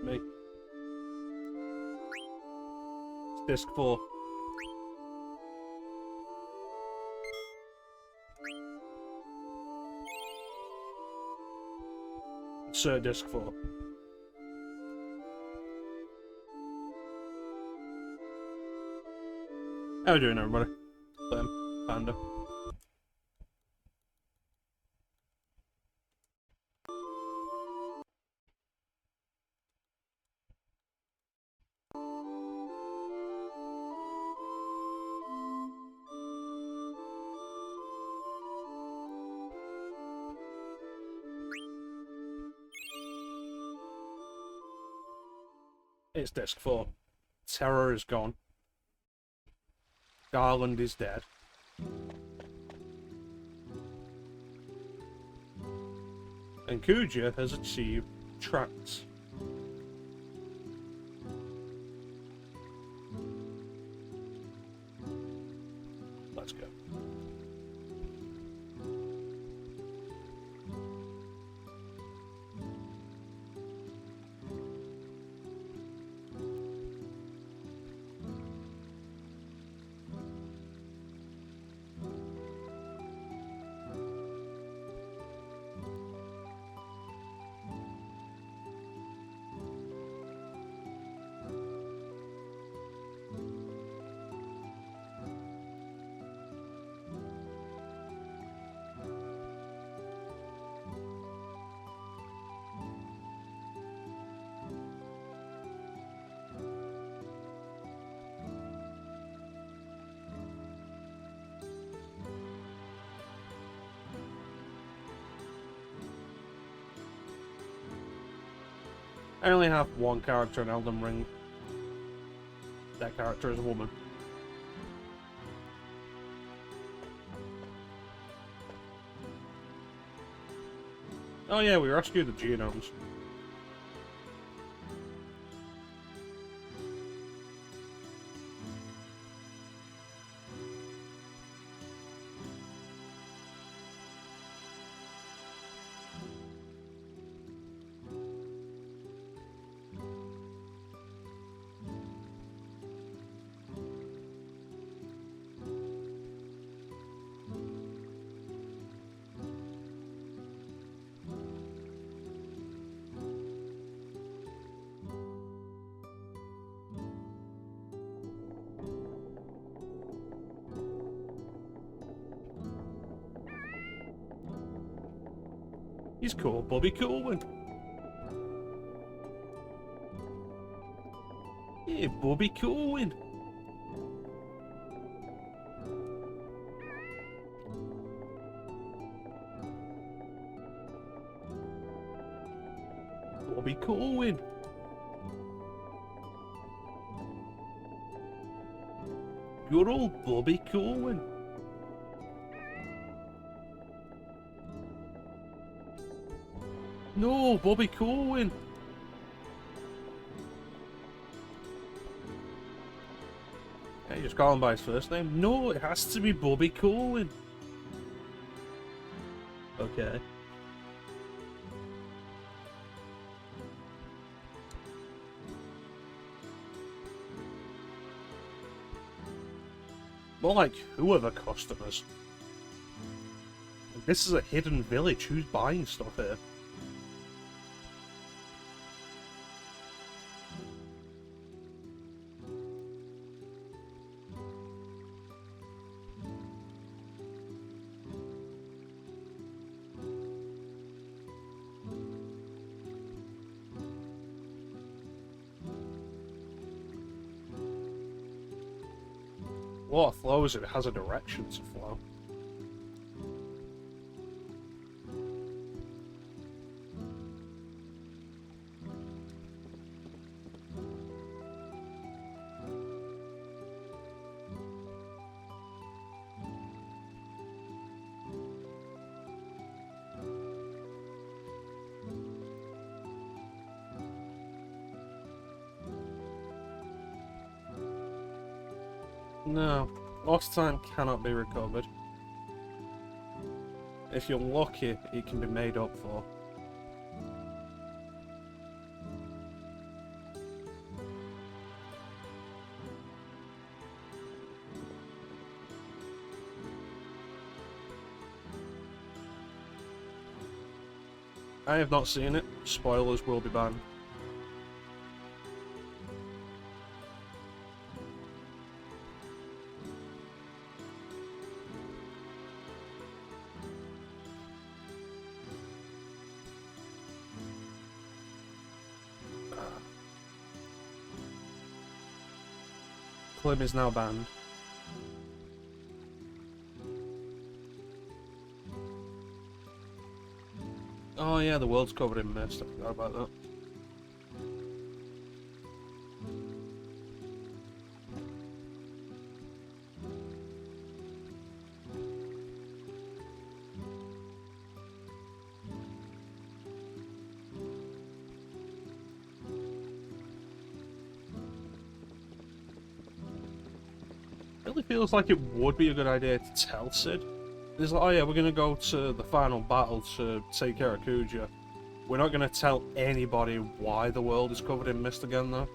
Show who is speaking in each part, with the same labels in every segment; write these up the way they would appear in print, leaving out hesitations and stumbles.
Speaker 1: me. It's disc 4. Insert disc 4. How are we doing, everybody? Panda. It's disc 4. Terror is gone. Garland is dead. And Kuja has achieved tracks. Let's go. I only have one character in Elden Ring. That character is a woman. Oh yeah, we rescued the genomes. He's cool, Bobby Coolwin. Yeah, Bobby Coolwin. Bobby Coolwin. Good old Bobby Coolwin. No, Bobby Coolwin. Yeah, you just call him by his first name? No, it has to be Bobby Coolwin. Okay. More like, who are the customers? This is a hidden village. Who's buying stuff here? Water flows, it has a direction to flow. No, lost time cannot be recovered. If you're lucky, it can be made up for. I have not seen it. Spoilers will be banned. Clim is now banned. Oh yeah, the world's covered in mist. I forgot about that. Really feels like it would be a good idea to tell Sid. It's like, oh yeah, we're gonna go to the final battle to take care of Kuja. We're not gonna tell anybody why the world is covered in mist again, though.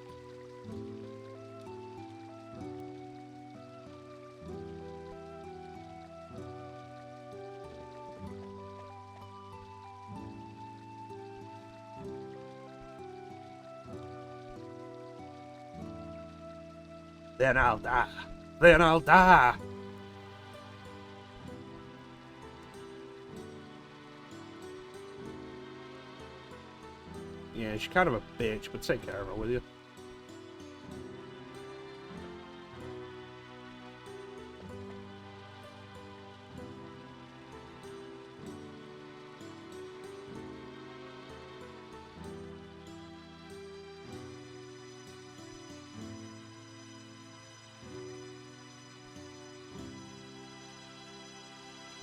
Speaker 1: Then I'll die. Then I'll die. Yeah, she's kind of a bitch, but take care of her, will you?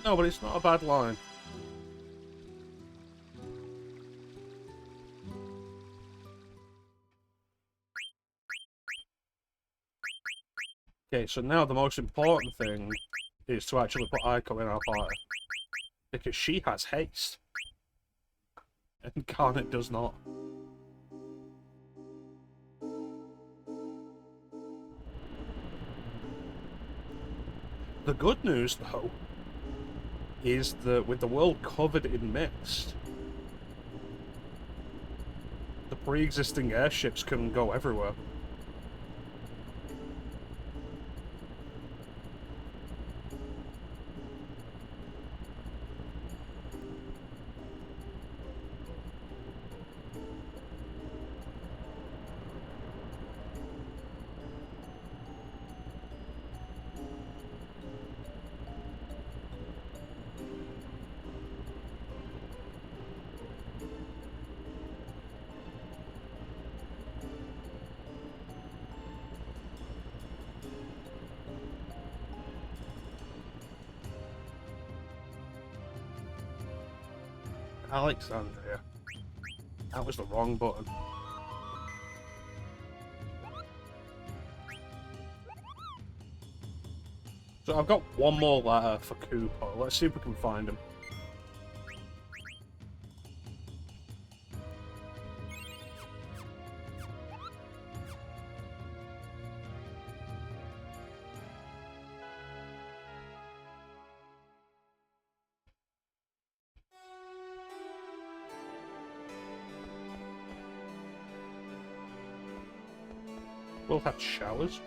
Speaker 1: No, but it's not a bad line. Okay, so now the most important thing is to actually put Aiko in our party. Because she has haste. And Garnet does not. The good news, though, is that with the world covered in mist, the pre-existing airships can go everywhere. Alexandria. That was the wrong button. So I've got one more letter for Cooper. Let's see if we can find him. We'll have showers.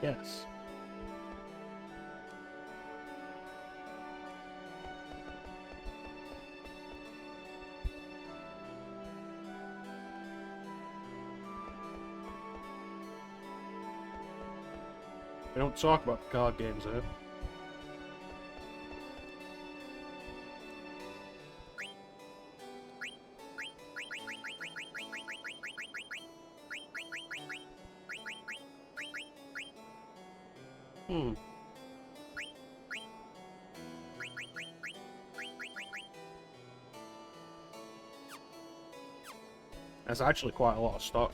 Speaker 1: Yes. We don't talk about card games here. Hmm. There's actually quite a lot of stock.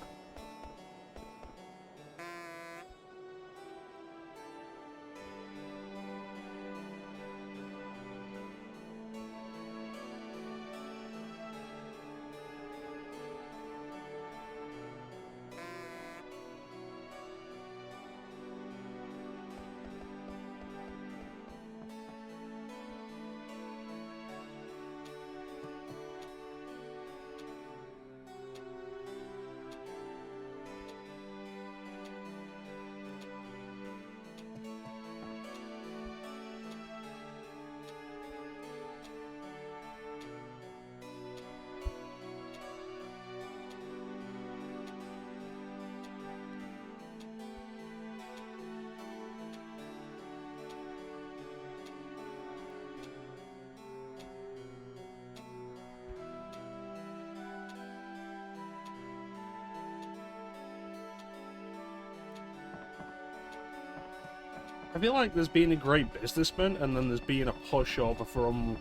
Speaker 1: I feel like there's been a great businessman, and then there's been a pushover from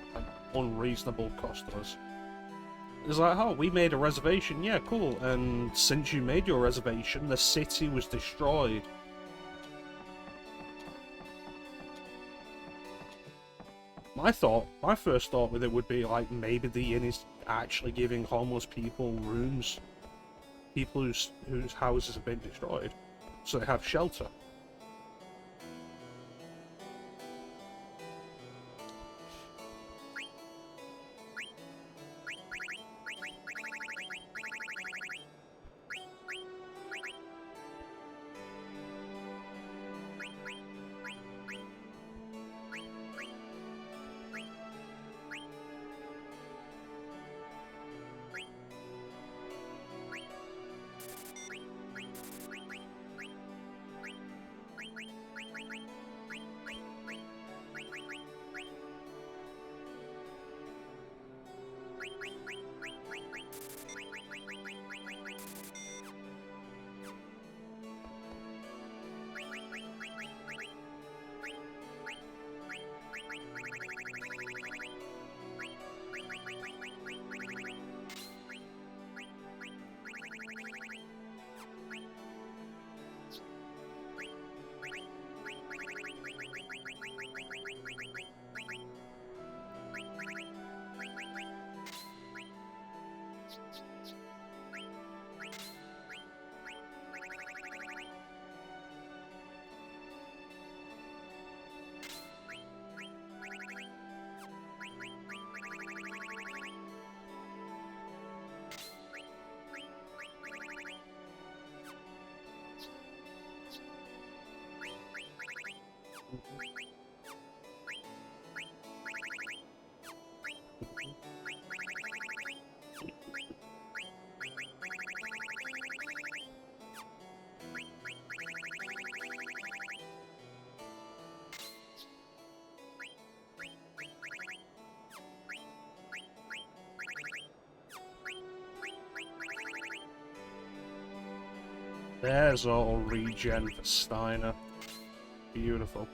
Speaker 1: unreasonable customers. It's like, oh, we made a reservation, yeah, cool, and since you made your reservation, the city was destroyed. My first thought with it would be, like, maybe the inn is actually giving homeless people rooms. People whose houses have been destroyed, so they have shelter. There's all regen for Steiner. Beautiful.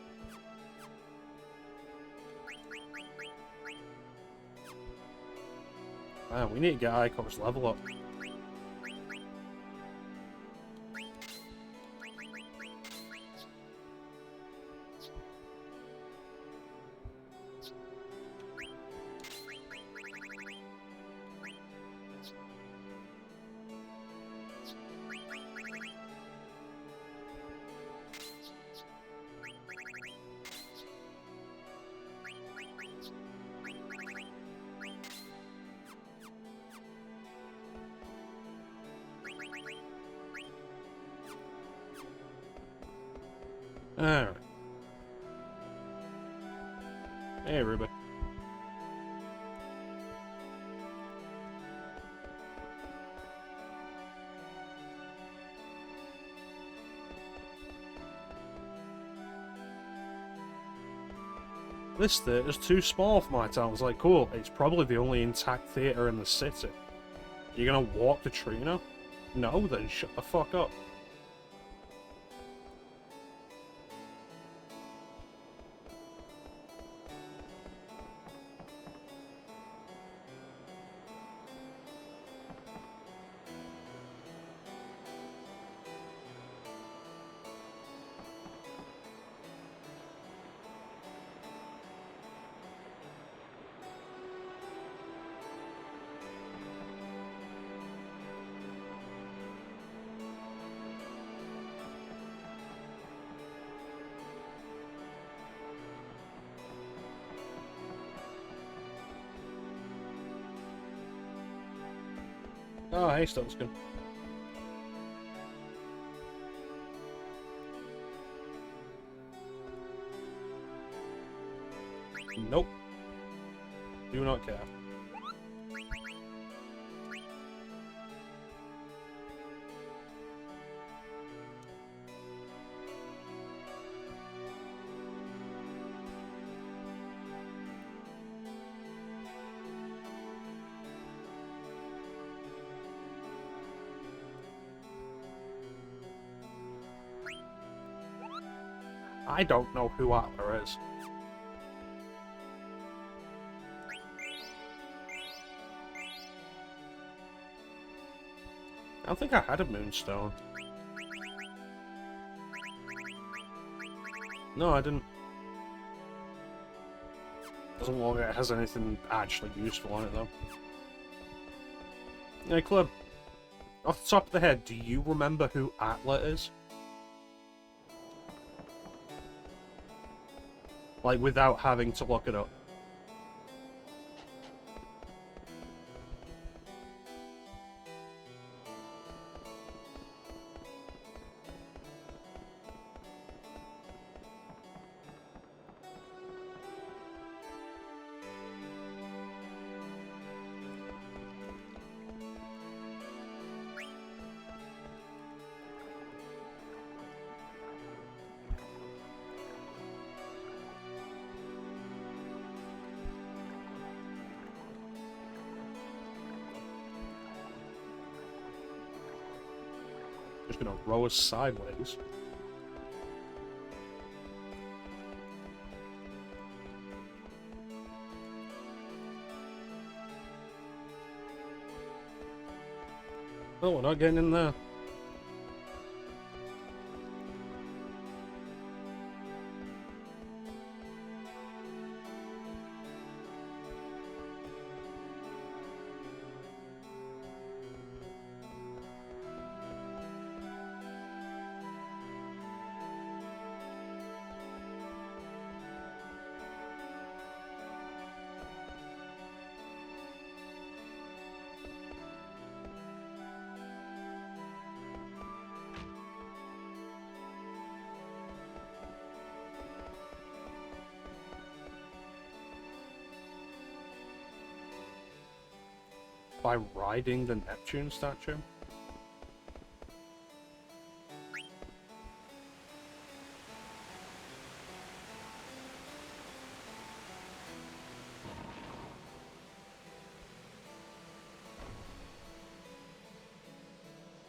Speaker 1: Man, we need to get Icor's level up. Alright. Hey, Ruby. This theatre's too small for my town. I was like, cool, it's probably the only intact theater in the city. You're gonna walk to Trina? No, then shut the fuck up. Oh, hey, Stilskin. Nope. Do not care. I don't know who Atla is. I don't think I had a Moonstone. No, I didn't. Doesn't look like it has anything actually useful on it, though. Hey, Club. Off the top of the head, do you remember who Atla is? Like, without having to look it up. Just gonna row us sideways. Oh, we're not getting in there. By riding the Neptune statue? I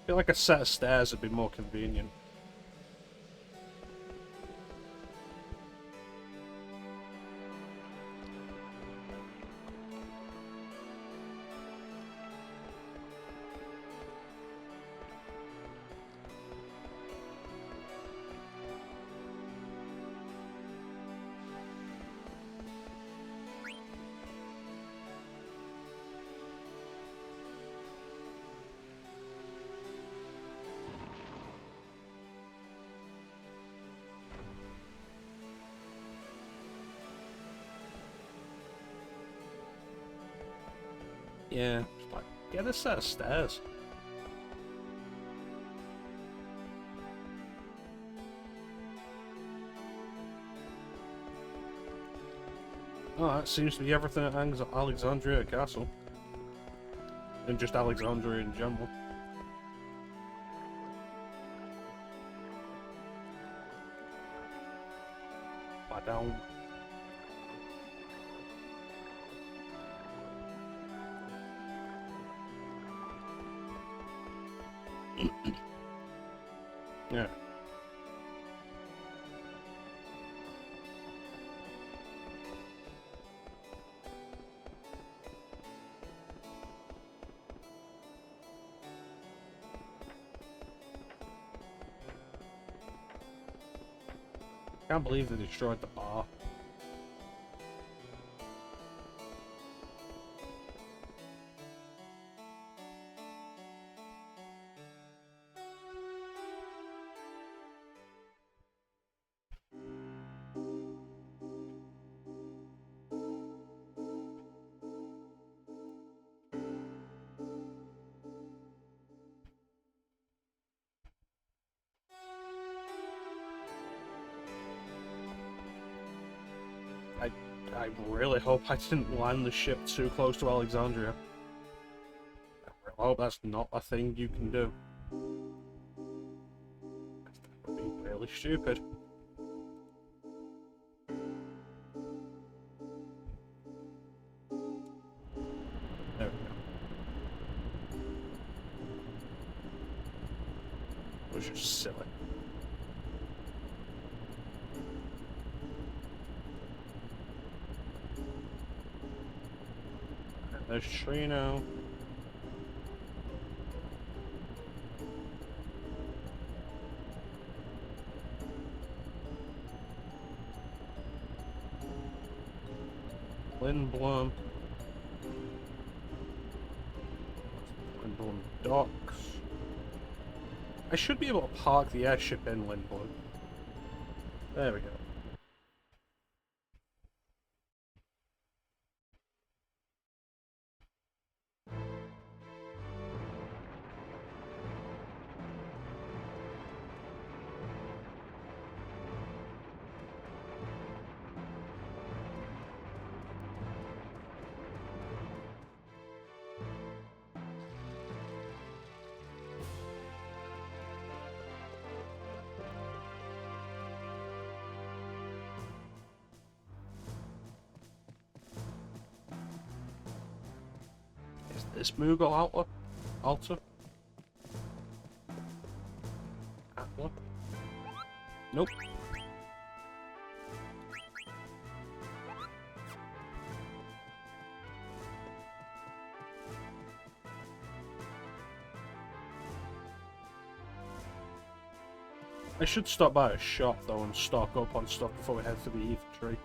Speaker 1: feel like a set of stairs would be more convenient. Yeah, just like, get a set of stairs. Oh, that seems to be everything at Alexandria Castle. And just Alexandria in general. Lie down. Yeah. Can't believe they destroyed the bar. I, I really hope I didn't land the ship too close to Alexandria. I really hope that's not a thing you can do. That would be really stupid. There we go. It was just silly. There's tree now. Lindblom. Lindblom docks. I should be able to park the airship in Lindblom. There we go. Is this Moogle Alta? Atla? Nope. I should stop by a shop though and stock up on stuff before we head for the ether tree.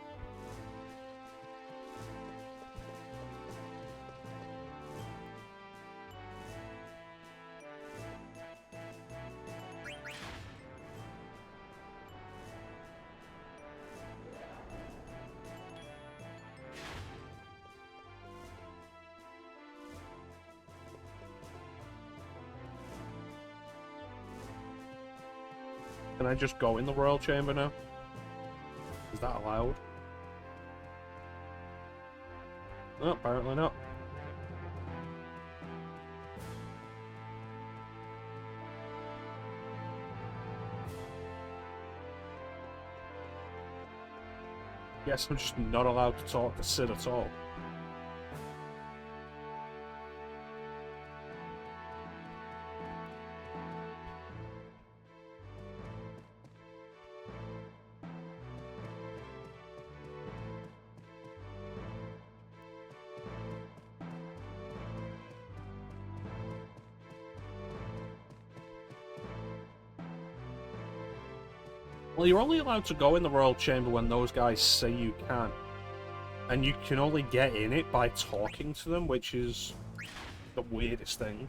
Speaker 1: Can I just go in the Royal Chamber now? Is that allowed? No, apparently not. Guess I'm just not allowed to talk to Sid at all. Well, you're only allowed to go in the Royal Chamber when those guys say you can. And you can only get in it by talking to them, which is the weirdest thing.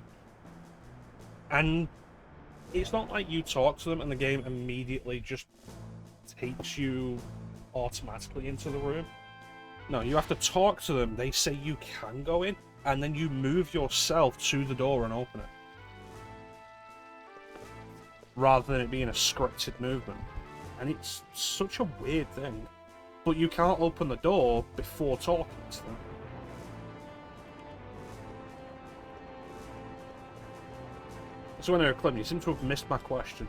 Speaker 1: And it's not like you talk to them and the game immediately just takes you automatically into the room. No, you have to talk to them, they say you can go in, and then you move yourself to the door and open it. Rather than it being a scripted movement. And it's such a weird thing. But you can't open the door before talking to them. So anyway, Clem, you seem to have missed my question.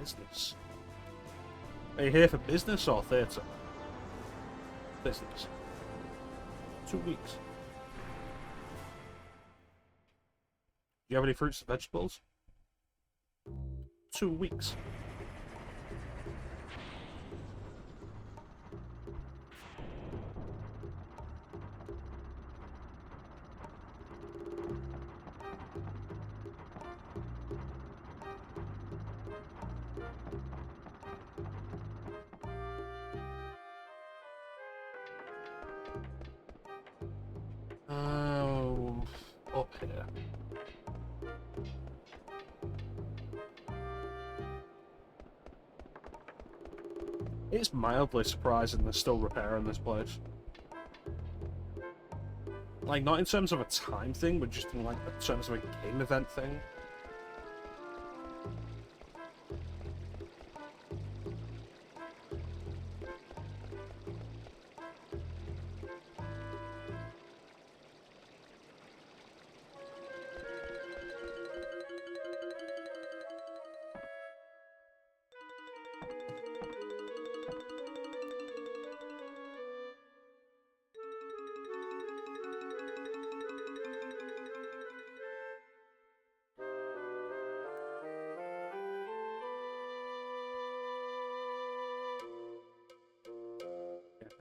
Speaker 1: Business. Are you here for business or theatre? Business. 2 weeks. Do you have any fruits and vegetables? 2 weeks. Oh, up here. It's mildly surprising they're still repairing this place. Like, not in terms of a time thing, but just in, like, terms of a game event thing.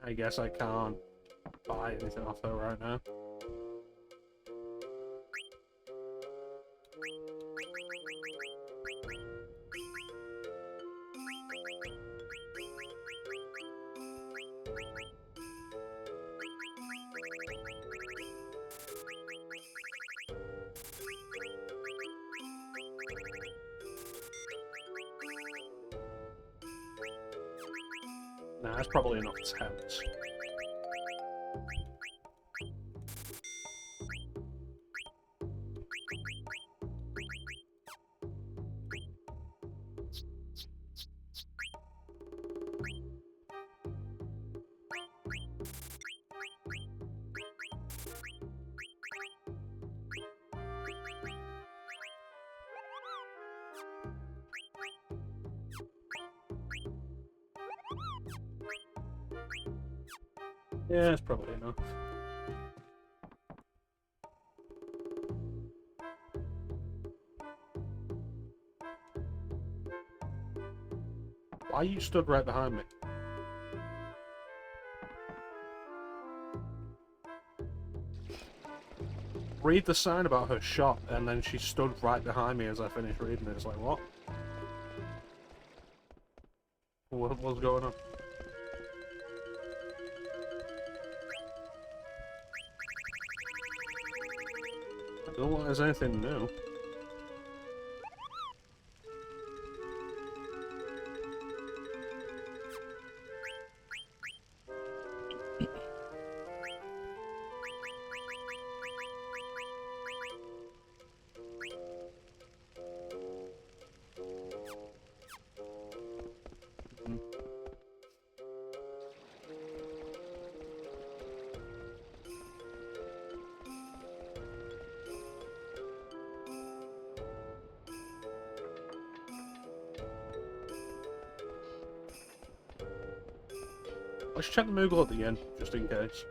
Speaker 1: I guess I can't buy anything off her right now. Nah, that's probably enough attempts. Yeah, it's probably enough. Why you stood right behind me? Read the sign about her shop, and then she stood right behind me as I finished reading it. It's like, what? What was going on? I don't know why there's anything new. Let's check the Moogle at the end, just in case.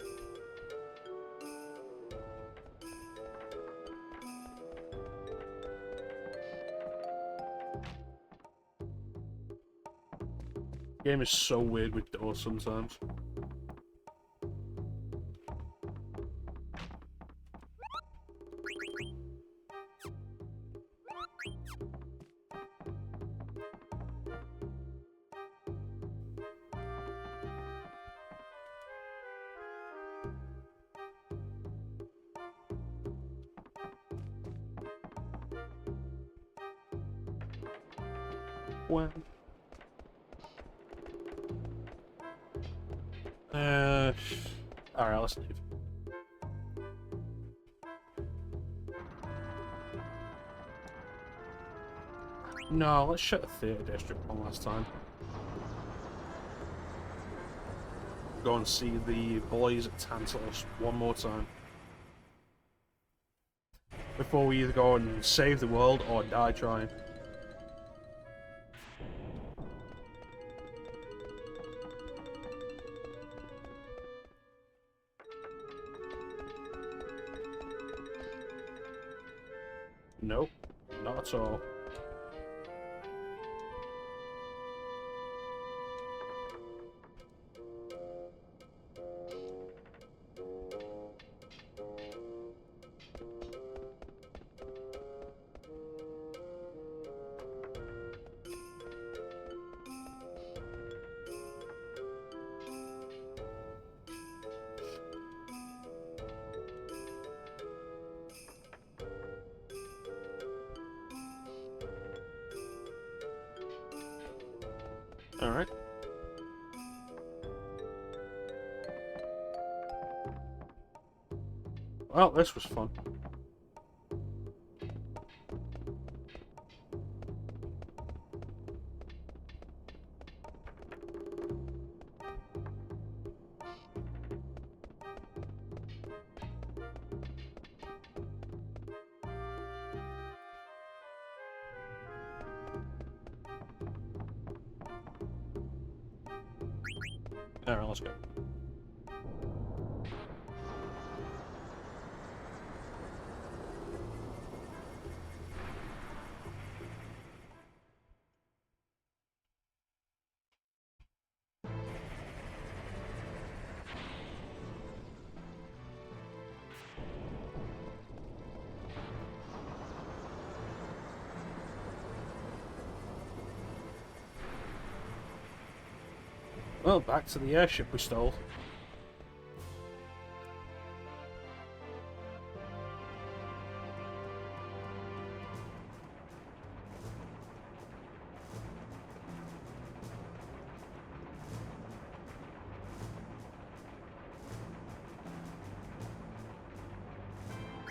Speaker 1: The game is so weird with doors sometimes. Well, alright, let's leave. No, let's shut the theatre district one last time. Go and see the boys at Tantalus one more time. Before we either go and save the world or die trying. Nope, not at all. Alright. Well, this was fun. Alright, let's go. Well, back to the airship we stole.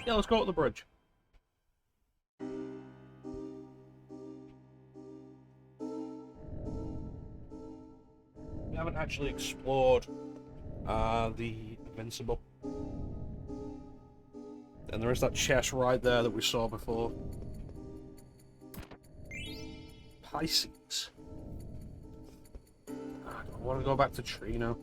Speaker 1: Yeah, let's go up the bridge. We haven't actually explored the Invincible. And there is that chest right there that we saw before. Pisces. I want to go back to Tree now.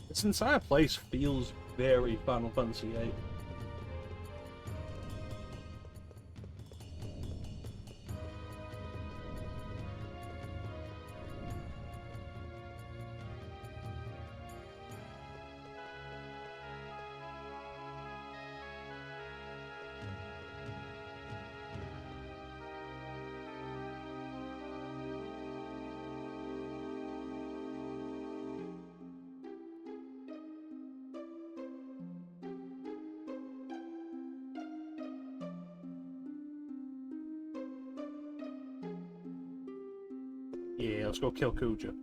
Speaker 1: This entire place feels very Final Fantasy VIII. Yeah, let's go kill Kuja.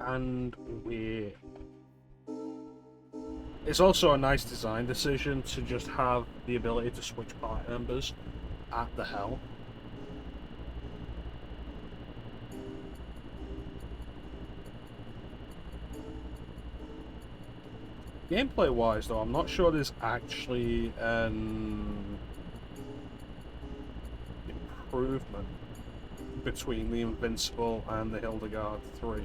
Speaker 1: And it's also a nice design decision to just have the ability to switch party members at the helm. Gameplay wise though, I'm not sure there's actually an improvement between the Invincible and the Hildegard 3.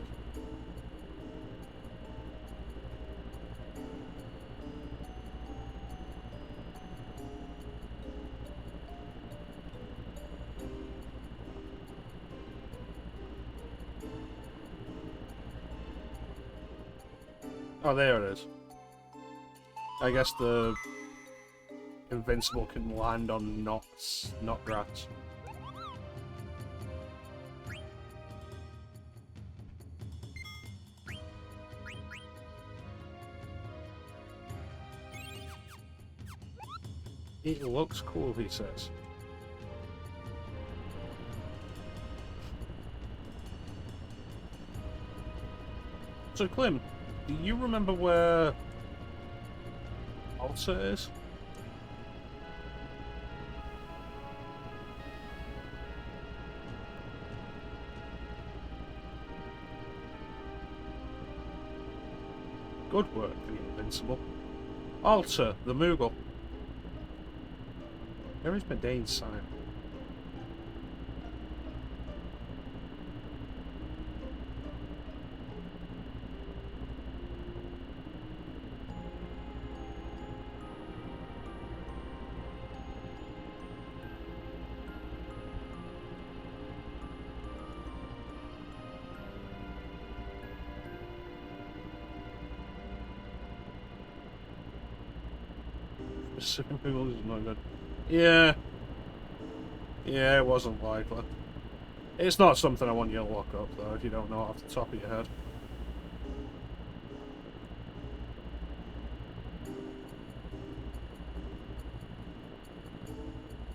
Speaker 1: Oh, there it is. I guess the Invincible can land on not grass. It looks cool, he says. So, Clem, do you remember where Alta is? Good work, the Invincible. Alter the Moogle. Where is Medane's sign? Specific Moogle is not good. Yeah. Yeah, it wasn't likely. It's not something I want you to look up, though, if you don't know off the top of your head.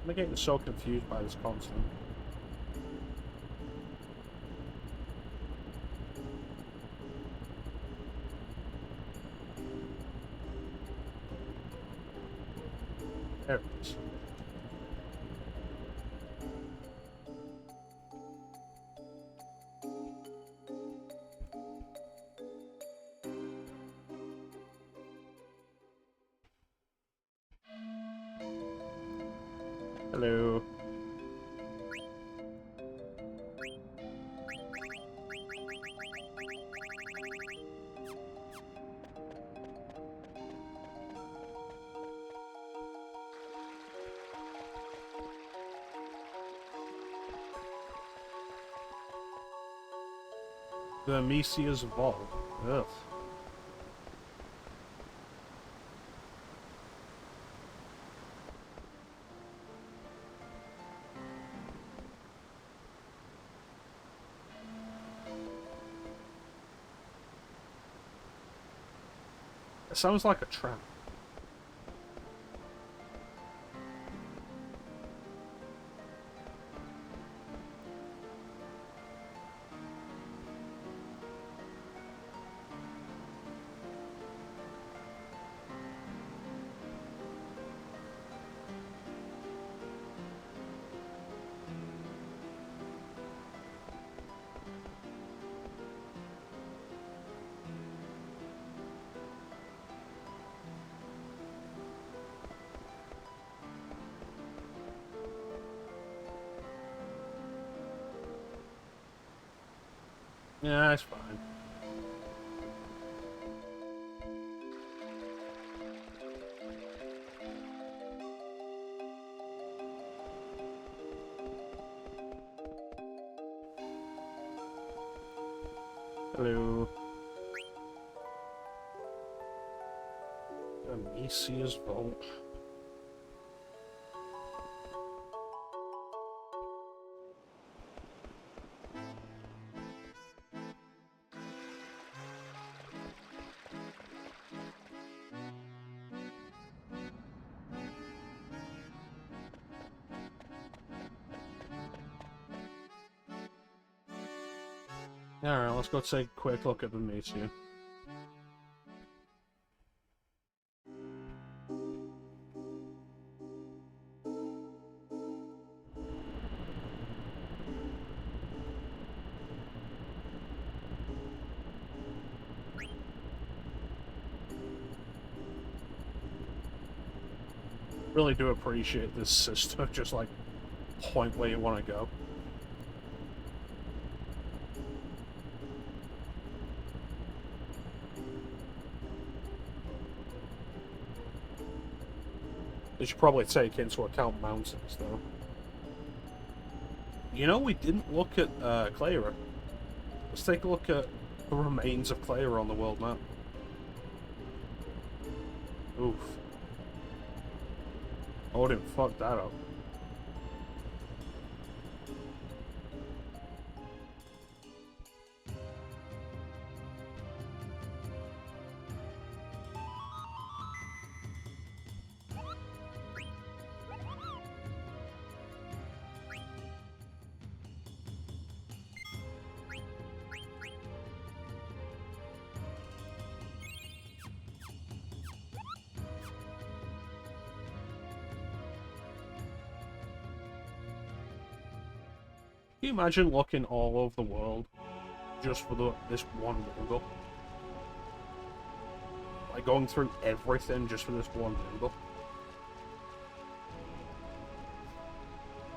Speaker 1: I'm getting so confused by this consonant. There it is. Hello. The Mesia's Vault. Ugh. It sounds like a trap. Yeah, it's fine. Hello. The Mesia's Vault. Alright, let's go take a quick look at the Mesia. Really do appreciate this system, just like point where you want to go. They should probably take into account mountains, though. You know, we didn't look at Clara. Let's take a look at the remains of Clara on the world map. Oof. Oh, didn't fuck that up. Can you imagine looking all over the world just for this one logo? Like, going through everything just for this one table.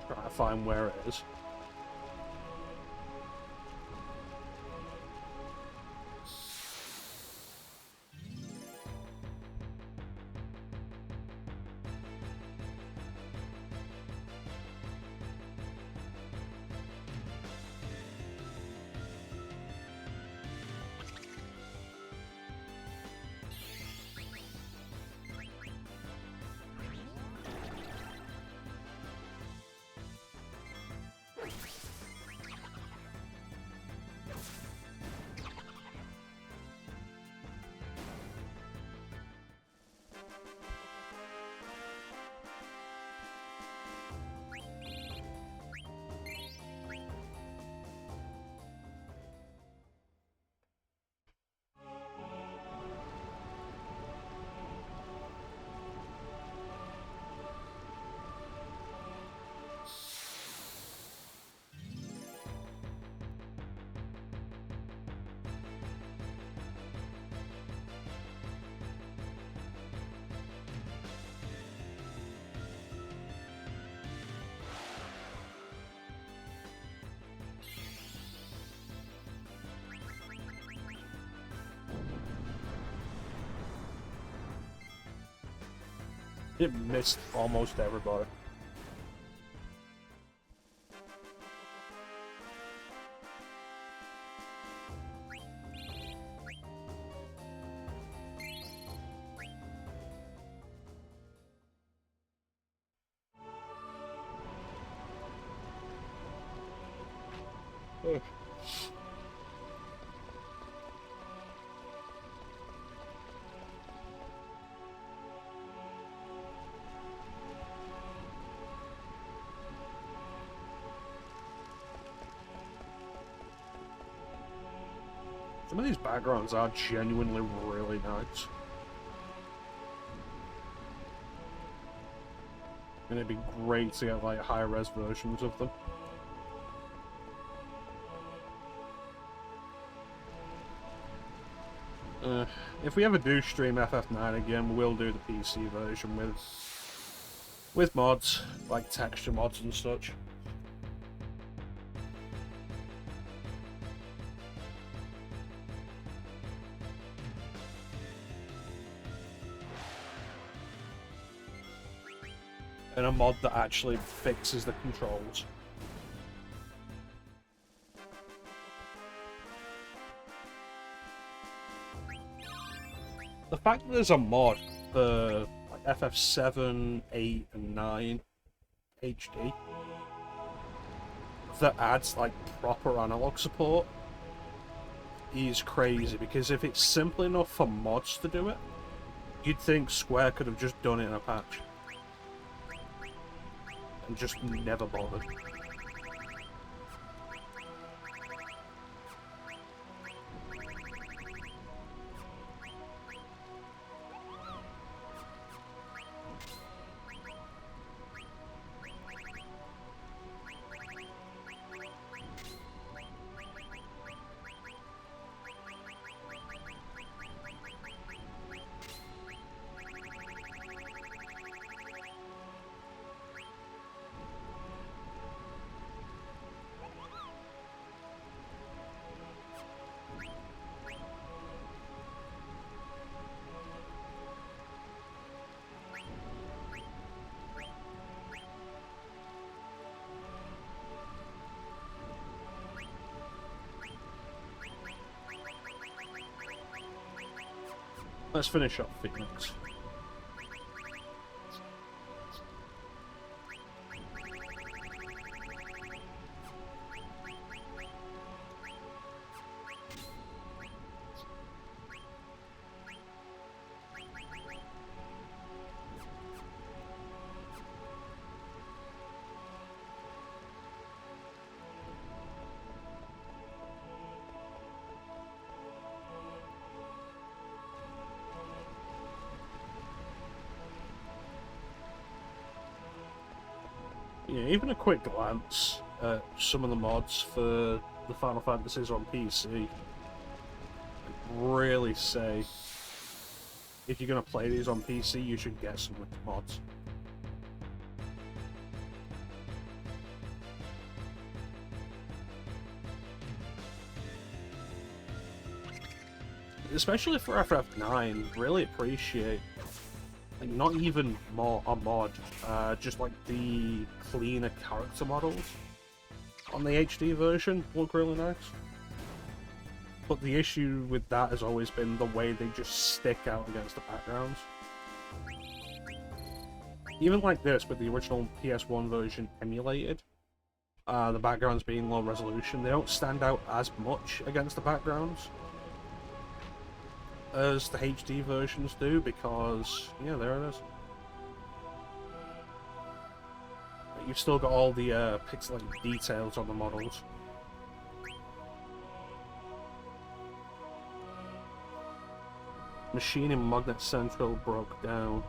Speaker 1: Trying to find where it is. It missed almost everybody. Ugh. Some of these backgrounds are genuinely really nice. And it'd be great to get like high-res versions of them. If we ever do stream FF9 again, we'll do the PC version with mods, like texture mods and such. And a mod that actually fixes the controls. The fact that there's a mod for like FF7, 8, and 9 HD that adds like proper analog support is crazy, because if it's simple enough for mods to do it, you'd think Square could have just done it in a patch. And just never bothered. Let's finish up Phoenix. Yeah, even a quick glance at some of the mods for the Final Fantasies on PC really say if you're going to play these on PC, you should get some mods. Especially for FF9, really appreciate, like, not even a mod, just like the cleaner character models on the HD version look really nice. But the issue with that has always been the way they just stick out against the backgrounds. Even like this, with the original PS1 version emulated, the backgrounds being low resolution, they don't stand out as much against the backgrounds as the HD versions do, because, yeah, there it is. You've still got all the pixelated details on the models. Machine in Magnet Central broke down.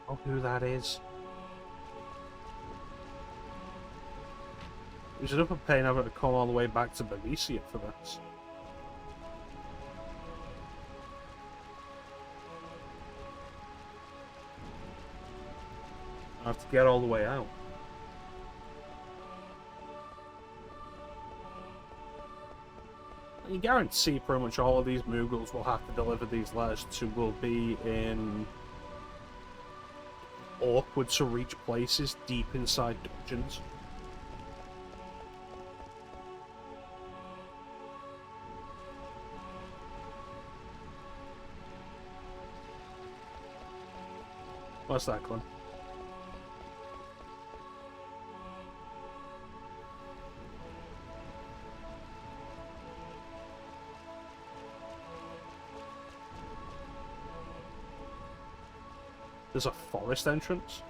Speaker 1: Oh, who that is. It was enough of pain having to come all the way back to Benicia for this. I have to get all the way out. You guarantee pretty much all of these Moogles will have to deliver these letters to will be in awkward to reach places deep inside dungeons. What's that, Clint? There's a forest entrance?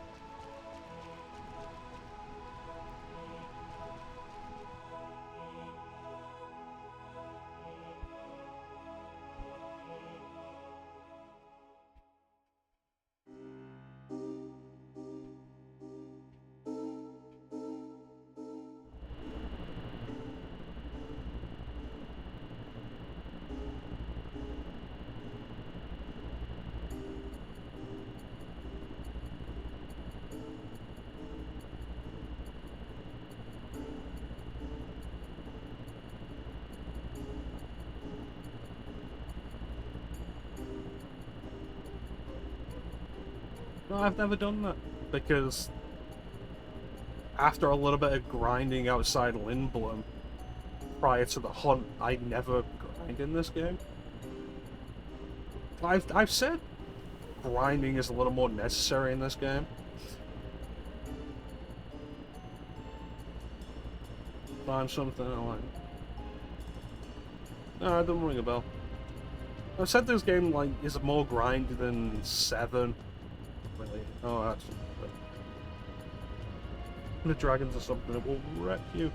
Speaker 1: No, I've never done that, because after a little bit of grinding outside Lindblom prior to the hunt, I never grind in this game. I've said grinding is a little more necessary in this game. Find something I like. No, it doesn't ring a bell. I've said this game like is more grind than 7. Really? Oh, that's... The dragons or something, it will wreck you.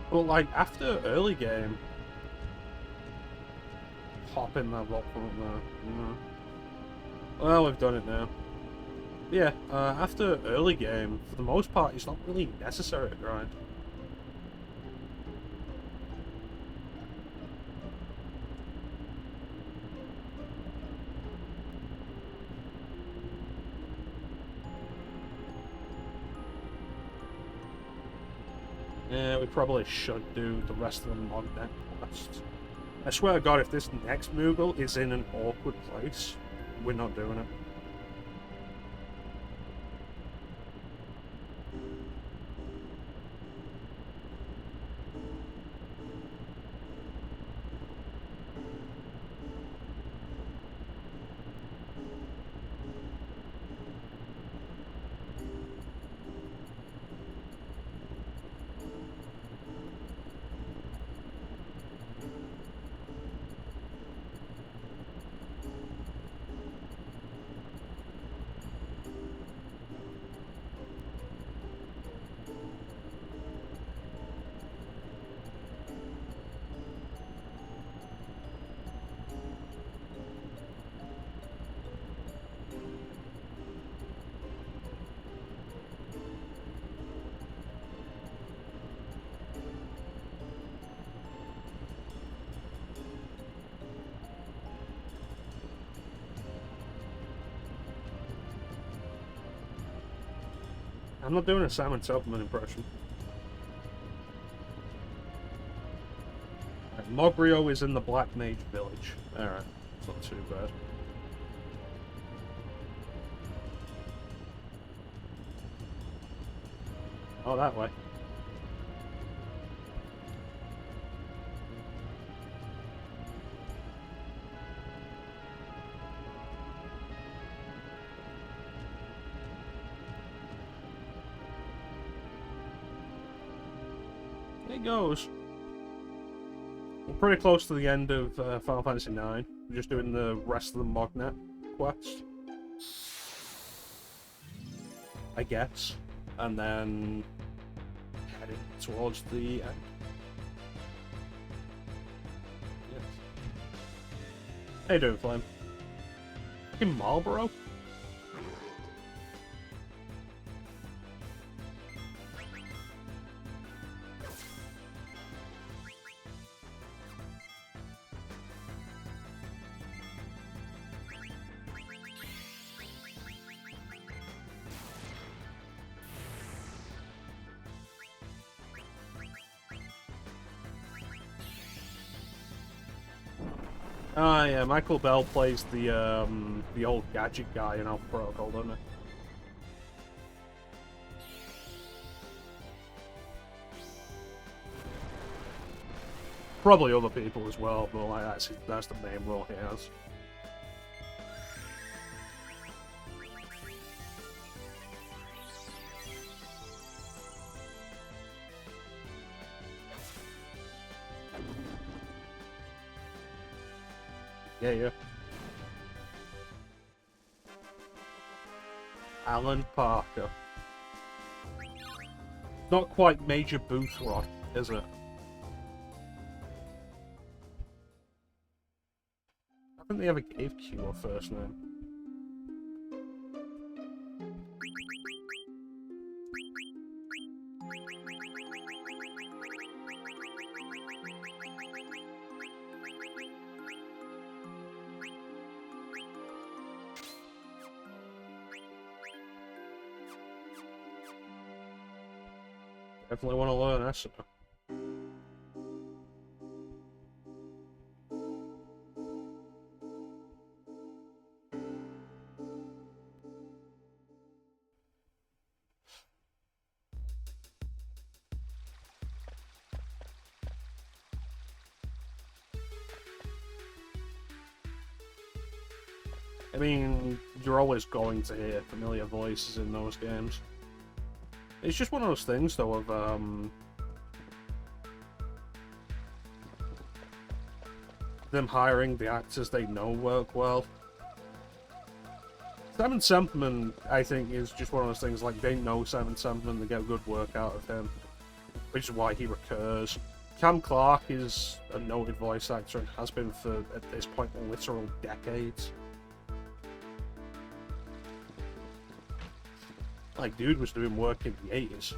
Speaker 1: Well, like, after early game... Hop in that rock front there. No. Well, we've done it now. Yeah, after early game, for the most part, it's not really necessary to grind. Yeah, we probably should do the rest of the mod then. I swear to God, if this next Moogle is in an awkward place, we're not doing it. I'm not doing a Simon Tubman impression. Right, Mogrio is in the Black Mage Village. Alright, it's not too bad. Oh, that way. It goes. We're pretty close to the end of Final Fantasy IX. We're just doing the rest of the Mognet quest, I guess, and then heading towards the end. Yes. How you doing, Flame? Fucking Marlboro? Ah, yeah, Michael Bell plays the old gadget guy in Alpha Protocol, doesn't he? Probably other people as well, but like that's the main role he has. Yeah, yeah. Alan Parker. Not quite Major Boothroyd, is it? I think they ever gave Q a first name. Definitely want to learn Essa. I mean, you're always going to hear familiar voices in those games. It's just one of those things, though, of, them hiring the actors they know work well. Simon Sempman, I think, is just one of those things, like, they know Simon Sempman, they get good work out of him, which is why he recurs. Cam Clark is a noted voice actor and has been for, at this point, literal decades. Like, dude was doing work in the 80s.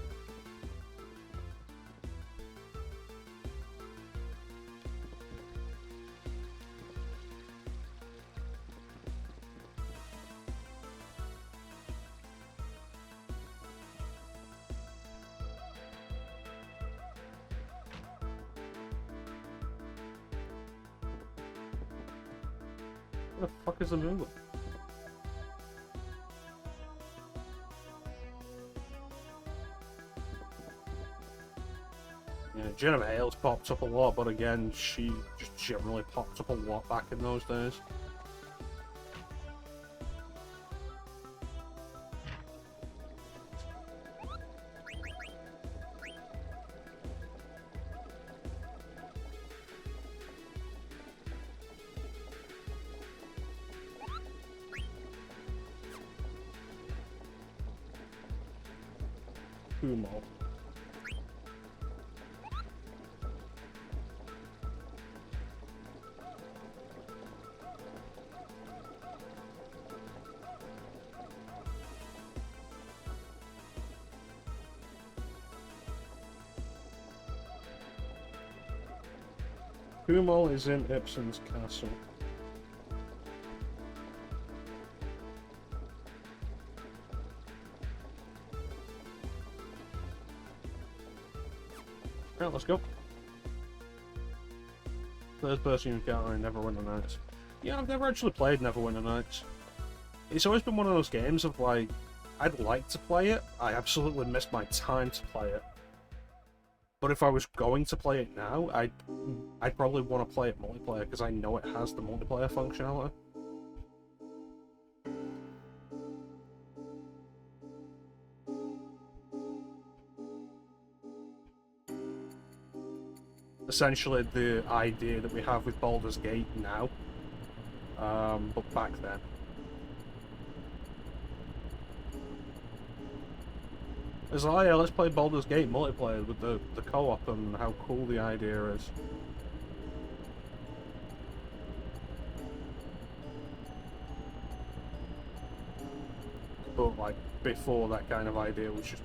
Speaker 1: What the fuck is the movie? Yeah, Jennifer Hale's popped up a lot, but again, she just generally popped up a lot back in those days. Kumo. Kumo is in Ipsen's castle. Right, let's go. Third person encounter in Neverwinter Nights. Yeah, I've never actually played Neverwinter Nights. It's always been one of those games of like, I'd like to play it, I absolutely missed my time to play it. But if I was going to play it now, I'd probably want to play it multiplayer, because I know it has the multiplayer functionality. Essentially the idea that we have with Baldur's Gate now, but back then. It's like, oh yeah, let's play Baldur's Gate multiplayer with the co-op and how cool the idea is. But like, before that kind of idea was just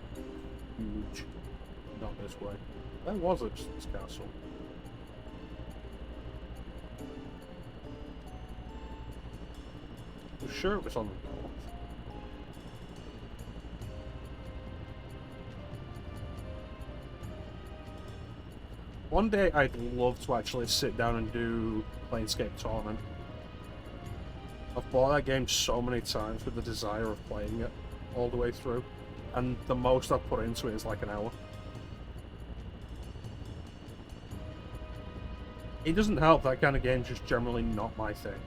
Speaker 1: huge. Not this way. Where was it, this castle? I'm sure it was on the north. One day I'd love to actually sit down and do Planescape Torment. I've bought that game so many times with the desire of playing it all the way through, and the most I've put into it is like an hour. It doesn't help, that kind of game's just generally not my thing,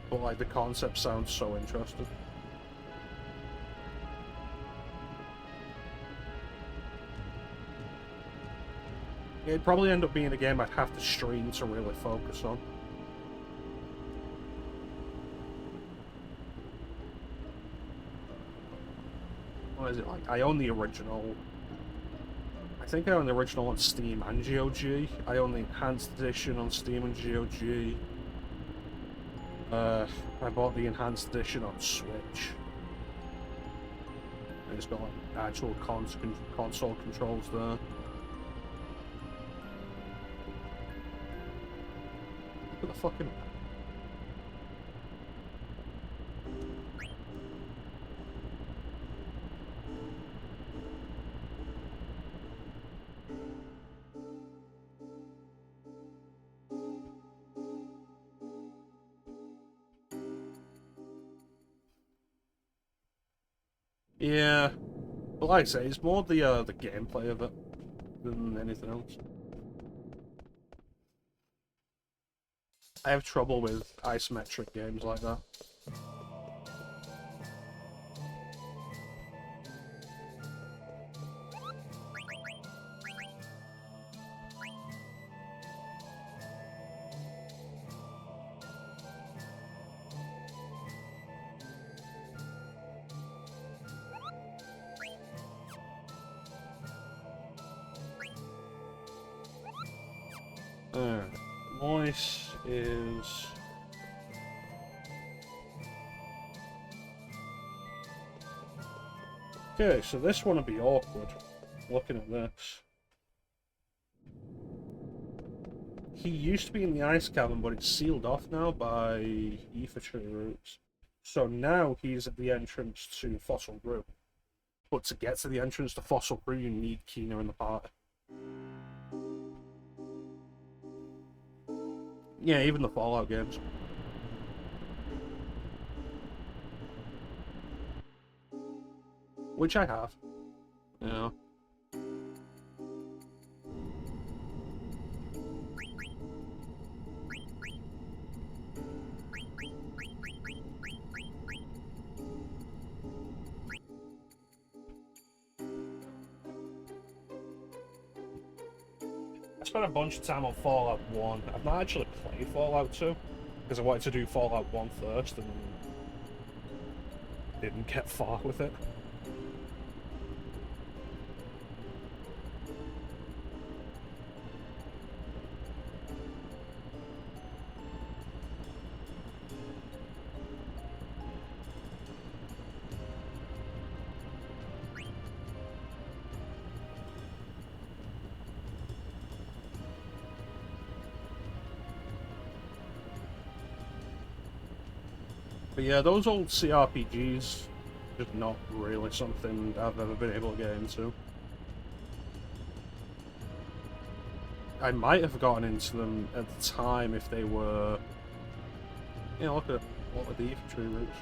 Speaker 1: but like the concept sounds so interesting. It'd probably end up being a game I'd have to stream to really focus on. What is it like? I own the original. I think I own the original on Steam and GOG. I own the Enhanced Edition on Steam and GOG. I bought the Enhanced Edition on Switch. And it's got like actual console controls there. Look at the fucking... Yeah, but like I say, it's more the gameplay of it than anything else. I have trouble with isometric games like that. Voice is... Okay, so this one would be awkward, looking at this. He used to be in the ice cavern, but it's sealed off now by ether tree roots. So now he's at the entrance to Fossil Brew. But to get to the entrance to Fossil Brew, you need Kina in the party. Yeah, even the Fallout games. Which I have. Yeah. I spent a bunch of time on Fallout 1. I've not actually played Fallout 2, because I wanted to do Fallout 1 first, and didn't get far with it. But yeah, those old CRPGs, just not really something I've ever been able to get into. I might have gotten into them at the time if they were... You know, look at what are the infantry routes.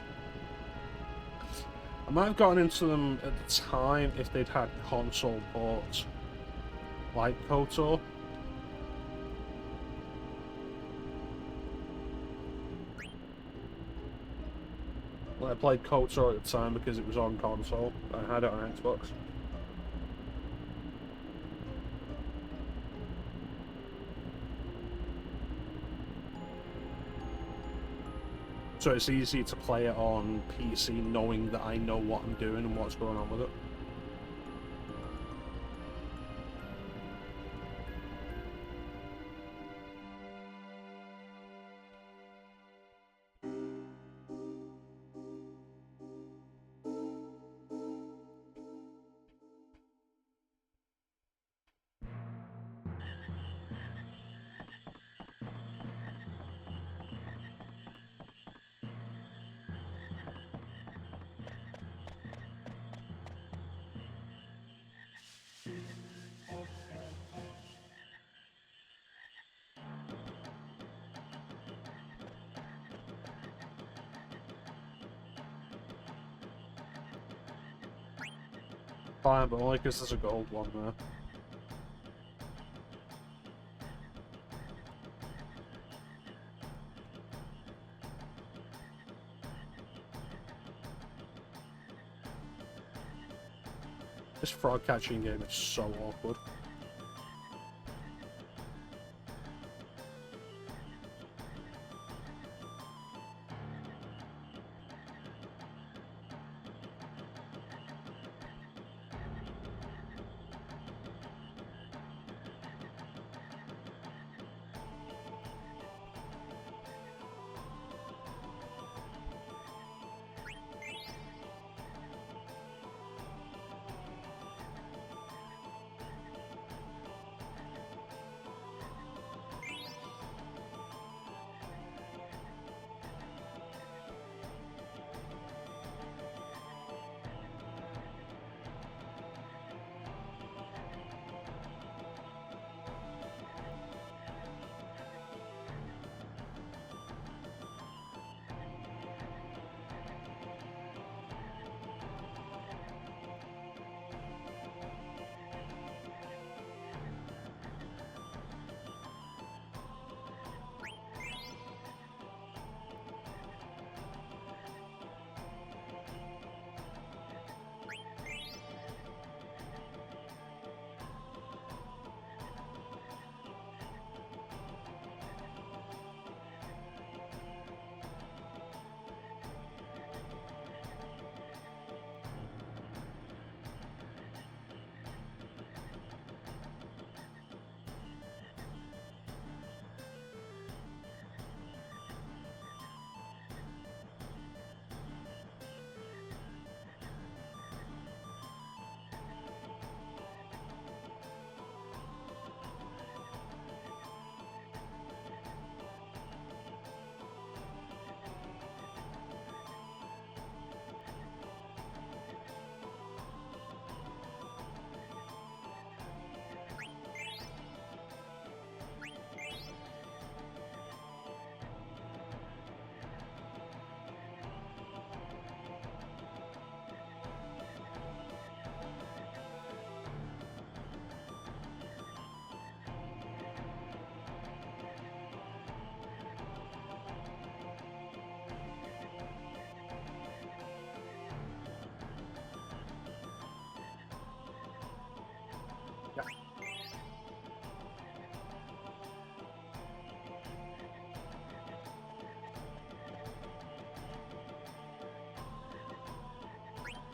Speaker 1: I might have gotten into them at the time if they'd had console ports, like KOTOR. Well, I played KOTOR at the time because it was on console. I had it on Xbox. So it's easy to play it on PC knowing that I know what I'm doing and what's going on with it. Fine, but only because there's a gold one there. This frog catching game is so awkward.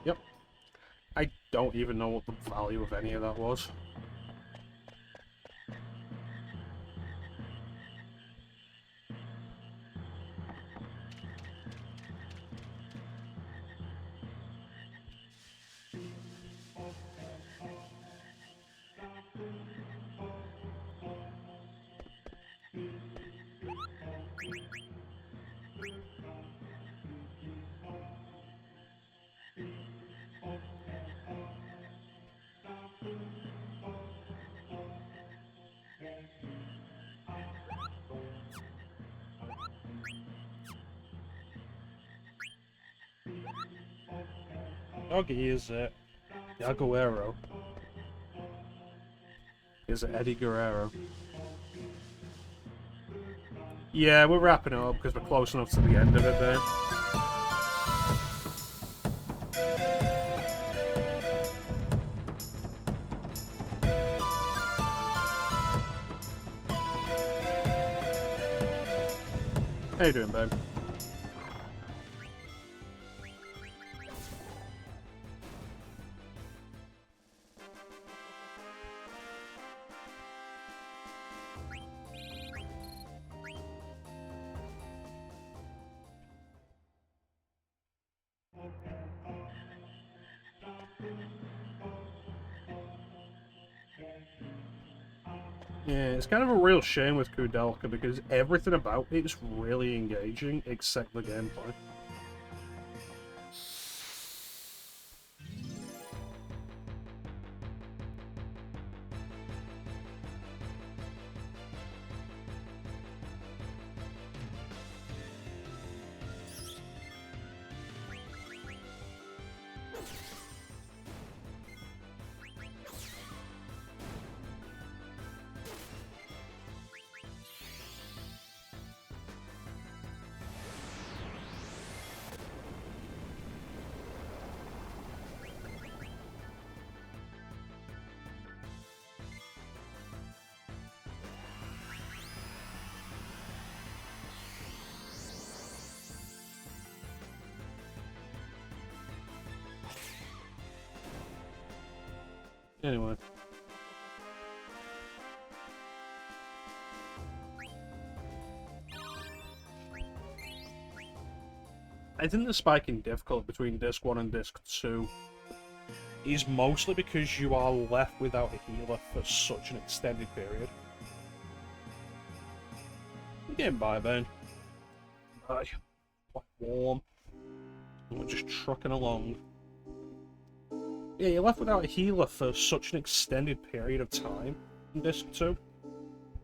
Speaker 1: Yep. I don't even know what the value of any of that was. Doggy, is it? Aguero. Is it Eddie Guerrero? Yeah, we're wrapping it up because we're close enough to the end of it then. How you doing, babe? Yeah, it's kind of a real shame with Kudelka because everything about it is really engaging except the gameplay. Anyway. I think the spike in difficulty between Disc 1 and Disc 2 is mostly because you are left without a healer for such an extended period. You're getting by, Ben. Bye. Quite warm. And we're just trucking along. Yeah, you're left without a healer for such an extended period of time in Disc 2.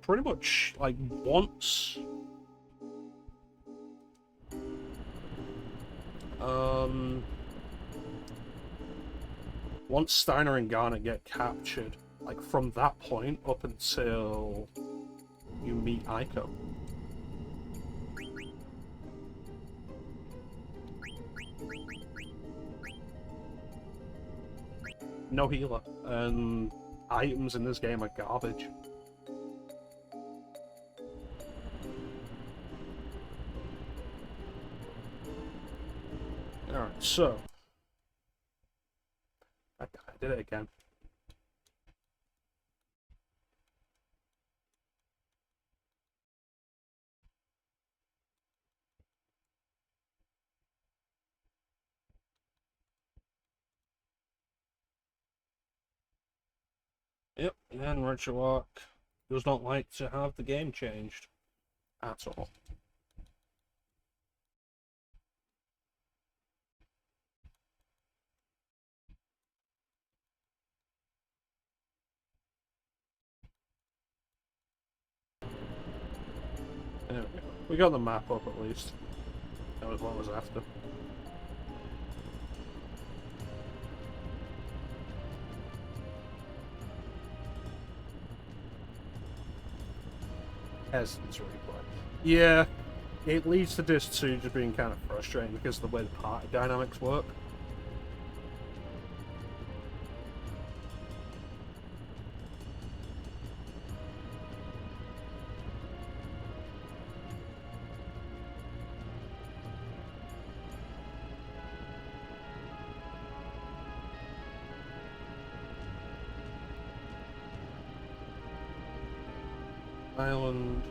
Speaker 1: Pretty much, like, once... Once Steiner and Garnet get captured, like, from that point up until you meet Aiko. No healer, and items in this game are garbage. Alright, so... I did it again. Yep, and Richard Walk does not like to have the game changed. At all. There we go. We got the map up at least. That was what I was after. Hesitance replay. Yeah, it leads to Disc 2 just being kind of frustrating because of the way the party dynamics work. Island.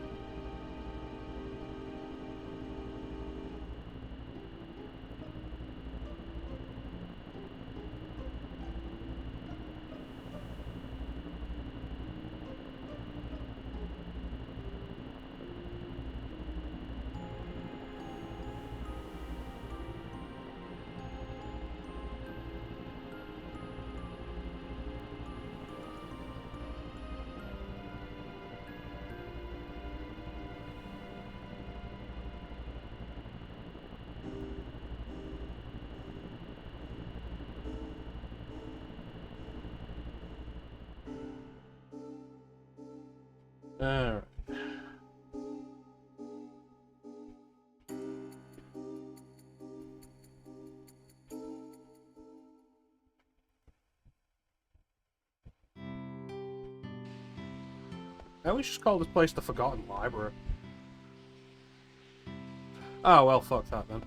Speaker 1: Alright. I always just call this place the Forgotten Library. Oh, well, fuck that then.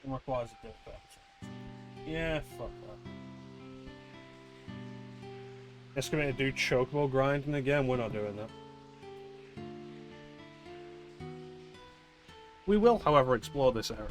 Speaker 1: Requires a different. Yeah, fuck that. It's going to do chocobo grinding again. We're not doing that. We will, however, explore this area.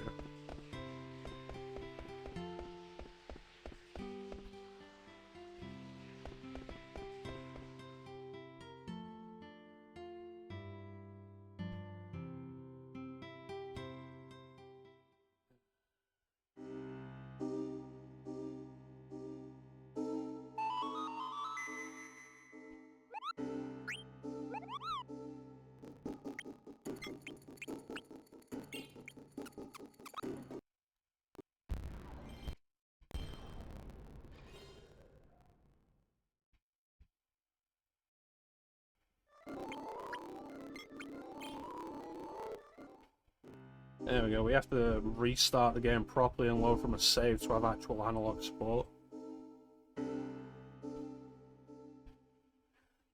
Speaker 1: There we go, we have to restart the game properly and load from a save to have actual analog support.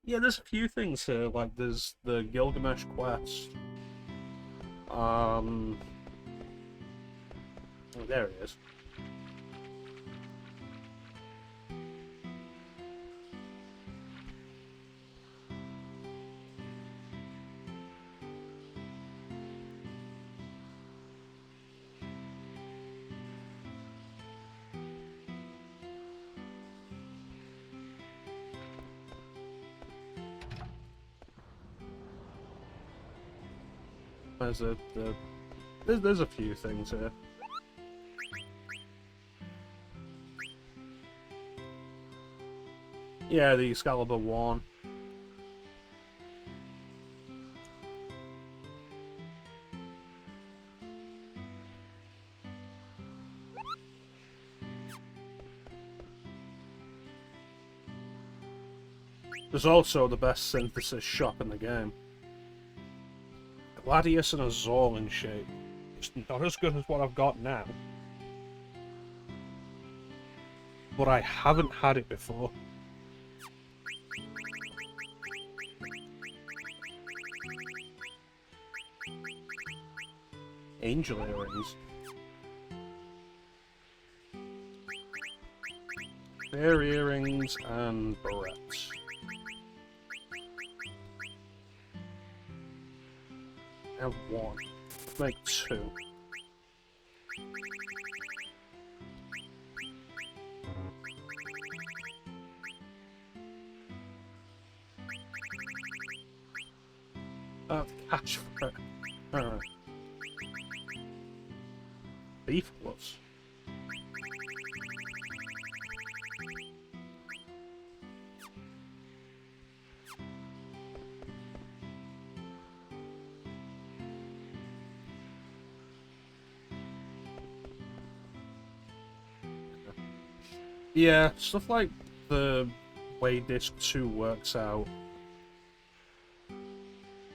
Speaker 1: Yeah, there's a few things here, like there's the Gilgamesh quest. Oh, there he is. There's a few things here. Yeah, the Excalibur 1. There's also the best synthesis shop in the game. Gladius and a Zor in shape. It's not as good as what I've got now. But I haven't had it before. Angel earrings. Bear earrings and barrettes. I have one. Make two. Cash for it. Alright. Beef gloves. Yeah, stuff like the way Disc 2 works out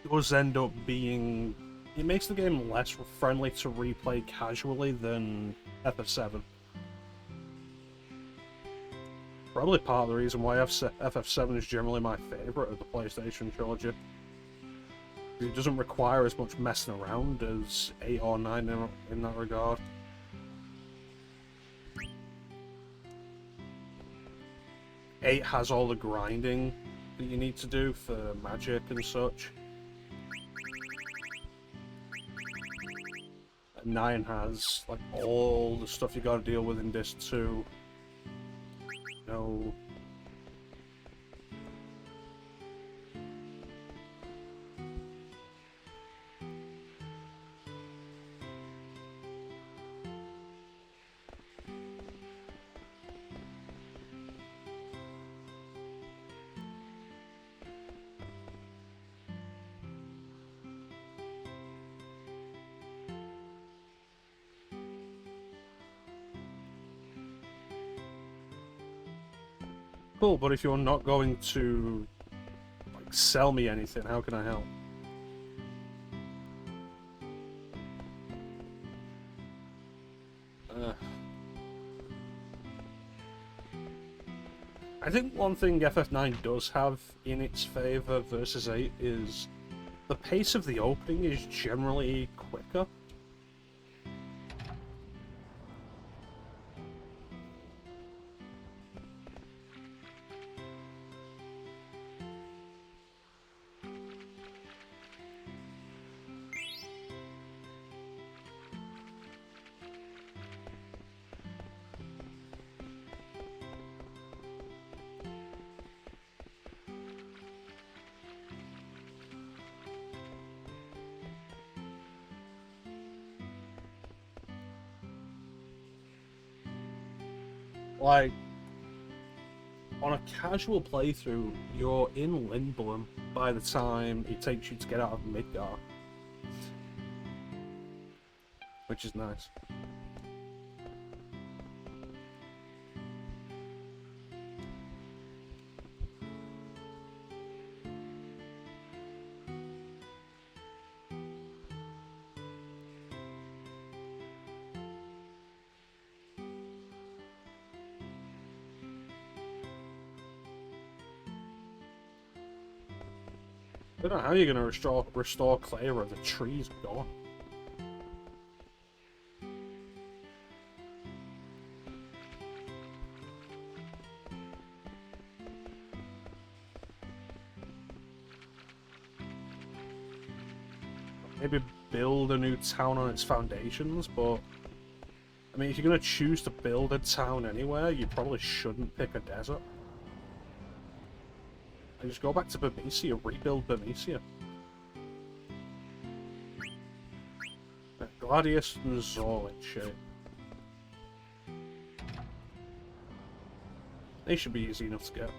Speaker 1: does end up being... It makes the game less friendly to replay casually than FF7. Probably part of the reason why FF7 is generally my favourite of the PlayStation trilogy. It doesn't require as much messing around as 8 or 9 in that regard. Eight has all the grinding that you need to do for magic and such. And 9 has like all the stuff you gotta deal with in Disc 2. No. Cool, but if you're not going to like sell me anything, how can I help? I think one thing FF9 does have in its favour versus 8 is the pace of the opening is generally quicker. Like, on a casual playthrough, you're in Lindblom by the time it takes you to get out of Midgar. Which is nice. I don't know how you're going to restore Clara, the tree's gone. Maybe build a new town on its foundations, but I mean, if you're going to choose to build a town anywhere, you probably shouldn't pick a desert. And just go back to Bermesia, rebuild Bermesia. Gladius and Zorlin shit. They should be easy enough to get.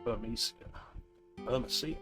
Speaker 1: Bermesia. Bermesia.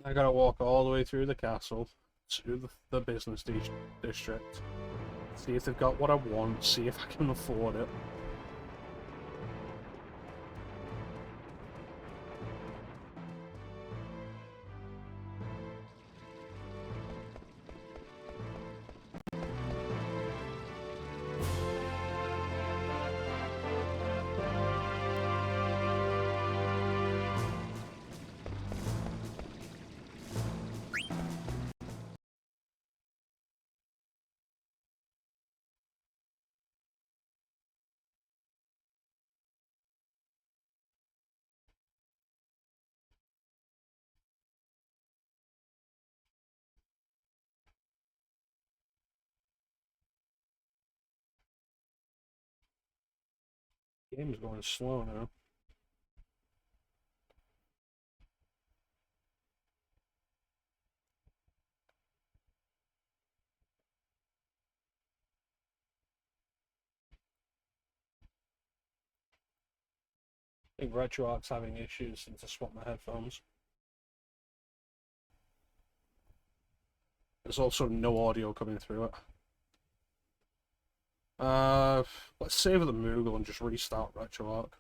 Speaker 1: I gotta walk all the way through the castle to the business district. See if they've got what I want, see if I can afford it. Game's going slow now. I think RetroArch's having issues since I swapped my headphones. There's also no audio coming through it. Let's save the Moogle and just restart RetroArch.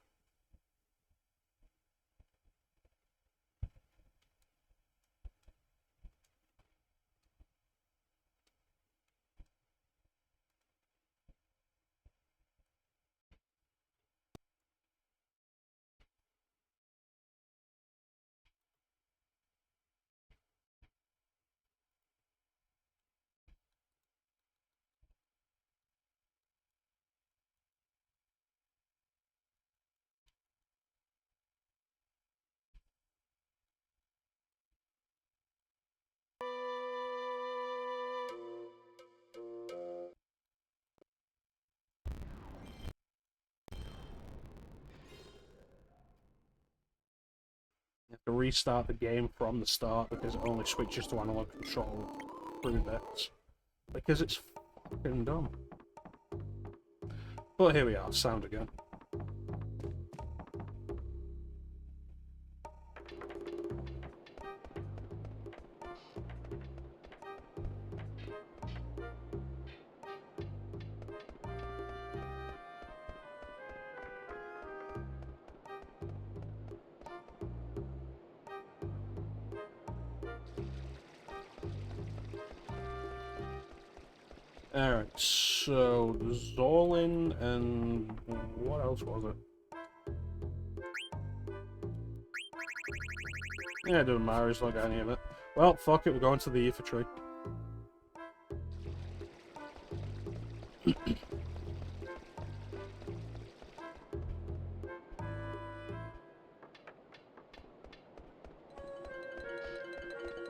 Speaker 1: You have to restart the game from the start because it only switches to analog control through this. Because it's fucking dumb. But here we are, sound again. Alright, so Zorlin and what else was it? Yeah, it doesn't matter, it's not got any of it. Well, fuck it, we're going to the ether tree.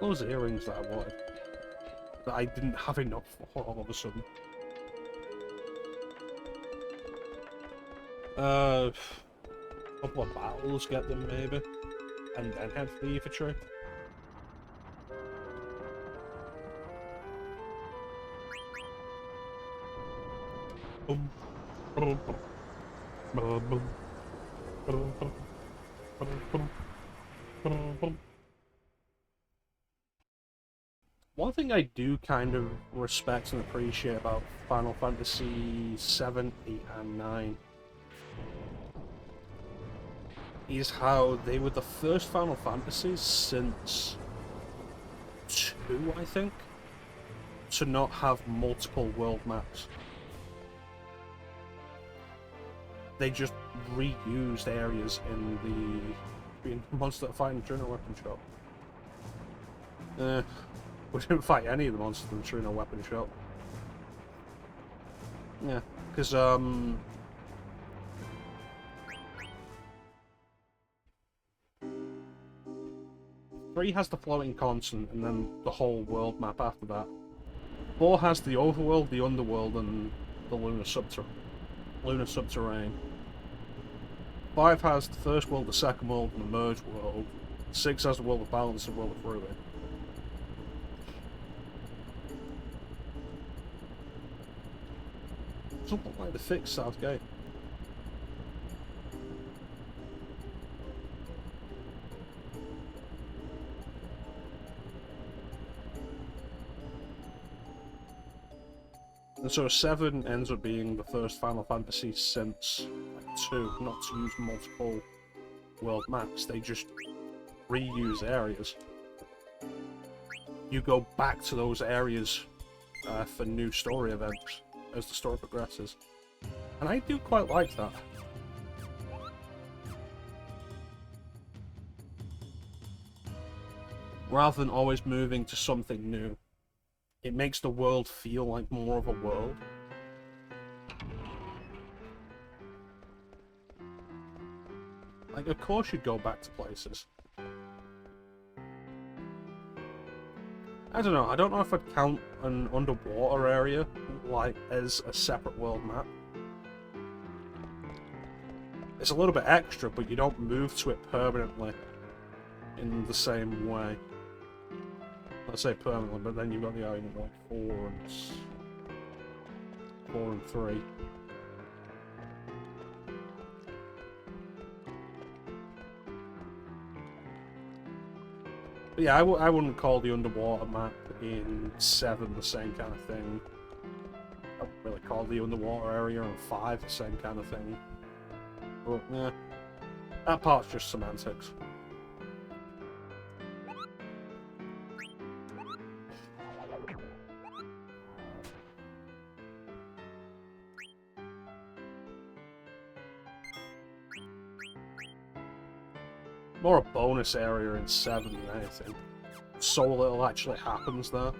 Speaker 1: Those earrings that I wanted. That I didn't have enough for all of a sudden. A couple of battles, get them maybe. And then head for the ether tree. Boom. Boom. Boom. Boom. Boom. Boom. Boom. Boom. One thing I do kind of respect and appreciate about Final Fantasy 7, 8, and 9 is how they were the first Final Fantasies since 2, I think, to not have multiple world maps. They just reused areas in the monster fighting during a weapon shop. We didn't fight any of the monsters in the Trino weapon shop. Yeah, because, 3 has the floating constant, and then the whole world map after that. 4 has the overworld, the underworld, and the lunar subterranean. 5 has the first world, the second world, and the merged world. 6 has the world of balance and world of ruin. Doesn't look like the fixed South Gate. And so 7 ends up being the first Final Fantasy since 2 not to use multiple world maps. They just reuse areas. You go back to those areas for new story events as the story progresses. And I do quite like that. Rather than always moving to something new, it makes the world feel like more of a world. Like, of course you'd go back to places. I don't know. I don't know if I'd count an underwater area like as a separate world map. It's a little bit extra, but you don't move to it permanently in the same way. I say permanently, but then you've got the island like 4 and 3. But yeah, I wouldn't call the underwater map in 7 the same kind of thing. I wouldn't really call the underwater area in 5 the same kind of thing. But yeah, that part's just semantics. More a bonus area in 7 than anything. So little actually happens there.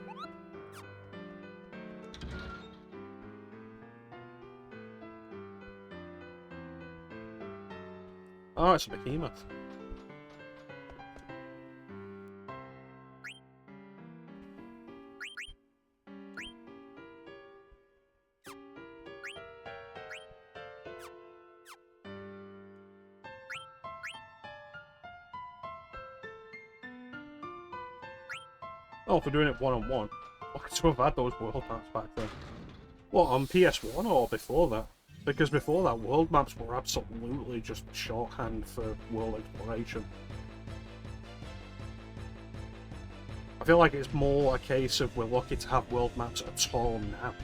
Speaker 1: Oh, it's a behemoth. Oh, for doing it one-on-one. I could have had those world maps back then. What, on PS1 or before that? Because before that, world maps were absolutely just shorthand for world exploration. I feel like it's more a case of we're lucky to have world maps at all now.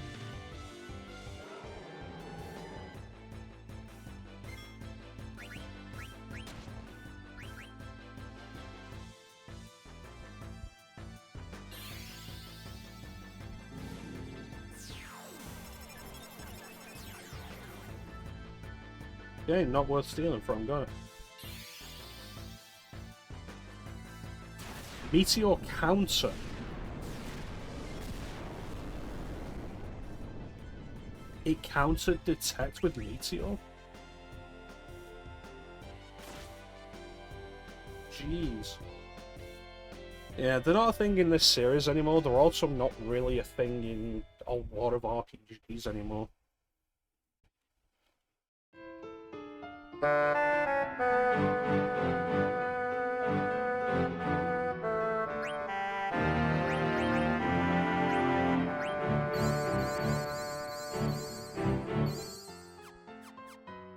Speaker 1: Okay, not worth stealing from, got it. Meteor counter. It countered detect with meteor? Jeez. Yeah, they're not a thing in this series anymore. They're also not really a thing in a lot of RPGs anymore.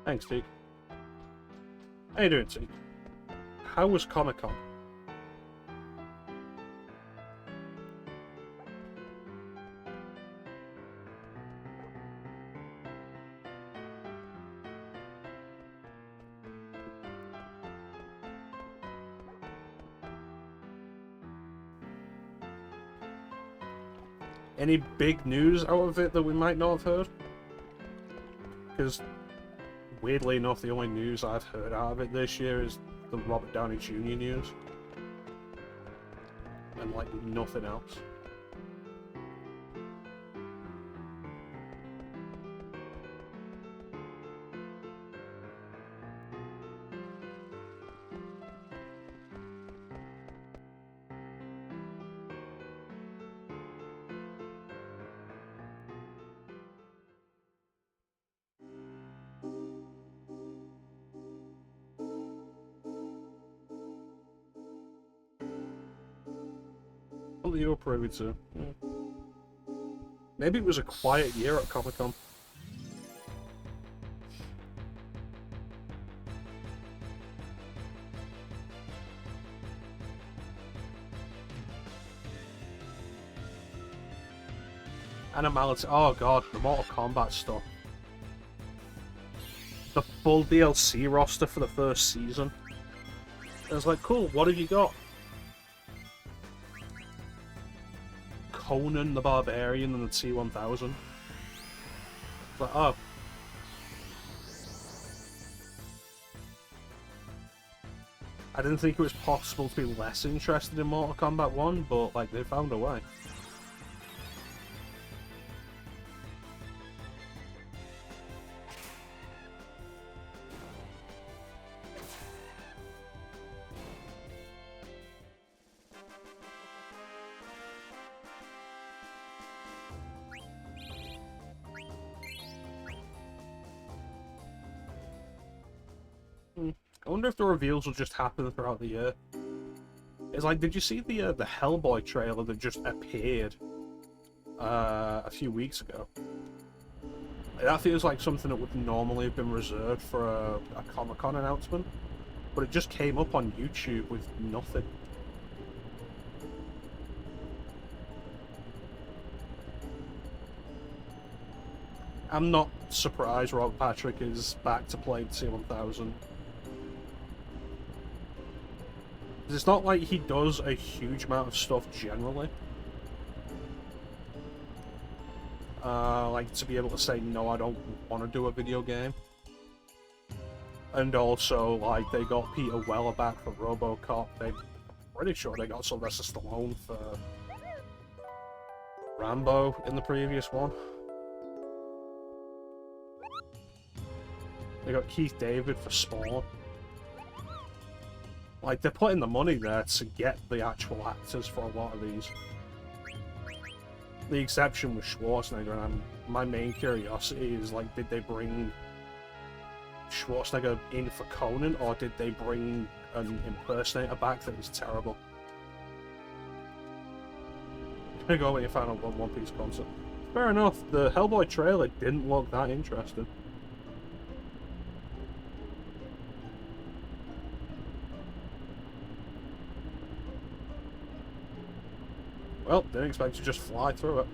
Speaker 1: Thanks, Teak. How you doing, Teak? How was Comic-Con? Any big news out of it that we might not have heard? Because, weirdly enough, the only news I've heard out of it this year is the Robert Downey Jr. news. And, like, nothing else. What you were privy to. Yeah. Maybe it was a quiet year at Comic-Con. Animality. Oh god, the Mortal Kombat stuff. The full DLC roster for the first season. I was like, cool, what have you got? Conan the Barbarian and the T-1000. Like, oh. I didn't think it was possible to be less interested in Mortal Kombat 1, but, like, they found a way. I wonder if the reveals will just happen throughout the year. It's like, did you see the Hellboy trailer that just appeared a few weeks ago? That feels like something that would normally have been reserved for a Comic-Con announcement, but it just came up on YouTube with nothing. I'm not surprised Robert Patrick is back to playing T1000. It's not like he does a huge amount of stuff generally. Like, to be able to say, no, I don't want to do a video game. And also, like, they got Peter Weller back for RoboCop. They're pretty sure they got Sylvester Stallone for Rambo in the previous one. They got Keith David for Spawn. Like, they're putting the money there to get the actual actors for a lot of these. The exception was Schwarzenegger, and my main curiosity is, like, did they bring Schwarzenegger in for Conan, or did they bring an impersonator back that was terrible? I'm gonna go when you find out One Piece concert. Fair enough, the Hellboy trailer didn't look that interesting. Well, didn't expect to just fly through it.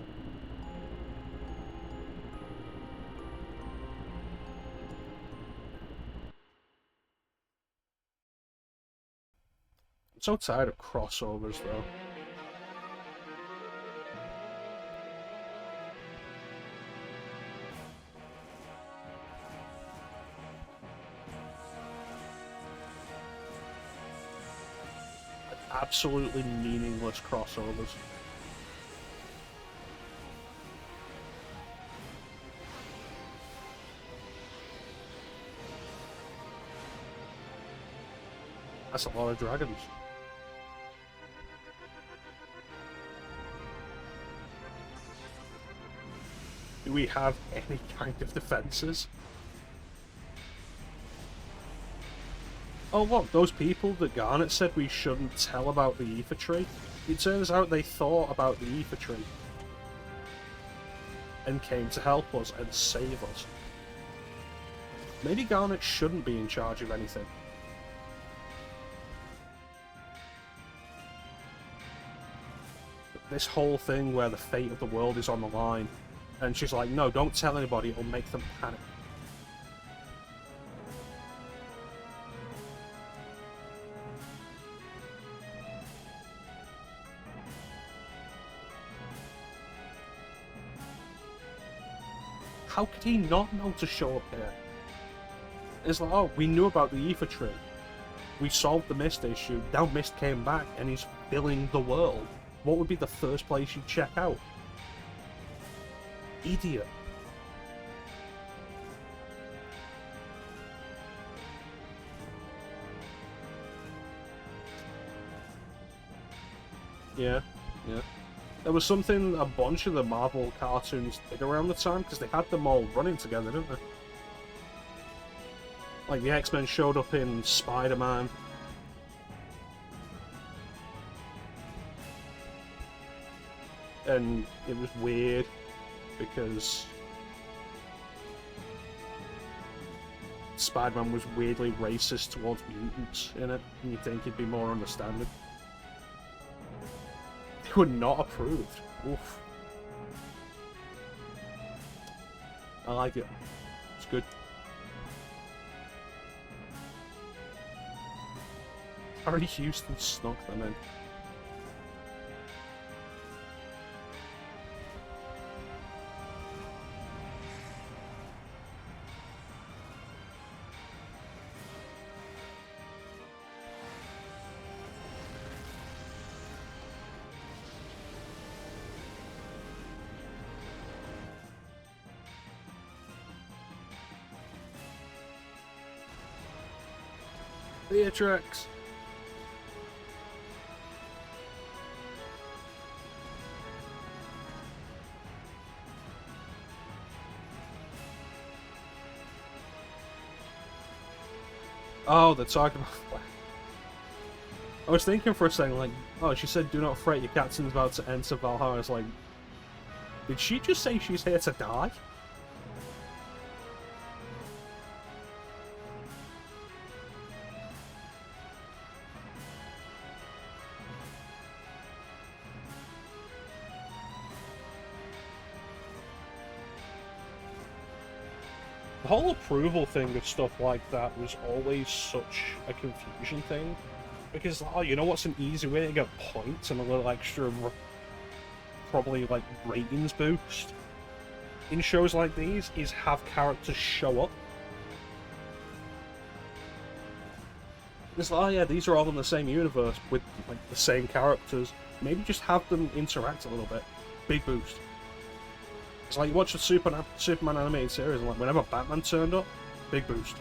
Speaker 1: I'm so tired of crossovers, though. Absolutely meaningless crossovers. That's a lot of dragons. Do we have any kind of defenses? Oh look, those people that Garnet said we shouldn't tell about the ether tree. It turns out they thought about the ether tree. And came to help us and save us. Maybe Garnet shouldn't be in charge of anything. This whole thing where the fate of the world is on the line, and she's like, no, don't tell anybody, it'll make them panic. How could he not know to show up here? It's like, oh, we knew about the ether tree. We solved the Mist issue, now Mist came back and he's filling the world. What would be the first place you'd check out? Idiot. Yeah. There was something a bunch of the Marvel cartoons did around the time, because they had them all running together, didn't they? Like, the X-Men showed up in Spider-Man. And it was weird, because Spider-Man was weirdly racist towards mutants in it, and you'd think he'd be more understanding. They were not approved. Oof. I like it. It's good. Harry Houston snuck them in. Beatrix! Oh, they're talking about... I was thinking for a second, like, oh, she said do not fret, your captain's about to enter Valhalla. I was like, did she just say she's here to die? The whole approval thing of stuff like that was always such a confusion thing. Because, oh, you know what's an easy way to get points and a little extra, probably, like, ratings boost in shows like these is have characters show up. It's like, oh yeah, these are all in the same universe with, like, the same characters. Maybe just have them interact a little bit. Big boost. It's like you watch a Superman animated series, and like whenever Batman turned up, big boost.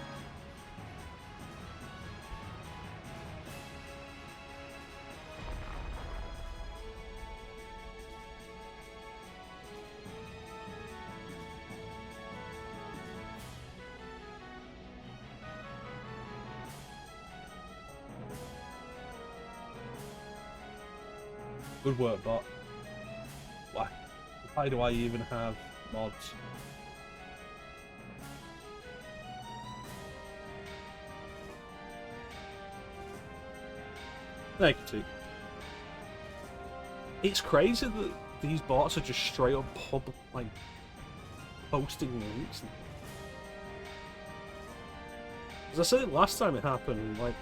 Speaker 1: Good work, bot. Why do I even have mods? Negative. It's crazy that these bots are just straight up posting links. As I said last time it happened, like,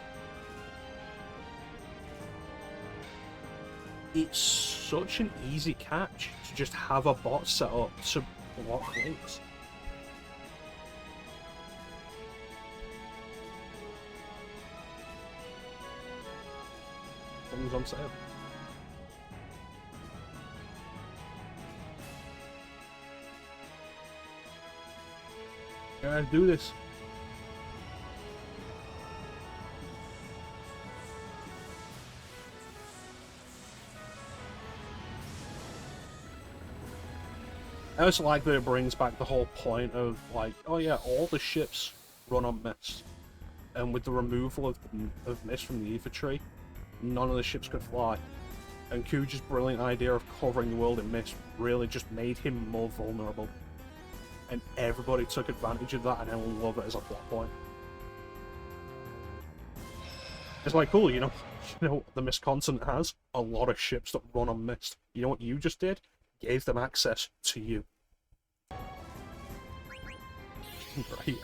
Speaker 1: it's such an easy catch to just have a bot set up to block links. Things on sale. Yeah, do this. I also like that it brings back the whole point of, like, oh yeah, all the ships run on mist. And with the removal of mist from the ether tree, none of the ships could fly. And Kuja's brilliant idea of covering the world in mist really just made him more vulnerable. And everybody took advantage of that, and I love it as a plot point. It's like, cool, you know, the mist continent has a lot of ships that run on mist. You know what you just did? Gave them access to you. Right.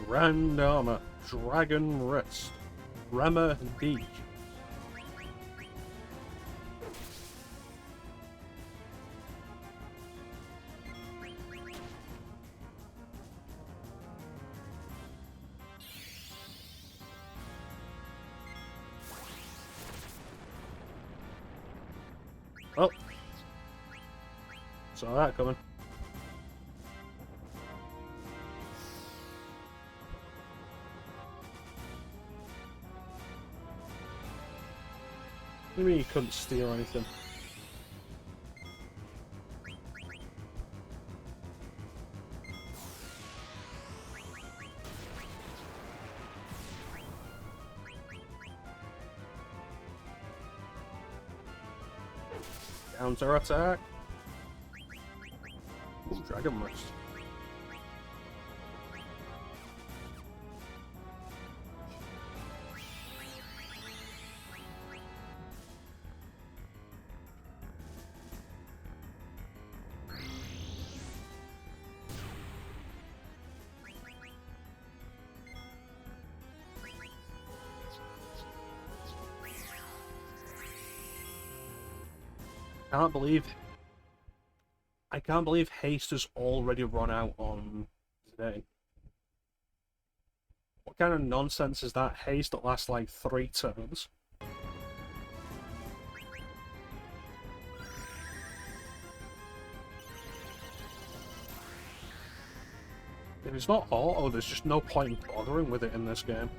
Speaker 1: Grand Armor, Dragon Rest, Rama D. Oh, saw that coming. What do you mean you couldn't steal anything? Counter attack. Ooh, Dragon Rest. I can't believe haste has already run out on today. What kind of nonsense is that? Haste that lasts like 3 turns? If it's not auto, there's just no point in bothering with it in this game.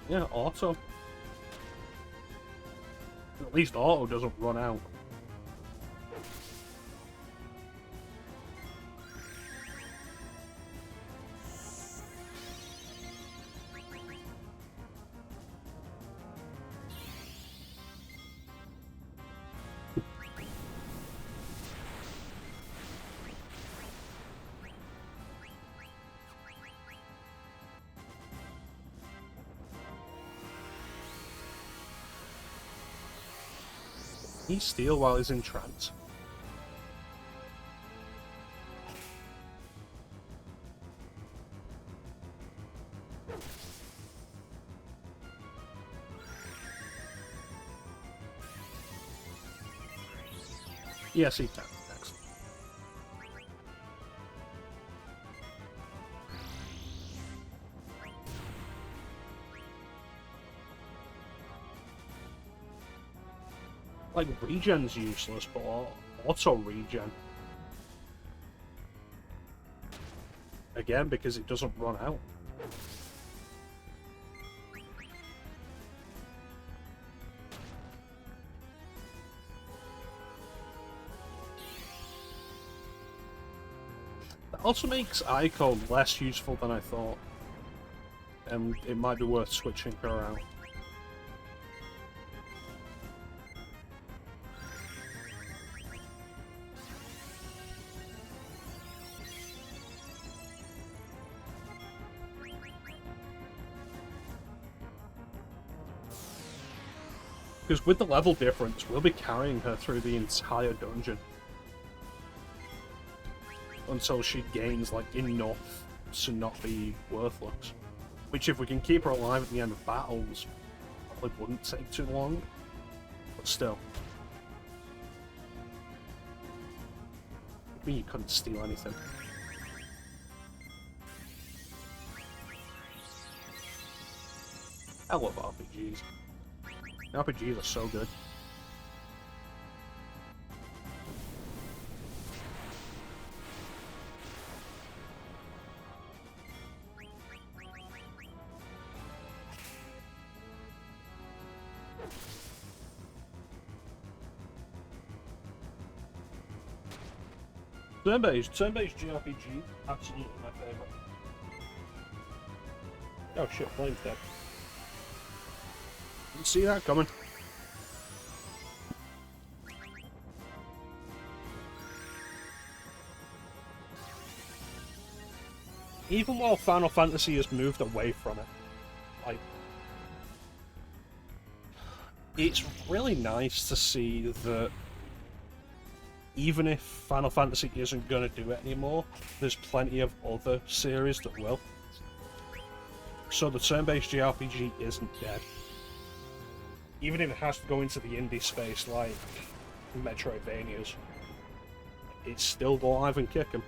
Speaker 1: Yeah, auto. At least auto doesn't run out. Can he steal while he's in trance? Yes, he can. Next. Like, regen's useless, but auto regen. Again, because it doesn't run out. That also makes Aiko less useful than I thought. And it might be worth switching her out. Because with the level difference, we'll be carrying her through the entire dungeon. Until she gains, like, enough to not be worthless. Which, if we can keep her alive at the end of battles, probably wouldn't take too long. But still. I mean, you couldn't steal anything. I love RPGs. RPGs are so good. Turn-based JRPG, absolutely my favourite. Oh shit, Flame's dead. Didn't see that coming. Even while Final Fantasy has moved away from it, like, it's really nice to see that even if Final Fantasy isn't going to do it anymore, there's plenty of other series that will. So the turn-based JRPG isn't dead. Even if it has to go into the indie space like Metroidvanias, it's still alive and kicking.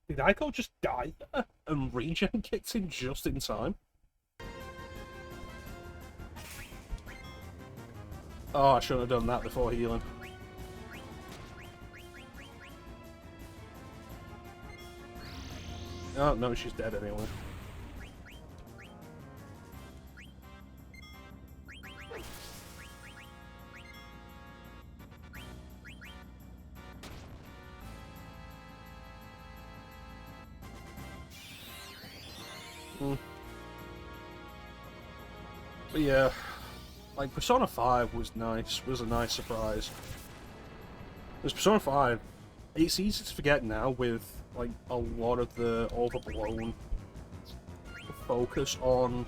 Speaker 1: Did Aiko just die there and regen kicked in just in time? Oh, I shouldn't have done that before healing. Oh, no, she's dead anyway. But yeah, like, Persona 5 was nice, was a nice surprise. Because Persona 5, it's easy to forget now with, like, a lot of the overblown focus on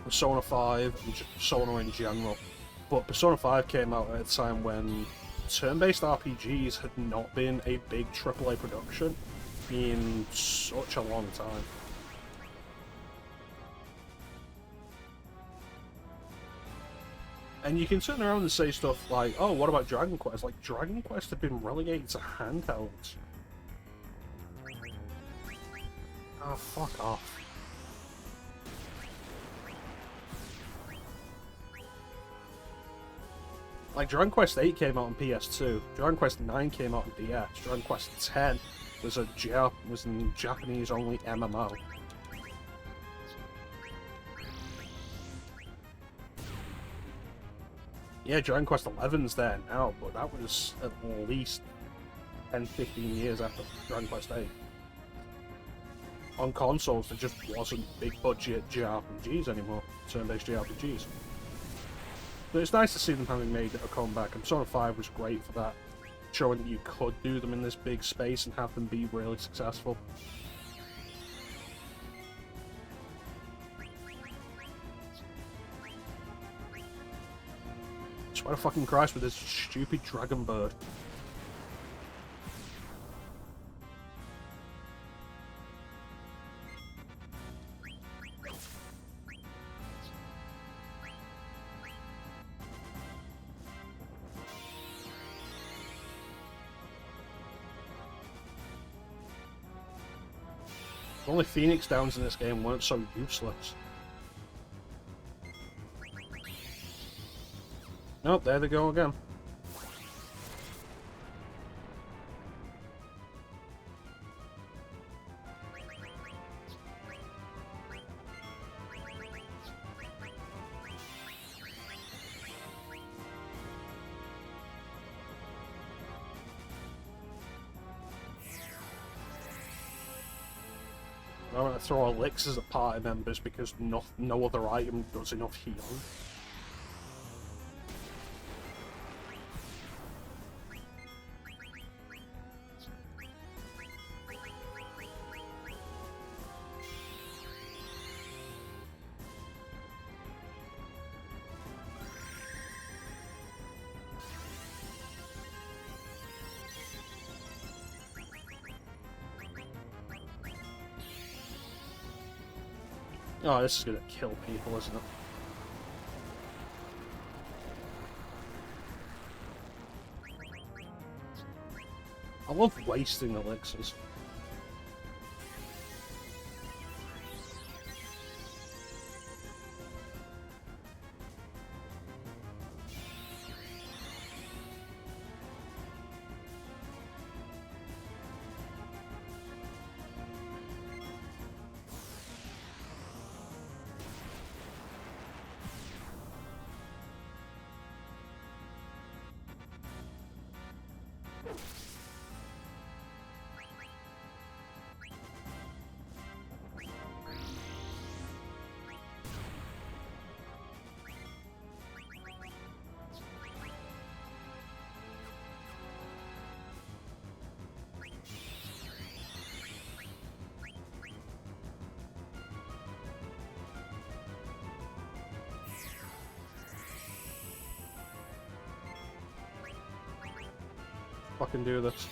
Speaker 1: Persona 5 and just Persona in general. But Persona 5 came out at a time when turn-based RPGs had not been a big AAA production in such a long time. And you can turn around and say stuff like, oh, what about Dragon Quest? Like, Dragon Quest have been relegated to handhelds. Oh, fuck off. Like, Dragon Quest 8 came out on PS2, Dragon Quest 9 came out on DS, Dragon Quest 10 was a Japanese-only MMO. Yeah, Dragon Quest 11's there now, but that was at least 10-15 years after Dragon Quest 8. On consoles, there just wasn't big-budget JRPGs anymore, turn-based JRPGs. But it's nice to see them having made a comeback, and Persona 5 was great for that, showing that you could do them in this big space and have them be really successful. Swear to fucking Christ with this stupid dragon bird. If only Phoenix Downs in this game weren't so useless. Nope, there they go again. I'm going to throw elixirs at party members because no other item does enough healing. Oh, this is gonna kill people, isn't it? I love wasting elixirs. Fucking do this.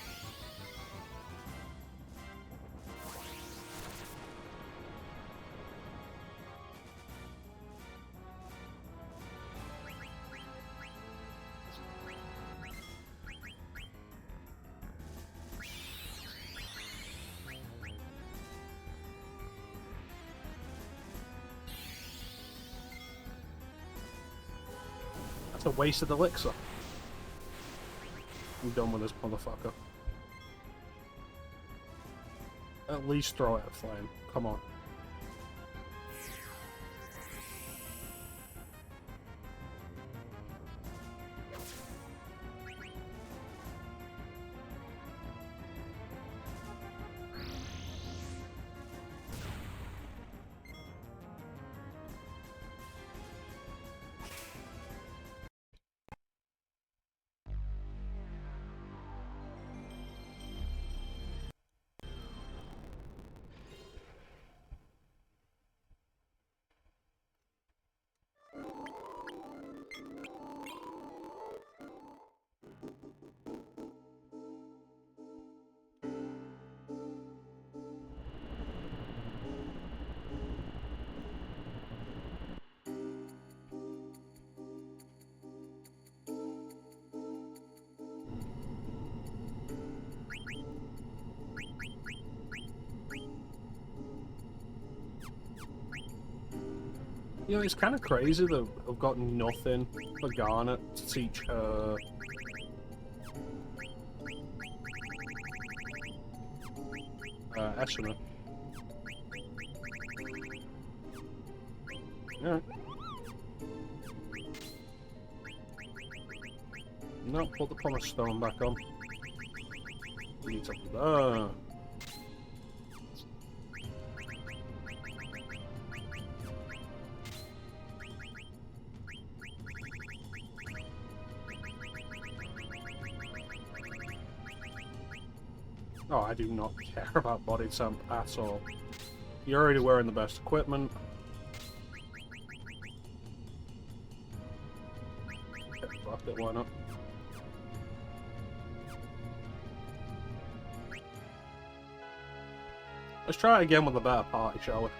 Speaker 1: That's a wasted elixir. I'm done with this motherfucker. At least throw it at flame. Come on. You know, it's kind of crazy that I've got nothing for Garnet to teach her. Estimate. Yeah. No, put the pumice stone back on. Need to. Oh, I do not care about body temp at all. You're already wearing the best equipment. Fuck it, why not? Let's try it again with a better party, shall we?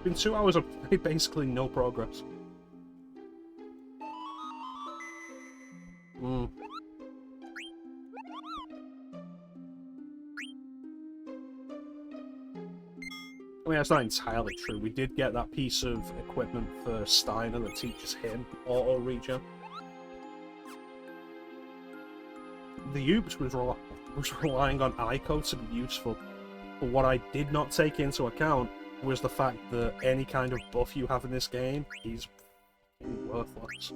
Speaker 1: Been 2 hours of basically no progress. I mean, that's not entirely true. We did get that piece of equipment for Steiner that teaches him auto regen. The Oops was relying on Ico to be useful, but what I did not take into account was the fact that any kind of buff you have in this game is worthless.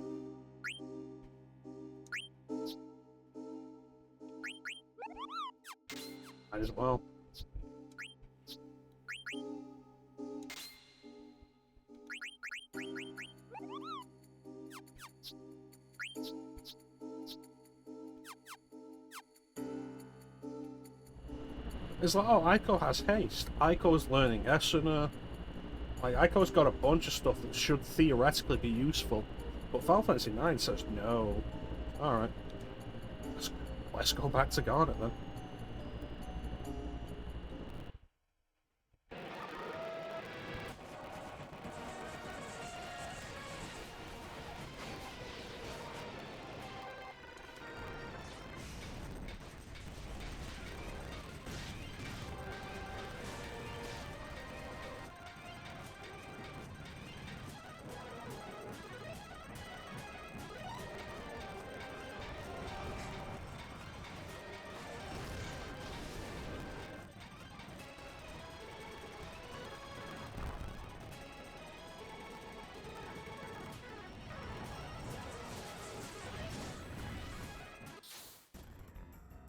Speaker 1: Might as well. It's like, oh, Ico has haste. Ico's learning Esuna. Like, Ico's got a bunch of stuff that should theoretically be useful. But Final Fantasy IX says no. Alright. Let's go back to Garnet then.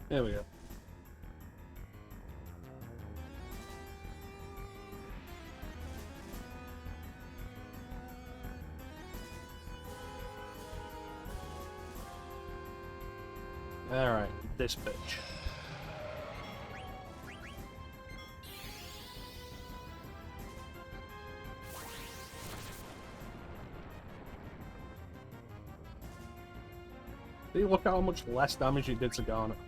Speaker 1: There we go. Alright, this bitch. See, look how much less damage he did to Garnet.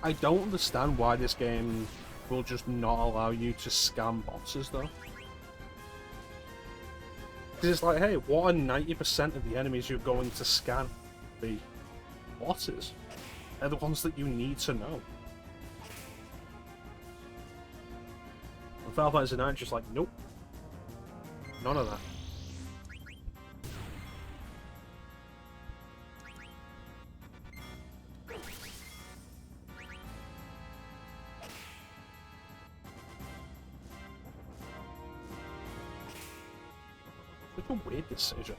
Speaker 1: I don't understand why this game will just not allow you to scam bosses, though. Because it's like, hey, what are 90% of the enemies you're going to scan? The bosses. They're the ones that you need to know. And Final Fantasy IX just like, nope. None of that. It's a weird decision.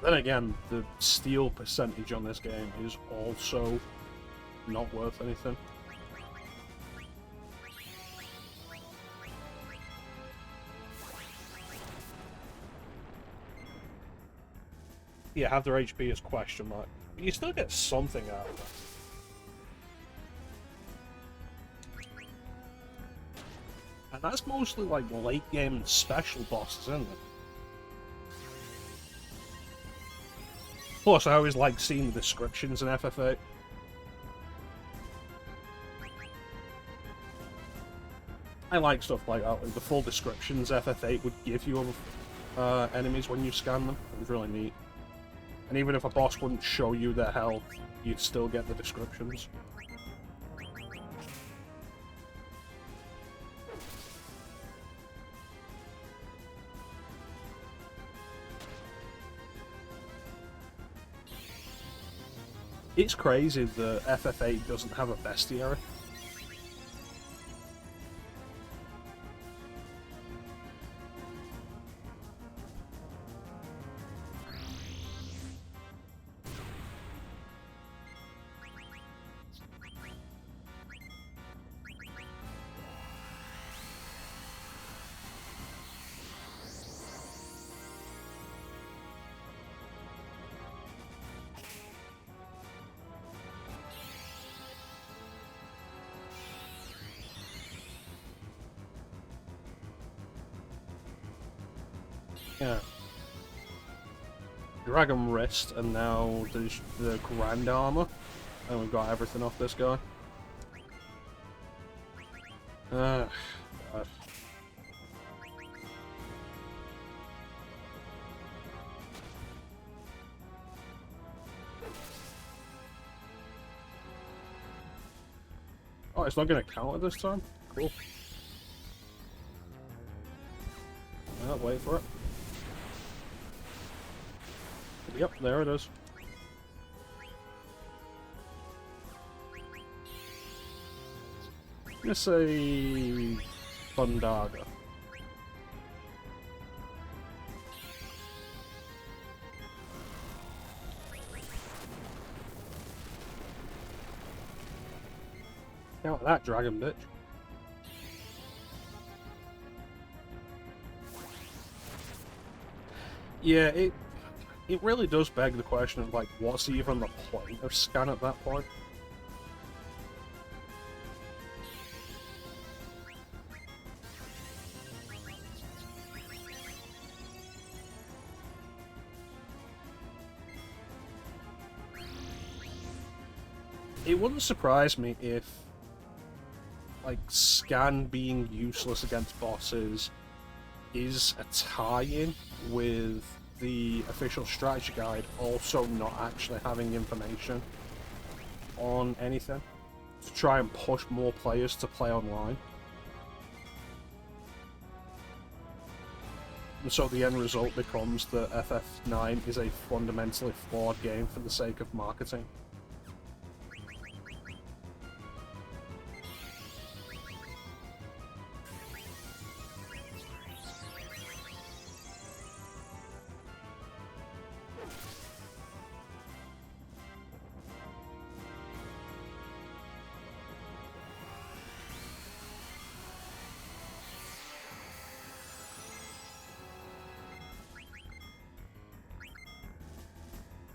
Speaker 1: Then again, the steal percentage on this game is also not worth anything. Yeah, have their HP as question mark. But you still get something out of And that's mostly like late game special bosses, isn't it? Plus, I always like seeing the descriptions in FF8. I like stuff like that, like the full descriptions FF8 would give you of enemies when you scan them. It was really neat. And even if a boss wouldn't show you their health, you'd still get the descriptions. It's crazy that FF8 doesn't have a bestiary. Yeah. Dragon Wrist, and now there's the Grand Armor. And we've got everything off this guy. God. Oh, it's not going to count it this time? Cool. Well, wait for it. Yep, there it is. I'm gonna say Bundaga. Count that, dragon bitch. Yeah, it really does beg the question of, like, what's even the point of scan at that point? It wouldn't surprise me if, like, scan being useless against bosses is a tie-in with the official strategy guide also not actually having information on anything to try and push more players to play online. And so the end result becomes that FF9 is a fundamentally flawed game for the sake of marketing.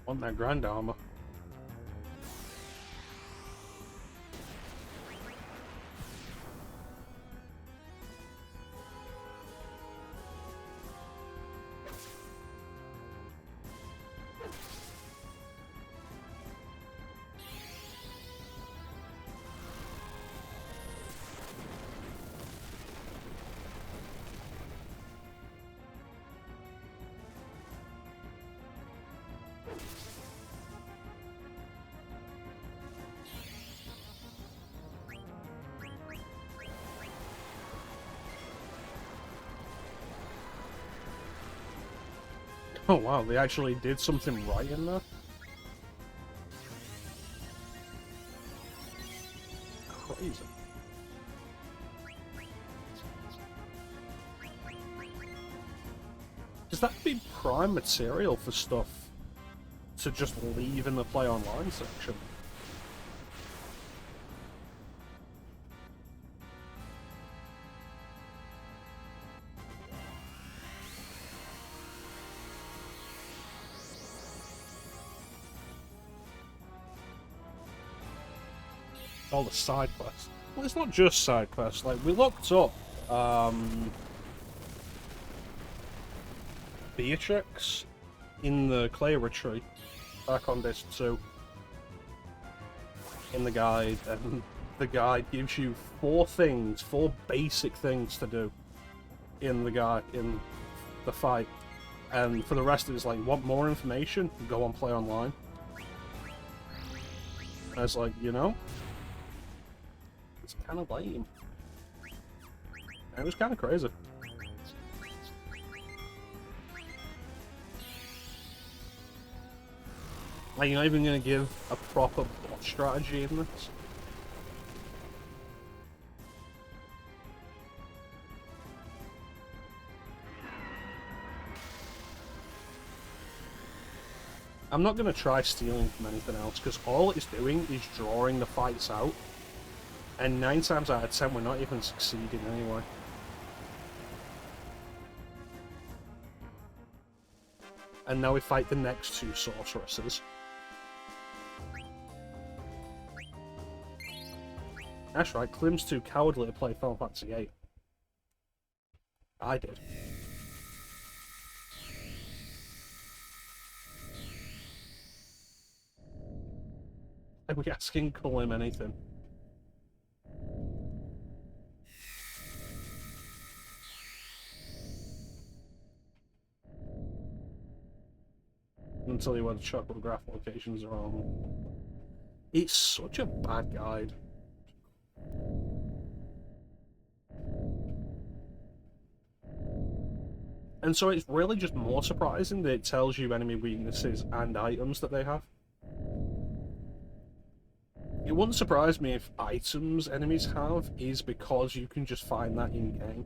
Speaker 1: Want that Grand Armor. Oh wow, they actually did something right in there. Crazy. Does that be prime material for stuff to just leave in the play online section? All the side quests. Well, it's not just side quests. Like, we looked up Beatrix in the Clay retreat back on disc 2 in the guide, and the guide gives you four basic things to do in the guide, in the fight, and for the rest of it, it's like, want more information? Go on Play Online. And I was like, you know, it's kind of lame. And it was kind of crazy. Like, you're not even going to give a proper bot strategy in this? I'm not going to try stealing from anything else, because all it's doing is drawing the fights out. And 9 times out of 10, we're not even succeeding anyway. And now we fight the next 2 sorceresses. That's right, Klim's too cowardly to play Final Fantasy VIII. I did. Are we asking Klim anything? I'll tell you where the chocograph locations are on. It's such a bad guide. And so it's really just more surprising that it tells you enemy weaknesses and items that they have. It wouldn't surprise me if items enemies have is because you can just find that in-game.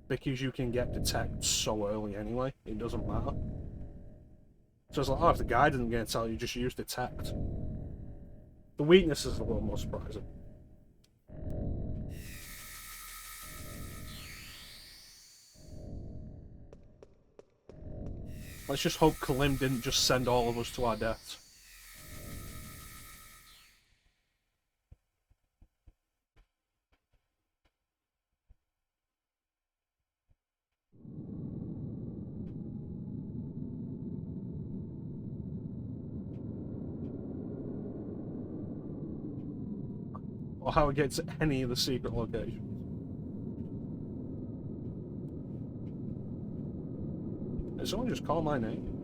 Speaker 1: Because you can get detect so early anyway, it doesn't matter. So it's like, oh, if the guide isn't going to tell you, just use detect. The weakness is a little more surprising. Let's just hope Klim didn't just send all of us to our deaths. Or how it gets any of the secret locations. Did someone just call my name?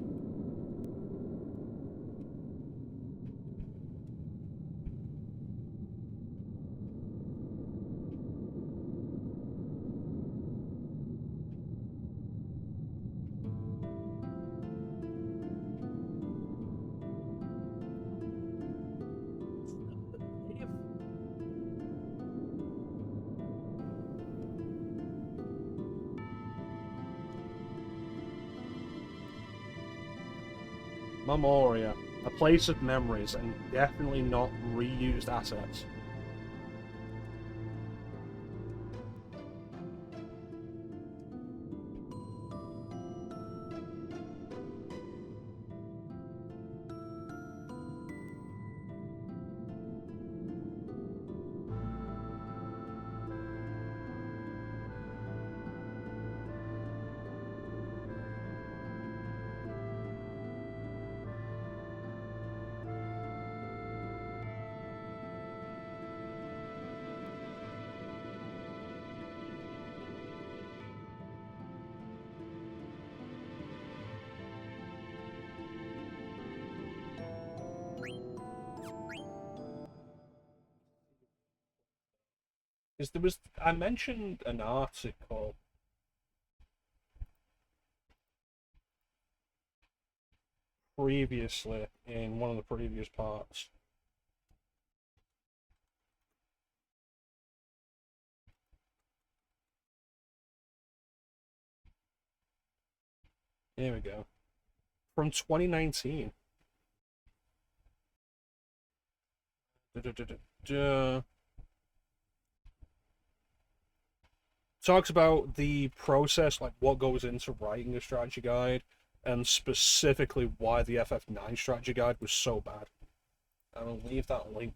Speaker 1: Memoria, a place of memories and definitely not reused assets. Because there was, I mentioned an article previously in one of the previous parts. Here we go. From 2019. Talks about the process, like what goes into writing a strategy guide, and specifically why the FF9 strategy guide was so bad. I will leave that link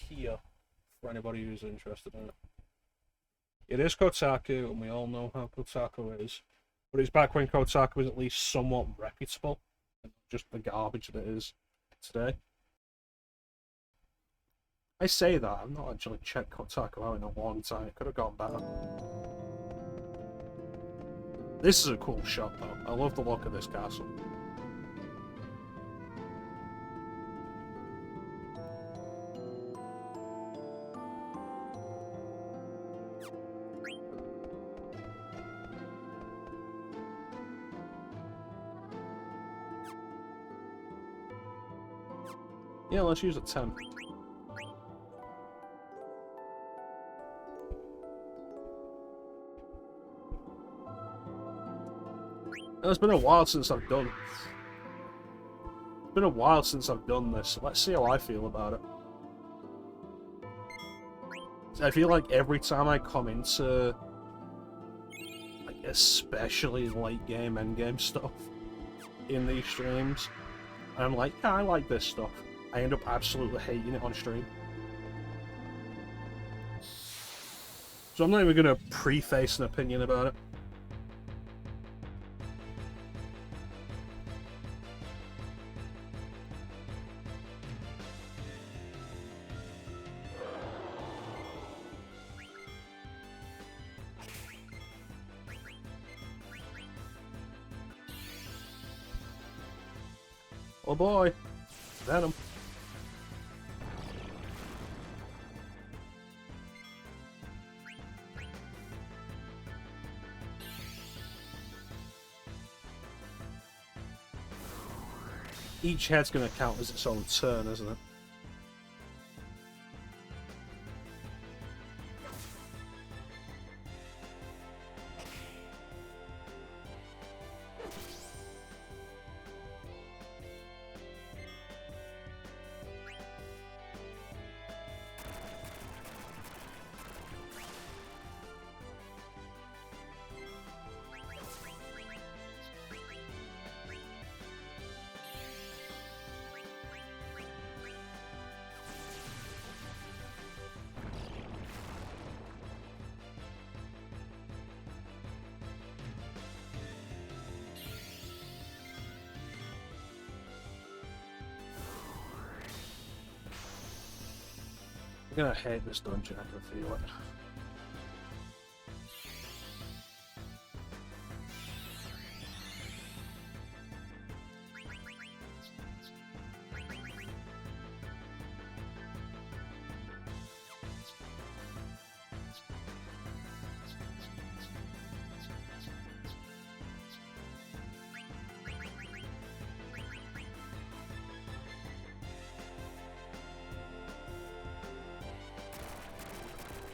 Speaker 1: here for anybody who's interested in it. It is Kotaku, and we all know how Kotaku is. But it's back when Kotaku was at least somewhat reputable, and not just the garbage that it is today. I say that, I've not actually checked Kotaku out in a long time. It could have gone better. This is a cool shot, though. I love the look of this castle. Yeah, let's use a 10. It's been a while since I've done. It's been a while since I've done this. So let's see how I feel about it. I feel like every time I come into, like, especially late game, end game stuff in these streams, and I'm like, yeah, I like this stuff, I end up absolutely hating it on stream. So I'm not even gonna preface an opinion about it. Oh boy, Venom. Each head's gonna count as its own turn, isn't it? I'm gonna hate this dungeon, I can feel it.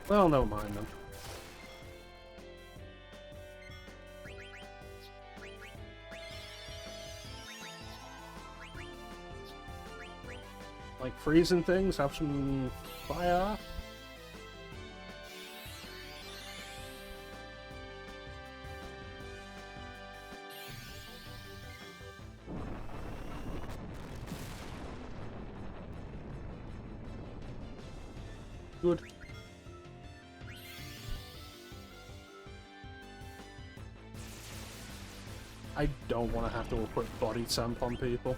Speaker 1: Well, never mind then. Like freezing things, have some fire. Good. I don't want to have to put body temp on people.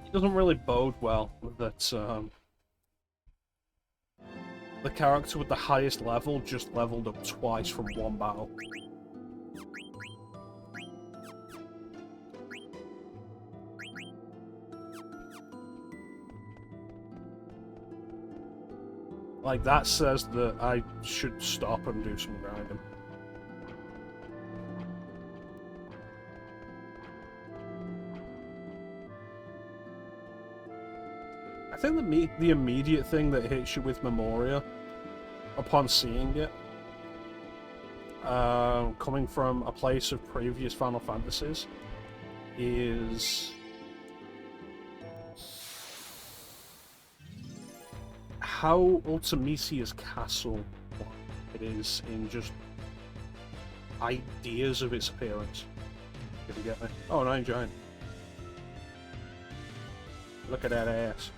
Speaker 1: It doesn't really bode well that the character with the highest level just leveled up twice from one battle. Like, that says that I should stop and do some grinding. I think the immediate thing that hits you with Memoria, upon seeing it, coming from a place of previous Final Fantasies, is how Ultimisia's castle it is in just ideas of its appearance. If you get me. Oh, an Iron Giant. Look at that ass.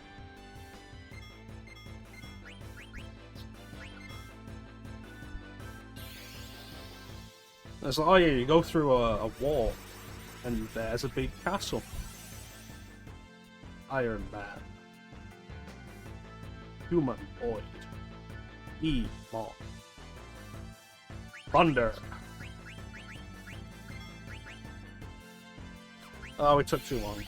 Speaker 1: It's like, oh yeah, you go through a wall, and there's a big castle. Iron Man. Humanoid. E-Mon. Thunder. Oh, it took too long.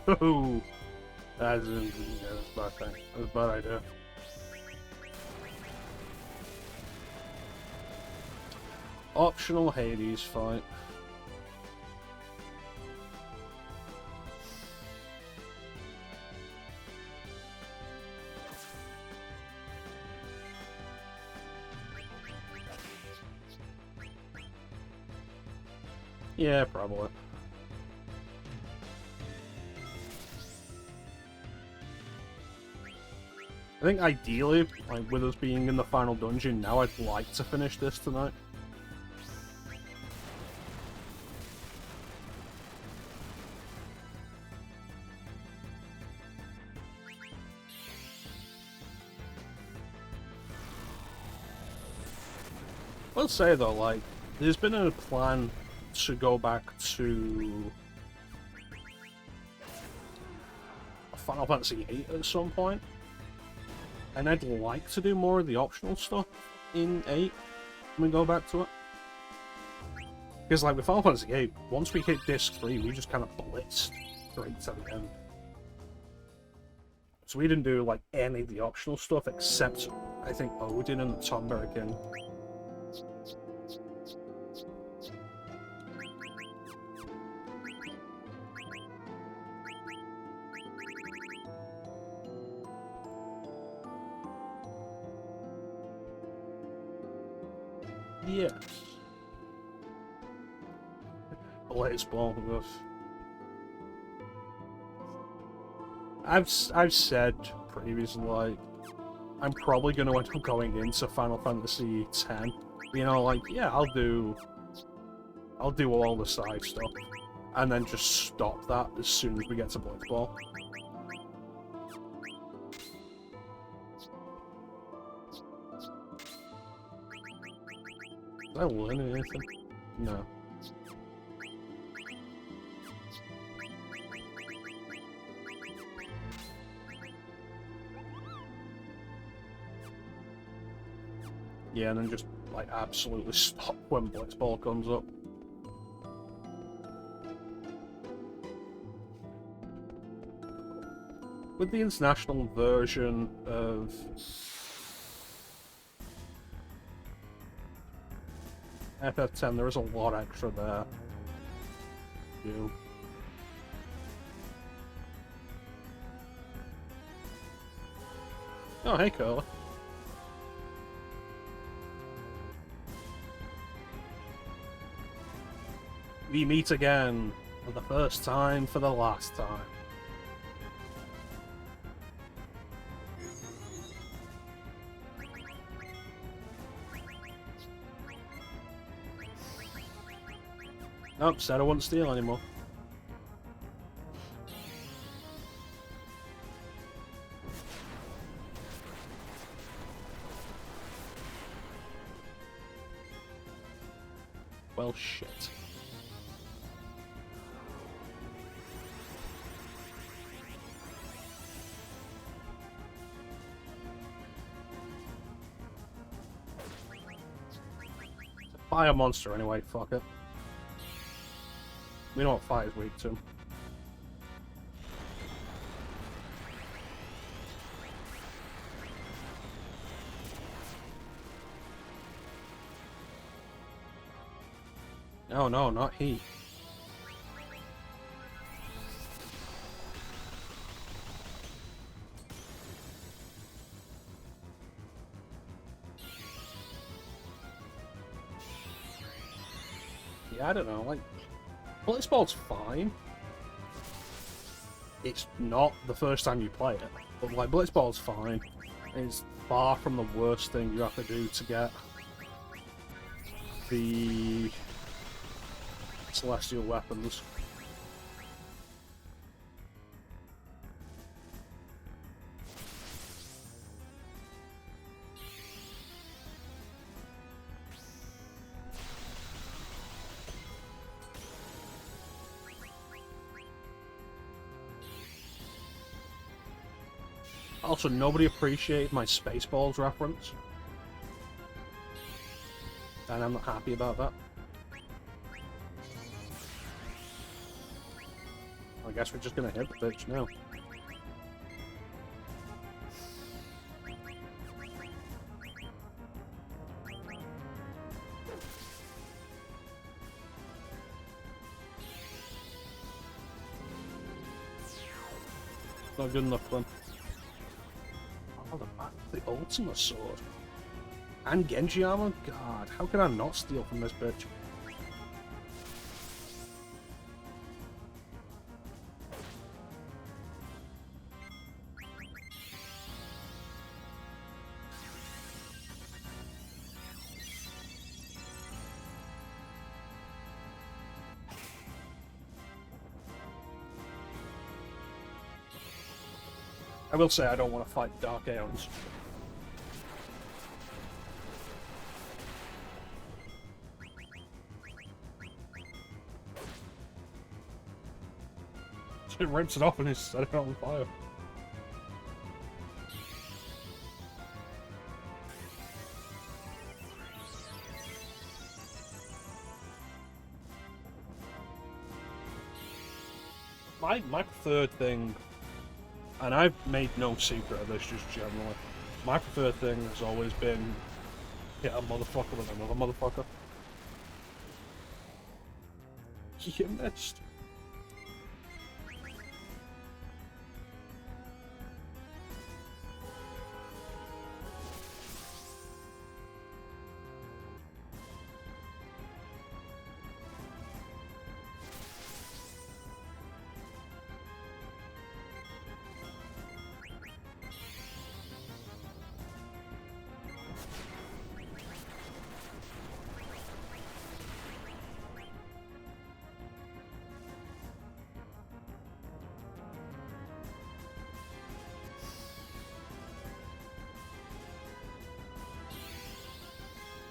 Speaker 1: Oh, that's a bad thing. That's a bad idea. Optional Hades fight. Yeah, probably. I think ideally, like with us being in the final dungeon now, I'd like to finish this tonight. I'll say though, like, there's been a plan to go back to Final Fantasy VIII at some point, and I'd like to do more of the optional stuff in 8 when we go back to it. Because like with Final Fantasy VIII, once we hit Disc 3, we just kind of blitzed straight to the end. So we didn't do like any of the optional stuff except, I think, Odin and the Tomberg. Yes. Let's ball with us. I've said previously, like, I'm probably going to end up going into Final Fantasy X. You know, like, yeah, I'll do all the side stuff, and then just stop that as soon as we get to Blitzball. Did I learn anything? No. Yeah, and then just, like, absolutely stop when Blitzball comes up. With the international version of FF10, there is a lot extra there. Oh, hey, Curly. We meet again for the first time for the last time. Nope, said I wouldn't steal anymore. Well, shit. Fire monster anyway, fuck it. We know what fire's weak to. Oh no, not he. Yeah, I don't know, like, Blitzball's fine. It's not the first time you play it, but like, Blitzball's fine. It's far from the worst thing you have to do to get the celestial weapons. Also, nobody appreciated my Spaceballs reference, and I'm not happy about that. I guess we're just gonna hit the bitch now. Not good enough for them. Oh, the ultimate sword. And Genji armor? God, how can I not steal from this bitch? I will say I don't want to fight Dark Aeons. It rips it off and it's set it on fire. My preferred thing, and I've made no secret of this just generally, my preferred thing has always been hit a motherfucker with another motherfucker. You missed.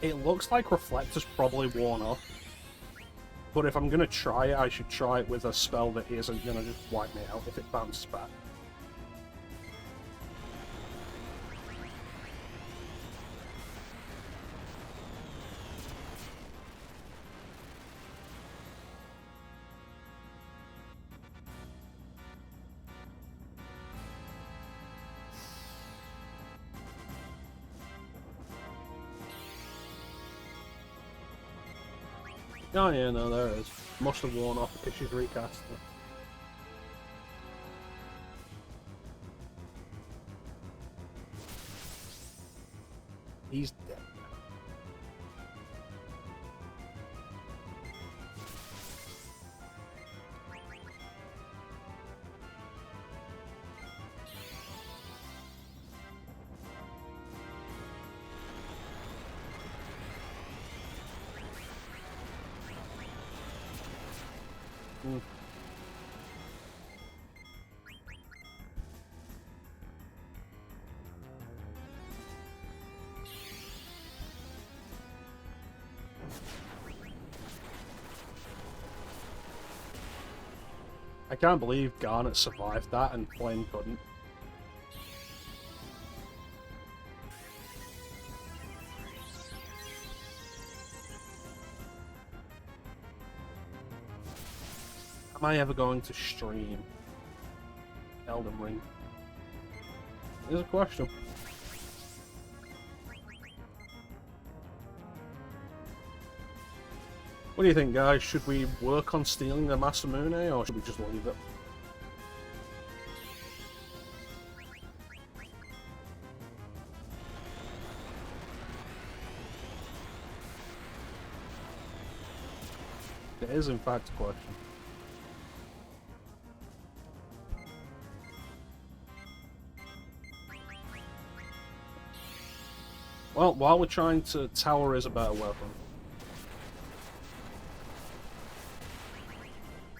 Speaker 1: It looks like Reflector's probably worn off. But if I'm gonna try it, I should try it with a spell that isn't gonna just wipe me out if it bounces back. Oh yeah, no, there it is. Must have worn off because she's recast it. He's dead. I can't believe Garnet survived that and Flame couldn't. Am I ever going to stream Elden Ring? There's a question. What do you think, guys? Should we work on stealing the Masamune, or should we just leave it? It is, in fact, a question. Well, while we're trying to... Tower is a better weapon.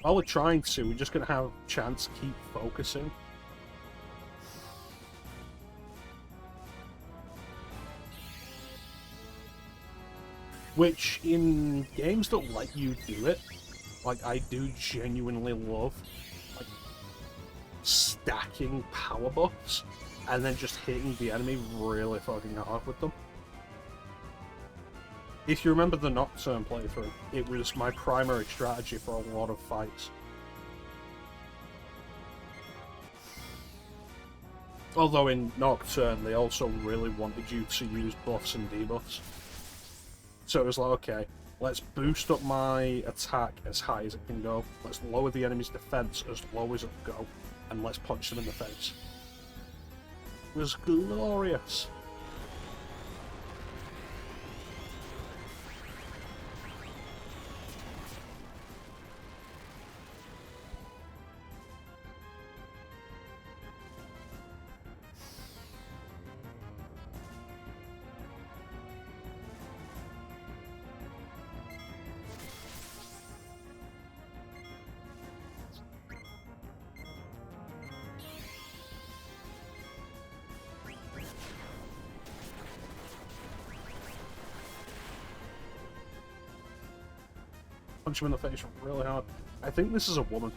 Speaker 1: While we're trying to, we're just going to have a chance to keep focusing. Which, in games that let you do it, like, I do genuinely love, like, stacking power buffs, and then just hitting the enemy really fucking hard with them. If you remember the Nocturne playthrough, it was my primary strategy for a lot of fights. Although in Nocturne, they also really wanted you to use buffs and debuffs. So it was like, okay, let's boost up my attack as high as it can go, let's lower the enemy's defense as low as it can go, and let's punch them in the face. It was glorious. Punch him in the face really hard. I think this is a woman.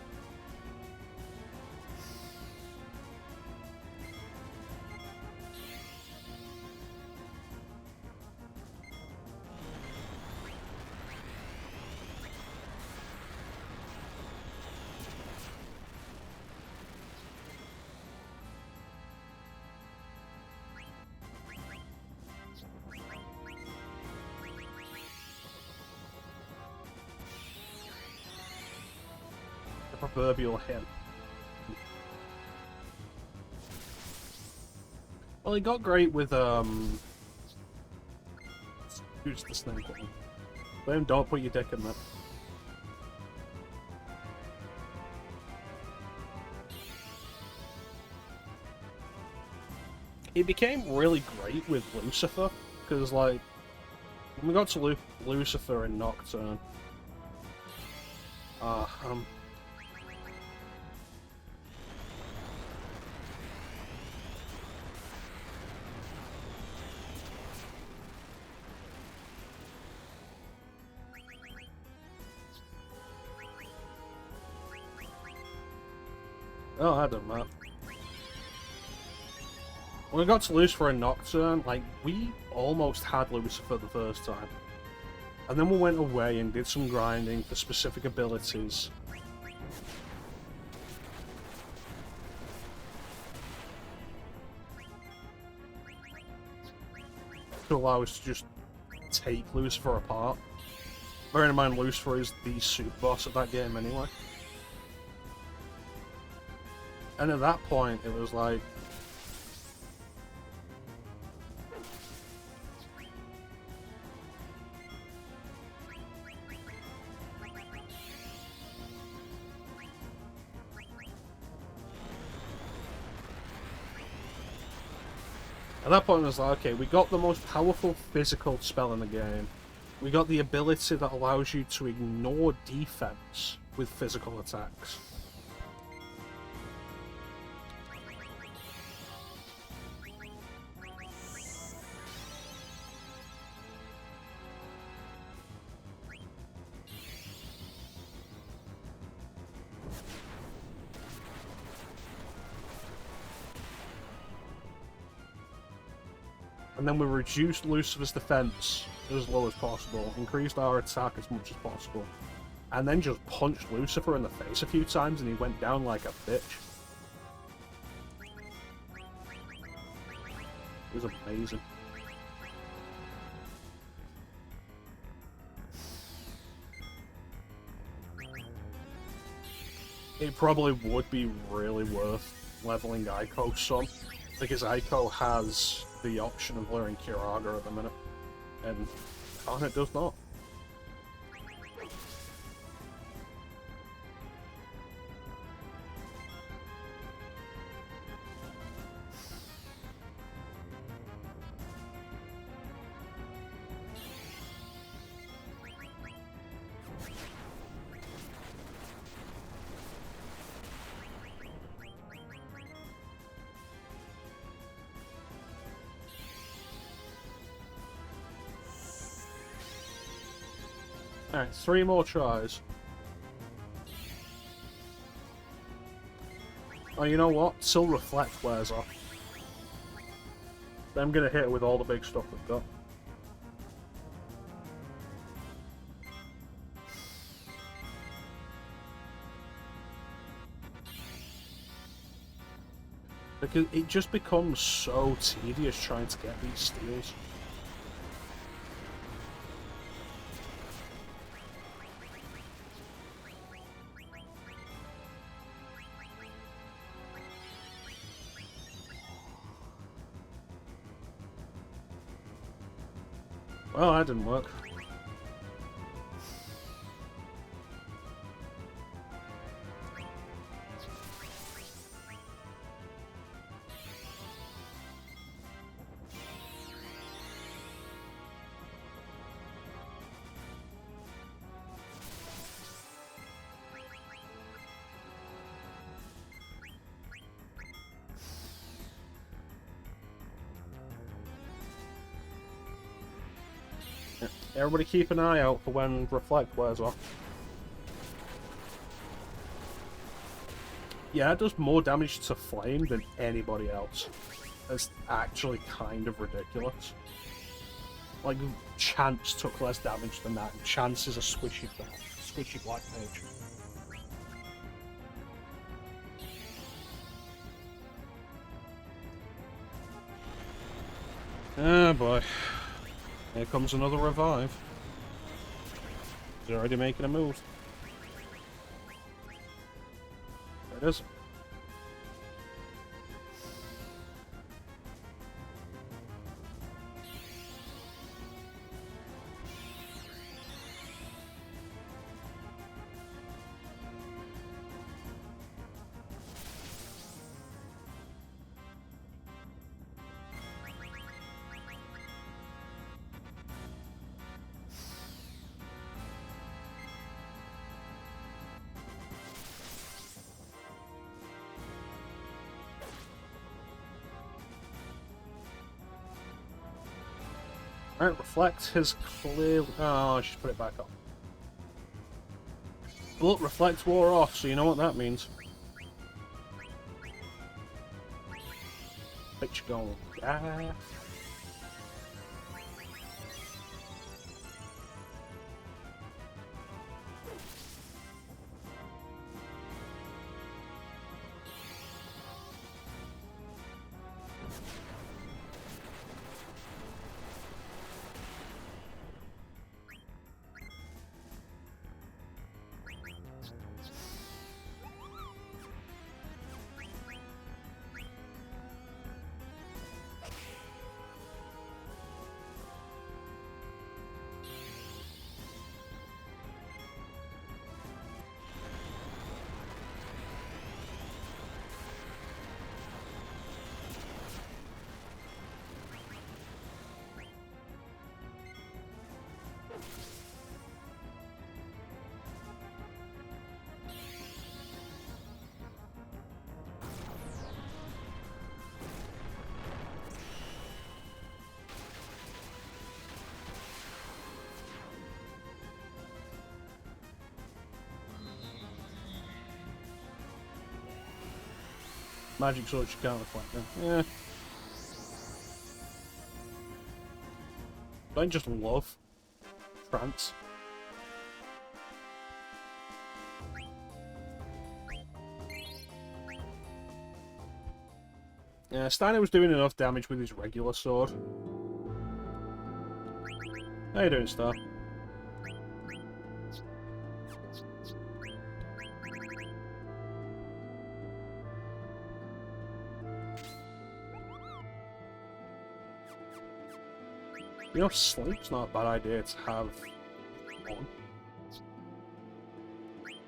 Speaker 1: Proverbial him. Well, he got great with who's the snake one? Then don't put your dick in that. He became really great with Lucifer, because like when we got to Lucifer in Nocturne, oh, I don't know. When we got to Lucifer and Nocturne, like, we almost had Lucifer the first time. And then we went away and did some grinding for specific abilities. To allow us to just take Lucifer apart. Bearing in mind, Lucifer is the super boss of that game anyway. And at that point, it was like... At that point, it was like, okay, we got the most powerful physical spell in the game. We got the ability that allows you to ignore defense with physical attacks. And then we reduced Lucifer's defense as low as possible, increased our attack as much as possible, and then just punched Lucifer in the face a few times and he went down like a bitch. It was amazing. it probably would be really worth leveling Aiko some, because Aiko has the option of learning Kiraga at the minute, and Kana does not. Alright, 3 more tries. Oh, you know what? Till Reflect wears off. I'm gonna hit it with all the big stuff we've got. Because it just becomes so tedious trying to get these steals. Well, that didn't work. Everybody keep an eye out for when Reflect wears off. Yeah, it does more damage to Flame than anybody else. It's actually kind of ridiculous. Like, Chance took less damage than that, and Chance is a squishy black mage. Ah, boy. Here comes another revive. He's already making a move. There it is. Alright, Reflect has clearly... Oh, I should put it back up. But Reflect wore off, so you know what that means. Picture going. Ah. Magic Sword should counter Reflect then. Yeah. Don't just love Trance. Yeah, Steiner was doing enough damage with his regular sword. How you doing, Star? You know, sleep's not a bad idea to have on.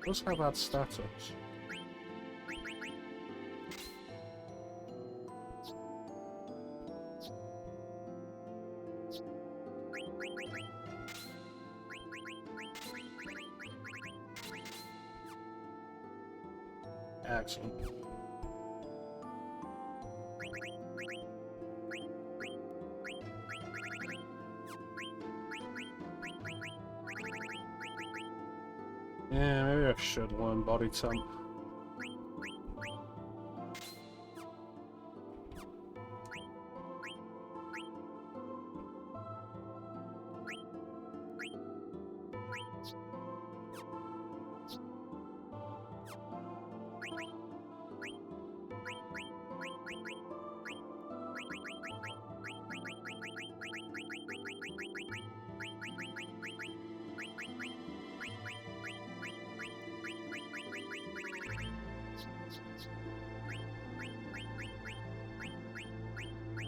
Speaker 1: Let's have that status. Excellent. Yeah, maybe I should learn body temp.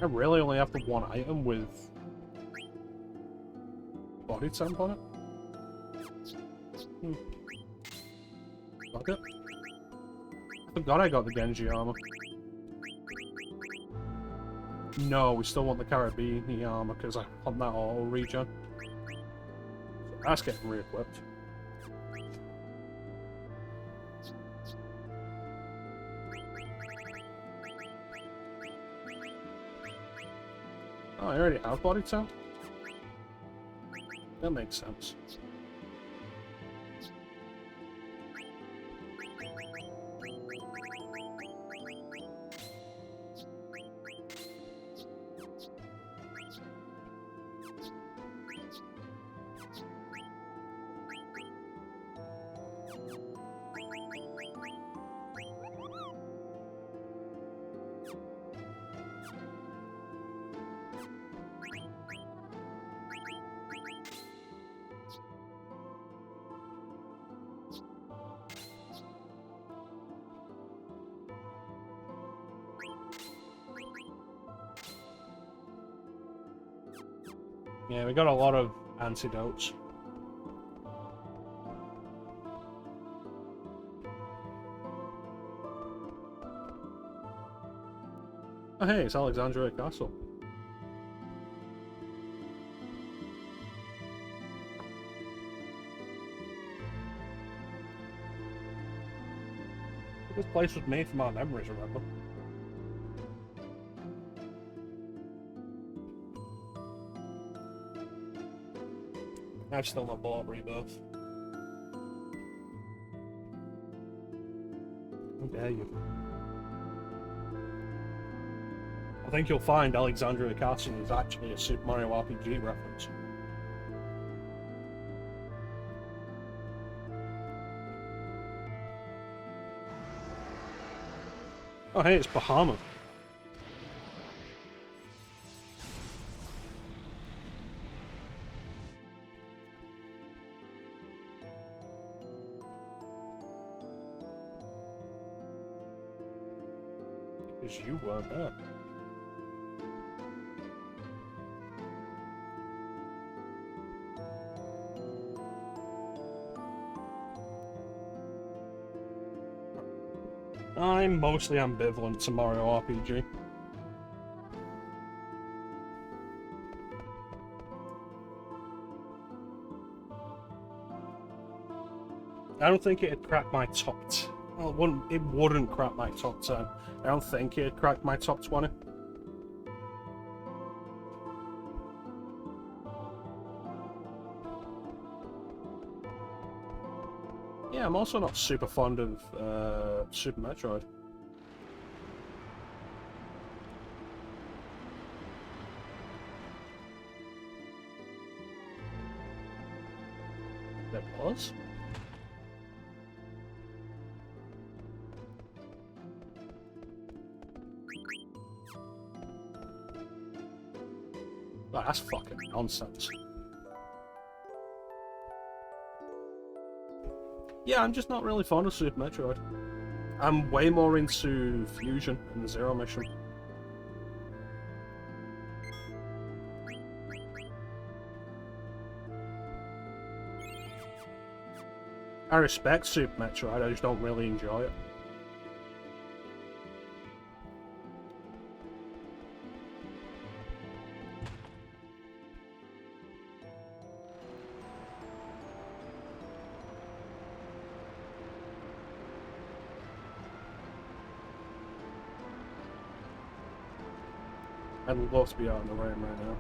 Speaker 1: I really only have the one item with body temp on it. Fuck it. I forgot I got the Genji armor. No, we still want the Carabini armor because I want that auto regen. So that's getting re-equipped. Oh, I already have body temp? That makes sense. Yeah, we got a lot of antidotes. Oh hey, it's Alexandria Castle. This place was made from our memories, remember? I've still not bought Rebirth. How dare you? I think you'll find Alexandria Castle is actually a Super Mario RPG reference. Oh hey, it's Bahama. Because you weren't there. I'm mostly ambivalent to Mario RPG. I don't think it'd crack my top 10. Well, it wouldn't crack my top 10. I don't think it'd crack my top 20. Yeah, I'm also not super fond of Super Metroid. There was? Oh, that's fucking nonsense. Yeah, I'm just not really fond of Super Metroid. I'm way more into Fusion and the Zero Mission. I respect Super Metroid, I just don't really enjoy it. I'd love to be out in the rain right now.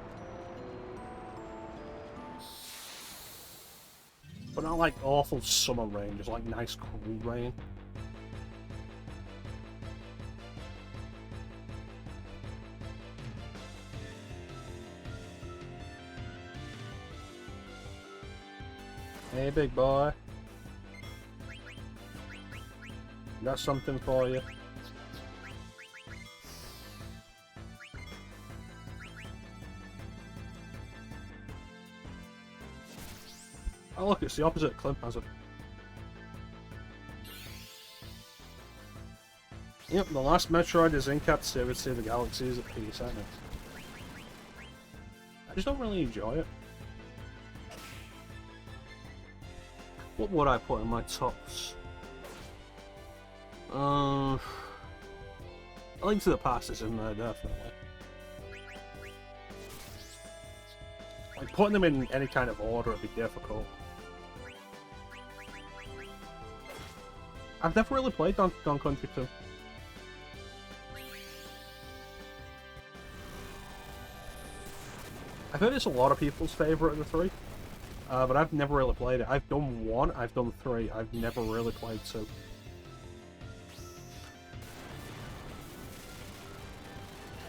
Speaker 1: But not like awful summer rain, just like nice cool rain. Hey big boy. Got something for you. Oh look, it's the opposite Clint Hazard. Yep, the last Metroid is in captivity, the galaxy is at peace, ain't it? I just don't really enjoy it. What would I put in my tops? A Link to the Past is in there, definitely. Like, putting them in any kind of order would be difficult. I've never really played Donkey Kong Country 2. I've heard it's a lot of people's favourite of the three, but I've never really played it. I've done 1, I've done 3, I've never really played 2.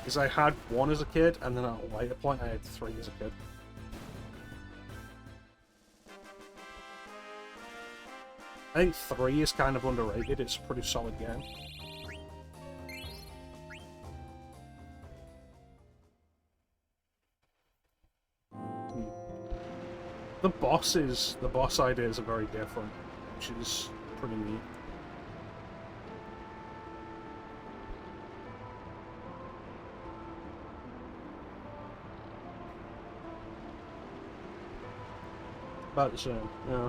Speaker 1: Because I had 1 as a kid, and then at a later point I had 3 as a kid. I think 3 is kind of underrated, it's a pretty solid game. The boss ideas are very different, which is pretty neat. About the same, yeah.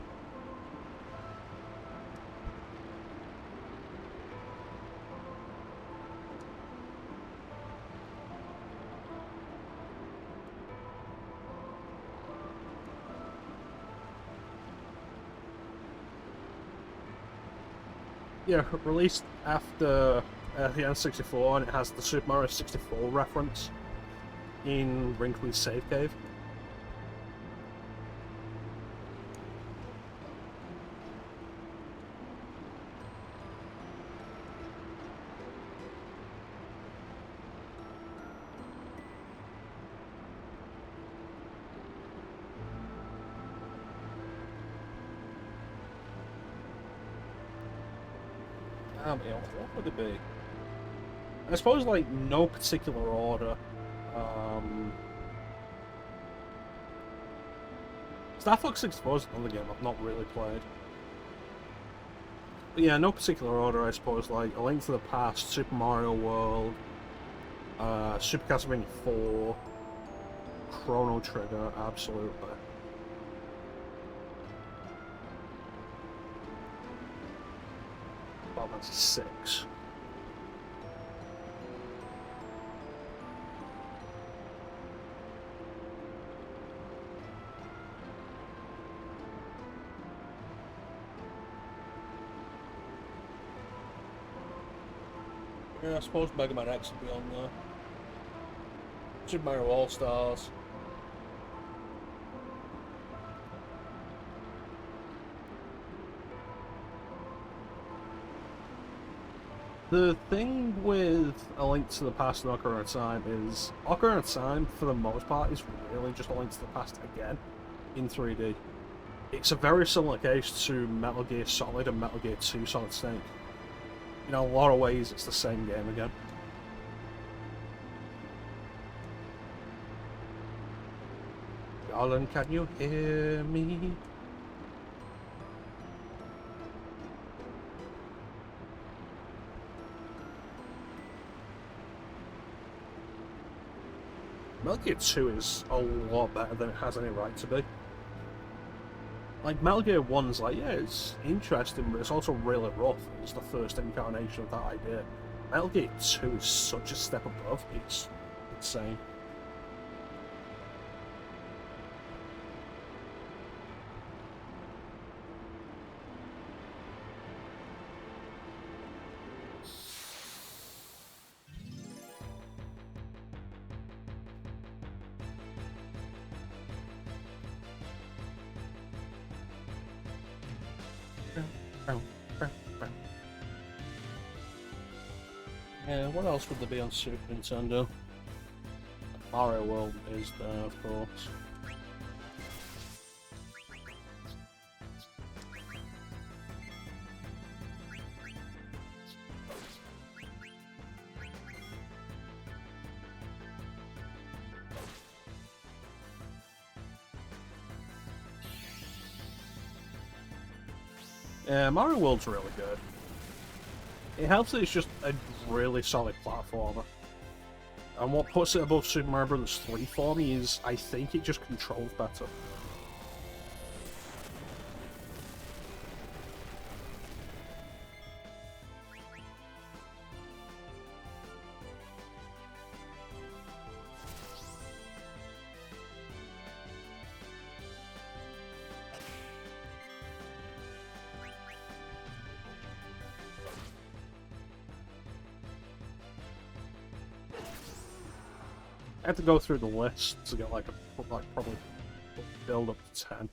Speaker 1: Yeah, released after the N64, and it has the Super Mario 64 reference in Wrinkly's Save Cave. What would it be? I suppose, like, no particular order. Star Fox 64 is another game I've not really played. But yeah, no particular order, I suppose, like A Link to the Past, Super Mario World, Super Castlevania 4, Chrono Trigger, absolutely. Final Fantasy 6. Yeah, I suppose Mega Man X would be on there. Super Mario All-Stars. The thing with A Link to the Past and Ocarina of Time is Ocarina of Time, for the most part, is really just A Link to the Past again in 3D. It's a very similar case to Metal Gear Solid and Metal Gear 2 Solid Snake. In a lot of ways, it's the same game again. Darling, can you hear me? Metal Gear 2 is a lot better than it has any right to be. Like, Metal Gear 1's like, yeah, it's interesting, but it's also really rough. It's the first incarnation of that idea. Metal Gear 2 is such a step above, it's insane. Yeah, what else would there be on Super Nintendo? Mario World is there, of course. Yeah, Mario World's really good. It helps that it's just a really solid platformer. And what puts it above Super Mario Bros. 3 for me is, I think it just controls better. I had to go through the list to get like probably build up to 10.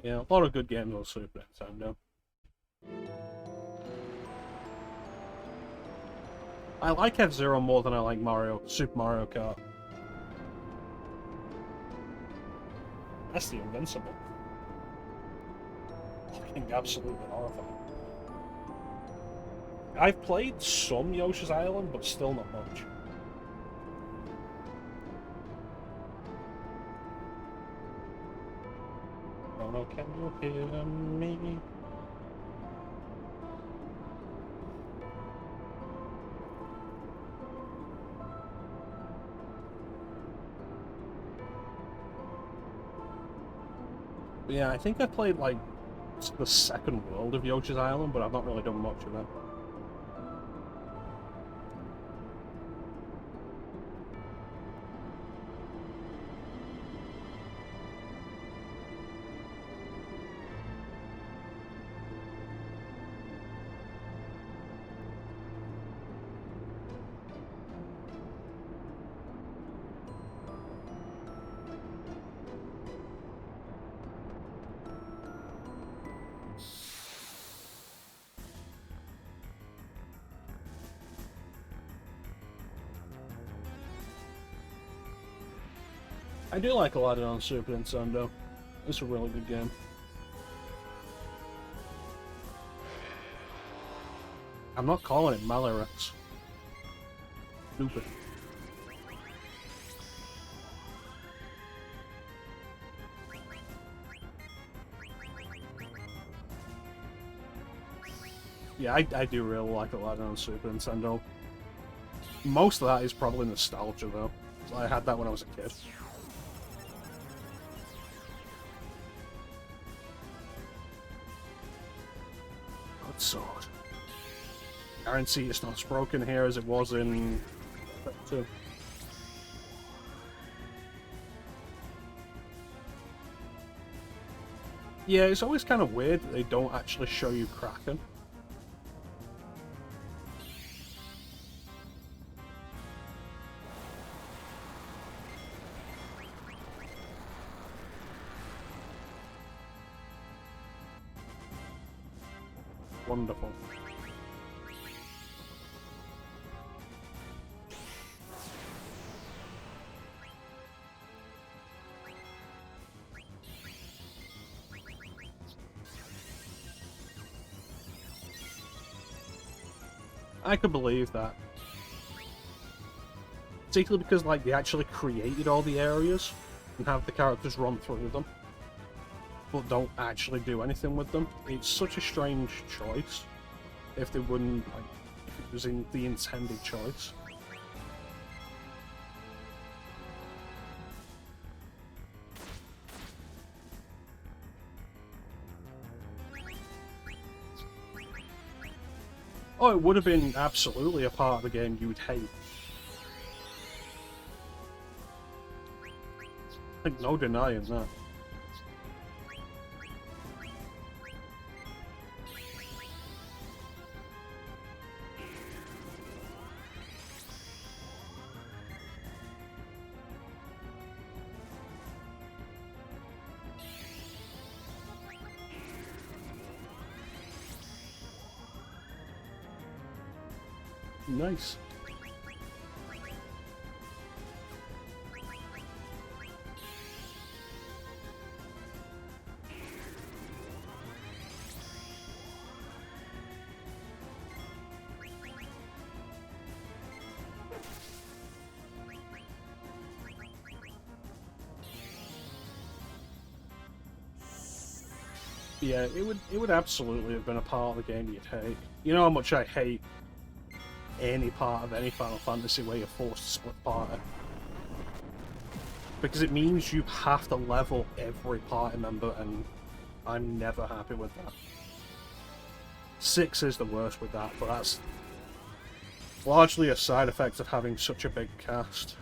Speaker 1: Yeah, a lot of good games on Super Nintendo. I like F-Zero more than I like Super Mario Kart. That's the Invincible. Fucking absolutely horrifying. I've played some Yoshi's Island, but still not much. Oh no, can you hear me? But yeah, I think I played like the second world of Yoshi's Island, but I've not really done much of it. I do like Aladdin on Super Nintendo. It's a really good game. I'm not calling it Malarex. Stupid. Yeah, I do really like Aladdin on Super Nintendo. Most of that is probably nostalgia, though. I had that when I was a kid. Good sword. Guarantee it's not as broken here as it was in 2. Yeah, it's always kind of weird that they don't actually show you cracking. Wonderful. I could believe that. Particularly because, like, they actually created all the areas and have the characters run through them, but don't actually do anything with them. It's such a strange choice if they wouldn't, like, was in the intended choice. Oh, it would have been absolutely a part of the game you would hate. Like, no denying that. Nice. Yeah, it would absolutely have been a part of the game you'd hate. You know how much I hate any part of any Final Fantasy where you're forced to split party. Because it means you have to level every party member, and I'm never happy with that. 6 is the worst with that, but that's largely a side effect of having such a big cast.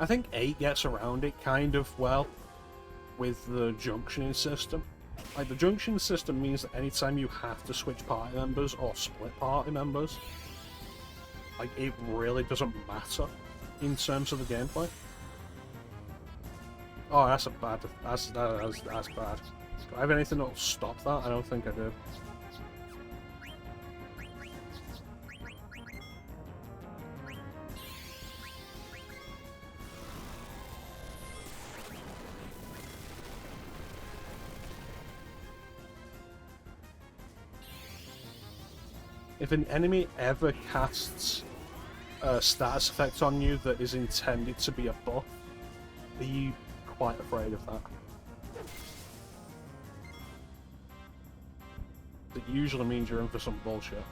Speaker 1: I think 8 gets around it kind of well with the junctioning system. Like, the junction system means that anytime you have to switch party members or split party members, like, it really doesn't matter in terms of the gameplay. Oh, that's bad. That's bad. Do I have anything that'll stop that? I don't think I do. If an enemy ever casts a status effect on you that is intended to be a buff, be quite afraid of that. It usually means you're in for some bullshit.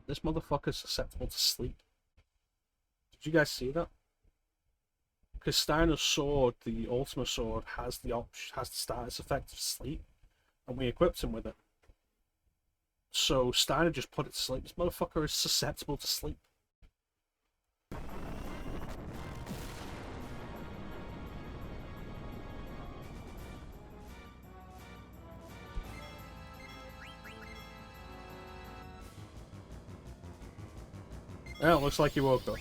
Speaker 1: This motherfucker's susceptible to sleep. Did you guys see that? Because Steiner's sword, the Ultima sword, has the status effect of sleep, and we equipped him with it. So Steiner just put it to sleep. This motherfucker is susceptible to sleep. Yeah, it looks like he woke up.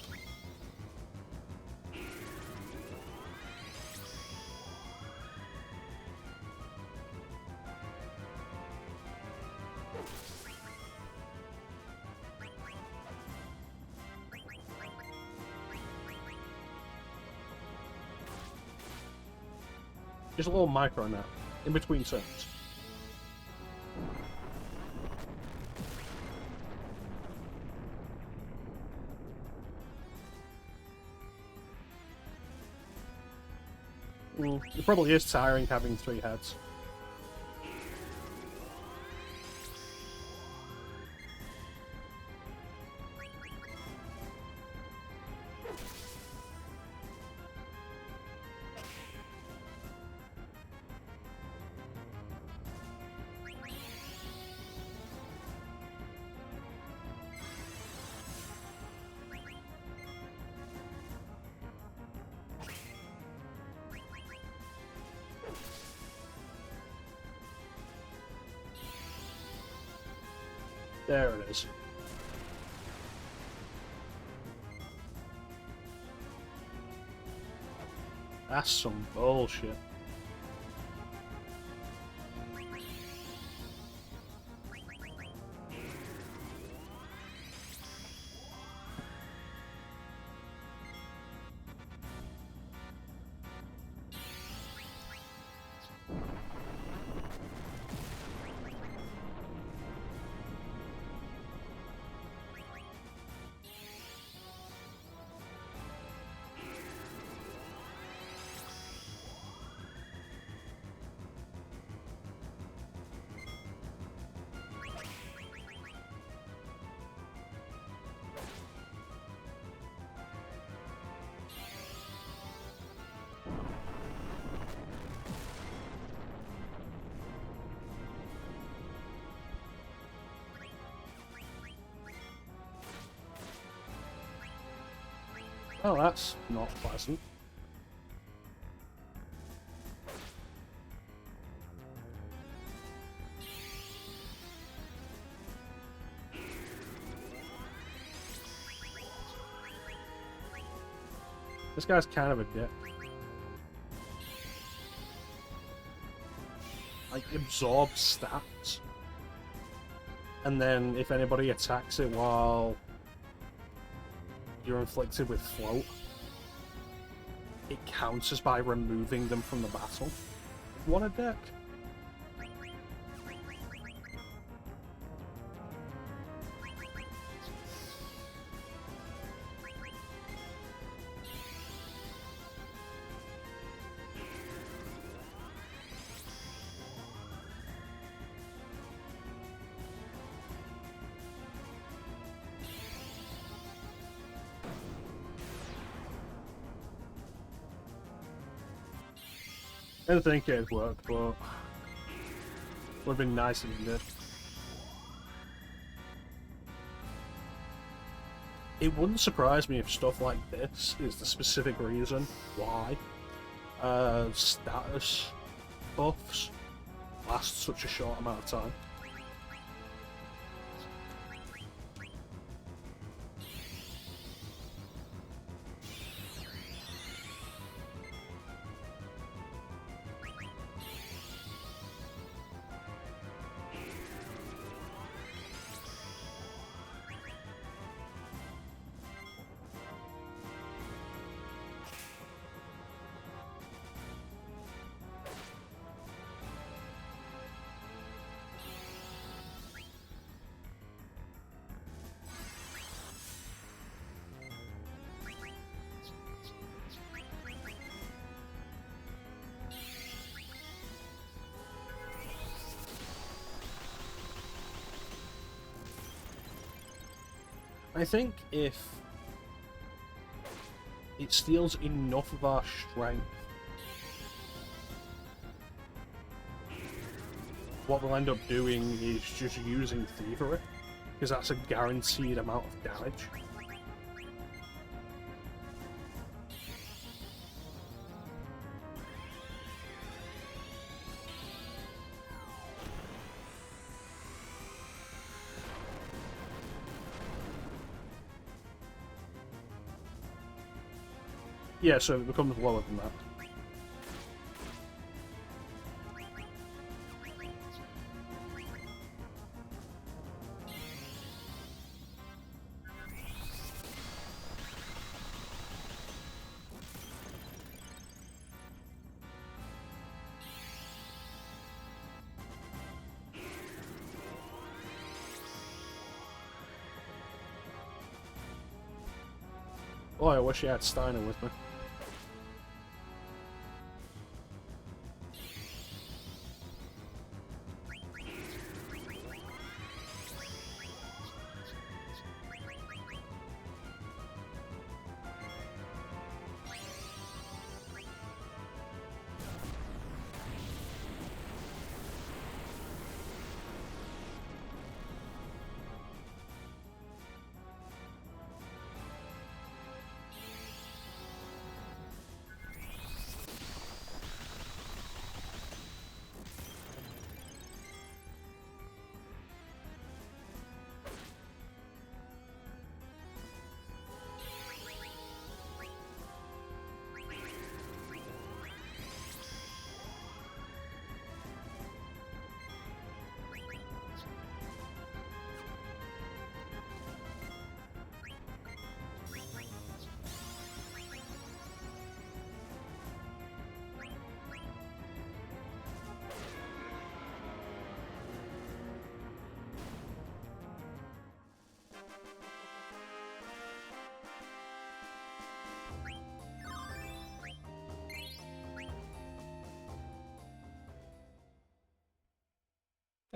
Speaker 1: Just a little micro nap in between turns. It probably is tiring having 3 heads. There it is. That's some bullshit. Oh, that's not pleasant. This guy's kind of a dick. Like, absorbs stats. And then if anybody attacks it while you're inflicted with float, it counters by removing them from the battle. What a dick. I didn't think it'd work, but would have been nice if it did. It wouldn't surprise me if stuff like this is the specific reason why status buffs last such a short amount of time. I think if it steals enough of our strength, what we'll end up doing is just using Thievery, because that's a guaranteed amount of damage. Yeah, so it becomes lower than that. Oh, I wish I had Steiner with me.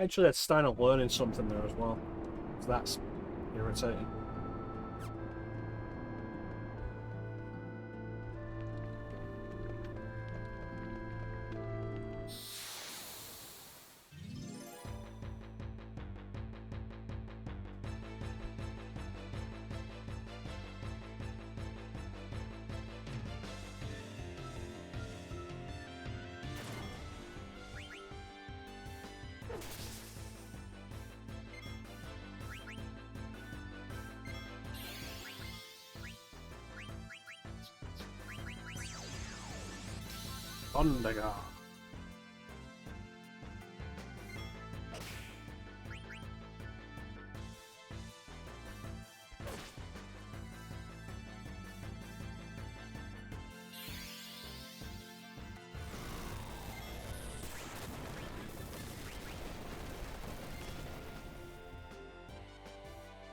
Speaker 1: Actually, that's starting learning something there as well. So that's irritating. Thundergar.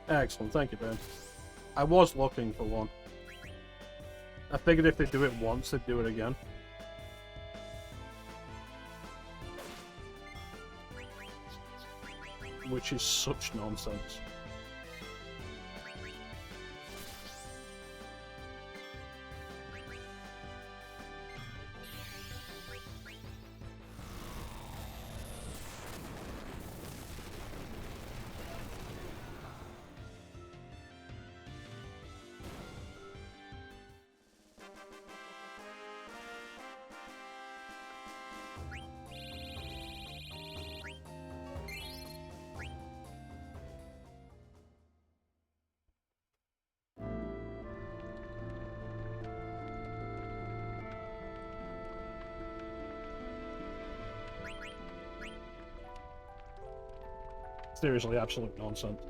Speaker 1: Excellent, thank you, Ben. I was looking for one. I figured if they do it once, they'd do it again. Which is such nonsense. Seriously, absolute nonsense.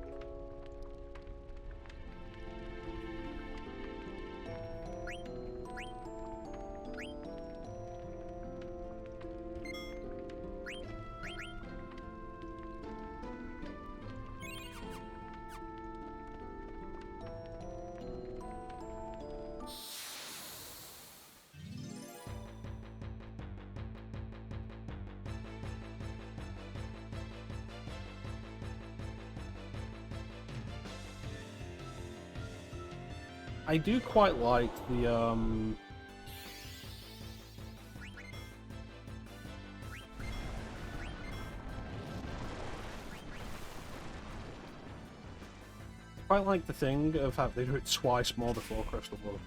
Speaker 1: I do quite like the, quite like the thing of how they do it twice more before Crystal Blood.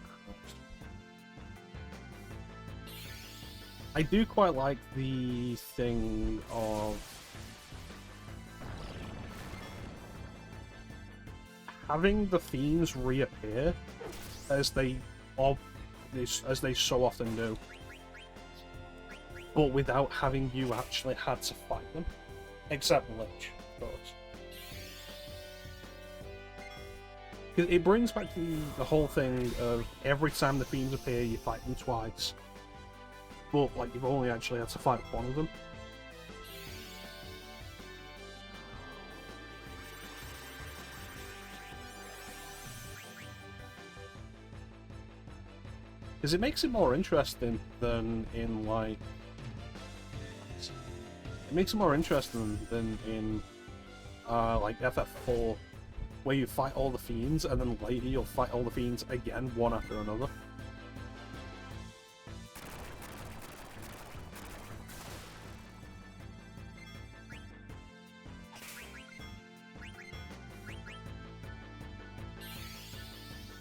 Speaker 1: I do quite like the thing of having the fiends reappear as they so often do, but without having you actually had to fight them, except Lich, of course. Because it brings back the whole thing of every time the fiends appear, you fight them twice, but like you've only actually had to fight one of them. Because it makes it more interesting than in, like... It makes it more interesting than in, like, FF4, where you fight all the fiends, and then later you'll fight all the fiends again, one after another.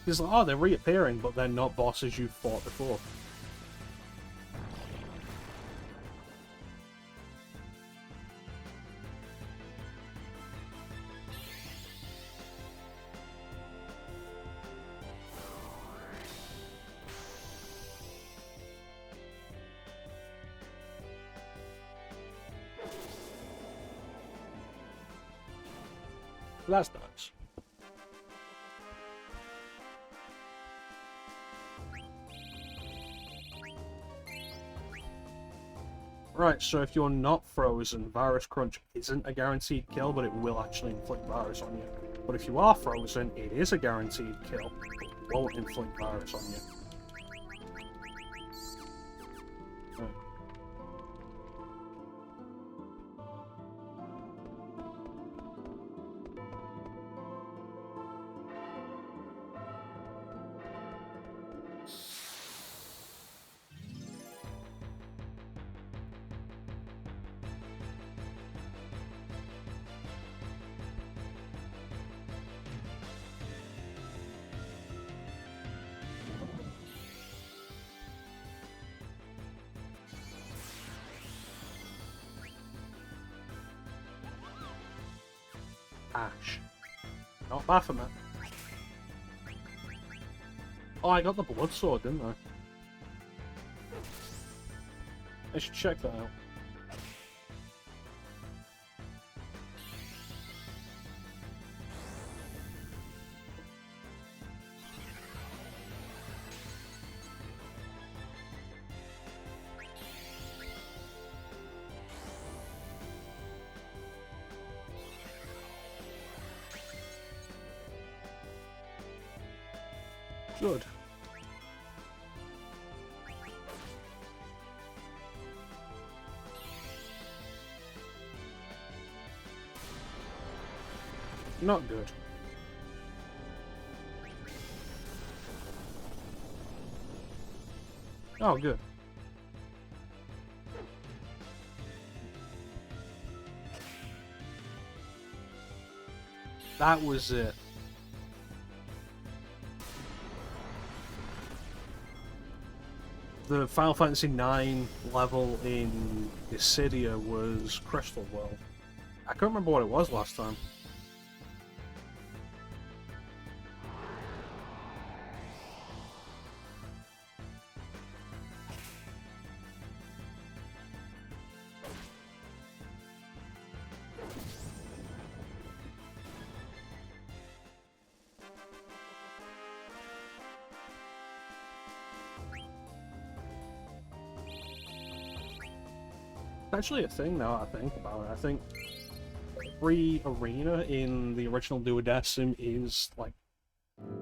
Speaker 1: It's like, oh, they're reappearing, but they're not bosses you fought before. That's nice. Right, so if you're not frozen, Virus Crunch isn't a guaranteed kill, but it will actually inflict virus on you. But if you are frozen, it is a guaranteed kill, but it won't inflict virus on you. Ash. Not Baphomet. Oh, I got the blood sword, didn't I? I should check that out. Good. Not good. Oh, good. That was it. The Final Fantasy IX level in Dissidia was Crystal World. I can't remember what it was last time. Actually a thing now I think about it. I think every arena in the original Duodecim is like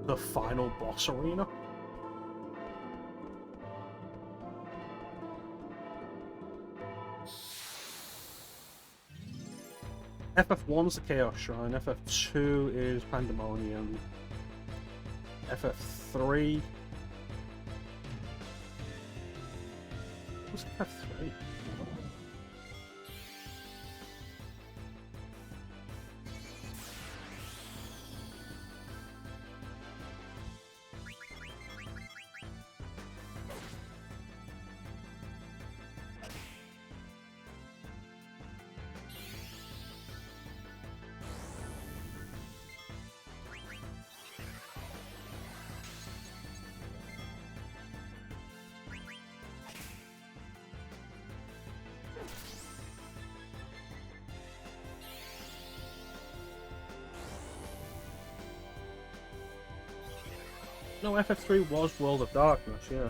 Speaker 1: the final boss arena. FF1's the Chaos Shrine, FF2 is Pandemonium, FF3... What's FF3? No, FF3 was World of Darkness, yeah.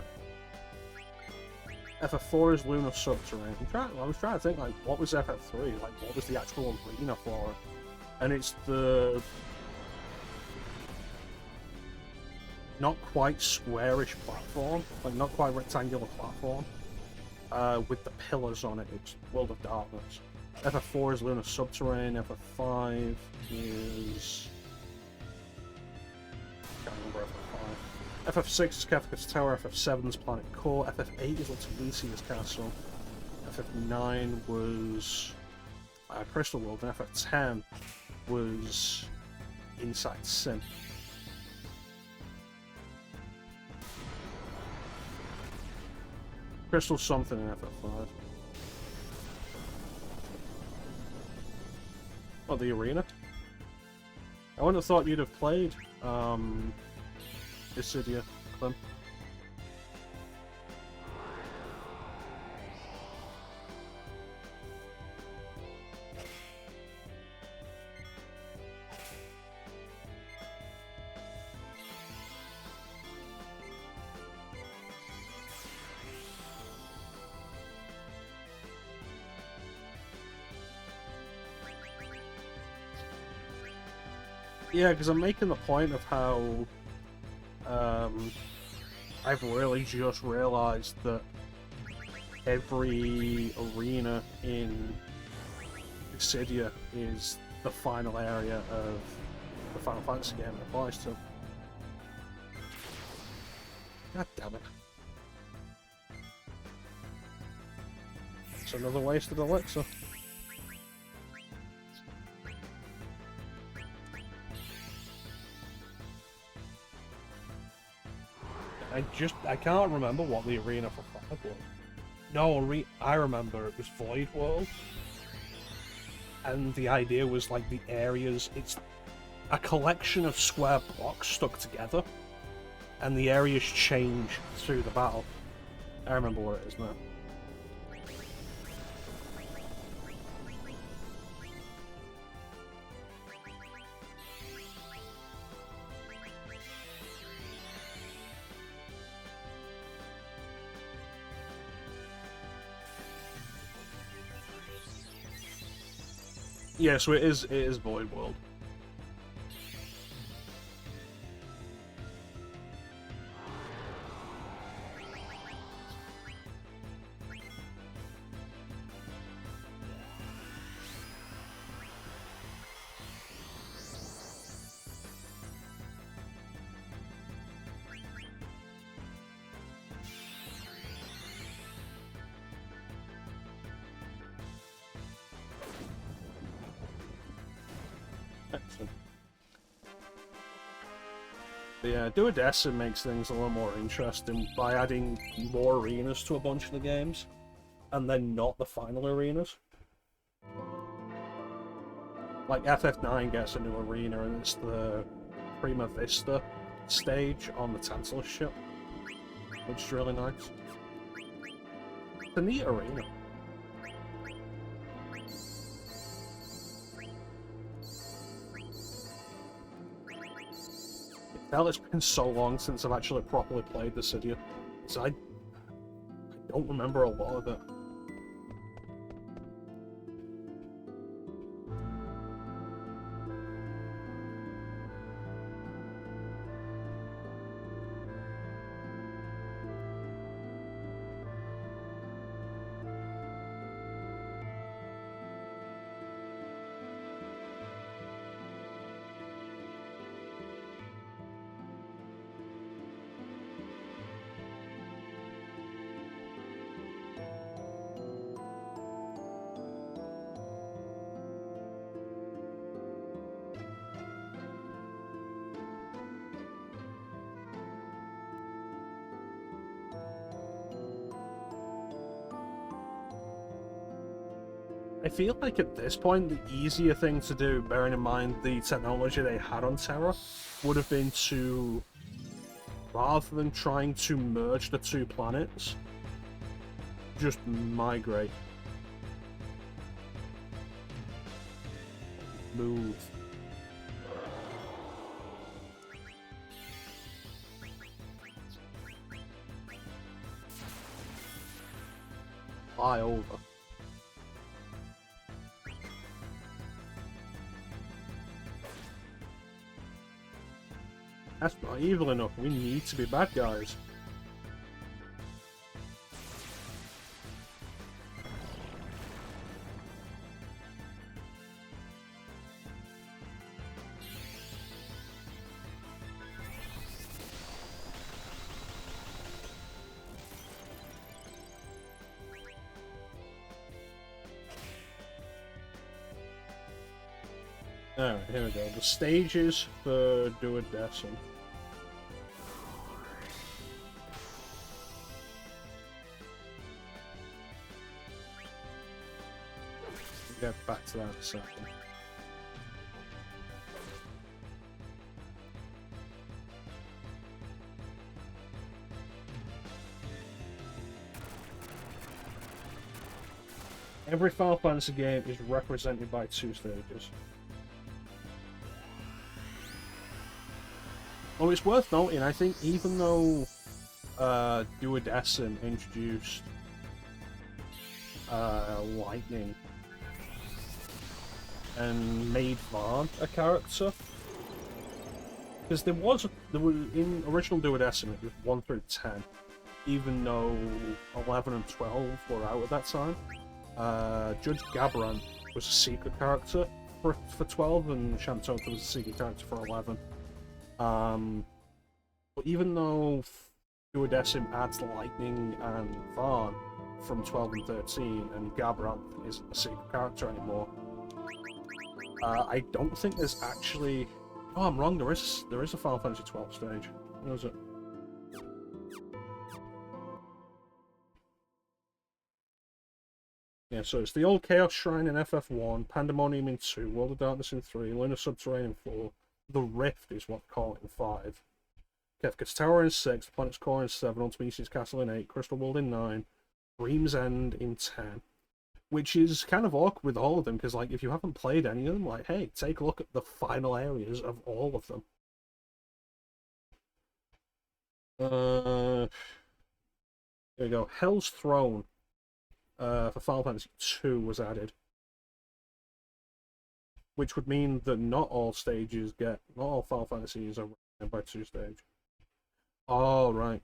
Speaker 1: FF4 is Lunar Subterranean. I was trying to think, like, what was FF3? Like, what was the actual arena for it? And it's the... not quite squarish platform, like, not quite rectangular platform, with the pillars on it. It's World of Darkness. FF4 is Lunar Subterranean, FF5 is... I can't remember FF5. FF6 is Kefka's Tower, FF7 is Planet Core, FF8 is Lutelicia's Castle, FF9 was Crystal World, and FF10 was Inside Sim. Crystal something in FF5. Oh, the arena? I wouldn't have thought you'd have played, Dissidia, Clem. Yeah, because I'm making the point of how I've really just realised that every arena in Dissidia is the final area of the Final Fantasy game it applies to. God damn it. It's another wasted elixir. I can't remember what the arena for 5 was. No, I remember it was Void World. and the idea was like the areas, it's a collection of square blocks stuck together, and the areas change through the battle. I remember where it is now. Yeah, so it is Void World. Excellent. But yeah, Duodessa makes things a little more interesting by adding more arenas to a bunch of the games, and then not the final arenas. Like FF9 gets a new arena, and it's the Prima Vista stage on the Tantalus ship, which is really nice. It's a neat arena. Hell, it's been so long since I've actually properly played the Cydia, so I don't remember a lot of it. I feel like at this point, the easier thing to do, bearing in mind the technology they had on Terra, would have been to, rather than trying to merge the two planets, just migrate. Move. Fly over. That's not evil enough. We need to be bad guys. Alright, here we go. The stages for Duodessa. Get back to that in a second. Every Final Fantasy game is represented by 2 stages. Oh, it's worth noting, I think even though Duodecim introduced lightning and made Varn a character, because there was in original Duodecim it was 1 through 10, even though 11 and 12 were out at that time. Judge Gabran was a secret character for 12, and Shantota was a secret character for 11. But even though Duodecim adds lightning and Varn from 12 and 13, and Gabran isn't a secret character anymore, I don't think there's actually... Oh, I'm wrong. There is a Final Fantasy 12 stage. Where is it? Yeah, so it's the Old Chaos Shrine in FF1, Pandemonium in 2, World of Darkness in 3, Lunar Subterrane in 4, The Rift is what they call it in 5, Kefka's Tower in 6, Planet's Core in 7, Ultimisi's Castle in 8, Crystal World in 9, Dream's End in 10. Which is kind of awkward with all of them, because, like, if you haven't played any of them, like, hey, take a look at the final areas of all of them. There we go. Hell's Throne for Final Fantasy II was added. Which would mean that not all Final Fantasies are ran by 2-stage. Oh, right.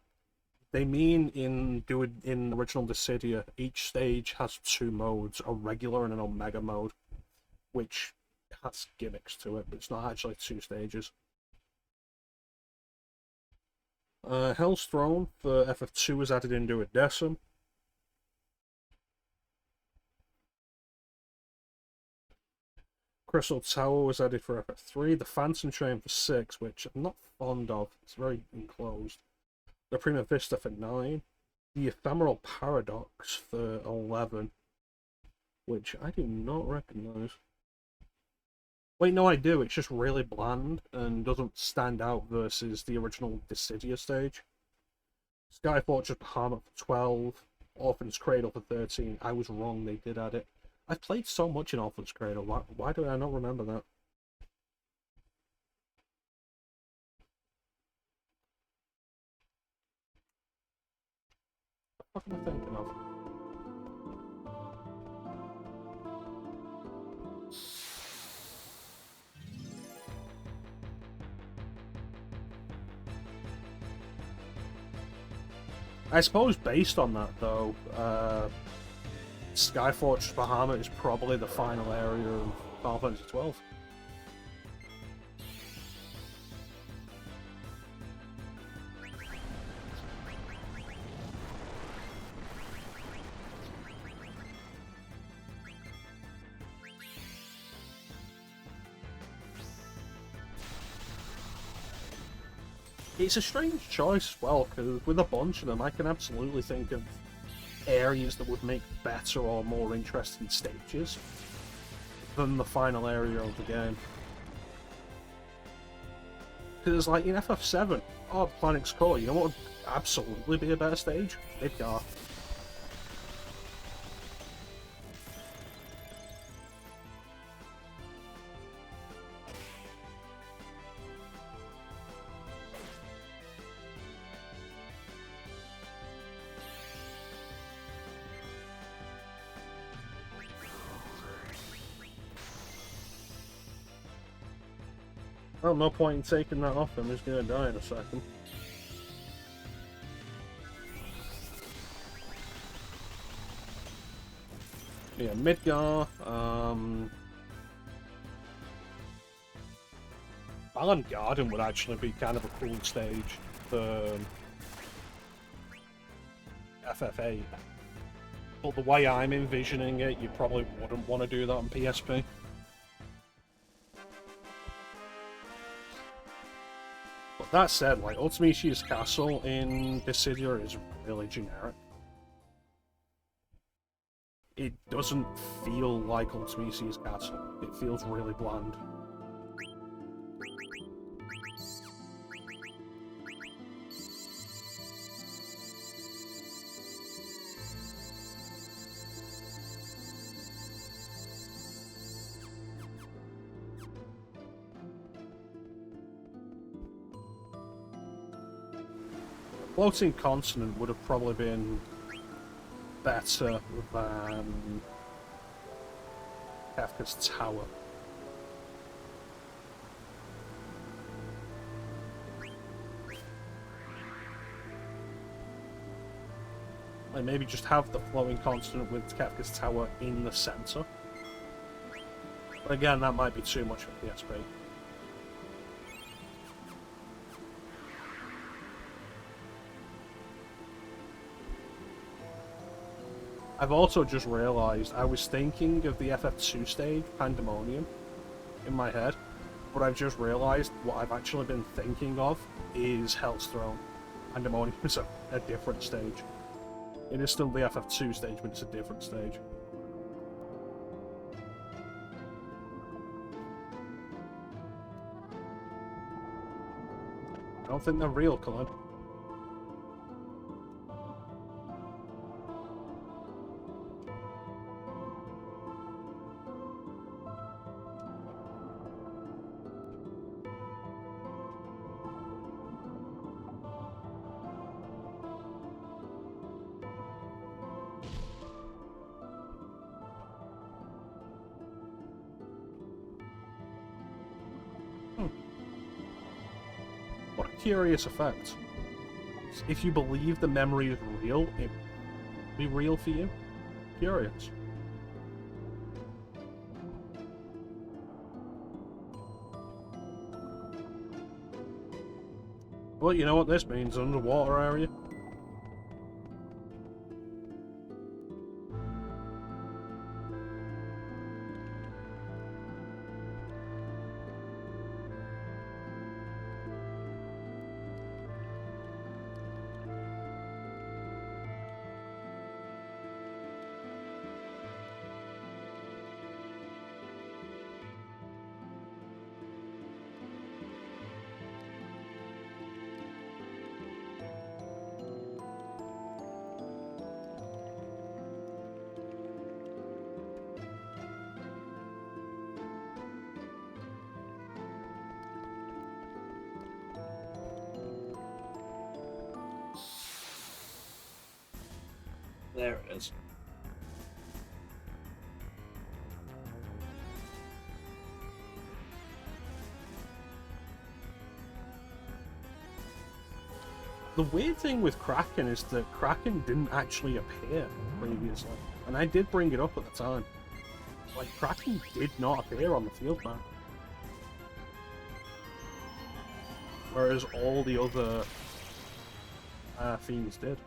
Speaker 1: They mean in original Dissidia, each stage has 2 modes, a regular and an Omega mode, which has gimmicks to it, but it's not actually 2 stages. Hell's Throne for FF2 was added into Adesum. Crystal Tower was added for FF3. The Phantom Train for 6, which I'm not fond of. It's very enclosed. The Prima Vista for 9. The Ephemeral Paradox for 11, which I do not recognise. Wait, no, I do. It's just really bland and doesn't stand out versus the original Dissidia stage. Sky Fortress Bahamut for 12. Orphan's Cradle for 13. I was wrong, they did add it. I've played so much in Orphan's Cradle. Why do I not remember that? What am I thinking of? I suppose based on that, though, Skyfortress Bahamut is probably the final area of Final Fantasy XII. It's a strange choice as well, because with a bunch of them, I can absolutely think of areas that would make better or more interesting stages than the final area of the game. Because, like, in FF7, the Planet's Core, you know what would absolutely be a better stage? Midgar. Well, no point in taking that off him, he's gonna die in a second. Yeah, Midgar, Balan Garden would actually be kind of a cool stage for FF8. But the way I'm envisioning it, you probably wouldn't want to do that on PSP. But that said, like, Ultimisia's castle in Dissidia is really generic. It doesn't feel like Ultimisia's castle. It feels really bland. Floating Continent would have probably been better than Kefka's Tower. Like maybe just have the Floating Continent with Kefka's Tower in the centre. But again, that might be too much for PSP. I've also just realised I was thinking of the FF2 stage, Pandemonium, in my head, but I've just realised what I've actually been thinking of is Hell's Throne. Pandemonium is a different stage. It is still the FF2 stage, but it's a different stage. I don't think they're real coloured. What a curious effect. If you believe the memory is real, it will be real for you. Curious. Well, you know what this means, underwater area. There it is. The weird thing with Kraken is that Kraken didn't actually appear previously, and I did bring it up at the time. Like, Kraken did not appear on the field map. Whereas all the other themes did.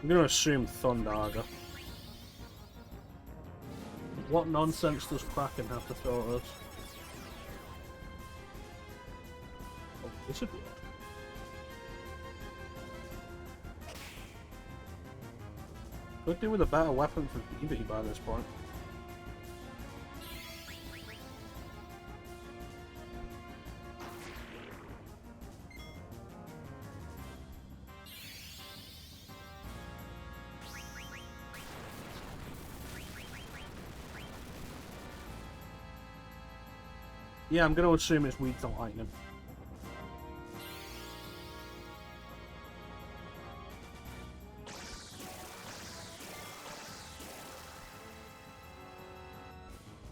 Speaker 1: I'm going to assume Thundarga. What nonsense does Kraken have to throw at us? Oh, Wizard Ward. Could do with a better weapon for Eevee by this point. Yeah, I'm going to assume it's weak to lightning.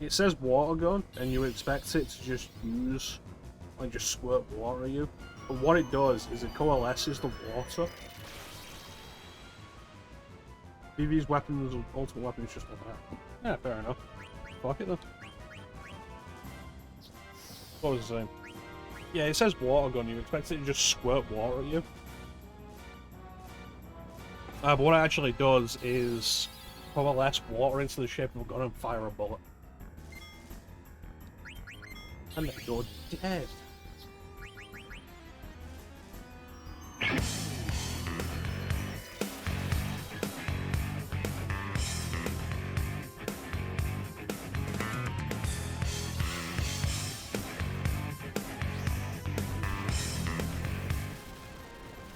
Speaker 1: It says water gun, and you expect it to just use, like, just squirt water at you. But what it does is it coalesces the water. BB's weapons, ultimate weapon is just like that. Yeah, fair enough. Fuck it then. What was I saying? Yeah, it says water gun, you expect it to just squirt water at you. But what it actually does is coalesce water into the shape of a gun and fire a bullet. And then you're dead.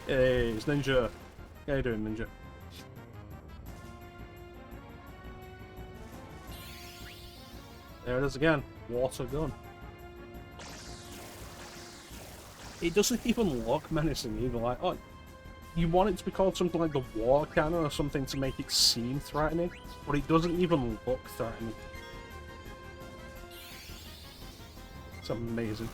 Speaker 1: Hey, it's Ninja. How you doing, Ninja? There it is again. Water gun. It doesn't even look menacing either. Like, oh, you want it to be called something like the water cannon or something to make it seem threatening, but it doesn't even look threatening. It's amazing.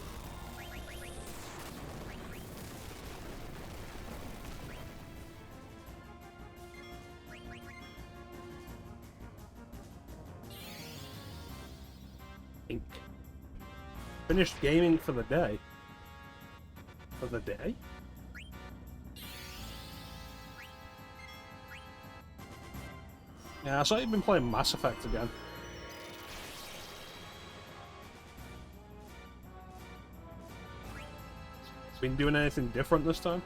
Speaker 1: Finished gaming for the day. For the day? Yeah, I saw you've been playing Mass Effect again. Been doing anything different this time?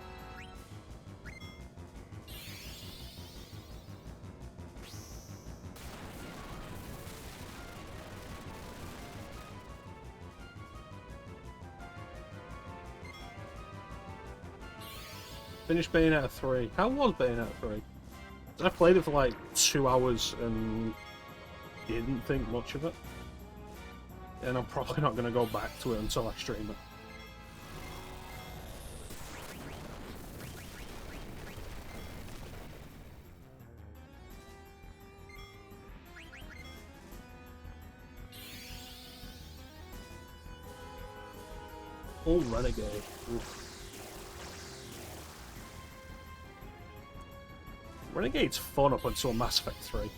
Speaker 1: Finished Bayonetta 3. How was Bayonetta 3? I played it for like 2 hours and didn't think much of it. And I'm probably not going to go back to it until I stream it. Oh, Renegade. Oof. Renegade's fun up until Mass Effect 3.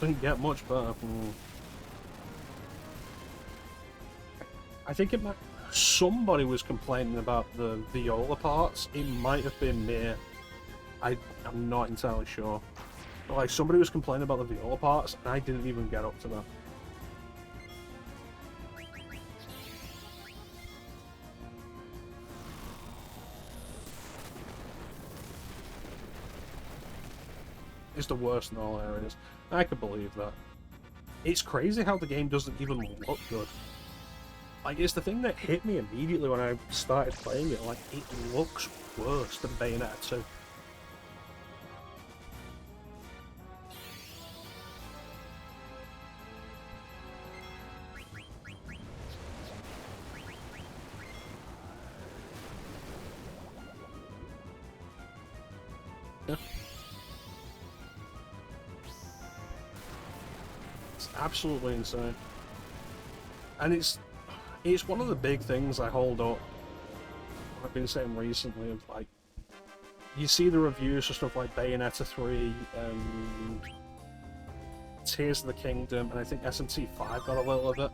Speaker 1: Didn't get much better. I think it might... Somebody was complaining about the viola parts. It might have been me. I'm not entirely sure. But like, somebody was complaining about the viola parts, and I didn't even get up to that. It's the worst in all areas. I could believe that. It's crazy how the game doesn't even look good. Like, it's the thing that hit me immediately when I started playing it. Like, it looks worse than Bayonetta 2. Yeah. It's absolutely insane. And it's one of the big things I hold up. I've been saying recently of like, you see the reviews for stuff like Bayonetta 3 and Tears of the Kingdom, and I think SMT5 got a little of it,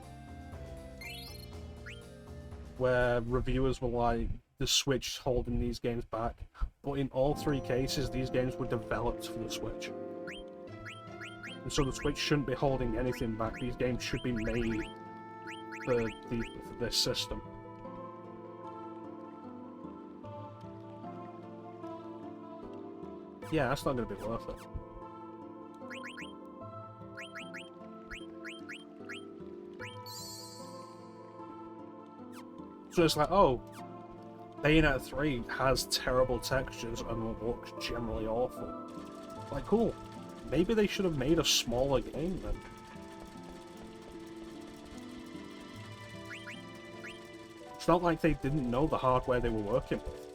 Speaker 1: where reviewers were like, the Switch is holding these games back. But in all three cases, these games were developed for the Switch. And so the Switch shouldn't be holding anything back. These games should be made for this system. Yeah, that's not going to be worth it. So it's like, oh, Bayonetta 3 has terrible textures and looks generally awful. Like, cool. Maybe they should have made a smaller game then. It's not like they didn't know the hardware they were working with.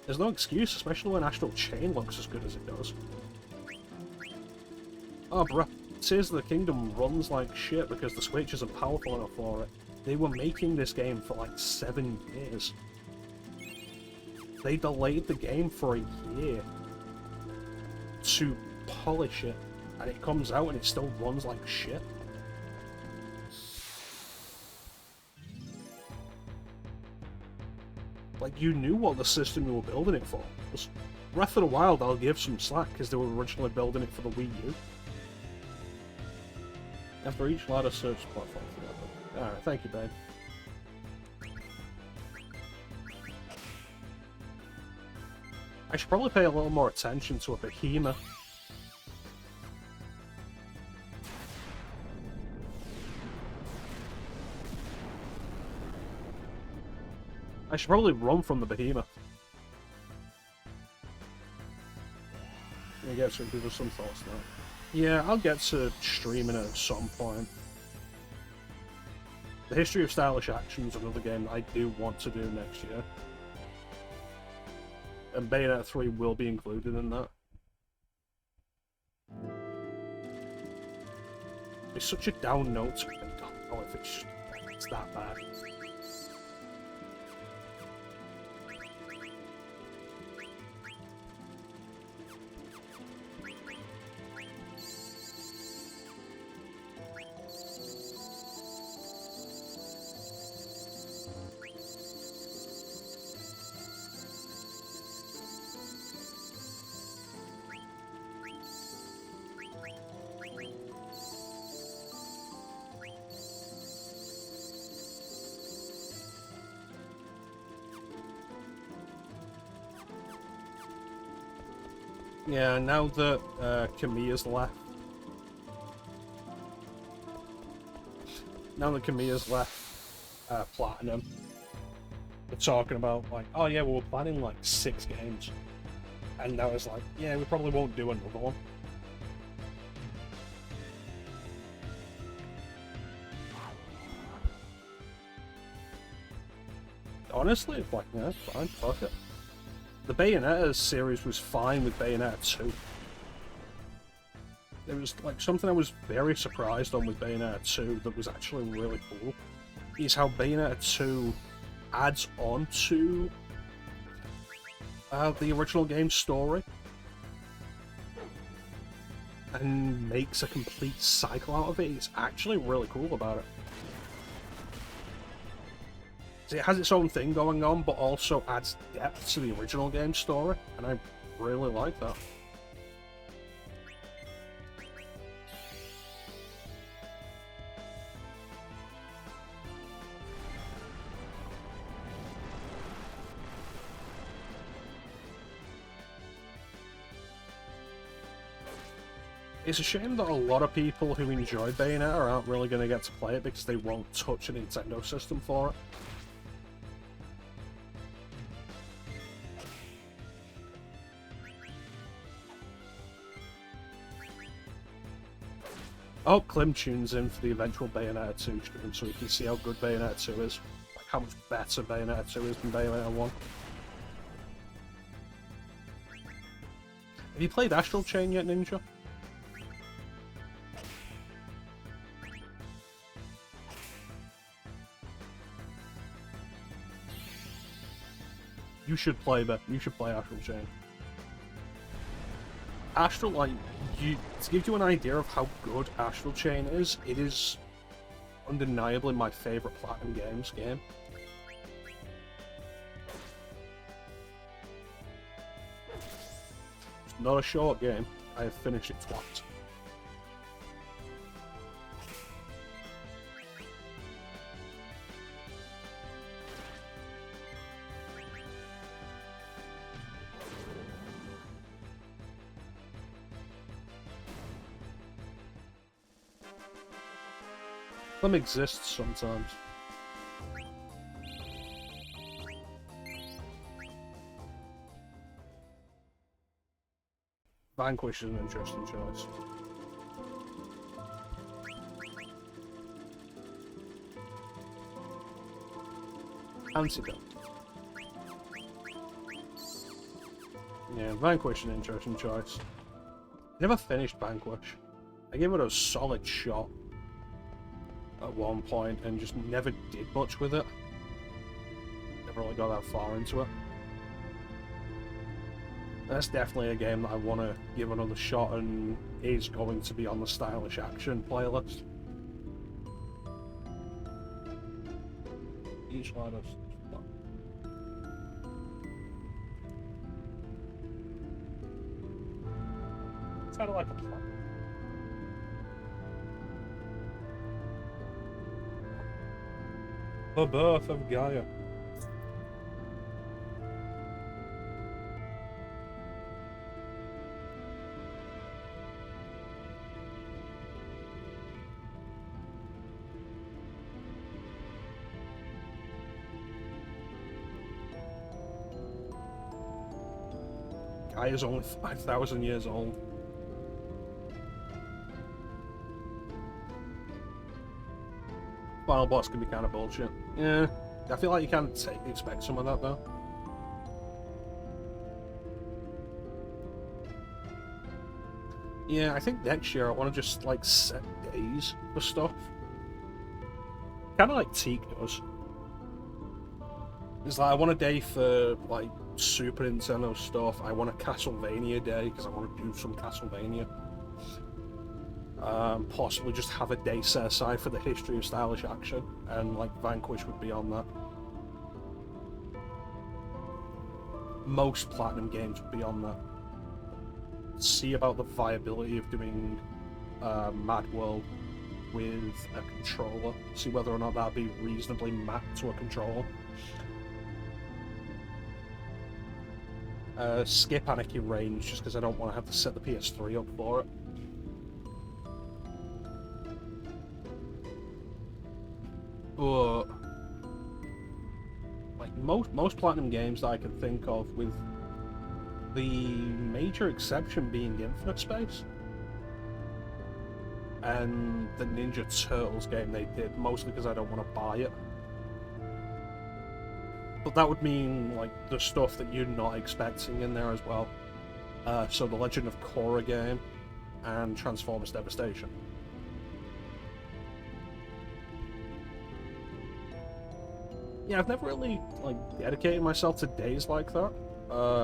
Speaker 1: There's no excuse, especially when Astral Chain looks as good as it does. Oh, bruh. Tears of the Kingdom runs like shit because the Switch isn't powerful enough for it. They were making this game for like 7 years. They delayed the game for a year to polish it, and it comes out and it still runs like shit. Like, you knew what the system you were building it for was. Breath of the Wild, I'll give some slack because they were originally building it for the Wii U. After each ladder, search platform together. Alright, thank you, babe. I should probably pay a little more attention to a behemoth. I should probably run from the behemoth. I guess give us some thoughts now. Yeah, I'll get to streaming it at some point. The History of Stylish Action is another game that I do want to do next year. And Bayonetta 3 will be included in that. It's such a down note, so I don't know if it's that bad. Yeah, now that Kamiya's left. Now that Kamiya's left Platinum, we're talking about, like, oh yeah, well, we're planning like 6 games. And now it's like, yeah, we probably won't do another one. Honestly, like, yeah, fine, fuck it. The Bayonetta series was fine with Bayonetta 2. There was, like, something I was very surprised on with Bayonetta 2 that was actually really cool, is how Bayonetta 2 adds on to the original game's story and makes a complete cycle out of it. It's actually really cool about it. So it has its own thing going on, but also adds depth to the original game story, and I really like that. It's a shame that a lot of people who enjoy Bayonetta aren't really going to get to play it because they won't touch a Nintendo system for it. I hope Klim tunes in for the eventual Bayonetta 2 stream so we can see how good Bayonetta 2 is. Like, how much better Bayonetta 2 is than Bayonetta 1. Have you played Astral Chain yet, Ninja? You should play that. You should play Astral Chain. Astral, like, to give you an idea of how good Astral Chain is, it is undeniably my favourite Platinum Games game. It's not a short game. I have finished it twice. Them exists sometimes. Vanquish is an interesting choice. Antidote. Yeah, Vanquish is an interesting choice. Never finished Vanquish. I gave it a solid shot at one point and just never did much with it. Never really got that far into it. That's definitely a game that I want to give another shot and is going to be on the Stylish Action playlist. Each line of it's kind of like a plan. The birth of Gaia. Gaia's only 5,000 years old. Final boss can be kind of bullshit. Yeah, I feel like you can expect some of that though. Yeah, I think next year I want to just like set days for stuff. Kind of like Teak does. It's like I want a day for like Super Nintendo stuff. I want a Castlevania day because I want to do some Castlevania. Possibly just have a day set aside for the history of Stylish Action, and like Vanquish would be on that. Most Platinum games would be on that. See about the viability of doing Mad World with a controller. See whether or not that'd be reasonably mapped to a controller. skip Anarchy Range just because I don't want to have to set the PS3 up for it. But like most Platinum games that I can think of, with the major exception being Infinite Space and the Ninja Turtles game they did, mostly because I don't want to buy it. But that would mean like the stuff that you're not expecting in there as well. So the Legend of Korra game and Transformers Devastation. Yeah, I've never really like dedicated myself to days like that,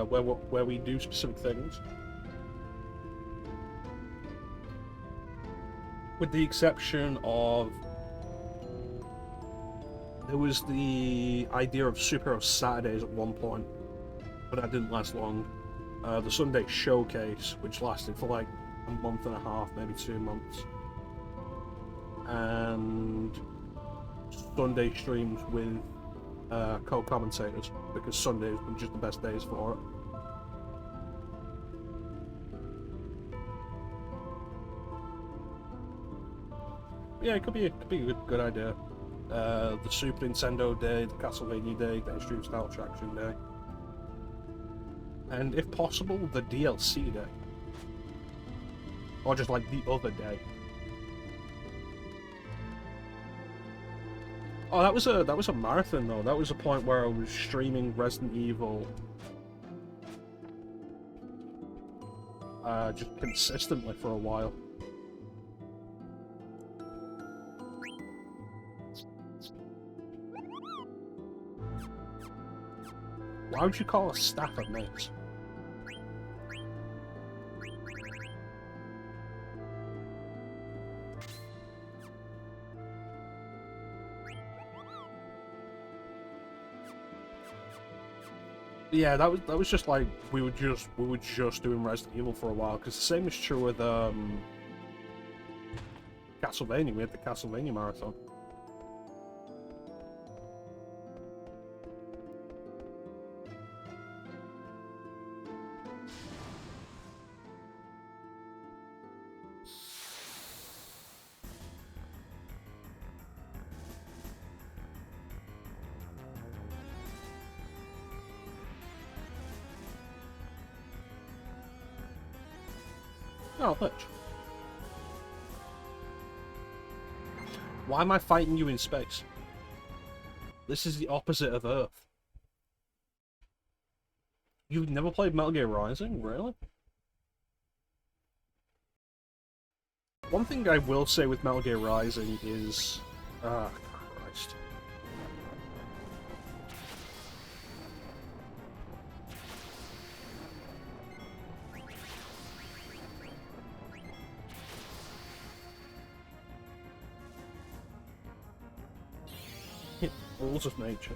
Speaker 1: where we do specific things. With the exception of, there was the idea of Superhero Saturdays at one point, but that didn't last long. The Sunday Showcase, which lasted for like a month and a half, maybe 2 months. And Sunday streams with co-commentators, because Sundays were just the best days for it. Yeah, it could be a good idea. The Super Nintendo Day, the Castlevania Day, the Extreme Style Traction Day, and if possible, the DLC Day, or just like the other day. Oh, that was a marathon though. That was a point where I was streaming Resident Evil, just consistently for a while. Why would you call a staff a mace? Yeah, that was just like we were just doing Resident Evil for a while, because the same is true with Castlevania. We had the Castlevania marathon. Oh, look. Why am I fighting you in space? This is the opposite of Earth. You've never played Metal Gear Rising? Really? One thing I will say with Metal Gear Rising is... Ah, Christ. Rules of nature.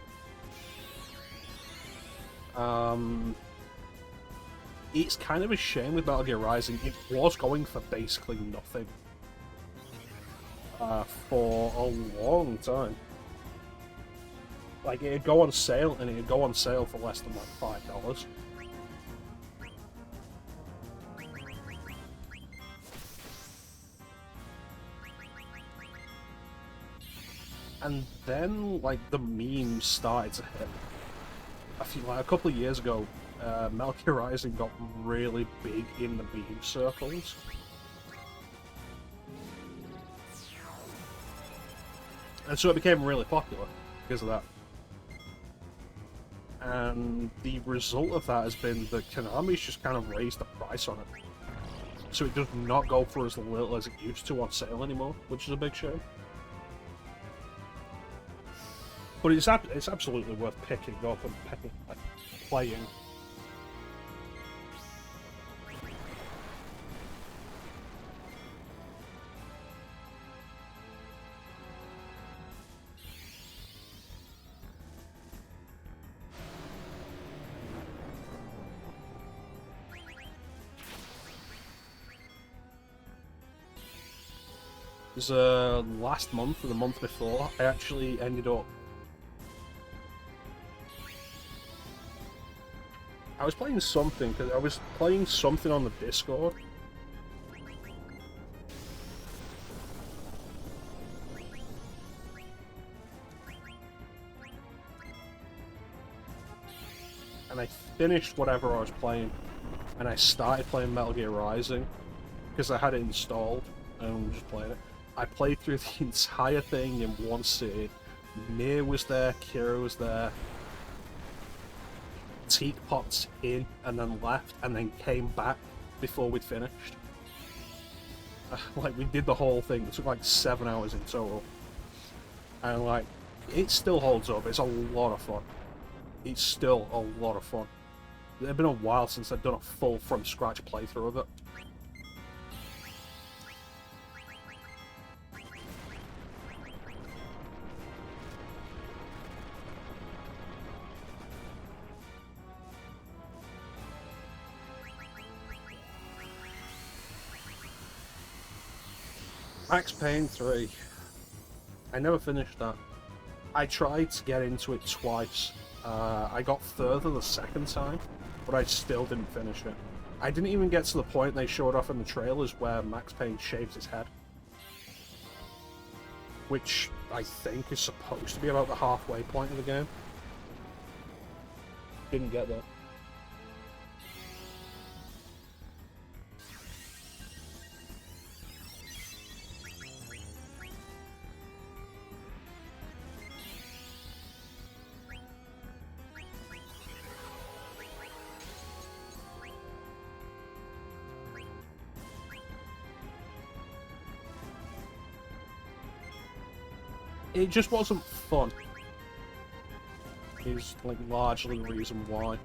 Speaker 1: It's kind of a shame with Metal Gear Rising. It was going for basically nothing for a long time. Like, it'd go on sale, and it'd go on sale for less than like $5. And then, like, the memes started to hit. I feel like a couple of years ago, Metal Gear Rising got really big in the meme circles. And so it became really popular because of that. And the result of that has been that Konami's just kind of raised the price on it. So it does not go for as little as it used to on sale anymore, which is a big shame. But it's absolutely worth picking up and like, playing. It was last month or the month before, I actually ended up I was playing something, because I was playing something on the Discord. And I finished whatever I was playing, and I started playing Metal Gear Rising, because I had it installed, and was just playing it. I played through the entire thing in one sitting. Mir was there, Kira was there. Teak popped in and then left and then came back before we'd finished. Like, we did the whole thing. It took like 7 hours in total. And like, it still holds up. It's a lot of fun. It's still a lot of fun. It had been a while since I'd done a full from scratch playthrough of it. Max Payne 3. I never finished that. I tried to get into it twice. I got further the second time, but I still didn't finish it. I didn't even get to the point they showed off in the trailers where Max Payne shaves his head. Which I think is supposed to be about the halfway point of the game. Didn't get that. It just wasn't fun. Is like largely the reason why.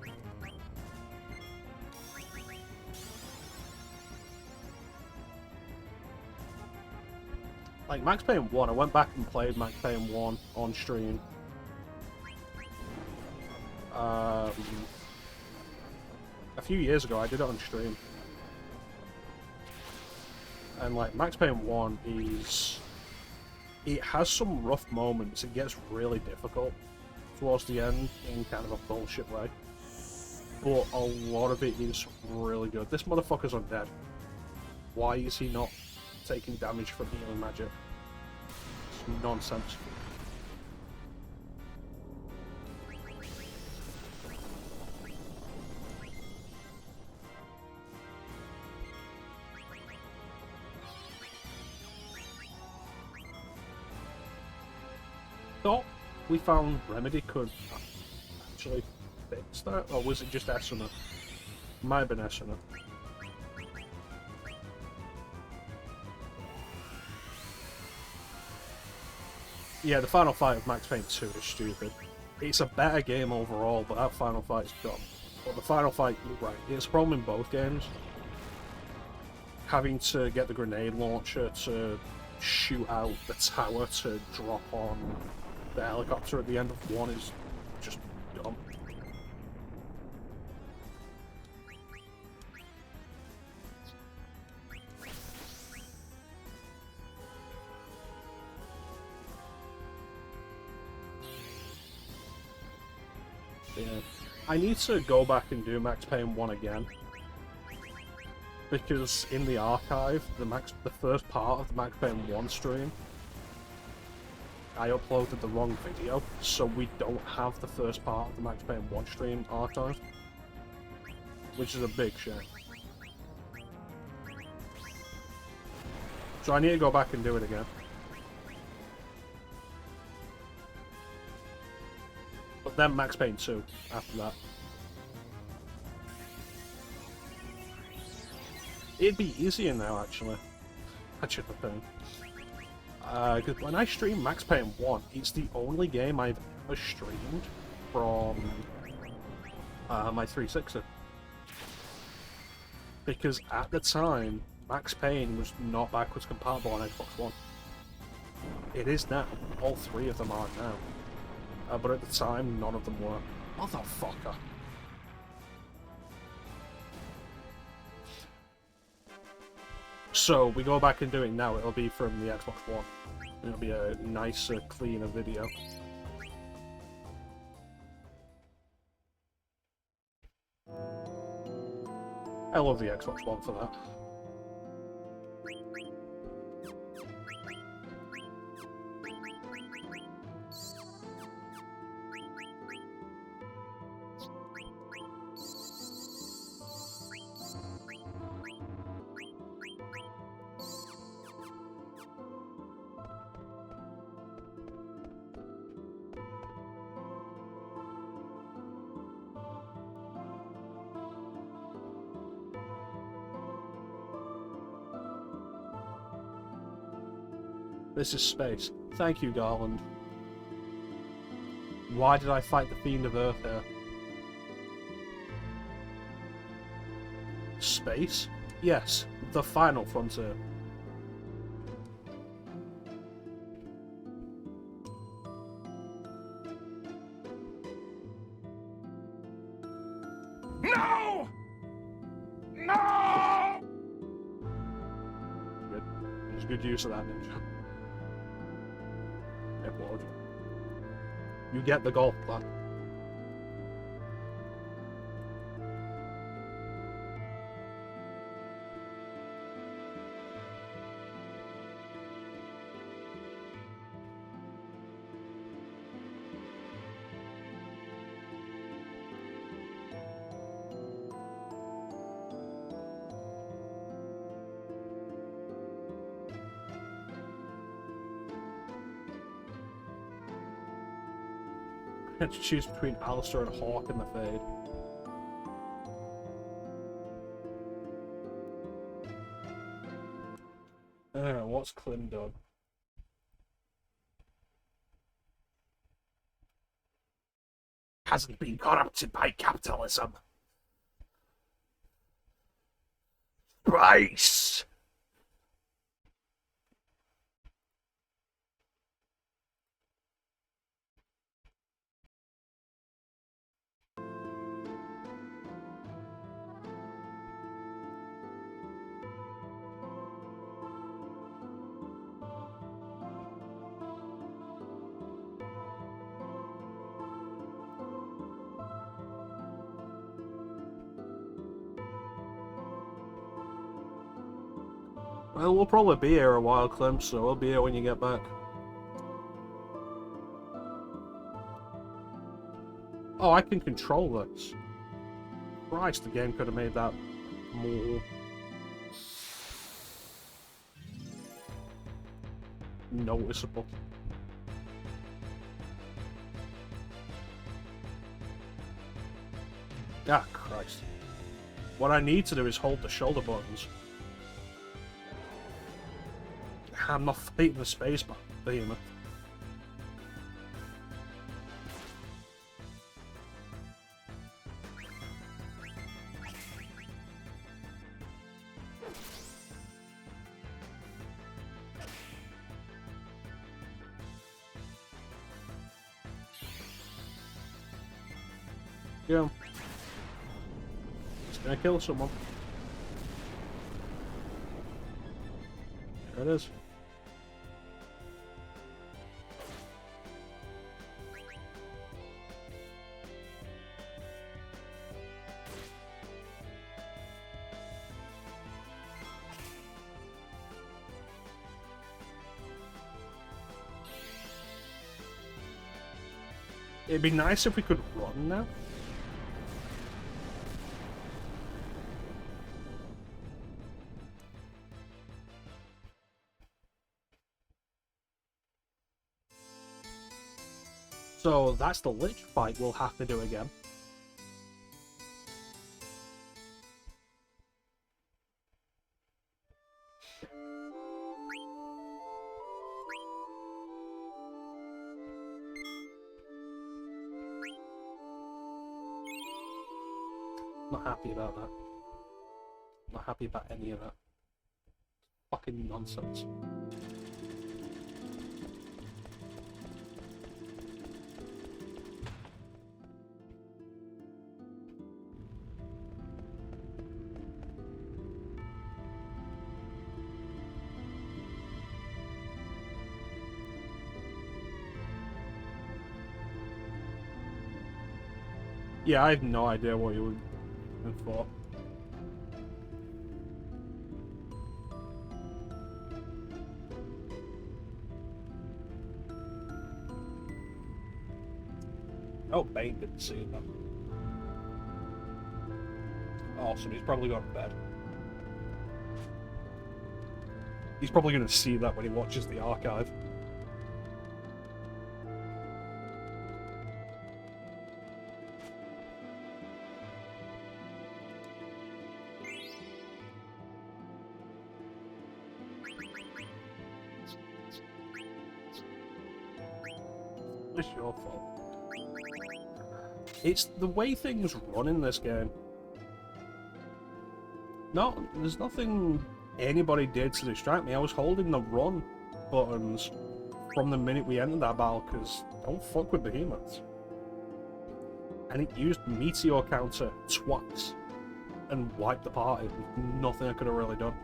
Speaker 1: Like Max Payne 1, I went back and played Max Payne 1 on stream. A few years ago, I did it on stream. And like Max Payne 1 is... It has some rough moments. It gets really difficult towards the end in kind of a bullshit way. But a lot of it is really good. This motherfucker's undead. Why is he not taking damage from healing magic? It's nonsense. Thought we found Remedy could actually fix that, or was it just estimate? Might have been estimate. Yeah, the final fight of Max Payne 2 is stupid. It's a better game overall, but that final fight is dumb. But the final fight, you're right, it's a problem in both games. Having to get the grenade launcher to shoot out the tower to drop on the helicopter at the end of 1 is just dumb. Yeah. I need to go back and do Max Payne 1 again. Because in the archive, the first part of the Max Payne 1 stream, I uploaded the wrong video, so we don't have the first part of the Max Payne 1 stream archived. Which is a big shame. So I need to go back and do it again. But then Max Payne 2 after that. It'd be easier now, actually. That should have been. Because when I stream Max Payne 1, it's the only game I've ever streamed from my 360. Because at the time, Max Payne was not backwards compatible on Xbox One. It is now. All 3 of them are now. But at the time, none of them were. Motherfucker. So, we go back and do it now, it'll be from the Xbox One. It'll be a nicer, cleaner video. I love the Xbox One for that. This is space. Thank you, Garland. Why did I fight the Fiend of Earth here? Space? Yes, the final frontier.
Speaker 2: No! No!
Speaker 1: Good. There's good use of that ninja. Applaud. You get the golf club. I had to choose between Alistair and Hawk in the Fade. What's Clem done? Hasn't been corrupted by capitalism. Price! Well, we'll probably be here a while, Clem, so we'll be here when you get back. Oh, I can control this. Christ, the game could have made that more noticeable. Ah, Christ. What I need to do is hold the shoulder buttons. I'm not fighting the space behemoth. Yeah. It's gonna kill someone. There it is. It'd be nice if we could run now. So that's the Lich fight we'll have to do again. Not happy about that. Not happy about any of that. Fucking nonsense. Yeah, I have no idea what you would have thought. Oh, Bane didn't see that. Awesome, he's probably gone to bed. He's probably going to see that when he watches the archive. It's your fault. It's the way things run in this game. No, there's nothing anybody did to distract me. I was holding the run buttons from the minute we entered that battle, because don't fuck with behemoths. And it used meteor counter twice and wiped the party. Nothing I could have really done.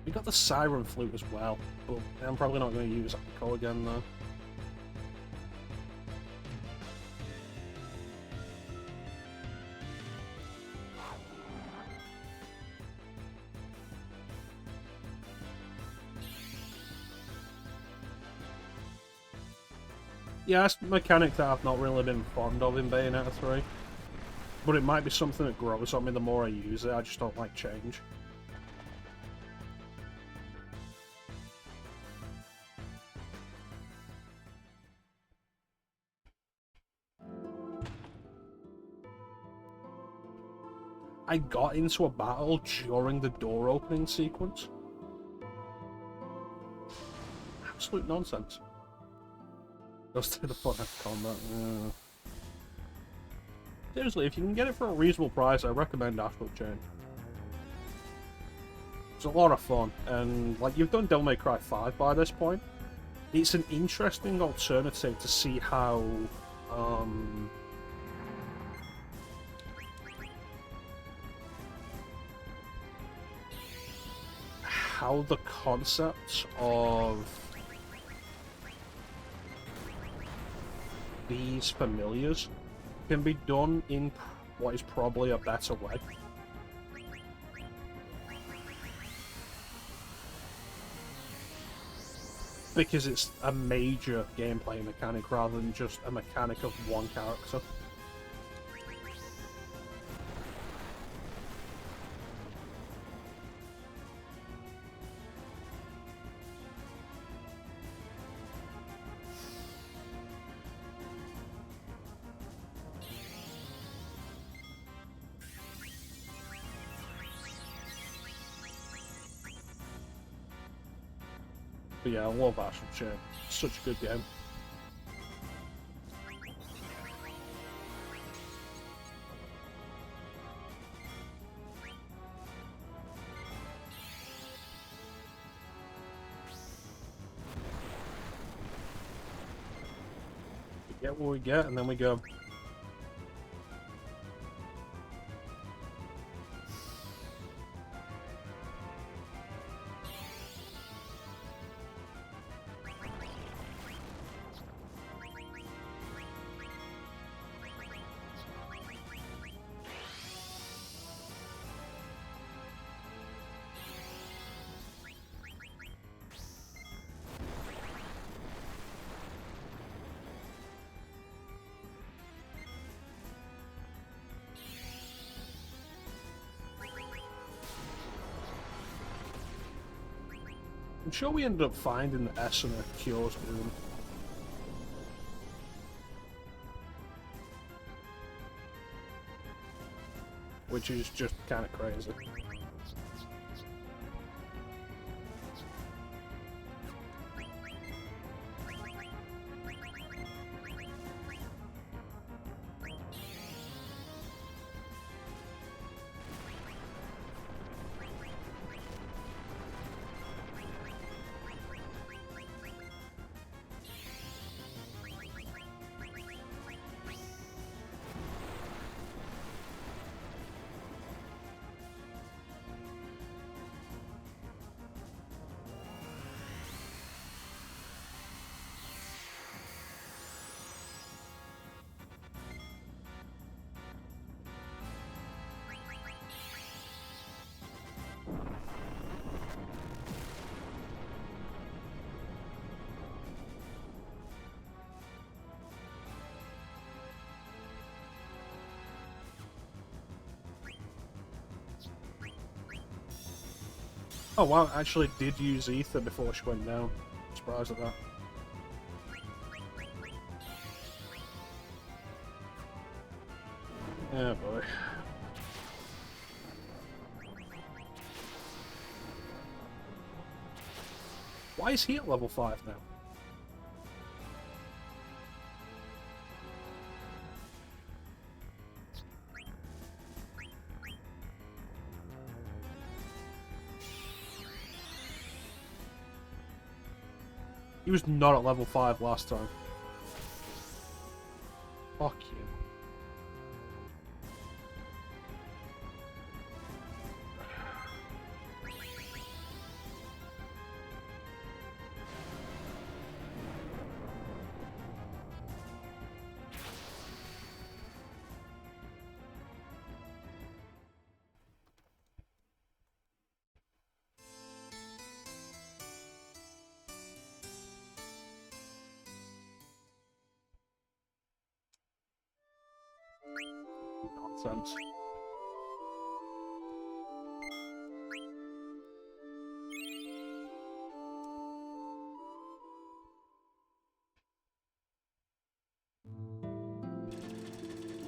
Speaker 1: We got the Siren Flute as well, but I'm probably not going to use Echo again though. Yeah, that's a mechanic that I've not really been fond of in Bayonetta 3. But it might be something that grows on me the more I use it, I just don't like change. I got into a battle during the door opening sequence. Absolute nonsense. Goes to the fun of combat. Yeah. Seriously, if you can get it for a reasonable price, I recommend Astral Chain. It's a lot of fun, and like you've done Devil May Cry 5 by this point, it's an interesting alternative to see how the concept of these familiars can be done in what is probably a better way. Because it's a major gameplay mechanic rather than just a mechanic of one character. But yeah, I love Astral Chain. Such a good game. We get what we get, and then we go. I'm sure we ended up finding the essence of Cure's Doom. Which is just kind of crazy. Oh wow, I actually did use ether before she went down. Surprised at that. Oh boy. Why is he at level 5 now? He was not at level 5 last time. Fuck you. Nonsense.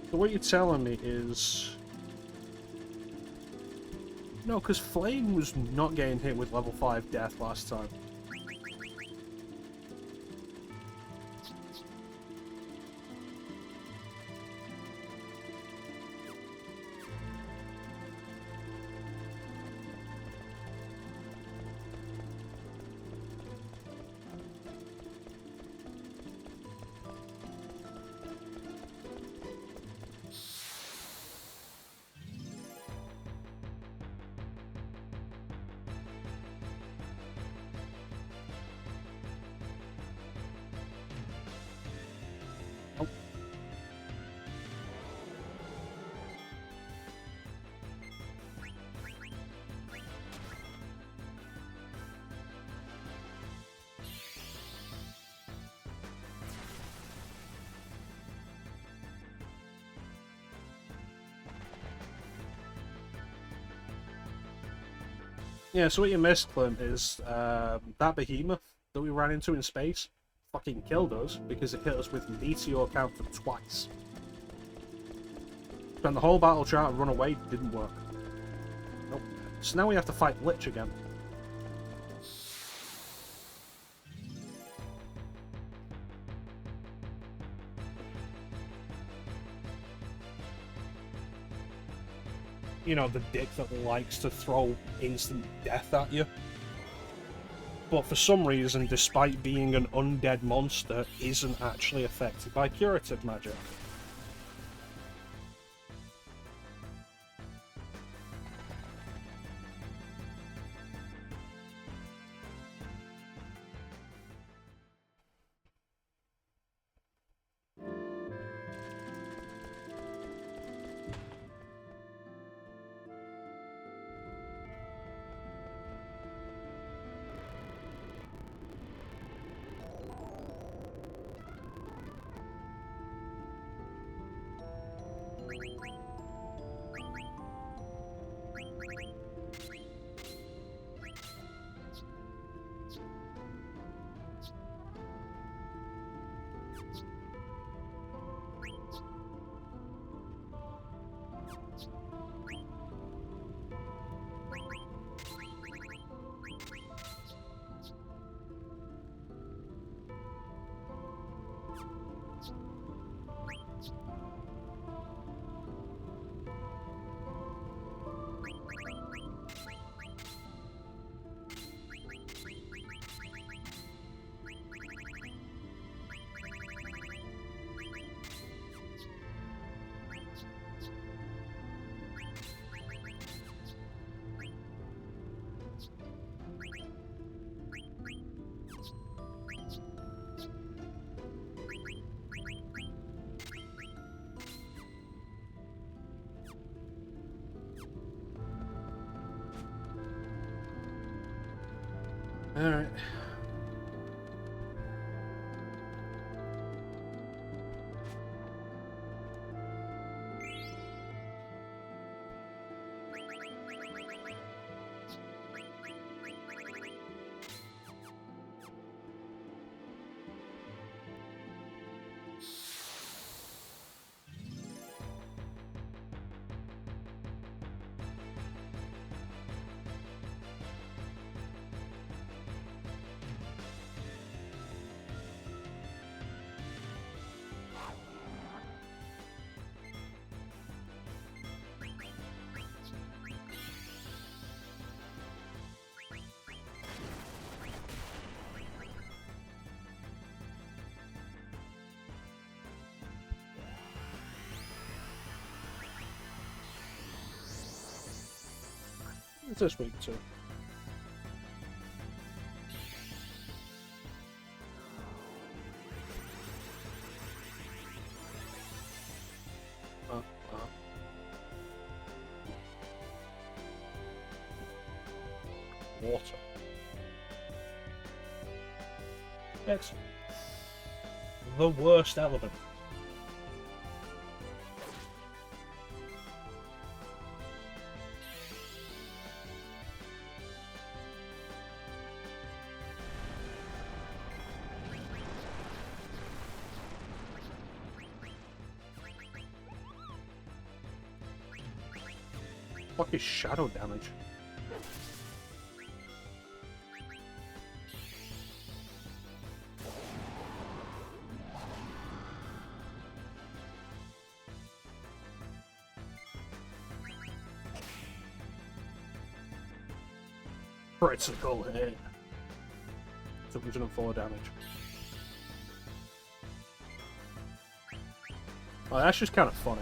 Speaker 1: So what you're telling me is... No, because Flame was not getting hit with level 5 death last time. Oh. Yeah, so what you missed, Clint, is that behemoth that we ran into in space fucking killed us because it hit us with meteor counter twice. Spent the whole battle trying to run away, didn't work. Nope. So now we have to fight Lich again. You know, the dick that likes to throw instant death at you. But for some reason, despite being an undead monster, isn't actually affected by curative magic. Alright. It's this week too. Water. Excellent. The worst element. Fuck is shadow damage? Critical hit. 204 damage. Oh, that's just kind of funny.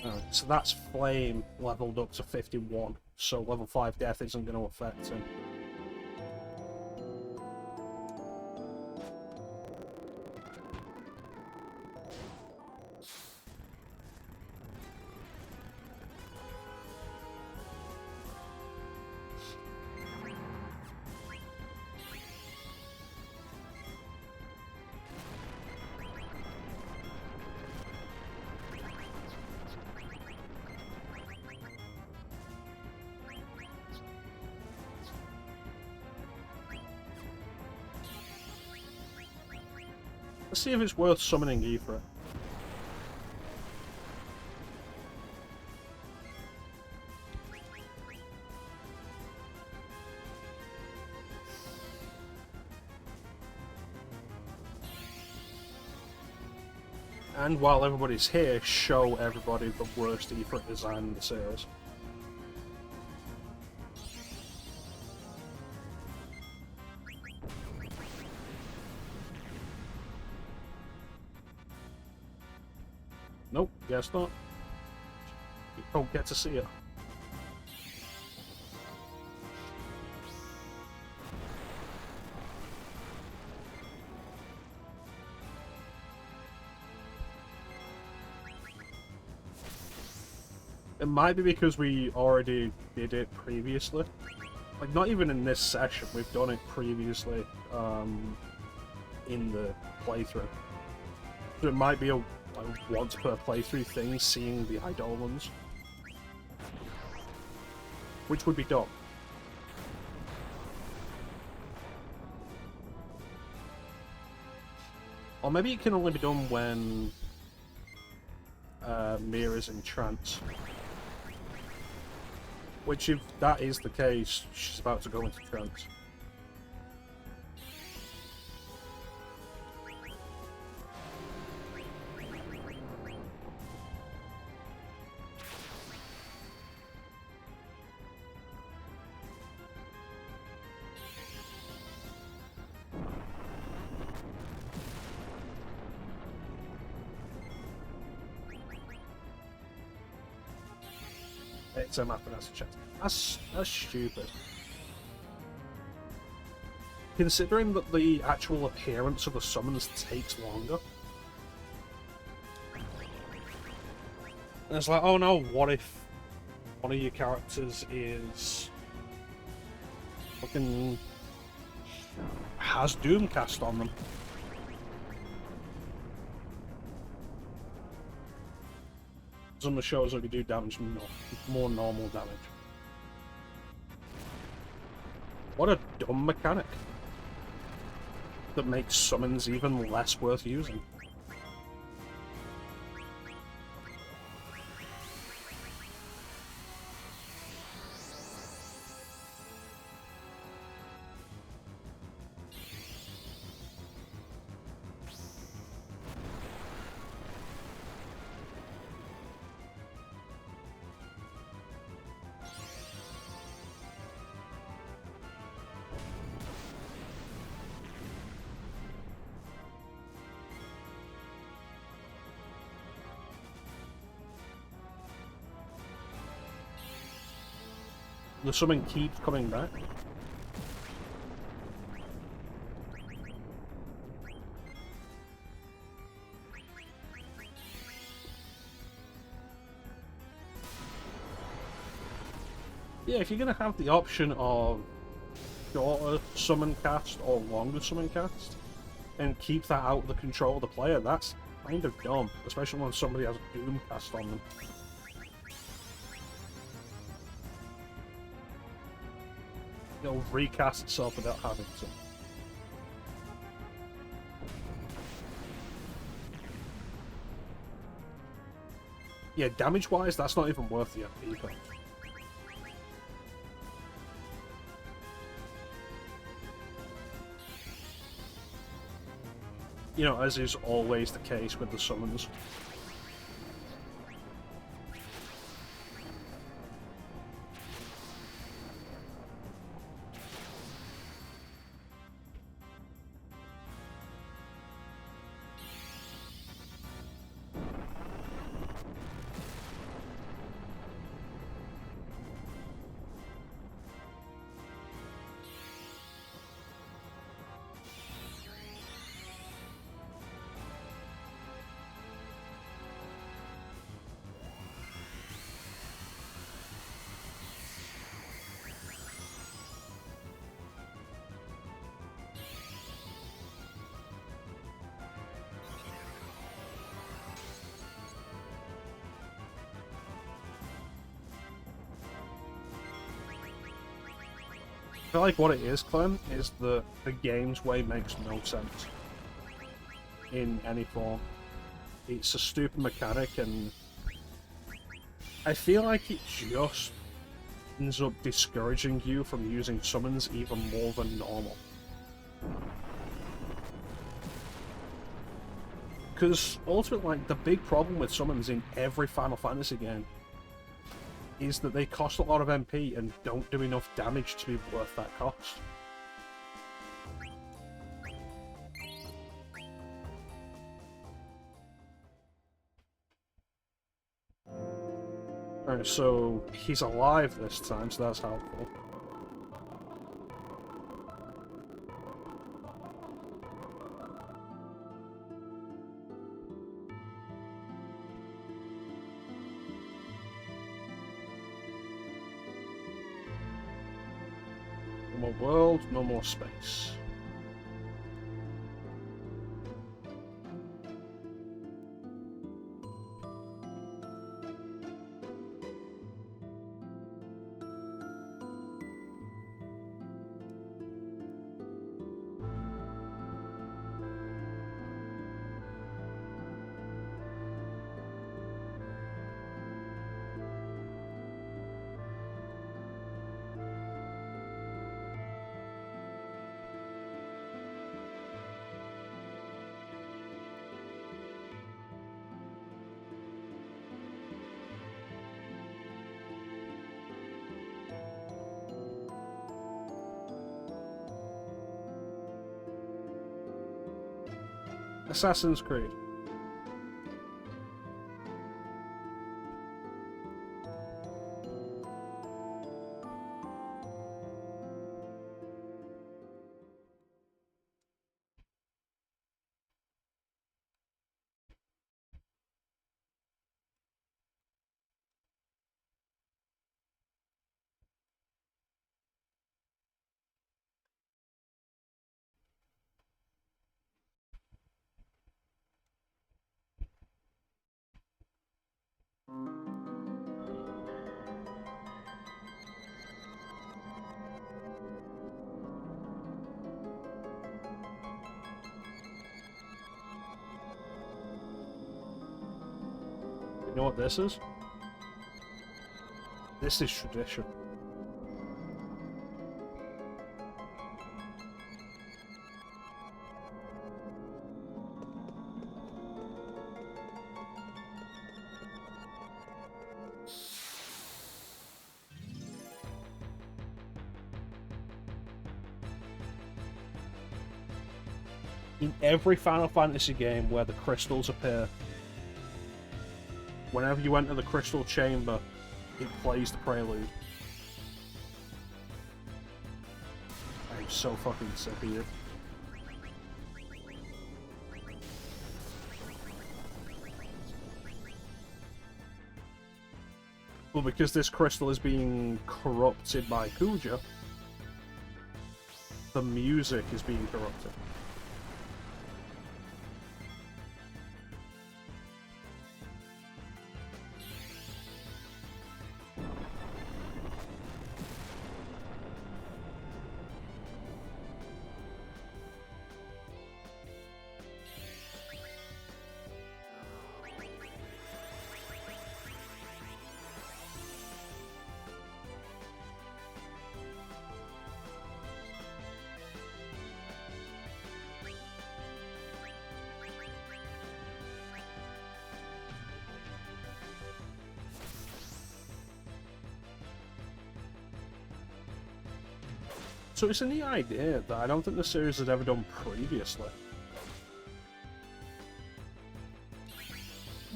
Speaker 1: Alright, so that's Flame leveled up to 51, so level 5 Death isn't going to affect him. Let's see if it's worth summoning Aethra. And while everybody's here, show everybody the worst Aethra design in the series. Nope, guess not. You don't get to see it. It might be because we already did it previously. Like, not even in this session, we've done it previously in the playthrough. So it might be a once per playthrough thing, seeing the Eidolons. Which would be dumb. Or maybe it can only be done when Mira's in trance. Which, if that is the case, she's about to go into trance. It's a map and that's a chance. That's stupid. Considering that the actual appearance of the summons takes longer. And it's like, oh no, what if one of your characters is fucking has Doomcast on them? Some of the shows only do damage, more normal damage. What a dumb mechanic that makes summons even less worth using. the summon keeps coming back. Yeah, if you're going to have the option of shorter summon cast or longer summon cast, and keep that out of the control of the player, that's kind of dumb, especially when somebody has a Doom cast on them. It'll recast itself without having to. Yeah, damage-wise, that's not even worth the MP point. You know, as is always the case with the summons. I feel like what it is, Clem, is that the game's way makes no sense in any form. It's a stupid mechanic, and I feel like it just ends up discouraging you from using summons even more than normal. Because ultimately, like, the big problem with summons in every Final Fantasy game is that they cost a lot of MP and don't do enough damage to be worth that cost. Alright, so he's alive this time, so that's helpful. No more world, no more space. Assassin's Creed. You know what this is? This is tradition. In every Final Fantasy game where the crystals appear, whenever you enter the crystal chamber, it plays the prelude. so fucking sick of you. But because this crystal is being corrupted by Kuja, the music is being corrupted. So it's a neat idea that I don't think the series had ever done previously.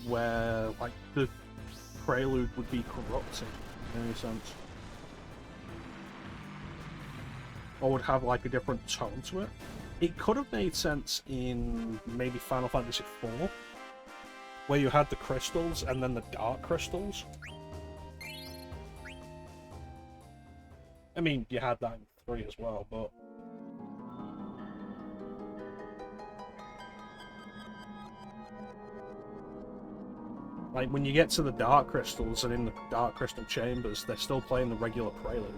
Speaker 1: Where, like, the prelude would be corrupted, in any sense. Or would have, like, a different tone to it. It could have made sense in maybe Final Fantasy IV, where you had the crystals and then the dark crystals. I mean, you had that in 3 as well, but... like, when you get to the dark crystals and in the dark crystal chambers, they're still playing the regular prelude.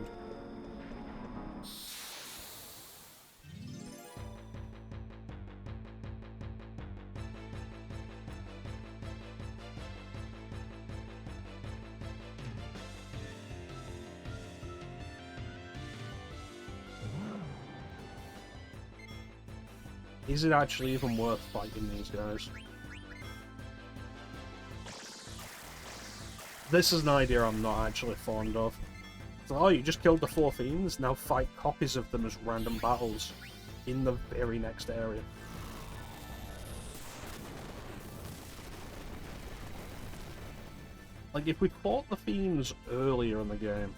Speaker 1: Is it actually even worth fighting these guys? This is an idea I'm not actually fond of. So, oh, you just killed the 4 fiends, now fight copies of them as random battles in the very next area. Like, if we fought the fiends earlier in the game,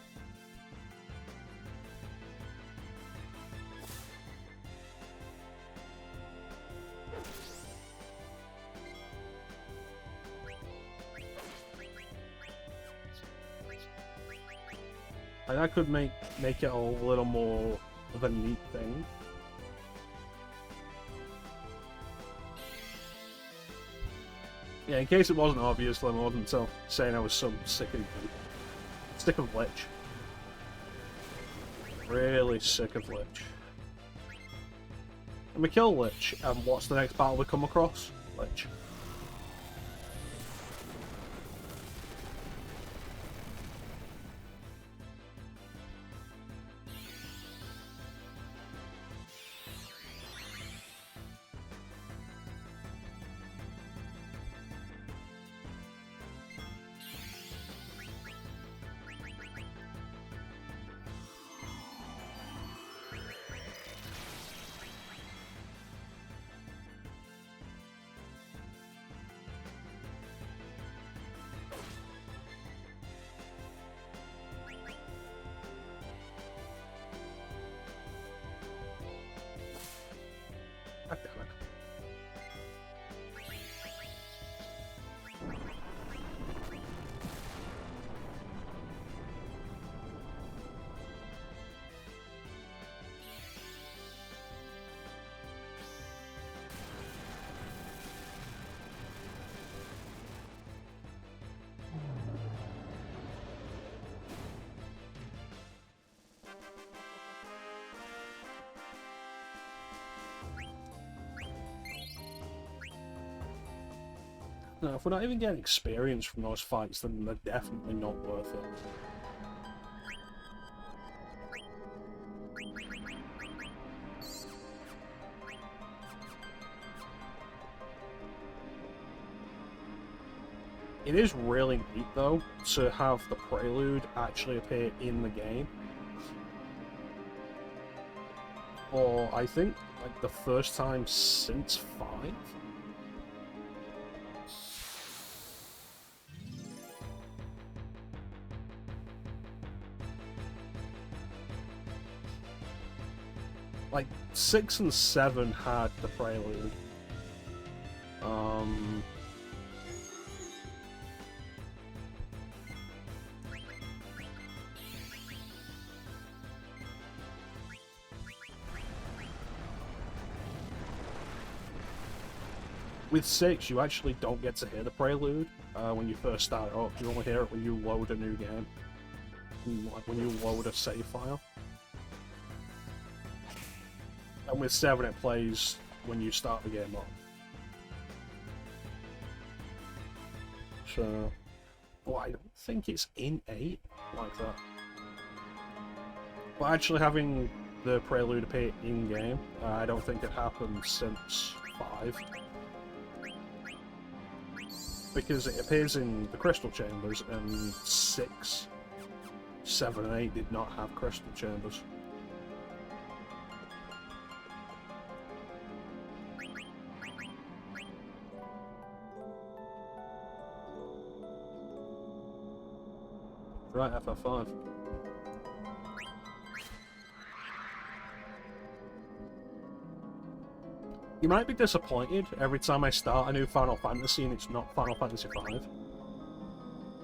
Speaker 1: like, that could make it a little more of a neat thing. Yeah, in case it wasn't obvious, I wasn't saying I was so sick of Lich. Really sick of Lich. And we kill Lich, and what's the next battle we come across? Lich. God damn it. No, if we're not even getting experience from those fights, then they're definitely not worth it. It is really neat, though, to have the prelude actually appear in the game. Or, I think, like, the first time since 5? like 6 and 7 had the prelude. With 6, you actually don't get to hear the prelude when you first start up. You only hear it when you load a new game, like when you load a save file. And with 7, it plays when you start the game up. So, well, I don't think it's in 8 like that. But actually having the prelude appear in-game, I don't think it happened since 5. Because it appears in the crystal chambers, and 6, 7, and 8 did not have crystal chambers. Right, FF5. You might be disappointed every time I start a new Final Fantasy and it's not Final Fantasy V.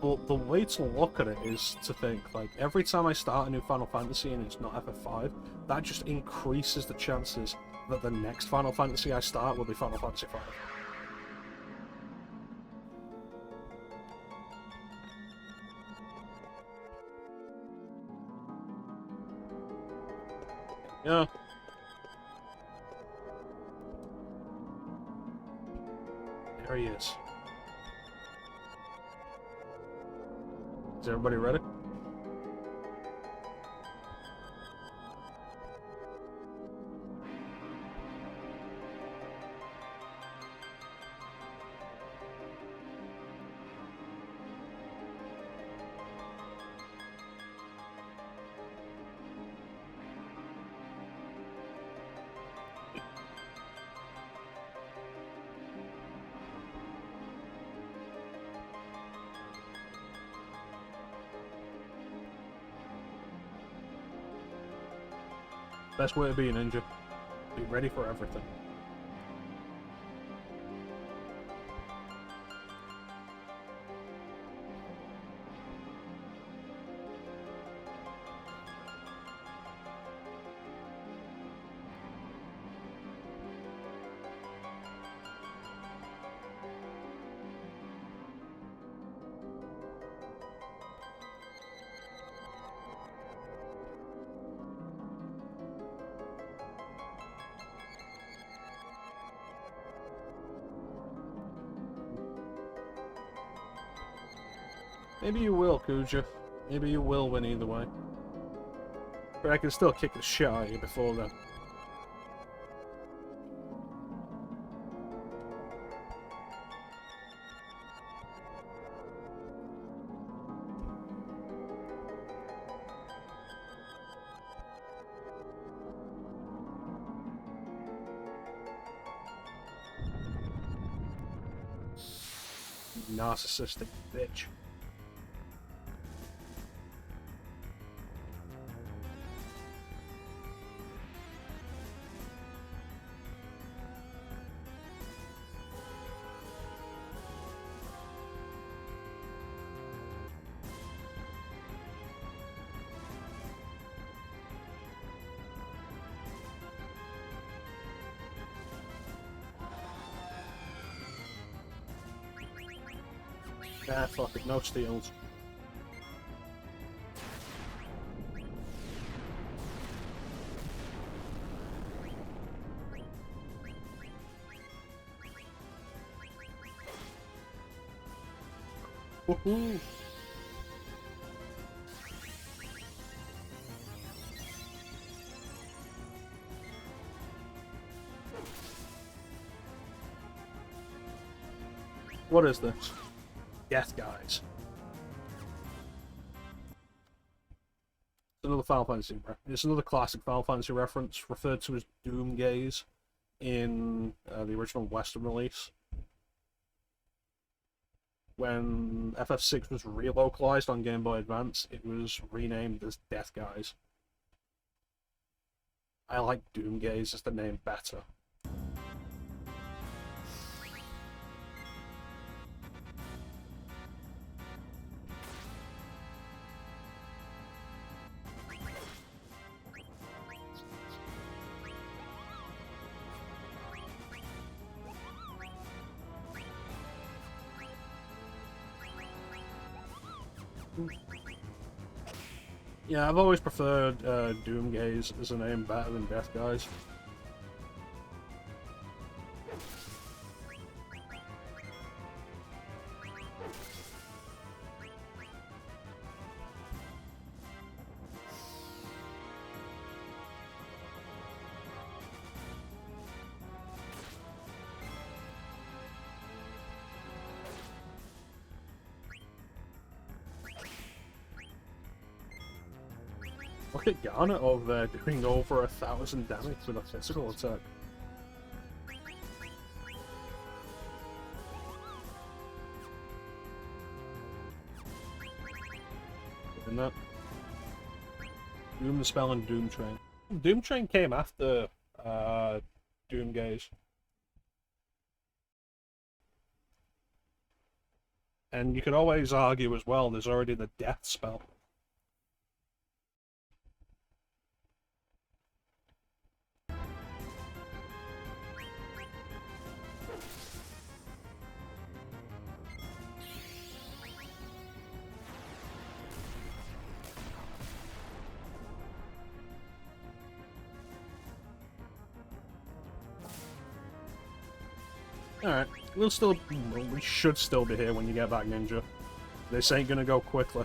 Speaker 1: But the way to look at it is to think, like, every time I start a new Final Fantasy and it's not FF5, that just increases the chances that the next Final Fantasy I start will be Final Fantasy V. Yeah. There he is. Is everybody ready? Best way to be a ninja. Be ready for everything. Maybe you will, Kuja. Maybe you will win either way. But I can still kick the shit out of you before then. Narcissistic bitch. Ah, fuck it, no steals. Woohoo! What is this? Death guys. It's another Final Fantasy. It's another classic Final Fantasy reference, referred to as Doom Gaze in the original Western release. When FF6 was relocalized on Game Boy Advance, it was renamed as Death Guys. I like Doomgaze as the name better. Yeah, I've always preferred Doomgaze as a name better than Death Guys. Look at Garnet over there doing over 1,000 damage with a physical attack. Isn't that? Doom the Spell and Doom Train. Doom Train came after Doomgaze. And you could always argue as well, there's already the Death Spell. Alright, we should still be here when you get back, Ninja. This ain't gonna go quickly.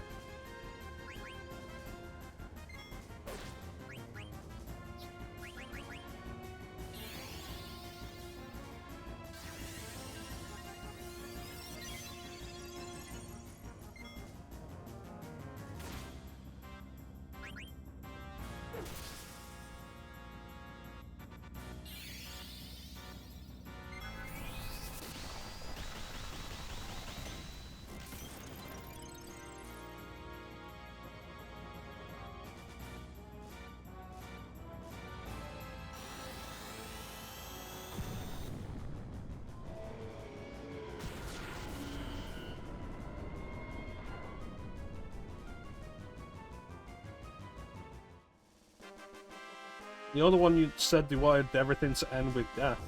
Speaker 1: The other one you said you wanted everything to end with death.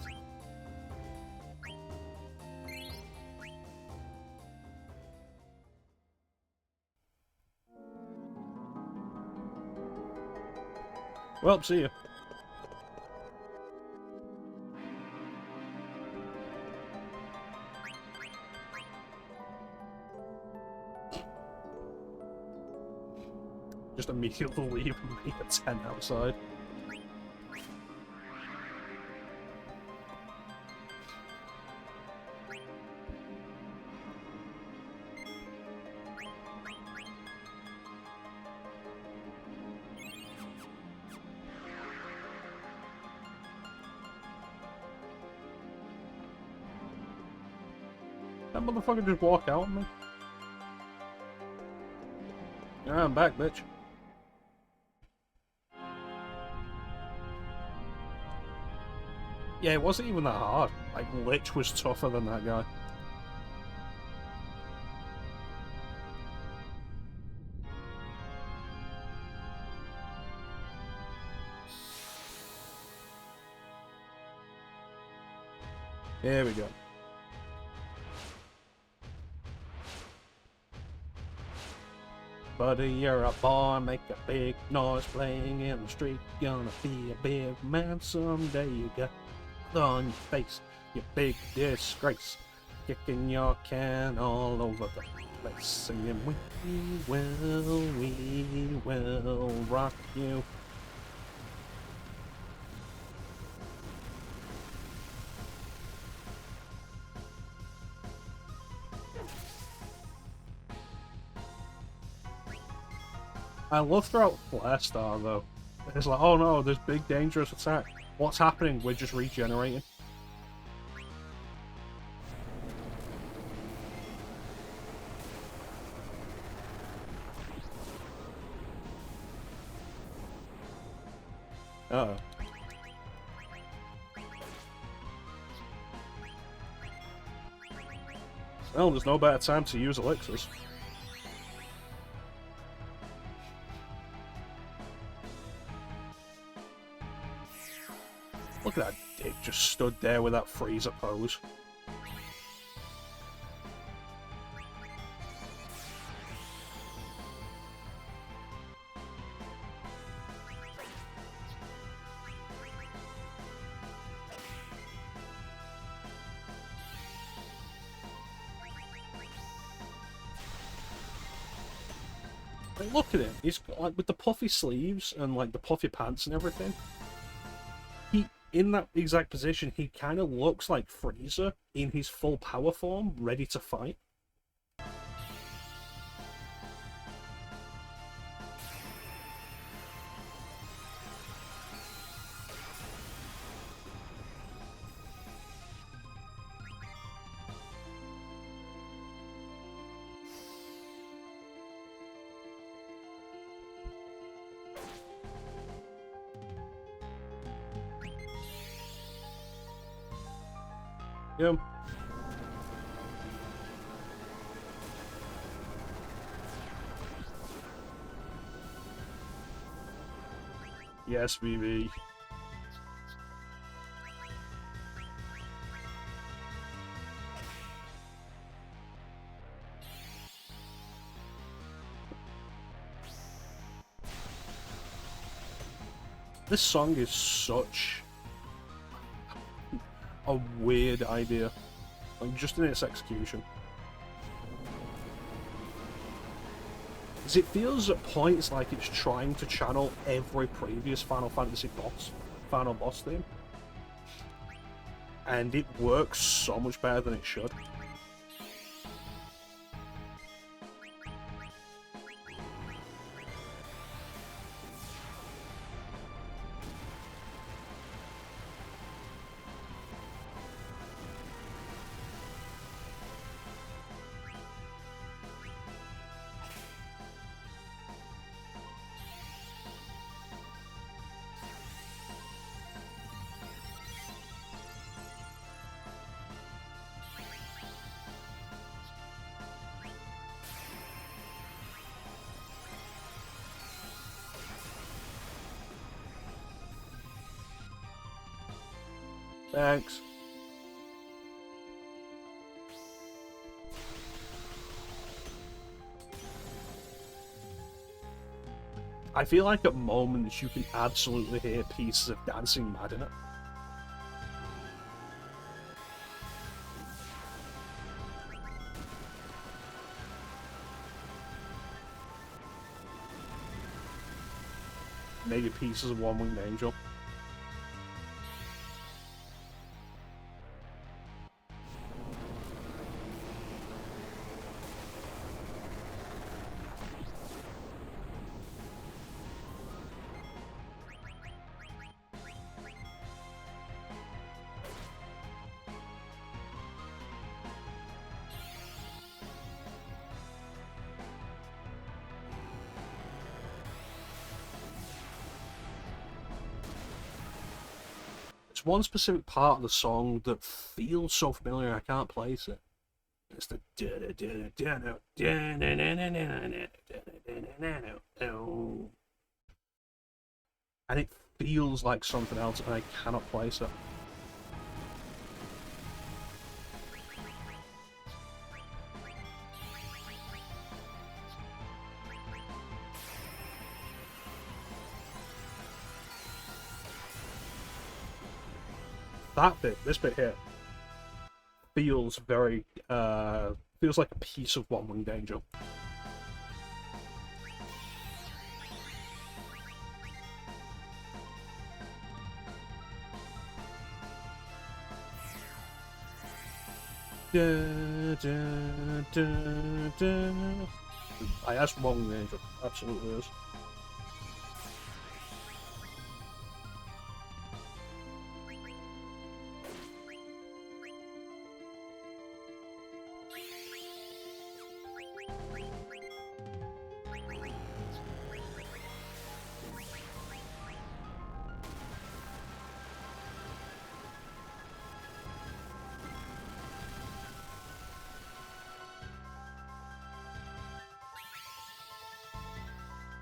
Speaker 1: Well, see you. Just immediately leave and be a 10 outside. That motherfucker just walked out on me. Yeah, I'm back, bitch. Yeah, it wasn't even that hard. Like, Lich was tougher than that guy. Here we go. Buddy, you're a boy, make a big noise playing in the street. Gonna be a big man someday. You got on your face, you big disgrace. Kicking your can all over the place. Singing, we will rock you. I love throughout Flare Star though. It's like, oh no, there's big dangerous attack. What's happening? We're just regenerating. Uh-oh. Well, there's no better time to use elixirs. Look at that dick just stood there with that freezer pose. Like, look at him. He's got, like, with the puffy sleeves and like the puffy pants and everything. In that exact position, he kind of looks like Freezer in his full power form, ready to fight. Yeah. Yes, BB. This song is such a weird idea, like just in its execution. Because it feels at points like it's trying to channel every previous Final Fantasy final boss theme. And it works so much better than it should. Thanks. I feel like at moments you can absolutely hear pieces of Dancing Mad in it. Maybe pieces of One Winged Angel. It's one specific part of the song that feels so familiar I can't place it. It's the and it feels like something else and I cannot place it. That bit, this bit here, feels very, feels like a piece of One Winged Angel. I asked One Winged Angel, absolutely is.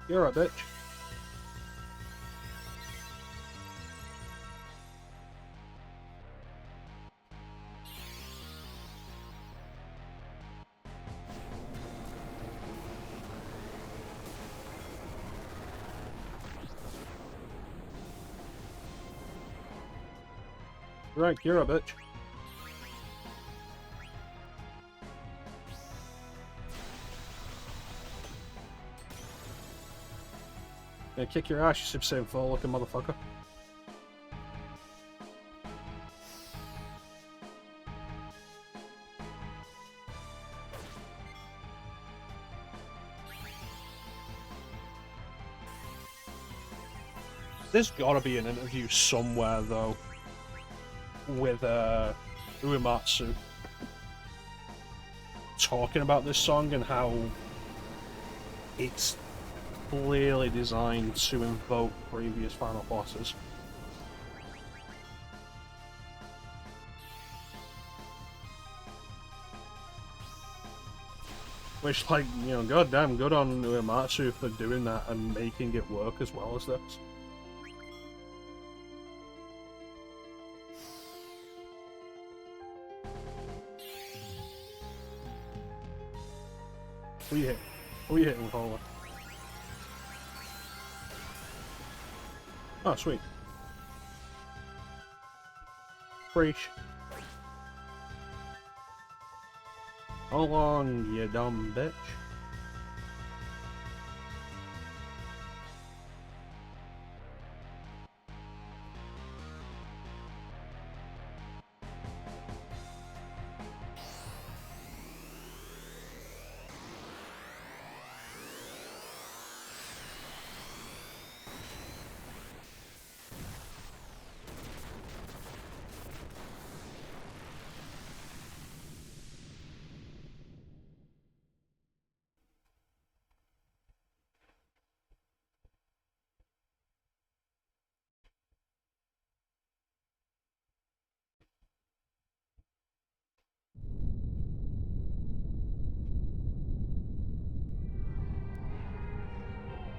Speaker 1: You're a bitch. Right, you're a bitch. Yeah, kick your ass, you Super Saiyan 4 looking motherfucker. There's gotta be an interview somewhere, though, with Uematsu talking about this song and how it's clearly designed to invoke previous Final Bosses. Which, like, you know, goddamn good on Uematsu for doing that and making it work as well as this. Who you hit? Who you hitting with all that? Oh, sweet. Preach. Hold on, you dumb bitch.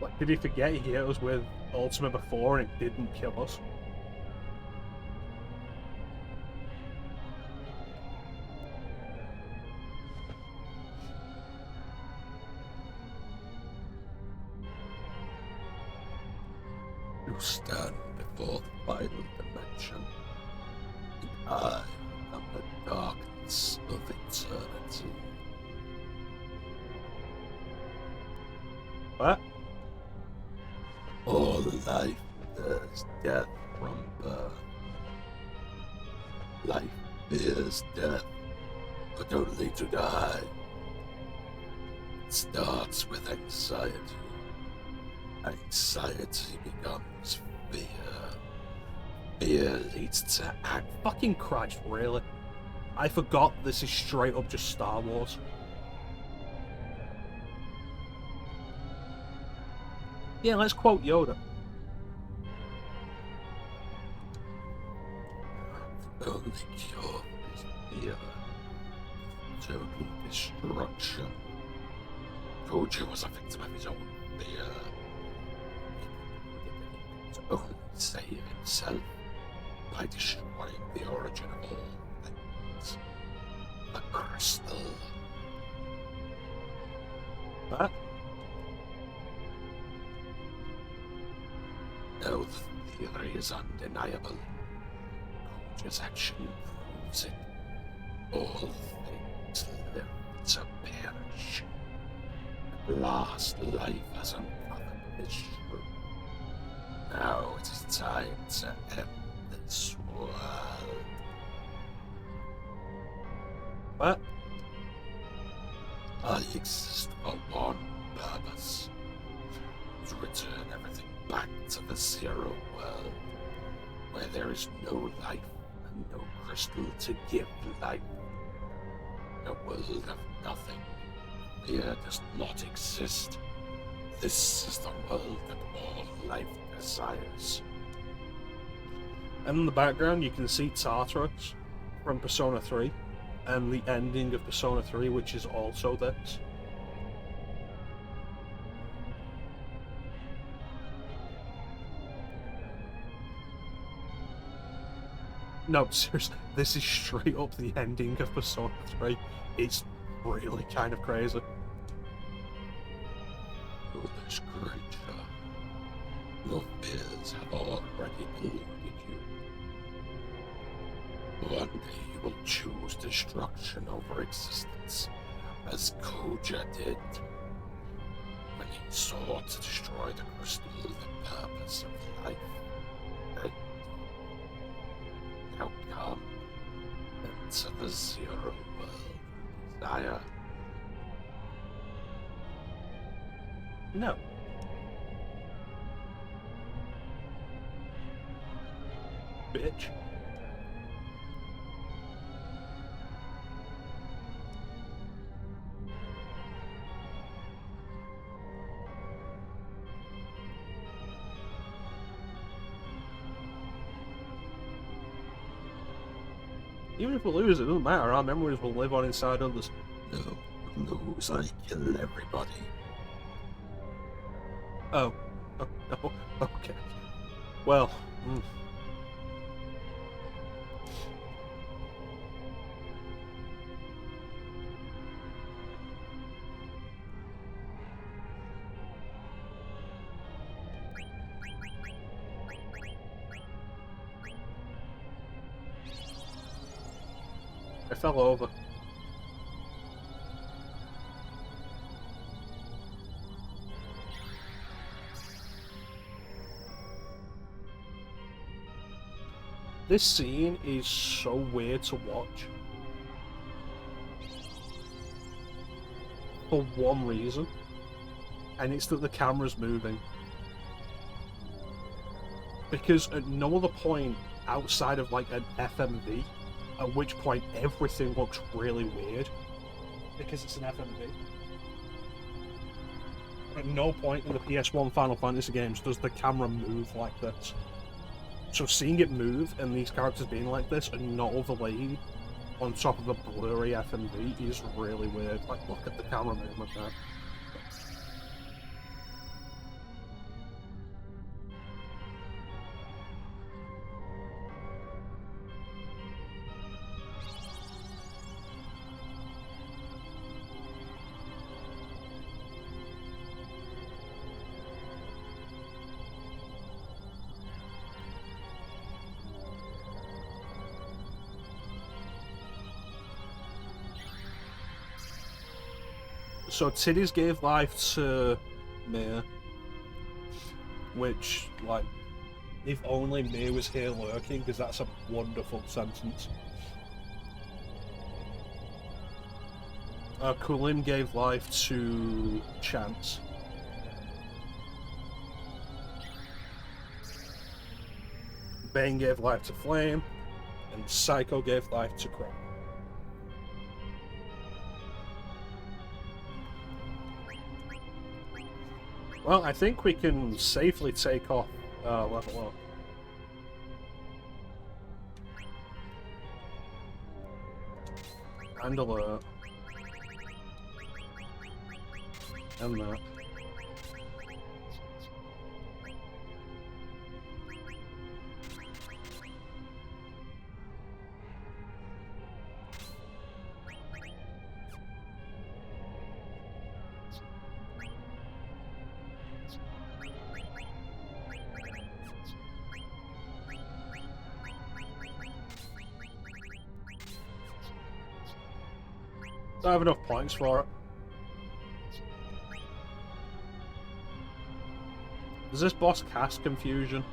Speaker 1: Like, did he forget he hit us with Ultimate before and it didn't kill us?
Speaker 2: You stand before the final dimension, and I am the darkness of eternity.
Speaker 1: What?
Speaker 2: All life bears death from birth. Life fears death, but only to die. It starts with anxiety. Anxiety becomes fear. Fear leads to act.
Speaker 1: Fucking Christ, really? I forgot this is straight up just Star Wars. Yeah, let's quote Yoda.
Speaker 2: The only cure is fear. Total destruction. Koji was a victim of his own fear. To only save himself by destroying the origin of all things. The crystal.
Speaker 1: What?
Speaker 2: Now the theory is undeniable. Koji's action proves it. All things live to perish. At last, life has uncovered this truth. Now it is time to end this world.
Speaker 1: What?
Speaker 2: I exist for one purpose. To return everything back to the zero world, where there is no life and no crystal to give life. A world of nothing. Fear does not exist. This is the world that all life desires.
Speaker 1: And in the background, you can see Tartarus from Persona 3, and the ending of Persona 3, which is also this. No, seriously, this is straight up the ending of Persona 3. It's really kind of crazy.
Speaker 2: Foolish creature. Your fears have already deluded you. One day you will choose destruction over existence, as Koja did when he sought to destroy the crystal, the purpose of life. And now come into the zero world, desire.
Speaker 1: No. Bitch. Even if we lose, it doesn't matter. Our memories will live on inside others.
Speaker 2: No, lose, I kill everybody.
Speaker 1: Oh. Oh, no. Okay. Well. I fell over. This scene is so weird to watch. For one reason. And it's that the camera's moving. Because at no other point outside of like an FMV, at which point everything looks really weird. Because it's an FMV. At no point in the PS1 Final Fantasy games does the camera move like this. So seeing it move and these characters being like this and not overlaid on top of a blurry FMV is really weird. Like, look at the camera movement there. So Tiddy's gave life to Mia, which, like, if only Mia was here lurking, because that's a wonderful sentence. Kulim gave life to Chance. Bane gave life to Flame, and Psycho gave life to Crow. Well, I think we can safely take off level up. And alert. And that. Don't have enough points for it. Does this boss cast confusion?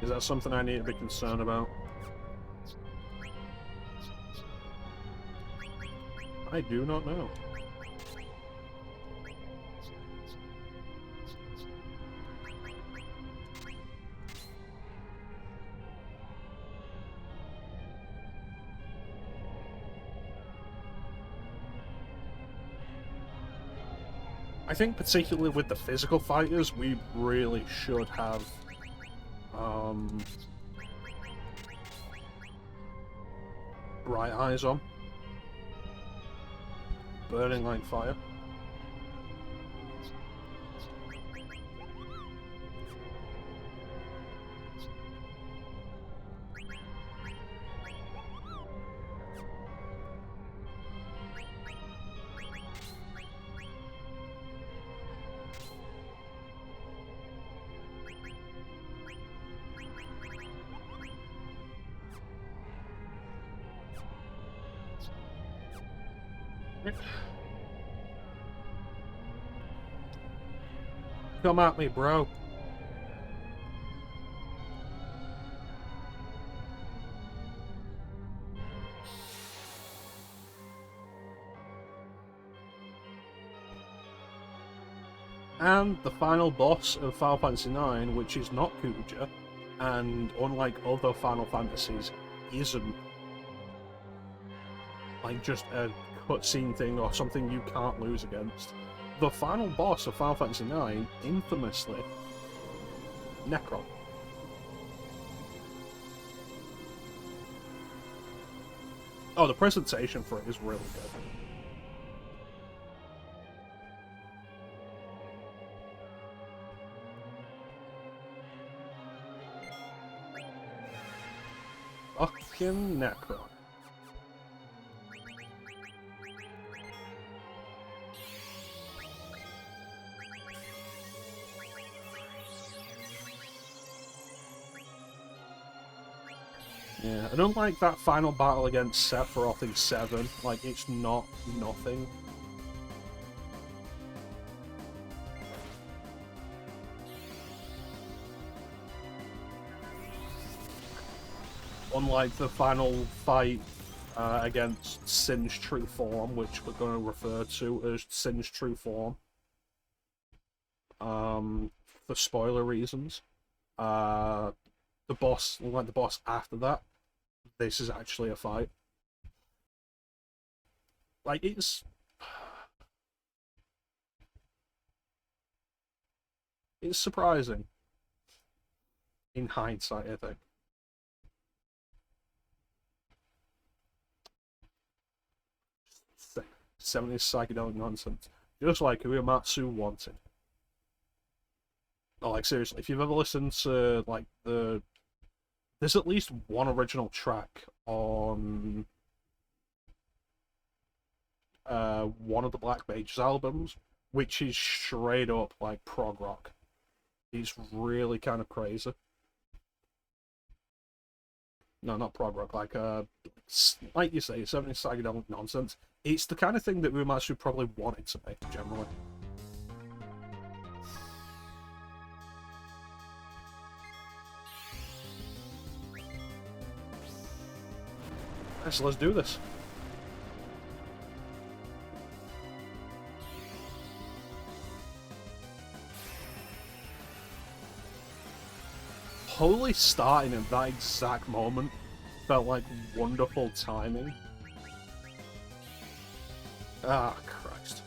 Speaker 1: Is that something I need to be concerned about? I do not know. I think particularly with the physical fighters, we really should have bright eyes on. Burning like fire. Come at me, bro. And the final boss of Final Fantasy IX, which is not Kuja, and unlike other Final Fantasies, isn't like just a cutscene thing or something you can't lose against. The final boss of Final Fantasy IX, infamously, Necron. Oh, the presentation for it is really good. Fucking Necron. Yeah, and unlike that final battle against Sephiroth in 7, like, it's not nothing. Unlike the final fight against Sin's true form, which we're going to refer to as Sin's true form, for spoiler reasons. The boss, like the boss after that, this is actually a fight. Like, it's surprising in hindsight, I think. 70s psychedelic nonsense, just like Uematsu wanted. Oh, like, seriously, if you've ever listened to, like, there's at least one original track on one of the Black Mage's albums, which is straight up, like, prog rock. It's really kind of crazy. No, not prog rock, like you say, 70s psychedelic nonsense. It's the kind of thing that Uematsu probably wanted to make, generally. So let's do this. Holy, starting at that exact moment felt like wonderful timing. Ah, Christ.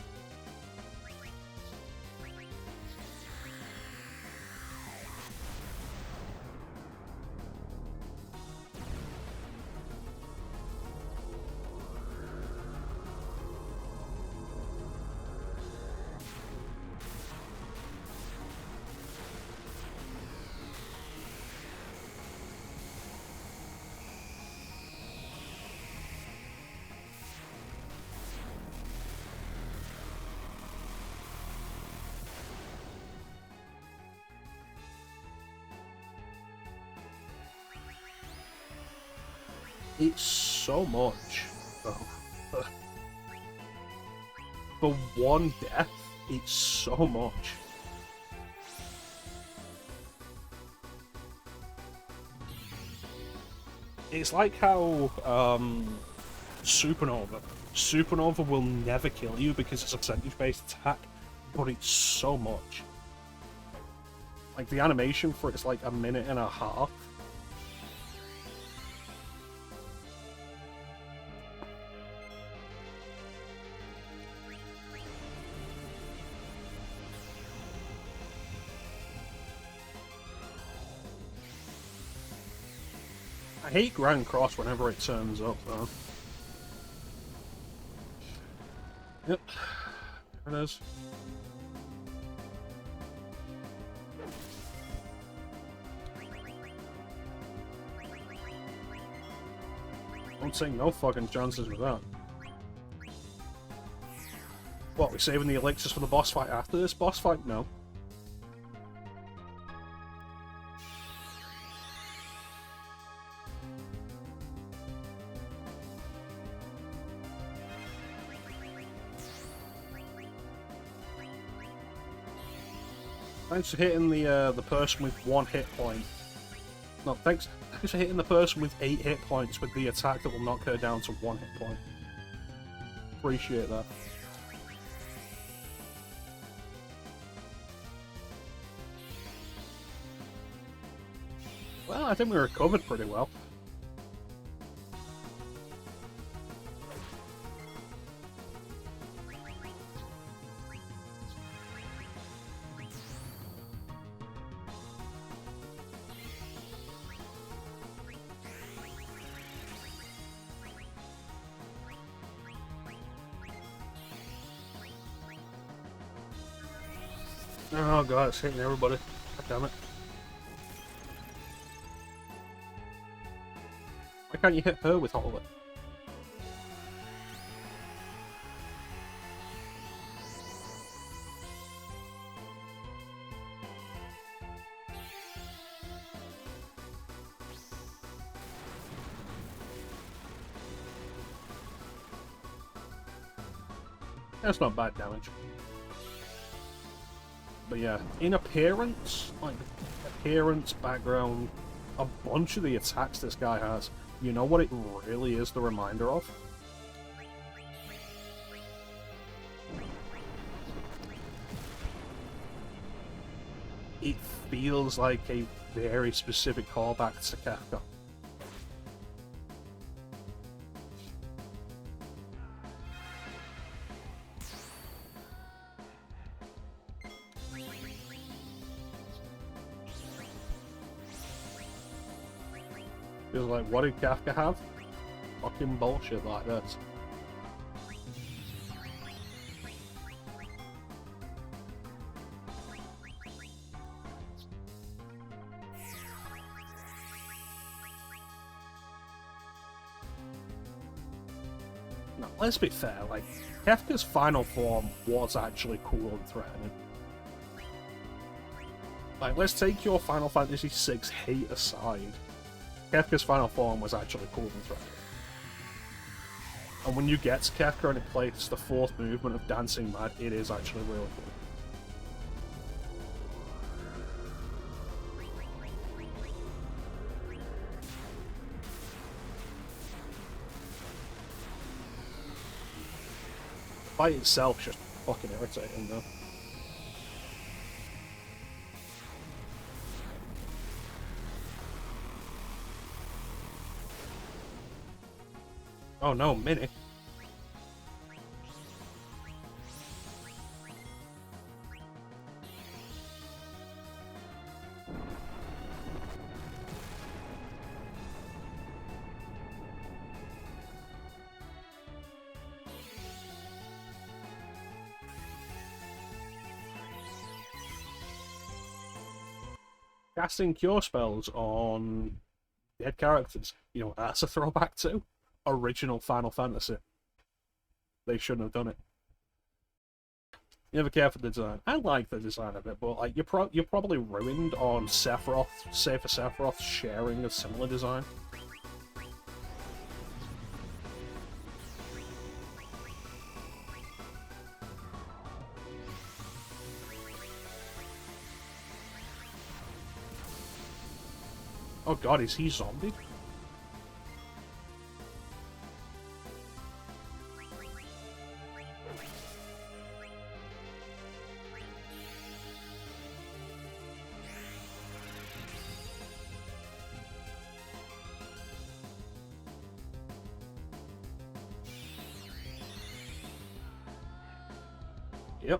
Speaker 1: It's so much, though. For one death, it's so much. It's like how Supernova will never kill you because it's a percentage-based attack, but it's so much. Like, the animation for it's like a minute and a half. I hate Grand Cross whenever it turns up, though. Yep. There it is. Don't take no fucking chances with that. What, we're saving the elixirs for the boss fight after this boss fight? No. Thanks for hitting the person with 1 hit point. No, thanks for hitting the person with 8 hit points with the attack that will knock her down to 1 hit point. Appreciate that. Well, I think we recovered pretty well. Oh god, it's hitting everybody. God damn it. Why can't you hit her with all of it? That's not bad damage. But yeah, in appearance, background, a bunch of the attacks this guy has, you know what it really is the reminder of? It feels like a very specific callback to Kafka. Feels like, what did Kafka have? Fucking bullshit like this. No, let's be fair, like, Kafka's final form was actually cool and threatening. Like, let's take your Final Fantasy VI hate aside. Kafka's final form was actually cool and threatening. And when you get to Kafka and it plays the 4th movement of Dancing Mad, it is actually really cool. The fight itself is just fucking irritating though. Oh no, Minnie. Casting cure spells on dead characters, you know, that's a throwback to original Final Fantasy. They shouldn't have done it. You never care for the design. I like the design of it, but like you're probably ruined on Sephiroth, say for Sephiroth sharing a similar design. Oh god, is he zombie? Yep.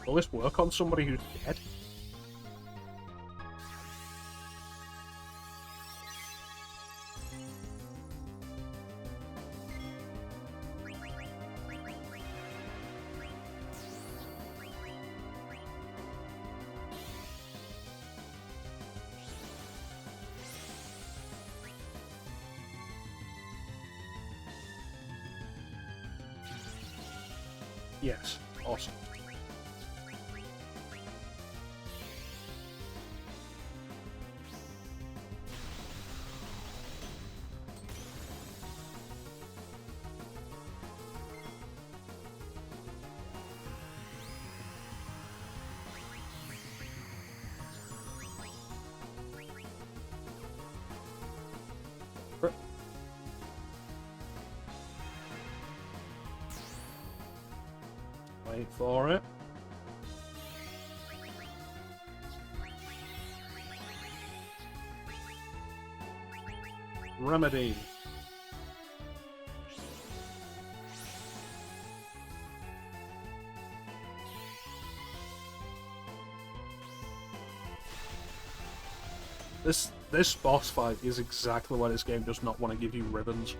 Speaker 1: Will this work on somebody who's dead? Yes. Awesome. Wait for it. Remedy. This boss fight is exactly why this game does not want to give you ribbons.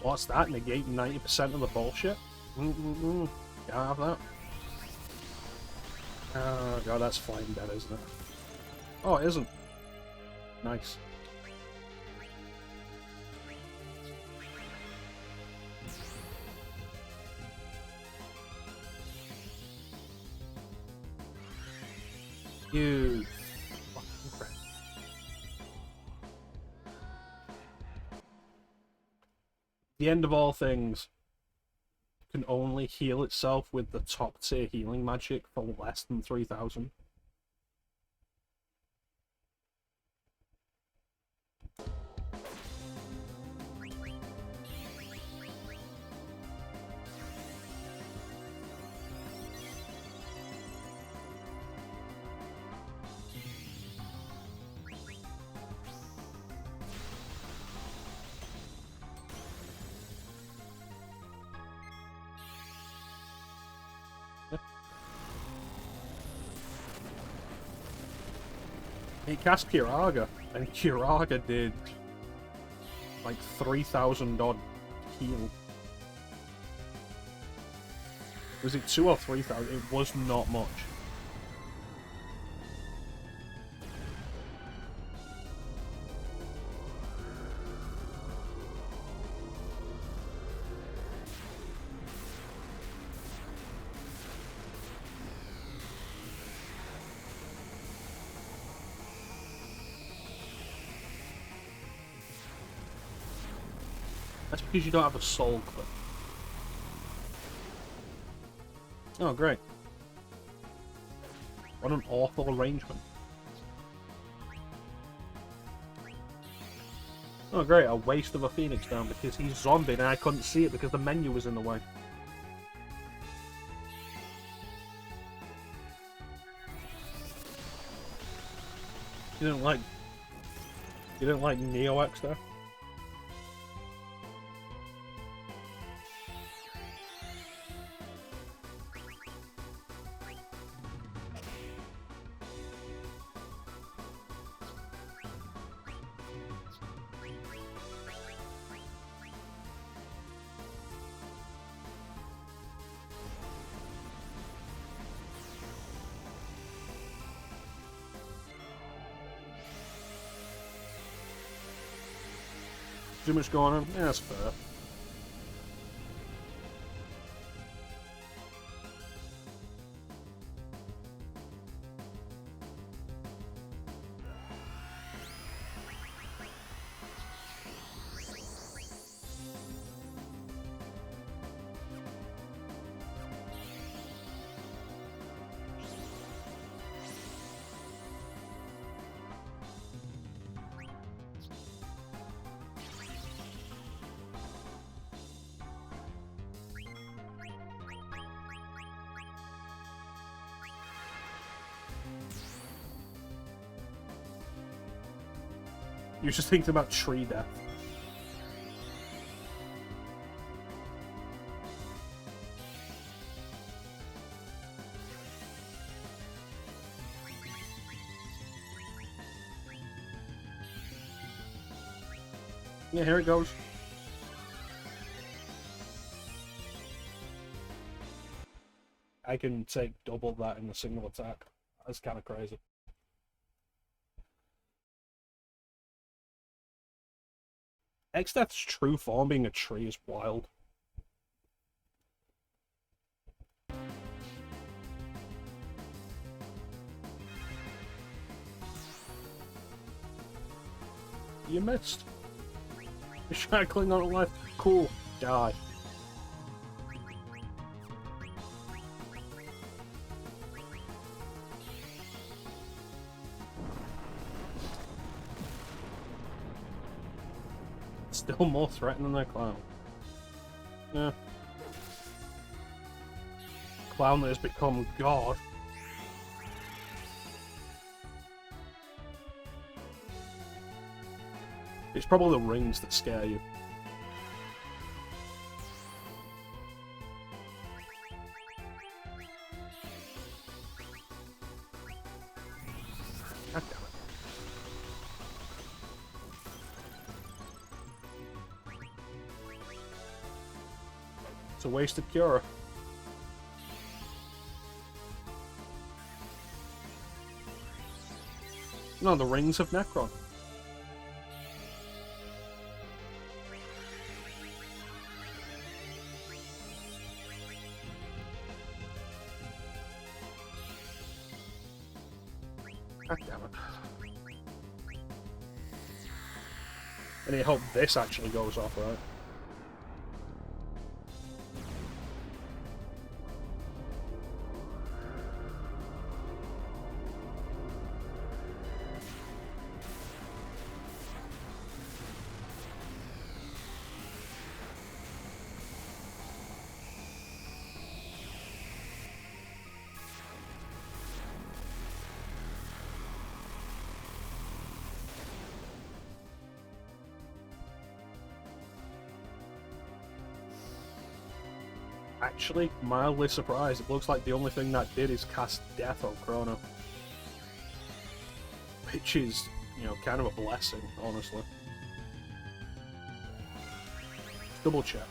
Speaker 1: What's that? Negating 90% of the bullshit? Can't have that. Oh god, that's flying dead, isn't it? Oh, it isn't. Nice. You fucking prick. The end of all things can only heal itself with the top tier healing magic for less than 3,000. He cast Kiraga, and Kiraga did like 3,000 odd heal. Was it 2 or 3,000? It was not much. That's because you don't have a soul clip. Oh, great. What an awful arrangement. Oh, great, a waste of a Phoenix down because he's zombie and I couldn't see it because the menu was in the way. You didn't like Neo X there? Too much going on? Yeah, that's fair. You're just thinking about tree death. Yeah, here it goes. I can take double that in a single attack. That's kind of crazy. X-Death's true form being a tree is wild. You missed. You're trying to cling on to life. Cool. Die. Still more threatening than a clown. Yeah. Clown that has become God. It's probably the rings that scare you. God damn it. It's a wasted cure. No, the rings of Necron. God damn it. And I hope this actually goes off, right? Actually, mildly surprised. It looks like the only thing that did is cast Death on Chrono. Which is, you know, kind of a blessing, honestly. Double check.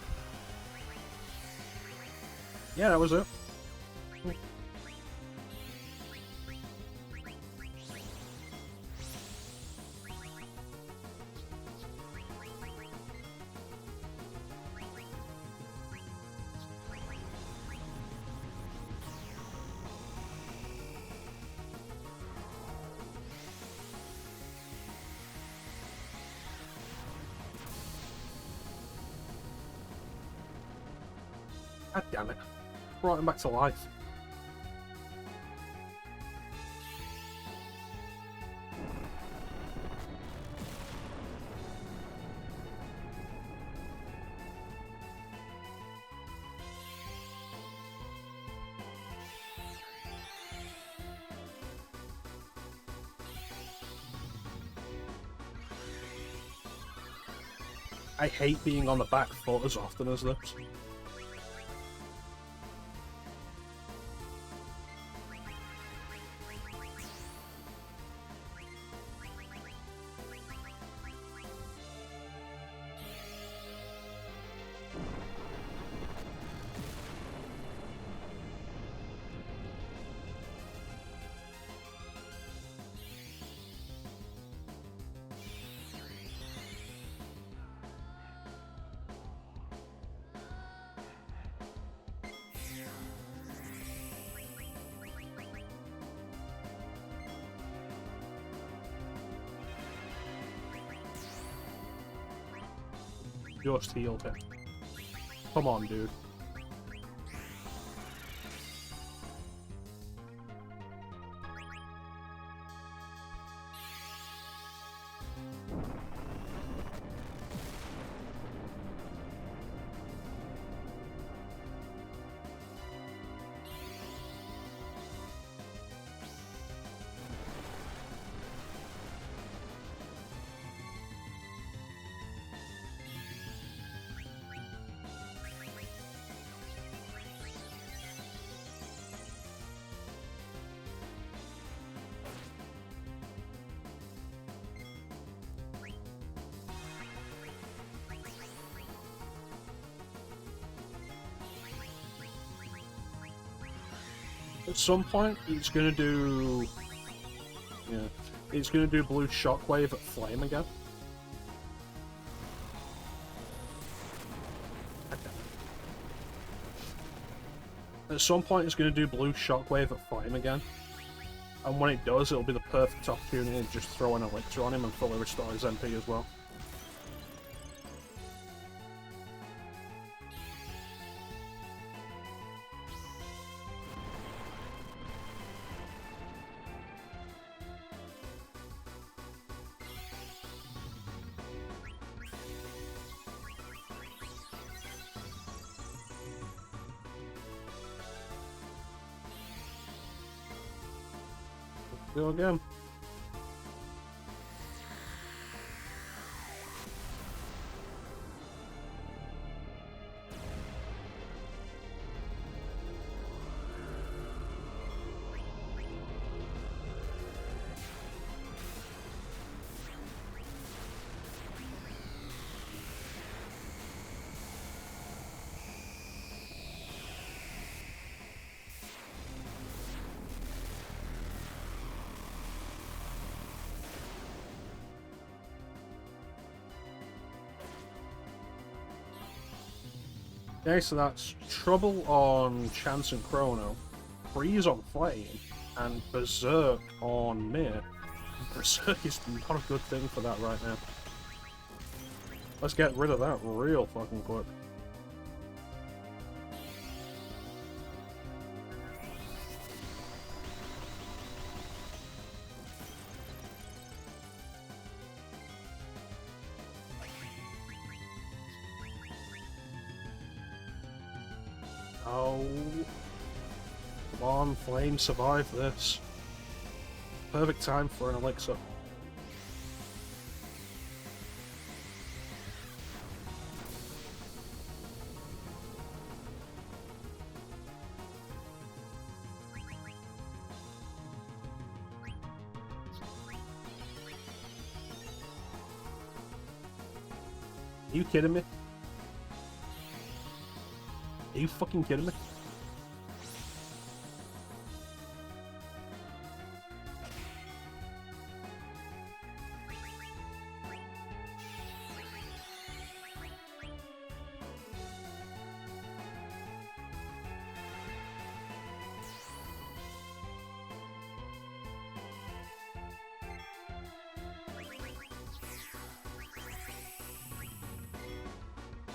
Speaker 1: Yeah, that was it. God damn it. Brought him back to life. I hate being on the back foot as often as this. Just healed him. Come on, dude. At some point, it's gonna do... Yeah. It's gonna do blue shockwave at flame again. At some point, it's gonna do blue shockwave at flame again. And when it does, it'll be the perfect opportunity to just throw an elixir on him and fully restore his MP as well. Go again. Okay, so that's Trouble on Chance and Chrono, Freeze on Flame, and Berserk on Mir. Berserk is not a good thing for that right now. Let's get rid of that real fucking quick. Oh. Come on, Flame, survive this. Perfect time for an elixir. Are you kidding me? Are you fucking kidding me?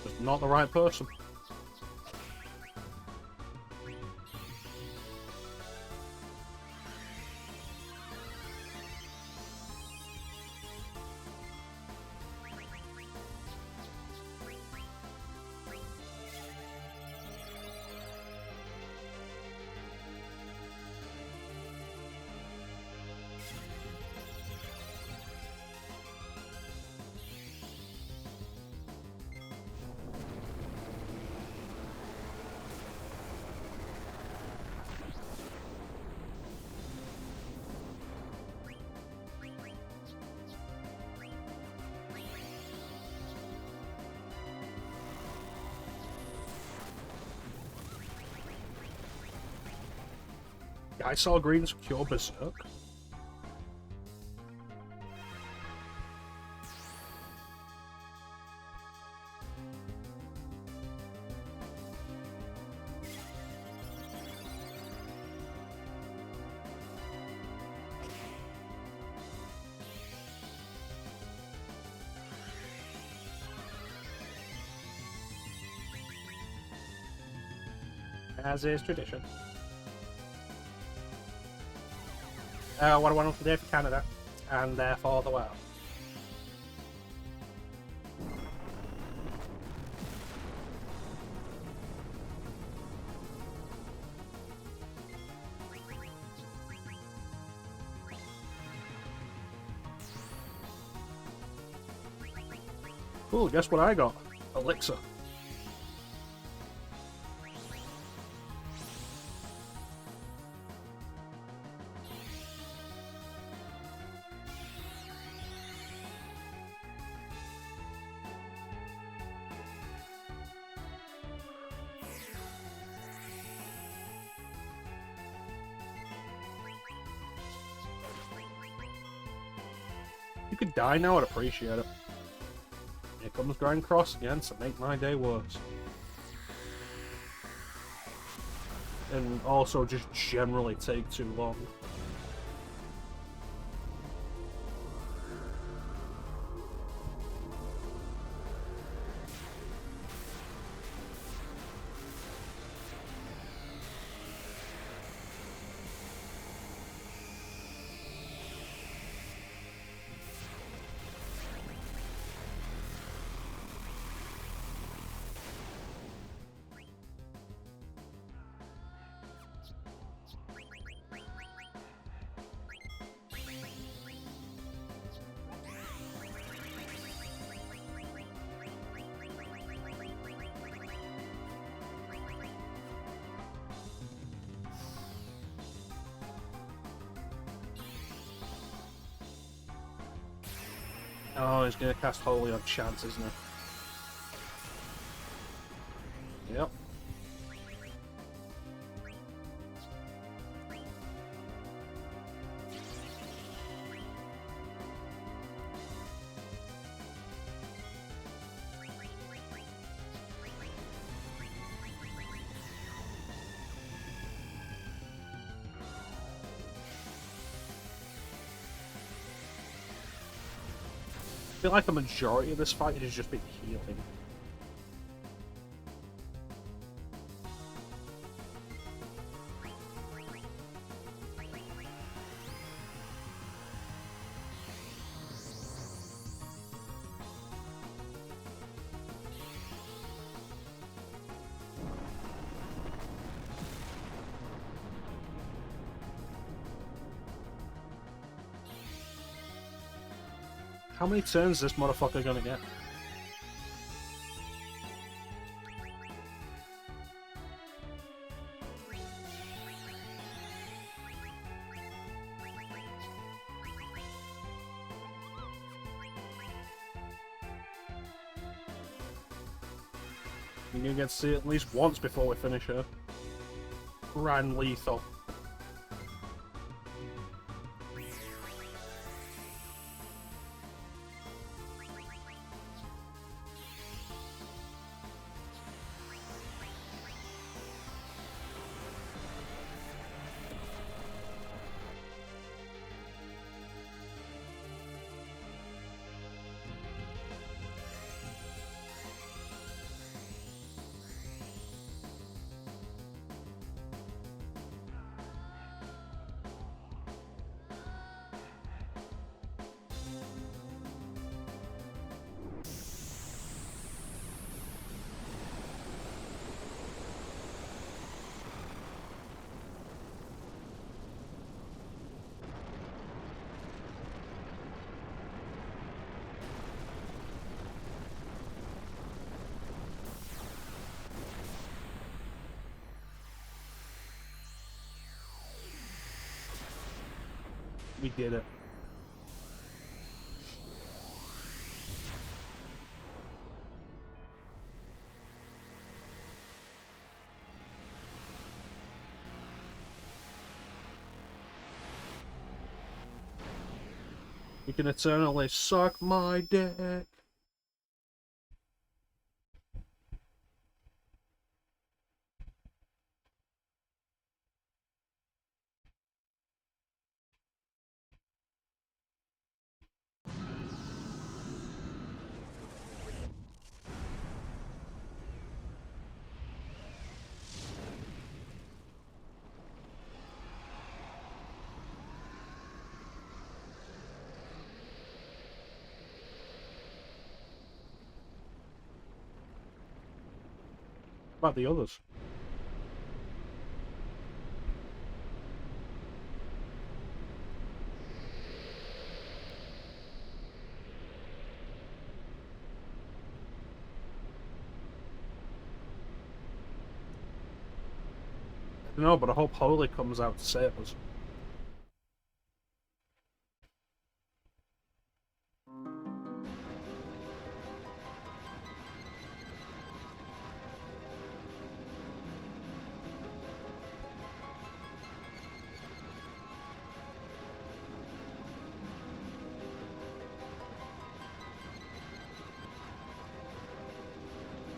Speaker 1: Just not the right person. I saw Green's cure Berserk. As is tradition. What a wonderful day for Canada, and therefore the world. Cool, guess what I got? Elixir. You could die now, I'd appreciate it. Here comes Grand Cross again to make my day worse. And also just generally take too long. Oh, he's gonna cast Holy on chance, isn't he? Yep. I feel like a majority of this fight has just been healing. How many turns is this motherfucker gonna get? You're gonna get to see it at least once before we finish her. Grand lethal. We did it. You can eternally suck my dick. What about the others? I don't know, but I hope Holy comes out to save us.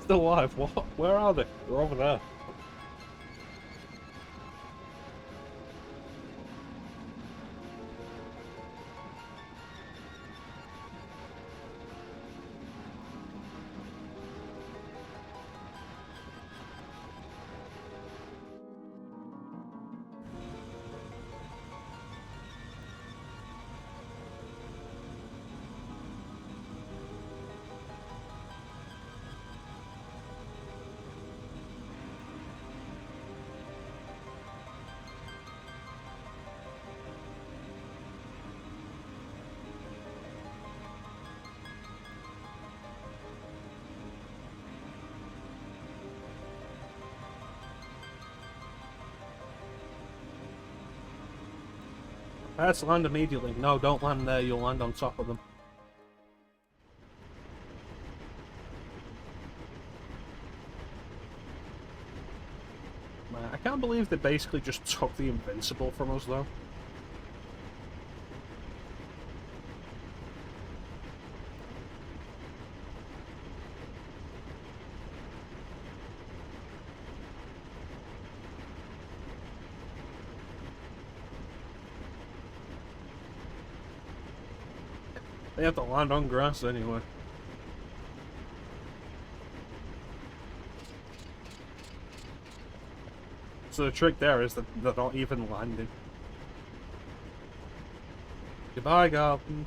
Speaker 1: Still alive? What? Where are they? They're over there. Prepare to land immediately. No, don't land there. You'll land on top of them. I can't believe they basically just took the invincible from us, though. They have to land on grass anyway. So the trick there is that they're not even landing. Goodbye, Garland.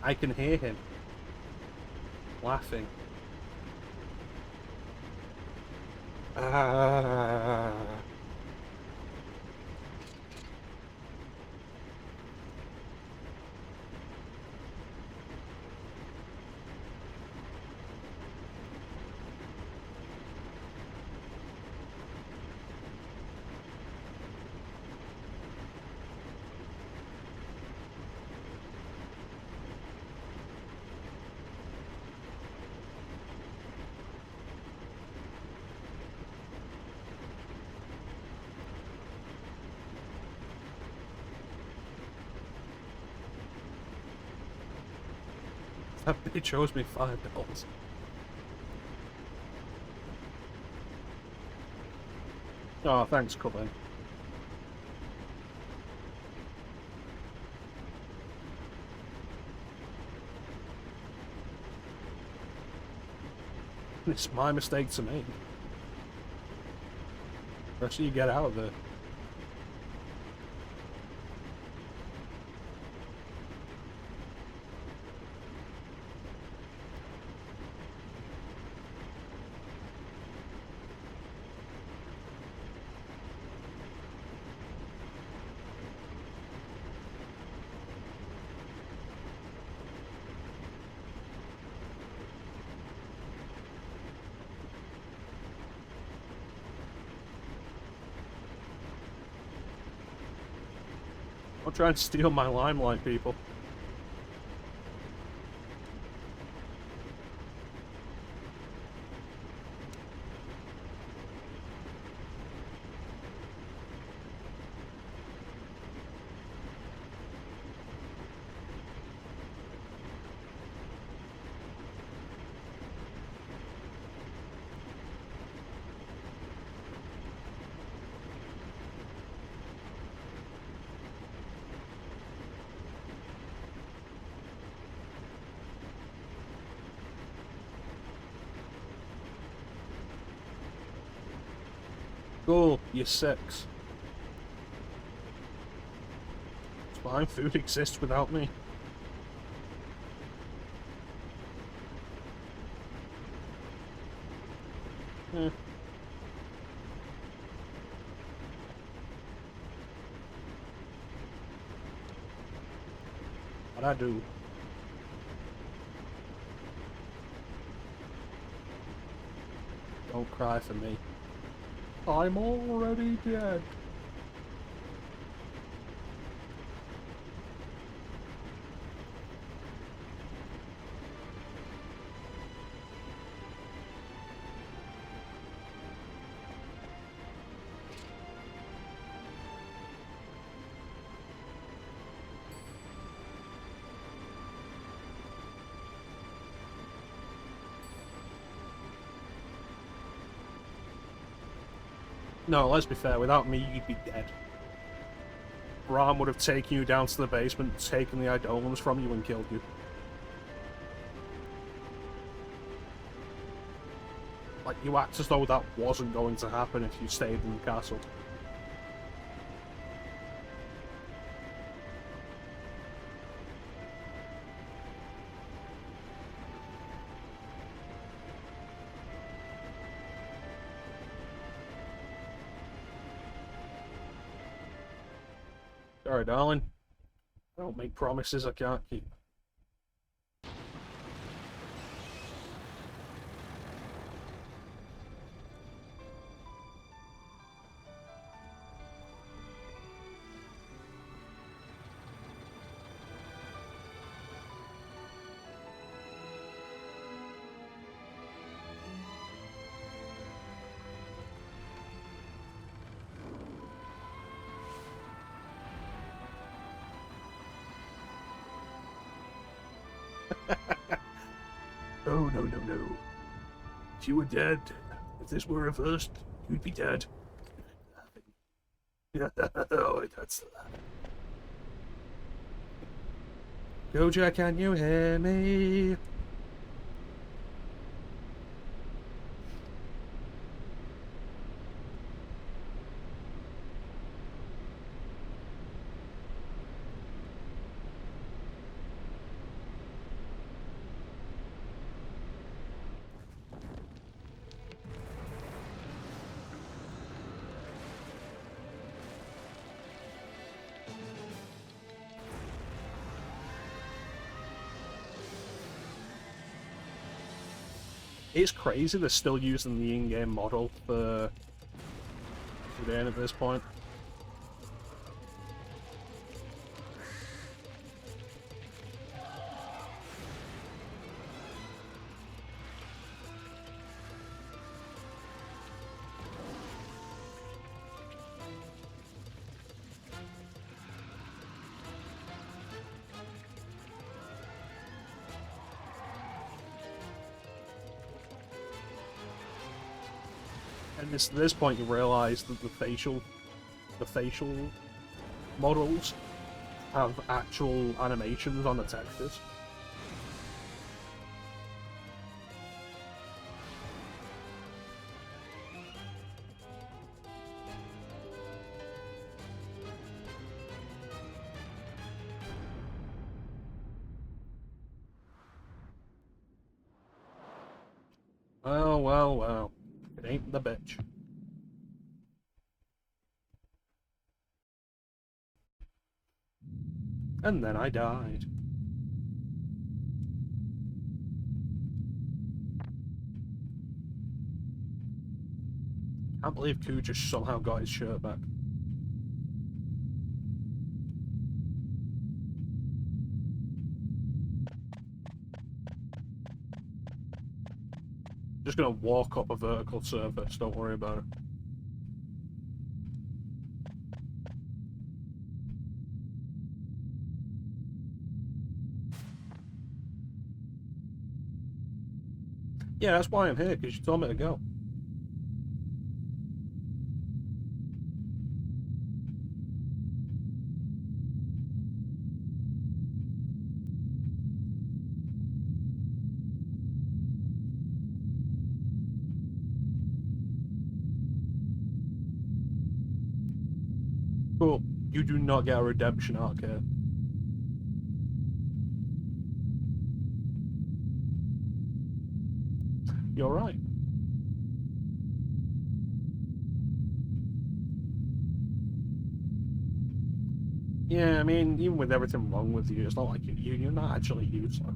Speaker 1: I can hear him laughing. Ah. That bitch owes me $5. Oh, thanks, Colin. It's my mistake to make. The rest of you get out of there. Don't try and steal my limelight, people. Cool, you're 6. It's fine, food exists without me. Eh. What I do? Don't cry for me. I'm already dead. No, let's be fair, without me, you'd be dead. Brahm would have taken you down to the basement, taken the Eidolons from you, and killed you. Like, you act as though that wasn't going to happen if you stayed in the castle. Sorry, darling. I don't make promises I can't keep.
Speaker 2: Oh, no, no, no. If you were dead, if this were reversed, you'd be dead. Oh, that's
Speaker 1: Goja, can you hear me? It's crazy they're still using the in-game model for the end at this point. And it's at this point you realise that the facial models have actual animations on the textures. Well, well, well. It ain't the bitch. And then I died. Can't believe Koo just somehow got his shirt back. Just gonna walk up a vertical surface, don't worry about it. Yeah, that's why I'm here, because you told me to go. Cool. You do not get a redemption arc here. You're right. Yeah, I mean, even with everything wrong with you, it's not like you're not actually useless.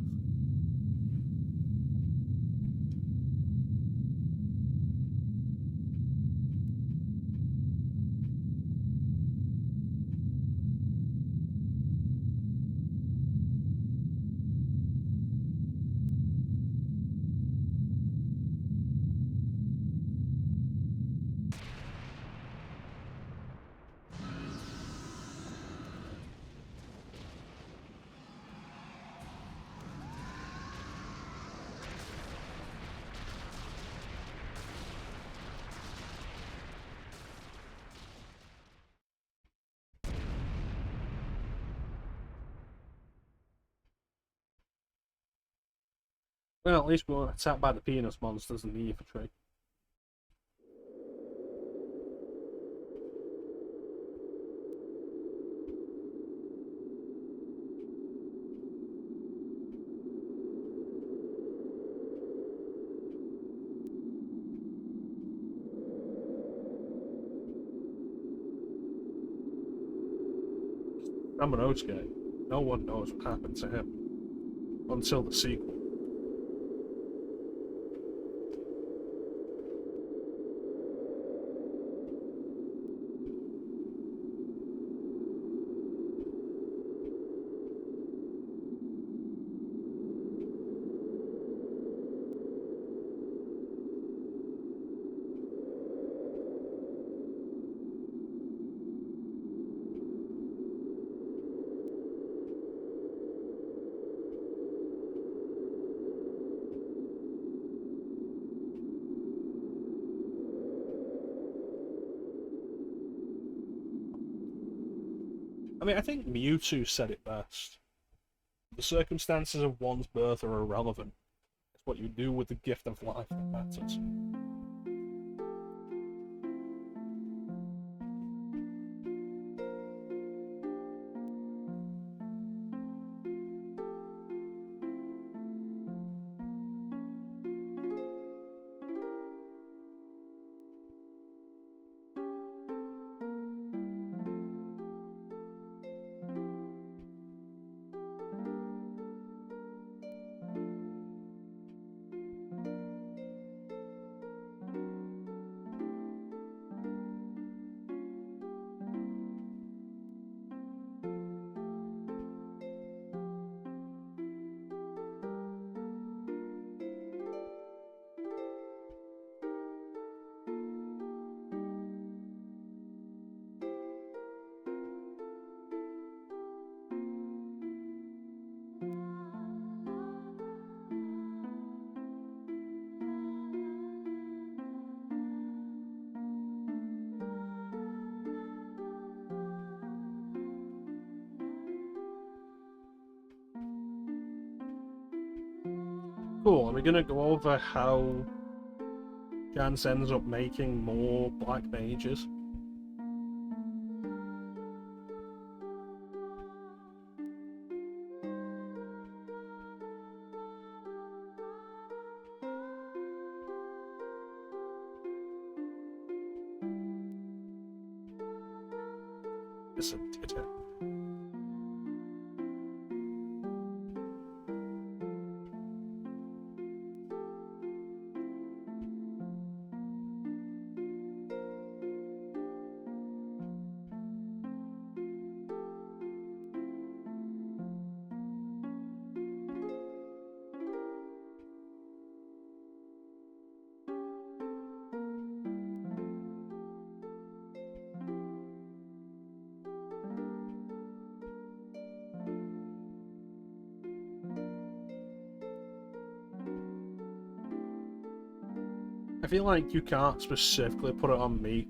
Speaker 1: Well, at least we we're attacked by the penis monsters in the ether tree. Ramanosuke, no one knows what happened to him until the sequel. I mean, I think Mewtwo said it best. The circumstances of one's birth are irrelevant. It's what you do with the gift of life that matters. Cool, are we gonna go over how Jans ends up making more black mages? Yes, it did. I feel like you can't specifically put it on me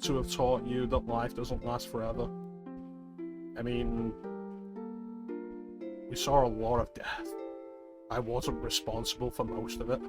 Speaker 1: to have taught you that life doesn't last forever. I mean, we saw a lot of death. I wasn't responsible for most of it.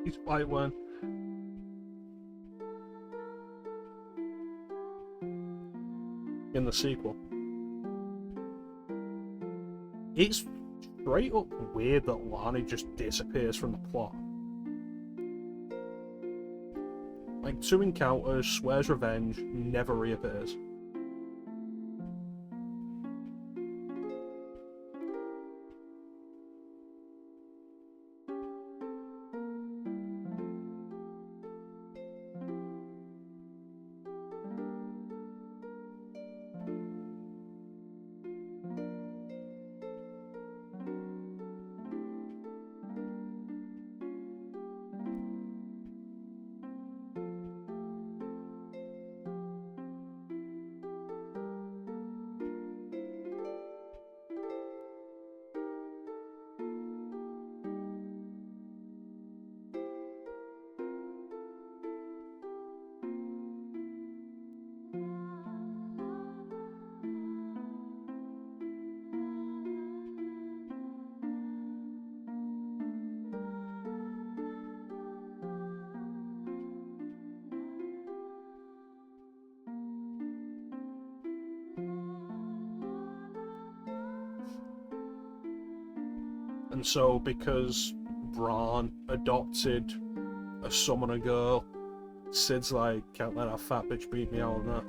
Speaker 1: He's quite one. In the sequel. It's straight up weird that Lani just disappears from the plot. Like, 2 encounters, swears revenge, never reappears. And so, because Braun adopted a summoner girl, Sid's like, can't let that fat bitch beat me out on that.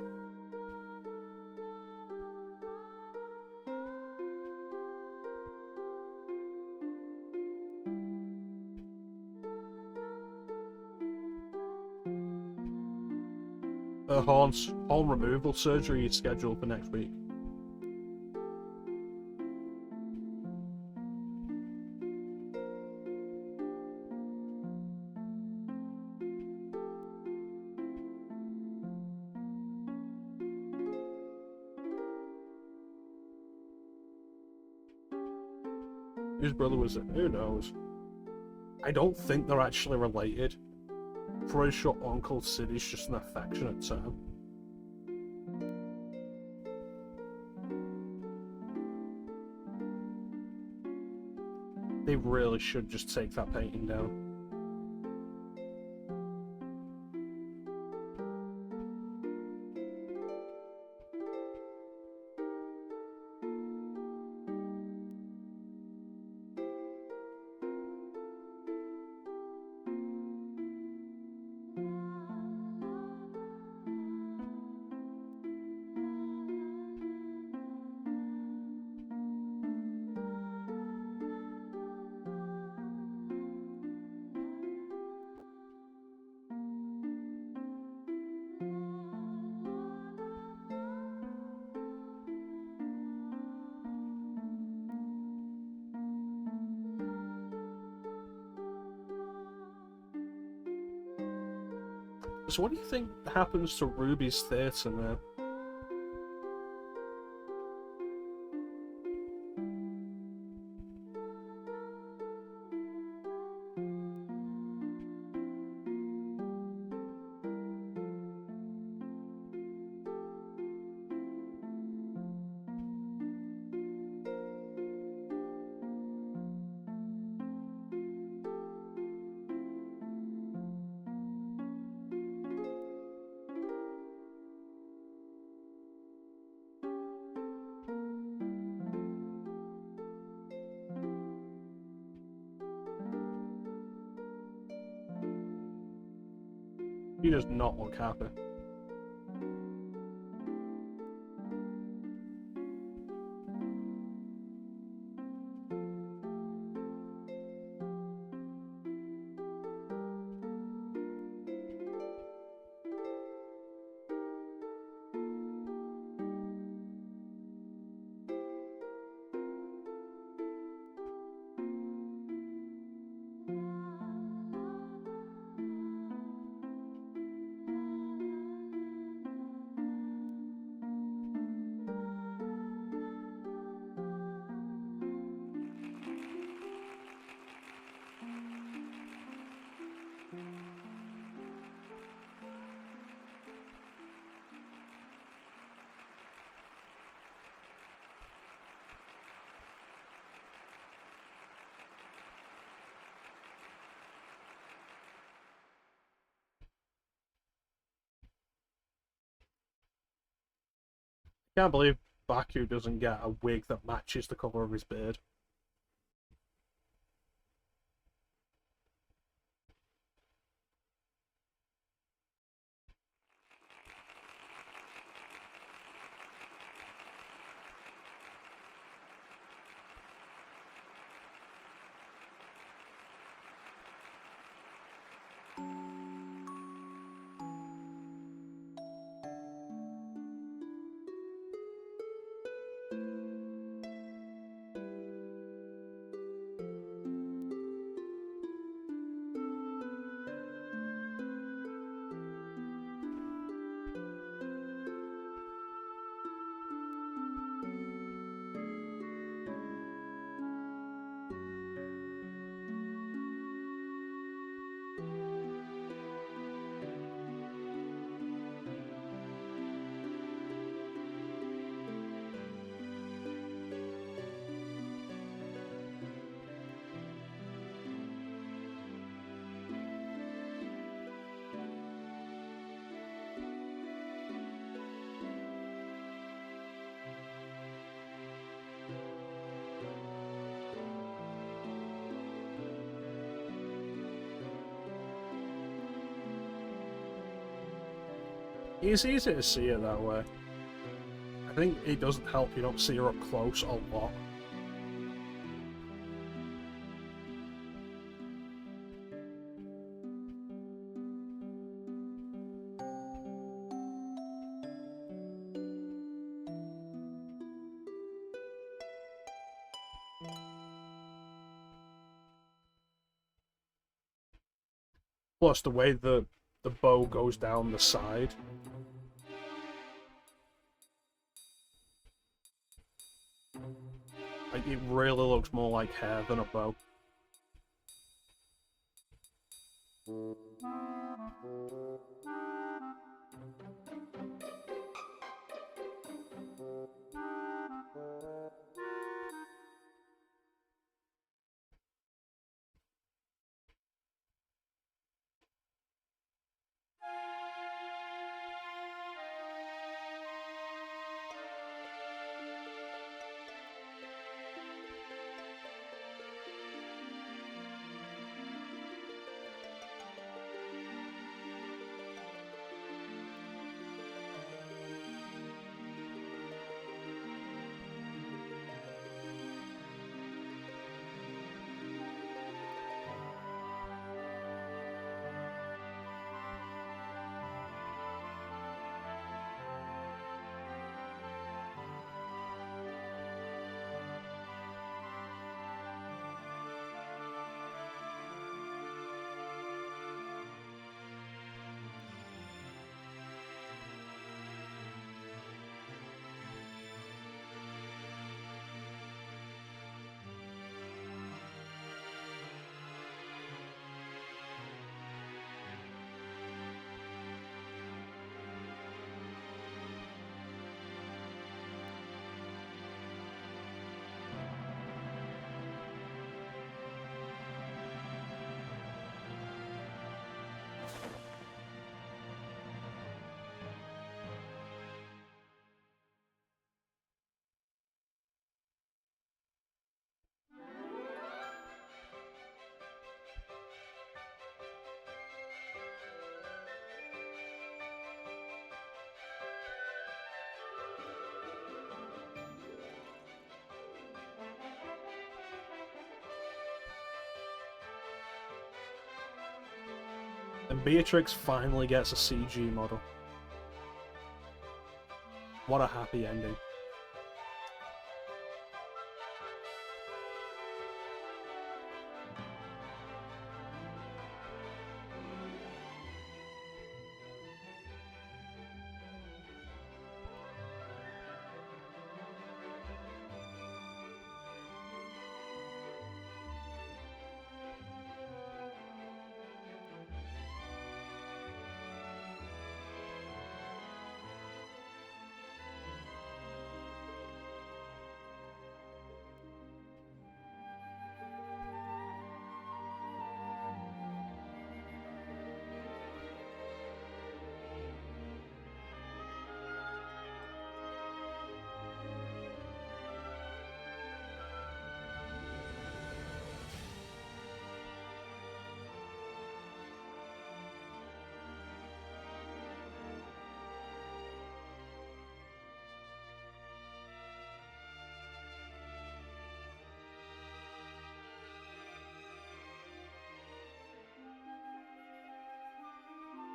Speaker 1: Corn's home removal surgery is scheduled for next week. Whose brother was it? Who knows? I don't think they're actually related. Pretty sure Uncle Sid is just an affectionate term. They really should just take that painting down. So what do you think happens to Ruby's theatre now? He does not look happy. Can't believe Baku doesn't get a wig that matches the colour of his beard. It's easy to see it that way. I think it doesn't help you don't see her up close a lot. Plus, the way the bow goes down the side. Like, it really looks more like hair than a bow. And Beatrix finally gets a CG model. What a happy ending.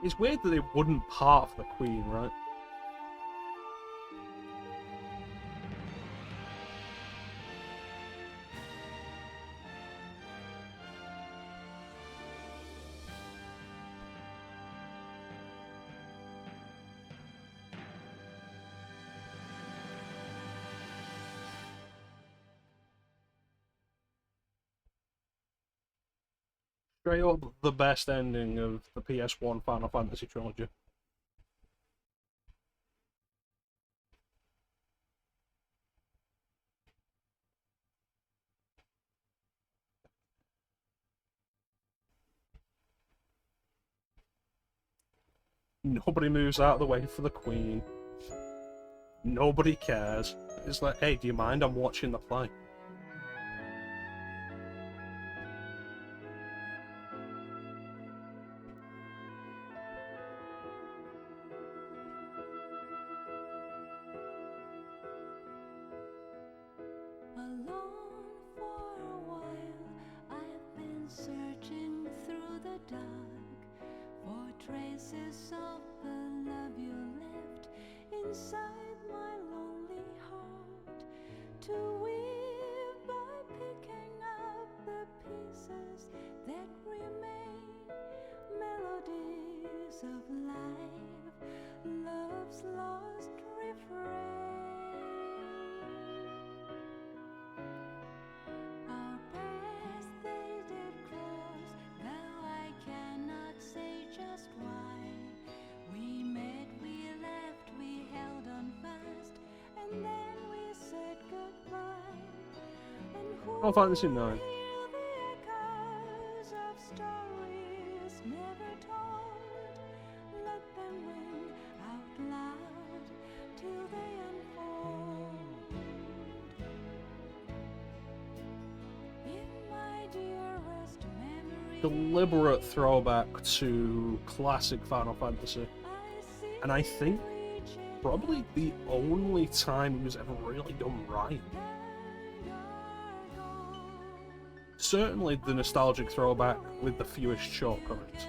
Speaker 1: It's weird that they wouldn't part for the Queen, right? Straight up the best ending of the PS1 Final Fantasy trilogy. Nobody moves out of the way for the Queen. Nobody cares. It's like, hey, do you mind? I'm watching the play.
Speaker 3: Alone for a while, I've been searching through the dark for traces of the love you left inside my lonely heart. To weave by picking up the pieces that remain,
Speaker 1: Final Fantasy 9.
Speaker 3: Hear the echoes of stories never told. Let them ring out loud till they unfold. In my dearest memory,
Speaker 1: Deliberate throwback to classic Final Fantasy. And I think probably the only time it was ever really done right. Certainly the nostalgic throwback with the fewest shortcuts.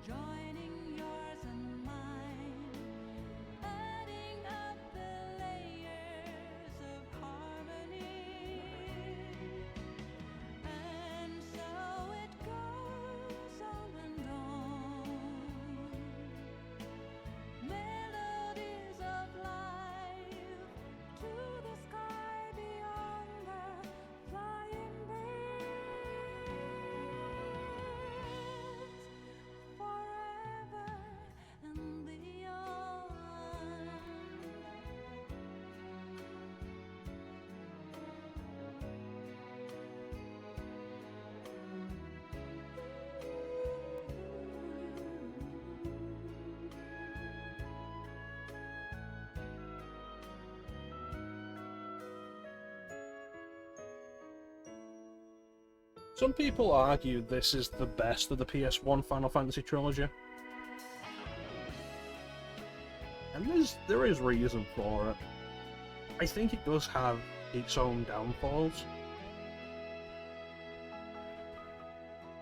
Speaker 3: joining yours and mine, adding up the layers of harmony. And so it goes on and on. Melodies of life to the sky beyond the flying birds. Forever and beyond.
Speaker 1: Some people argue this is the best of the PS1 Final Fantasy trilogy. And there is reason for it. I think it does have its own downfalls.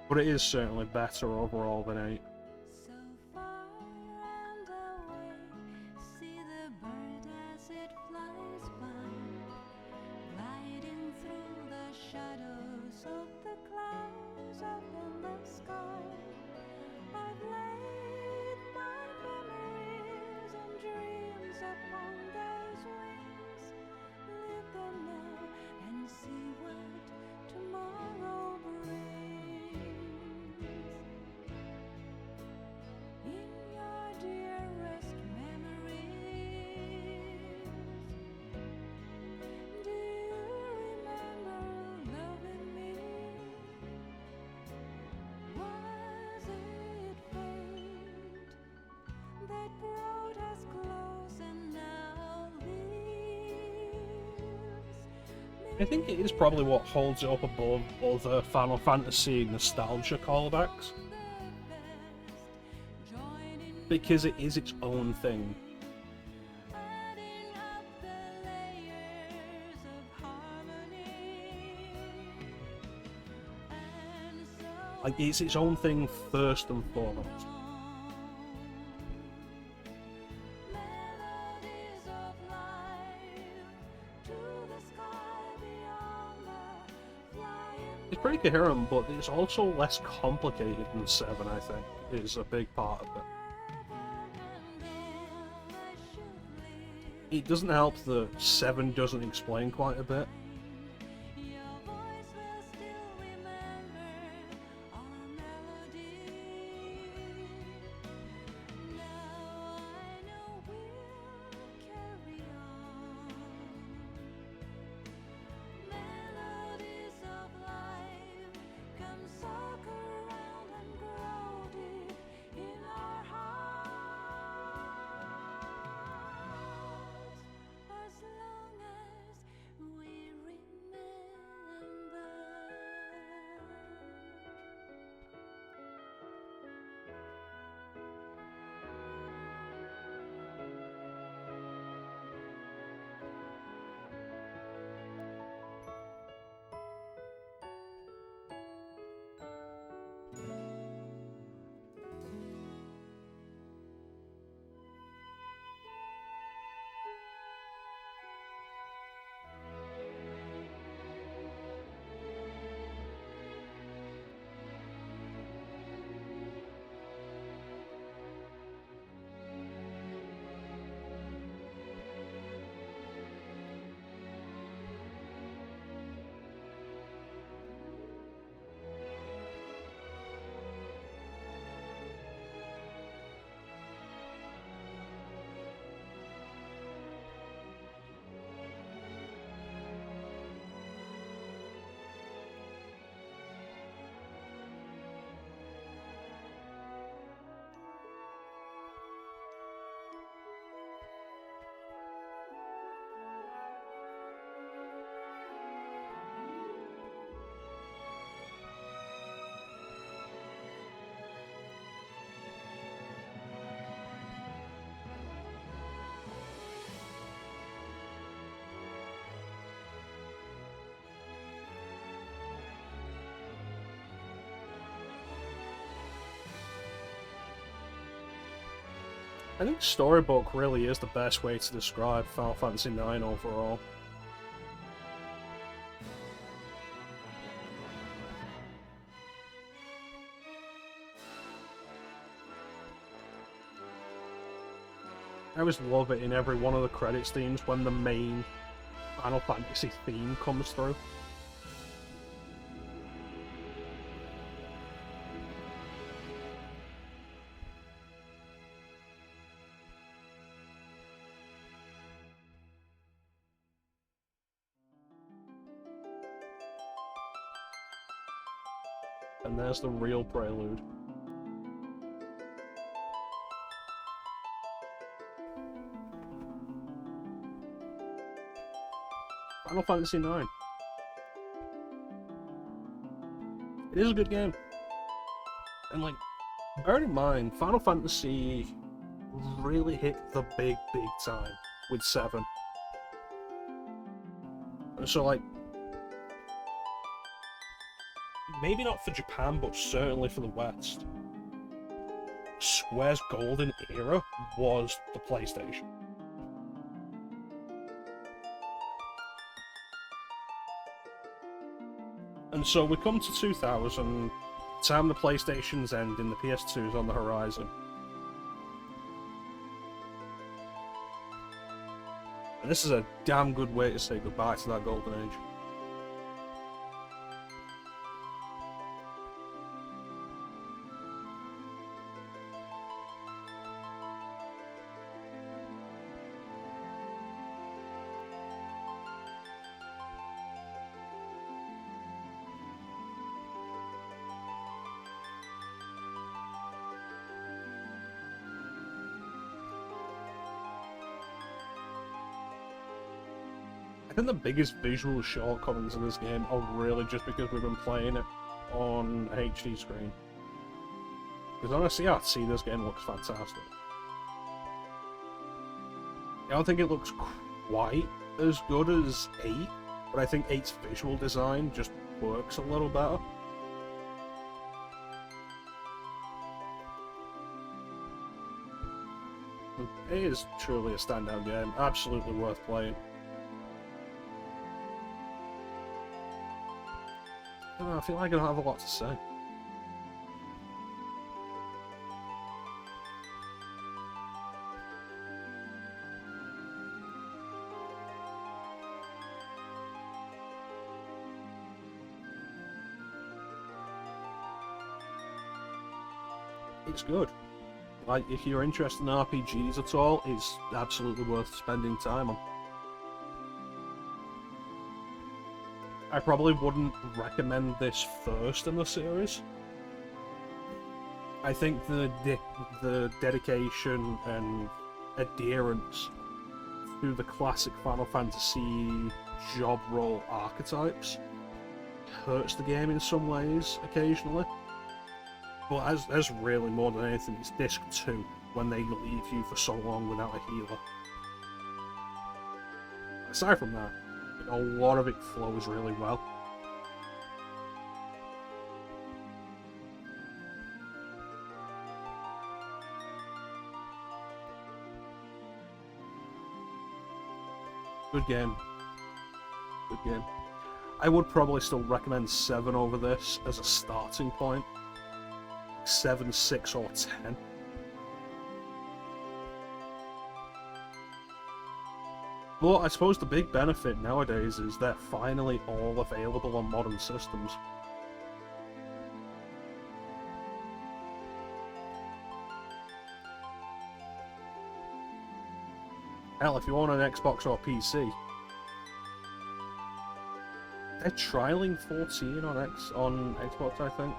Speaker 1: But it is certainly better overall than 8.
Speaker 3: So far and away, see the bird as it flies by, gliding through the shadows of the clouds up in the sky. I've laid my memories and dreams upon those wings. Live them now and see what tomorrow brings. In your dearest memories, do you remember loving me? Was it fate that brought us close and now leaves?
Speaker 1: I think it is probably what holds it up above other Final Fantasy nostalgia callbacks. Because it is its own thing.
Speaker 3: Adding up the layers of harmony. And so
Speaker 1: Like, it's its own thing first and foremost.
Speaker 3: melodies of life to the sky beyond the flying.
Speaker 1: It's pretty coherent, but it's also less complicated than 7, I think, is a big part of it. It doesn't help that 7 doesn't explain quite a bit.
Speaker 3: Your voice will still remember our melody. Now I know we'll carry on. Melodies of life come soak around and grow deep in our hearts. As long as we
Speaker 1: I think storybook really is the best way to describe Final Fantasy IX overall. I always love it in every one of the credits themes when the main Final Fantasy theme comes through. And there's the real prelude. Final Fantasy IX. It is a good game. And like, bear in mind, Final Fantasy really hit the big time with 7. So like, maybe not for Japan, but certainly for the West, Square's golden era was the PlayStation. And so we come to 2000, time the PlayStation's end and the PS2's on the horizon. And this is a damn good way to say goodbye to that golden age. I think the biggest visual shortcomings in this game are really just because we've been playing it on a HD screen. Because on a CRT, this game looks fantastic. I don't think it looks quite as good as 8, but I think 8's visual design just works a little better. It is truly a standout game, absolutely worth playing. I feel like I don't have a lot to say. It's good. Like, if you're interested in RPGs at all, it's absolutely worth spending time on. I probably wouldn't recommend this first in the series. I think the dedication and adherence to the classic Final Fantasy job role archetypes hurts the game in some ways occasionally. But as really more than anything, it's Disc 2 when they leave you for so long without a healer. Aside from that, a lot of it flows really well. Good game. Good game. I would probably still recommend 7 over this as a starting point. 7, 6, or 10. But I suppose the big benefit nowadays is they're finally all available on modern systems. Hell, if you want an Xbox or PC, they're trialing 14 on Xbox, I think.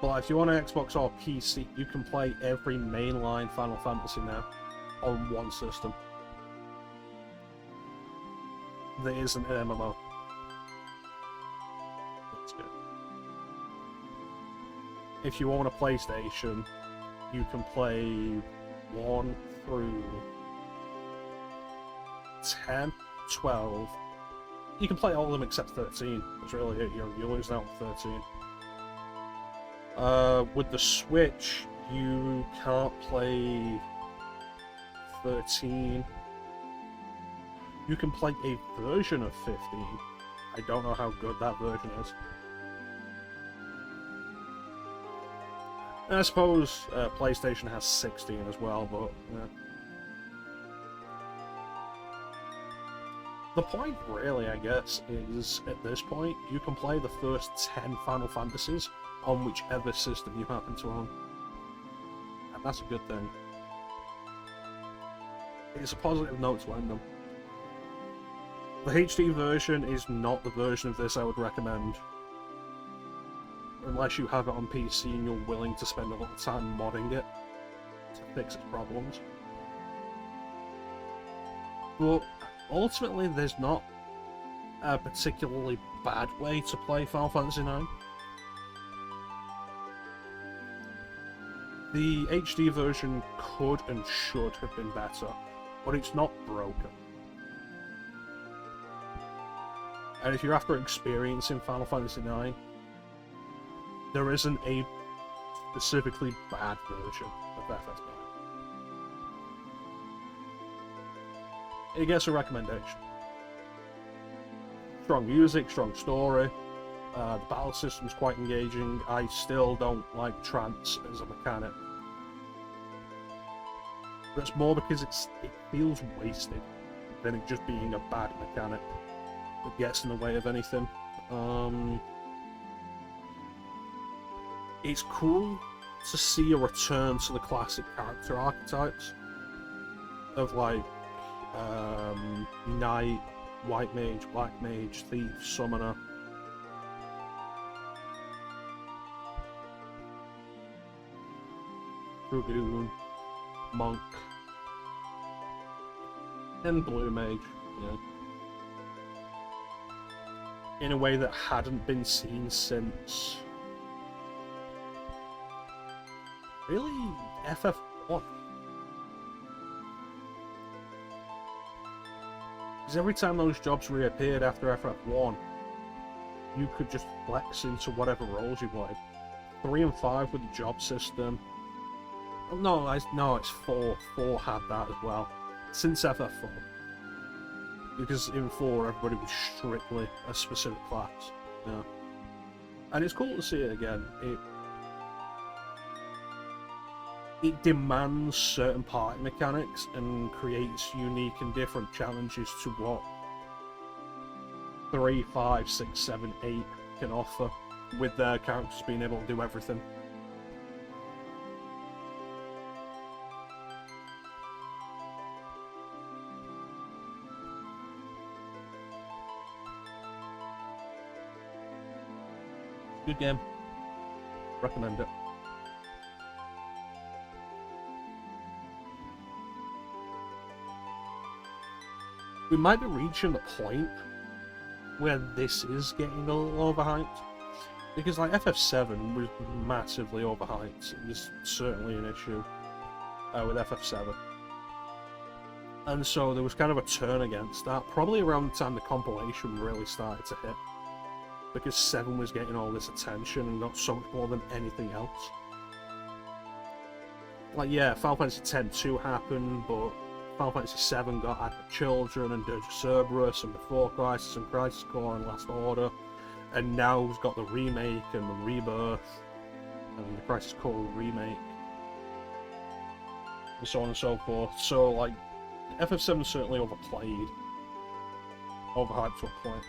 Speaker 1: But if you want an Xbox or PC, you can play every mainline Final Fantasy now on one system. There isn't an MMO. That's good. If you own a PlayStation, you can play 1 through 10, 12. You can play all of them except 13. That's really it. You're losing out on 13. With the Switch, You can't play 13. You can play a version of 15. I don't know how good that version is. And I suppose PlayStation has 16 as well, but yeah. The point, really, I guess, is at this point, you can play the first 10 Final Fantasies on whichever system you happen to own. And that's a good thing. It's a positive note to end them. The HD version is not the version of this I would recommend. Unless you have it on PC and you're willing to spend a lot of time modding it to fix its problems. But ultimately, there's not a particularly bad way to play Final Fantasy IX. The HD version could and should have been better, but it's not broken. And if you're after experiencing Final Fantasy IX, there isn't a specifically bad version of FF9. It gets a recommendation. Strong music, strong story. The battle system's quite engaging. I still don't like trance as a mechanic. But it's more because it feels wasted than it just being a bad mechanic that gets in the way of anything. It's cool to see a return to the classic character archetypes of like Knight, White Mage, Black Mage, Thief, Summoner. Dragoon, Monk, and Blue Mage, yeah. In a way that hadn't been seen since... really? FF1? Because every time those jobs reappeared after FF1, you could just flex into whatever roles you wanted. 3 and 5 with the job system. No, it's 4. 4 had that as well. Since FF4. Because in 4, everybody was strictly a specific class. Yeah. And it's cool to see it again. It demands certain party mechanics and creates unique and different challenges to what 3, 5, 6, 7, 8 can offer, with their characters being able to do everything. Good game. Recommend it. We might be reaching the point where this is getting a little overhyped. Because like FF7 was massively overhyped. It was certainly an issue with FF7. And so there was kind of a turn against that, probably around the time the compilation really started to hit. Because 7 was getting all this attention and got so much more than anything else. Like, yeah, Final Fantasy X-2 happened, but Final Fantasy 7 got Advent Children and Dirge of Cerberus and Before Crisis and Crisis Core and Last Order. And now we've got the remake and the rebirth and the Crisis Core remake. And so on and so forth. So, like, FF7 certainly overplayed. Overhyped to a point.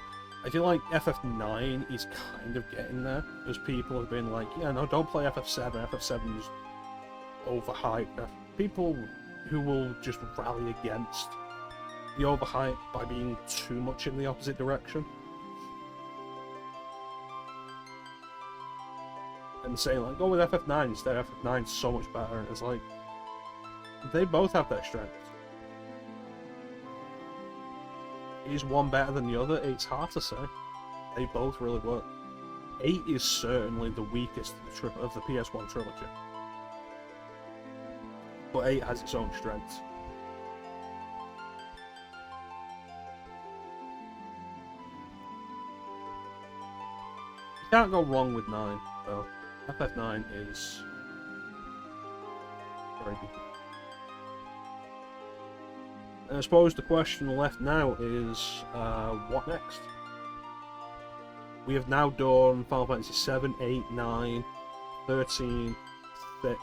Speaker 1: I feel like FF9 is kind of getting there, as people have been like, yeah, no, don't play FF7, FF7's overhyped. People who will just rally against the overhype by being too much in the opposite direction. And saying like, go with FF9 instead, FF9's so much better. And it's like, they both have their strengths. Is one better than the other? It's hard to say. They both really work. 8 is certainly the weakest of the PS1 trilogy. But 8 has its own strengths. You can't go wrong with 9, though. FF9 is crazy. And I suppose the question left now is, what next? We have now done Final Fantasy 7, 8, 9, 13, 6.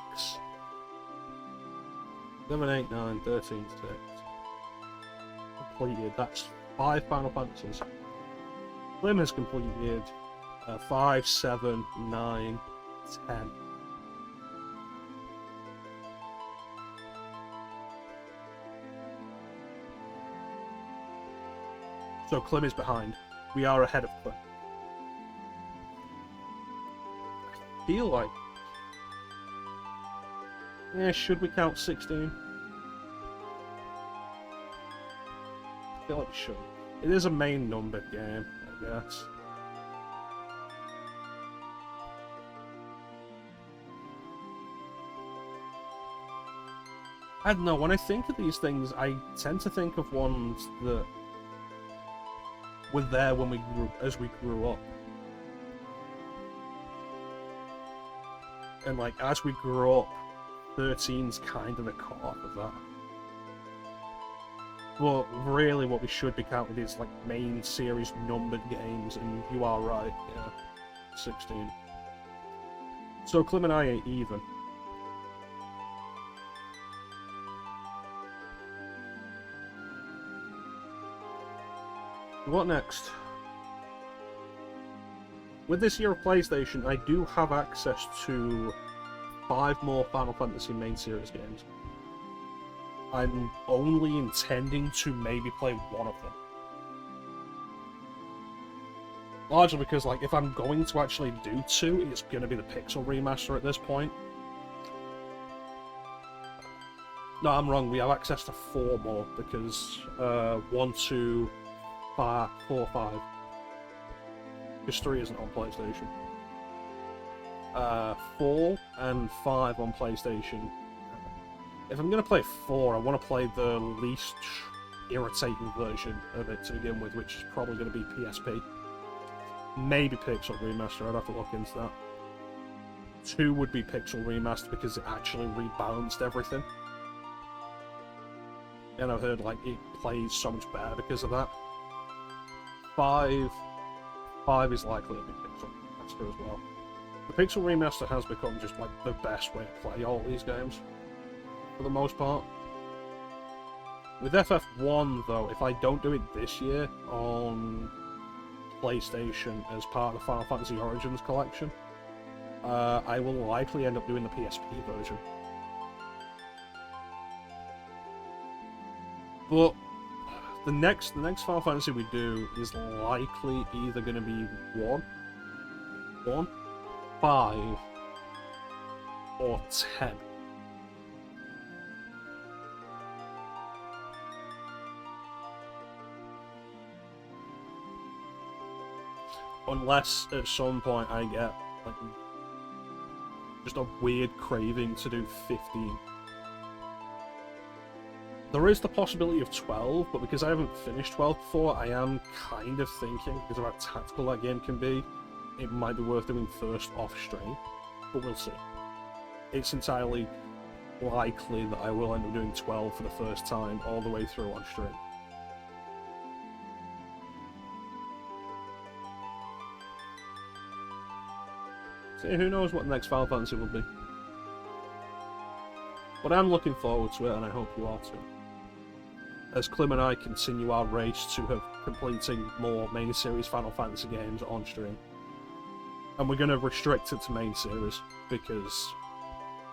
Speaker 1: 7, 8, 9, 13, 6. Completed. That's 5 Final Fantasies. Slim has completed 5, 7, 9, 10. So Klim is behind. We are ahead of Klim. I feel like... Yeah, should we count 16? I feel like we should. It is a main number game, I guess. I don't know, when I think of these things, I tend to think of ones that were there when as we grew up. And like, as we grew up, 13's kind of a cut-off of that. But really what we should be counting is like main series numbered games, and you are right, yeah. 16. So Klim and I ain't even. What next? With this year of PlayStation, I do have access to 5 more Final Fantasy main series games. I'm only intending to maybe play one of them. Largely because, like, if I'm going to actually do 2, it's going to be the Pixel remaster at this point. No, I'm wrong, we have access to 4 more, because 1, 2, 4, 5. Because 3 isn't on PlayStation. 4 and 5 on PlayStation. If I'm going to play 4, I want to play the least irritating version of it to begin with, which is probably going to be PSP. Maybe Pixel Remaster, I'd have to look into that. 2 would be Pixel Remaster because it actually rebalanced everything. And I've heard, like, it plays so much better because of that. 5 is likely to be Pixel Remaster as well. The Pixel Remaster has become just, like, the best way to play all these games, for the most part. With FF1, though, if I don't do it this year on PlayStation as part of the Final Fantasy Origins collection, I will likely end up doing the PSP version. But the next Final Fantasy we do is likely either going to be 1, 5, or 10. Unless at some point I get like just a weird craving to do 15. There is the possibility of 12, but because I haven't finished 12 before, I am kind of thinking, because of how tactical that game can be, it might be worth doing first off stream, but we'll see. It's entirely likely that I will end up doing 12 for the first time all the way through on stream. So who knows what the next Final Fantasy will be. But I'm looking forward to it, and I hope you are too. As Klim and I continue our race to have completing more main series Final Fantasy games on stream. And we're going to restrict it to main series, because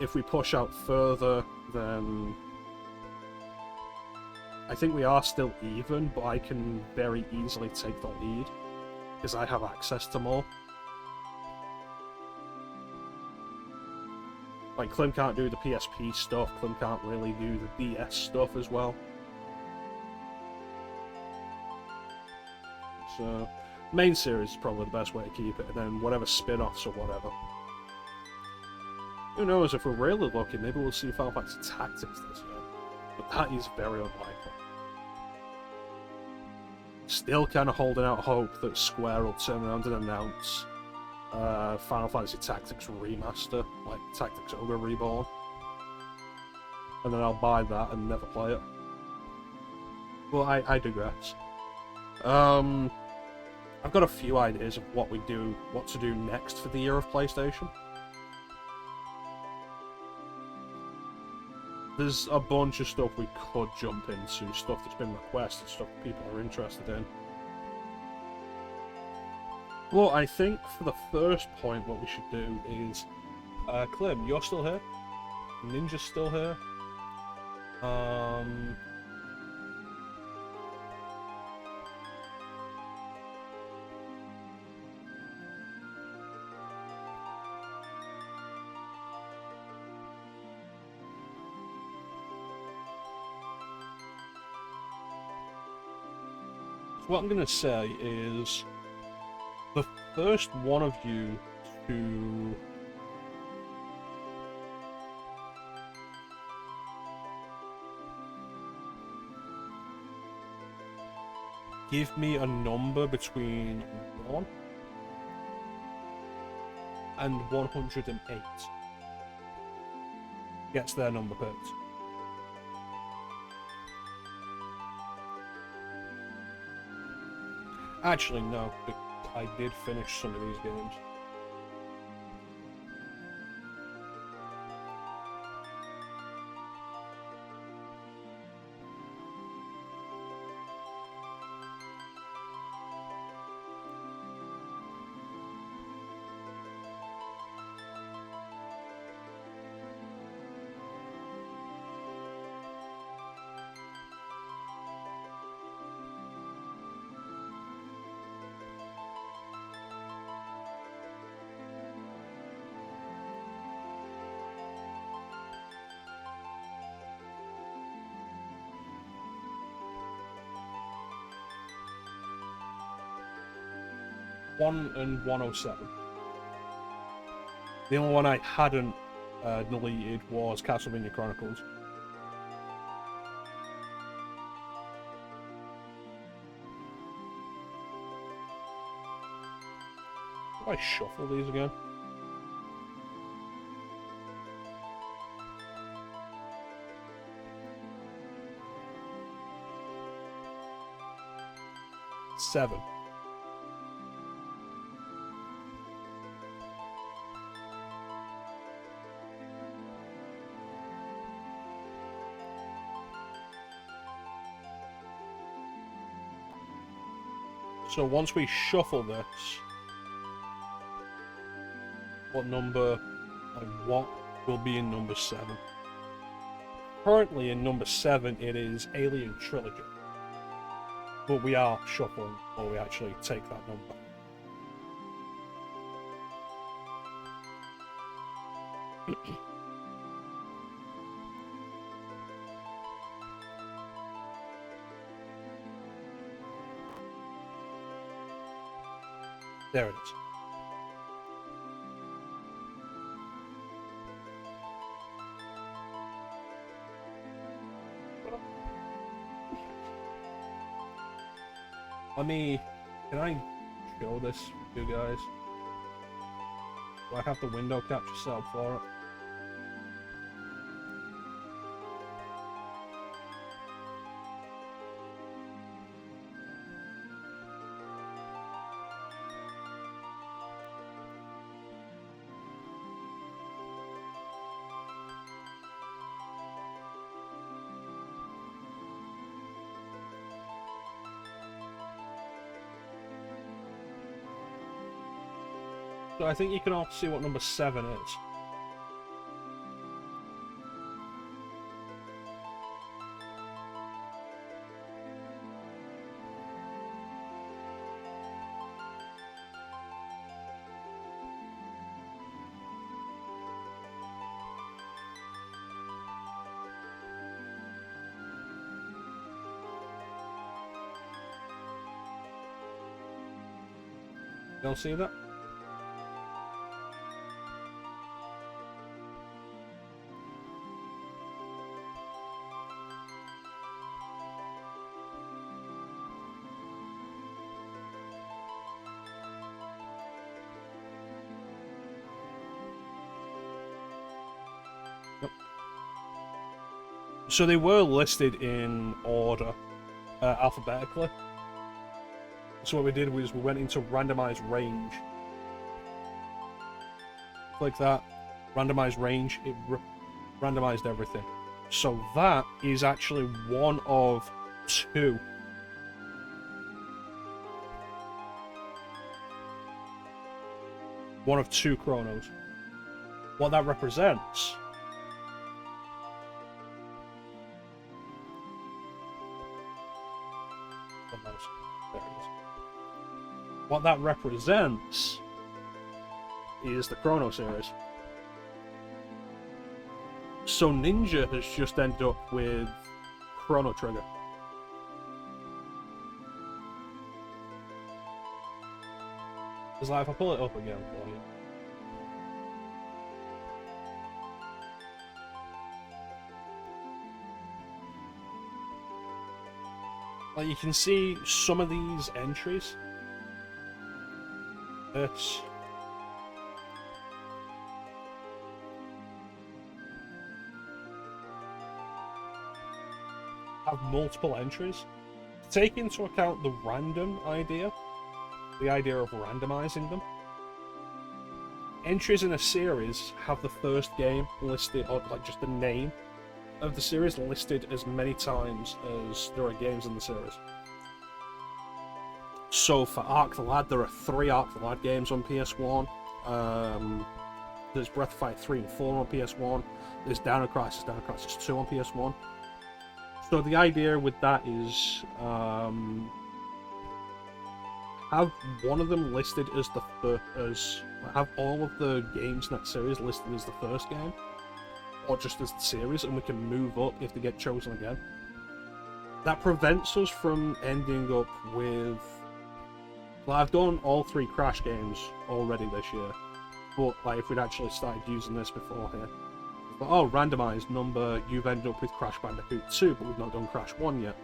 Speaker 1: if we push out further, then I think we are still even, but I can very easily take the lead, because I have access to more. Like, Klim can't do the PSP stuff, Klim can't really do the DS stuff as well. So, main series is probably the best way to keep it, and then whatever spin-offs or whatever. Who knows, if we're really lucky, maybe we'll see Final Fantasy Tactics this year. But that is very unlikely. Still kind of holding out hope that Square will turn around and announce Final Fantasy Tactics Remaster, like Tactics Ogre Reborn. and then I'll buy that and never play it. Well, I digress. I've got a few ideas of what to do next for the year of PlayStation. There's a bunch of stuff we could jump into, stuff that's been requested, stuff people are interested in. Well, I think for the first point, what we should do is, Clem, you're still here? Ninja's still here? What I'm going to say is the first one of you to give me a number between 1 and 108 gets their number picked. Actually, no. I did finish some of these games. And 107. The only one I hadn't deleted was Castlevania Chronicles. Do I shuffle these again? Seven. So once we shuffle this, what number and what will be in number 7? Currently in number 7 it is Alien Trilogy. But we are shuffling before we actually take that number. There it is. Can I show this with you guys? Do I have the window capture set up for it? So I think you can all see what number 7 is. You all see that? Yep. So they were listed in order, alphabetically. So what we did was we went into randomized range. Like that, randomized range, it randomized everything. So that is actually one of two. One of two chronos. What that represents what that represents is the Chrono series. So Ninja has just ended up with Chrono Trigger. It's like if I pull it up again for you. Like you can see some of these entries. It's have multiple entries. Take into account the random idea, the idea of randomizing them. Entries in a series have the first game listed, or like just the name of the series listed as many times as there are games in the series. So for Ark the Lad, there are 3 Ark the Lad games on PS1. There's Breath of Fire 3 and 4 on PS1. There's Dino Crisis 2 on PS1. So the idea with that is have one of them listed as have all of the games in that series listed as the first game, or just as the series, and we can move up if they get chosen again. That prevents us from ending up with. Well, I've done all 3 Crash games already this year, but like if we'd actually started using this before here. But, oh, randomized number, you've ended up with Crash Bandicoot 2, but we've not done Crash 1 yet.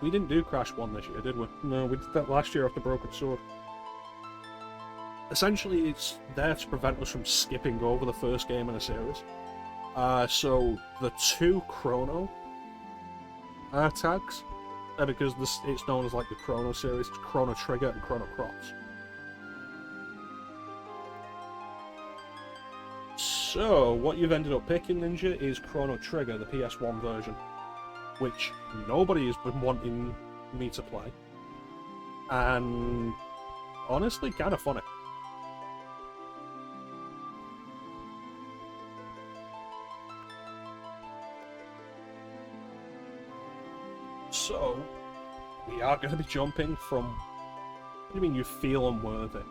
Speaker 1: We didn't do Crash 1 this year, did we? No, we did that last year after Broken Sword. Essentially, it's there to prevent us from skipping over the first game in a series. So, the 2 Chrono tags, because it's known as like the Chrono series, it's Chrono Trigger and Chrono Cross. So, what you've ended up picking, Ninja, is Chrono Trigger, the PS1 version, which nobody has been wanting me to play, and honestly, kind of funny. So, we are going to be jumping from... What do you mean you feel unworthy?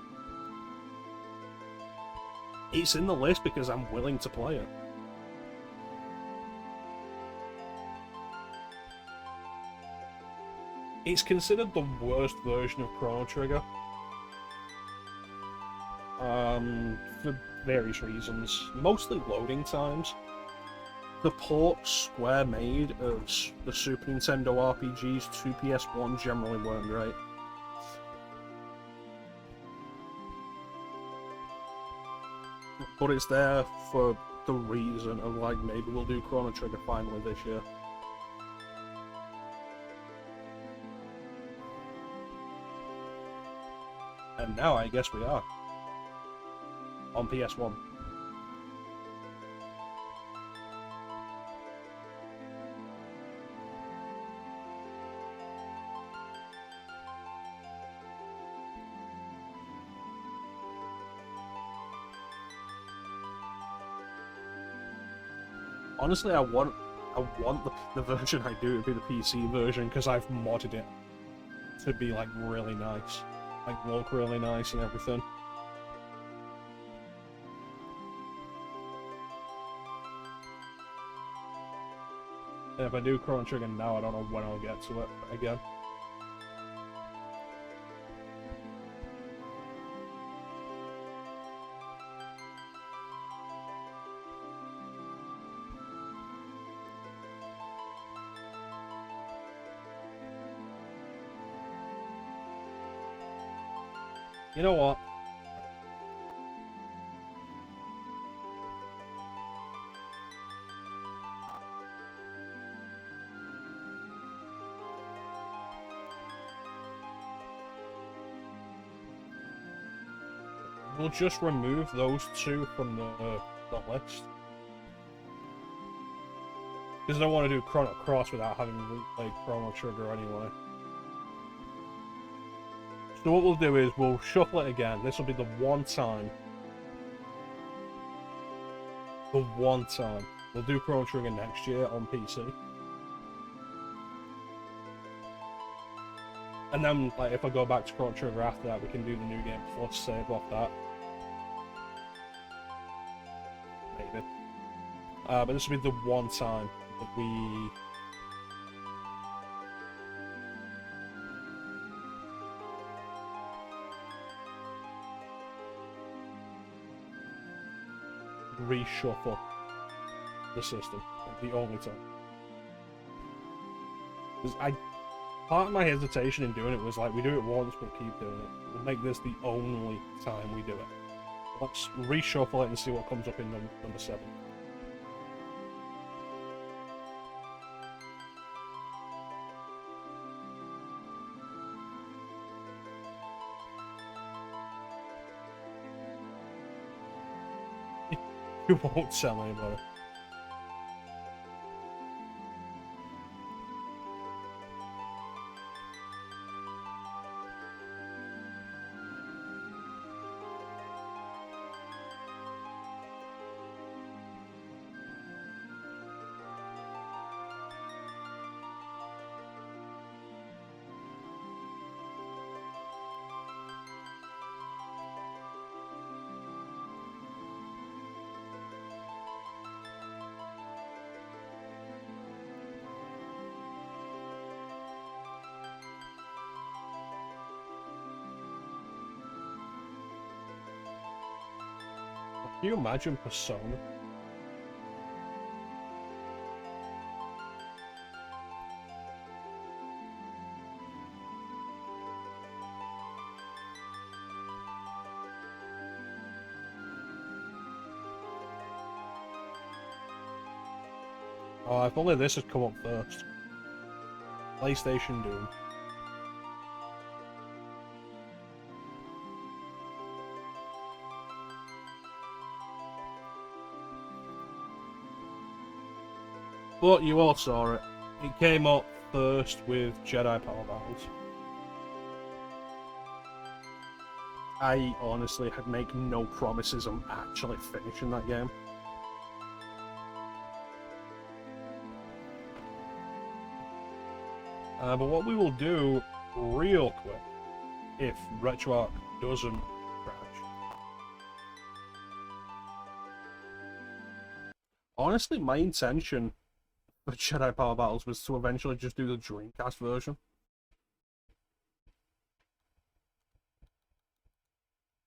Speaker 1: It's in the list because I'm willing to play it. It's considered the worst version of Chrono Trigger. For various reasons. Mostly loading times. The ports Square made of the Super Nintendo RPGs to PS1 generally weren't great. But it's there for the reason of like, maybe we'll do Chrono Trigger finally this year. And now I guess we are. On PS1. Honestly, I want the version I do to be the PC version because I've modded it to be like really nice, like look really nice and everything. And if I do Chrono Trigger now, I don't know when I'll get to it again. You know what? we'll just remove those two from the list. Because I don't want to do Chrono Cross without having replayed Chrono Trigger anyway. So what we'll do is we'll shuffle it again. This will be the one time. The one time. We'll do Chrono Trigger next year on PC. And then, like, if I go back to Chrono Trigger after that, we can do the New Game Plus save off that. Maybe. But this will be the one time that we... reshuffle the system. The only time. Because part of my hesitation in doing it was like, we do it once, we'll keep doing it. We'll make this the only time we do it. Let's reshuffle it and see what comes up in number 7. You won't tell anybody. Can you imagine Persona? Oh, if only this had come up first. PlayStation Doom. But you all saw it. It came up first with Jedi Power Battles. I honestly had make no promises on actually finishing that game. But what we will do real quick, if RetroArch doesn't crash. Honestly, my intention for Jedi Power Battles was to eventually just do the Dreamcast version.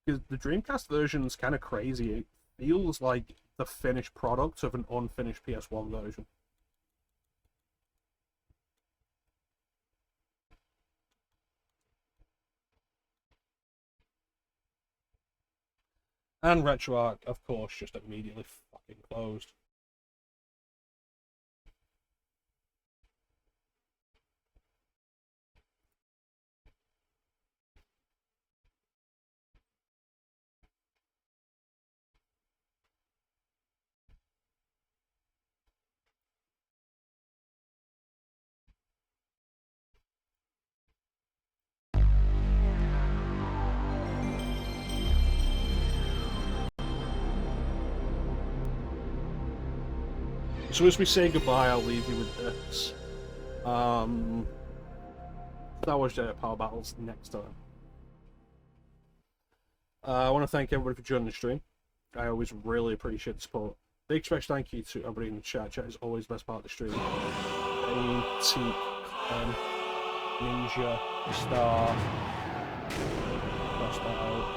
Speaker 1: Because the Dreamcast version is kind of crazy. It feels like the finished product of an unfinished PS1 version. And RetroArch, of course, just immediately fucking closed. So as we say goodbye, I'll leave you with this. Star Wars Jedi Power Battles next time. I want to thank everybody for joining the stream. I always really appreciate the support. Big special thank you to everybody in the chat. Chat is always the best part of the stream. A-T-M, Ninja, Star, cross that out.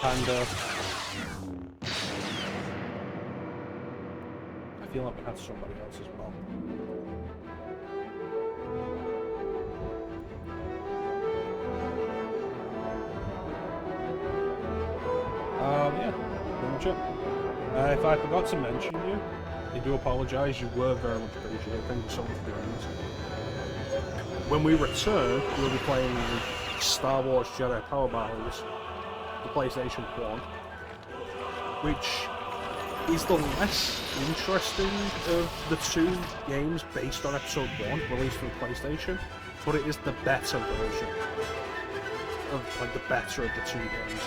Speaker 1: Panda. I feel like we had somebody else as well. Yeah, pretty much it. If I forgot to mention you, I do apologise. You were very much appreciated. Thank you so much for doing this. When we return, we'll be playing Star Wars Jedi Power Battles, the PlayStation 1, which is the less interesting of the two games based on Episode 1, released for the PlayStation, but it is the better version of, like, the better of the two games.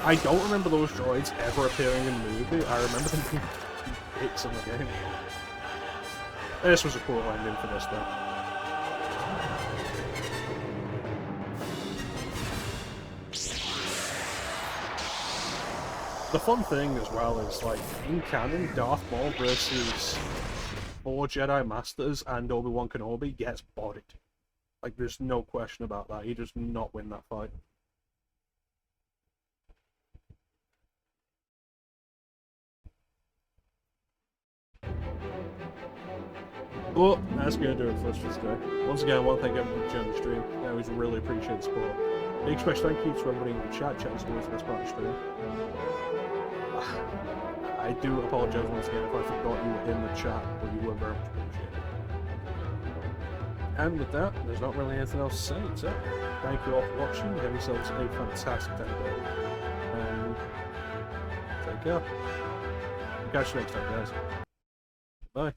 Speaker 1: I don't remember those droids ever appearing in the movie. I remember them being hits in the game. This was a cool ending for this though. The fun thing as well is, like, in canon, Darth Maul versus 4 Jedi Masters and Obi-Wan Kenobi gets bodied. Like, there's no question about that. He does not win that fight. But that's going to do it for us for today. Once again, I want to thank everyone for joining the stream. I always really appreciate the support. Big special thank you to everybody in the chat. Chat's always the best part of the stream. I do apologise once again if I forgot you were in the chat, but you were very much appreciated. And with that, there's not really anything else to say, so thank you all for watching. Have yourselves a fantastic day. And take care. Catch you next time, guys. Bye.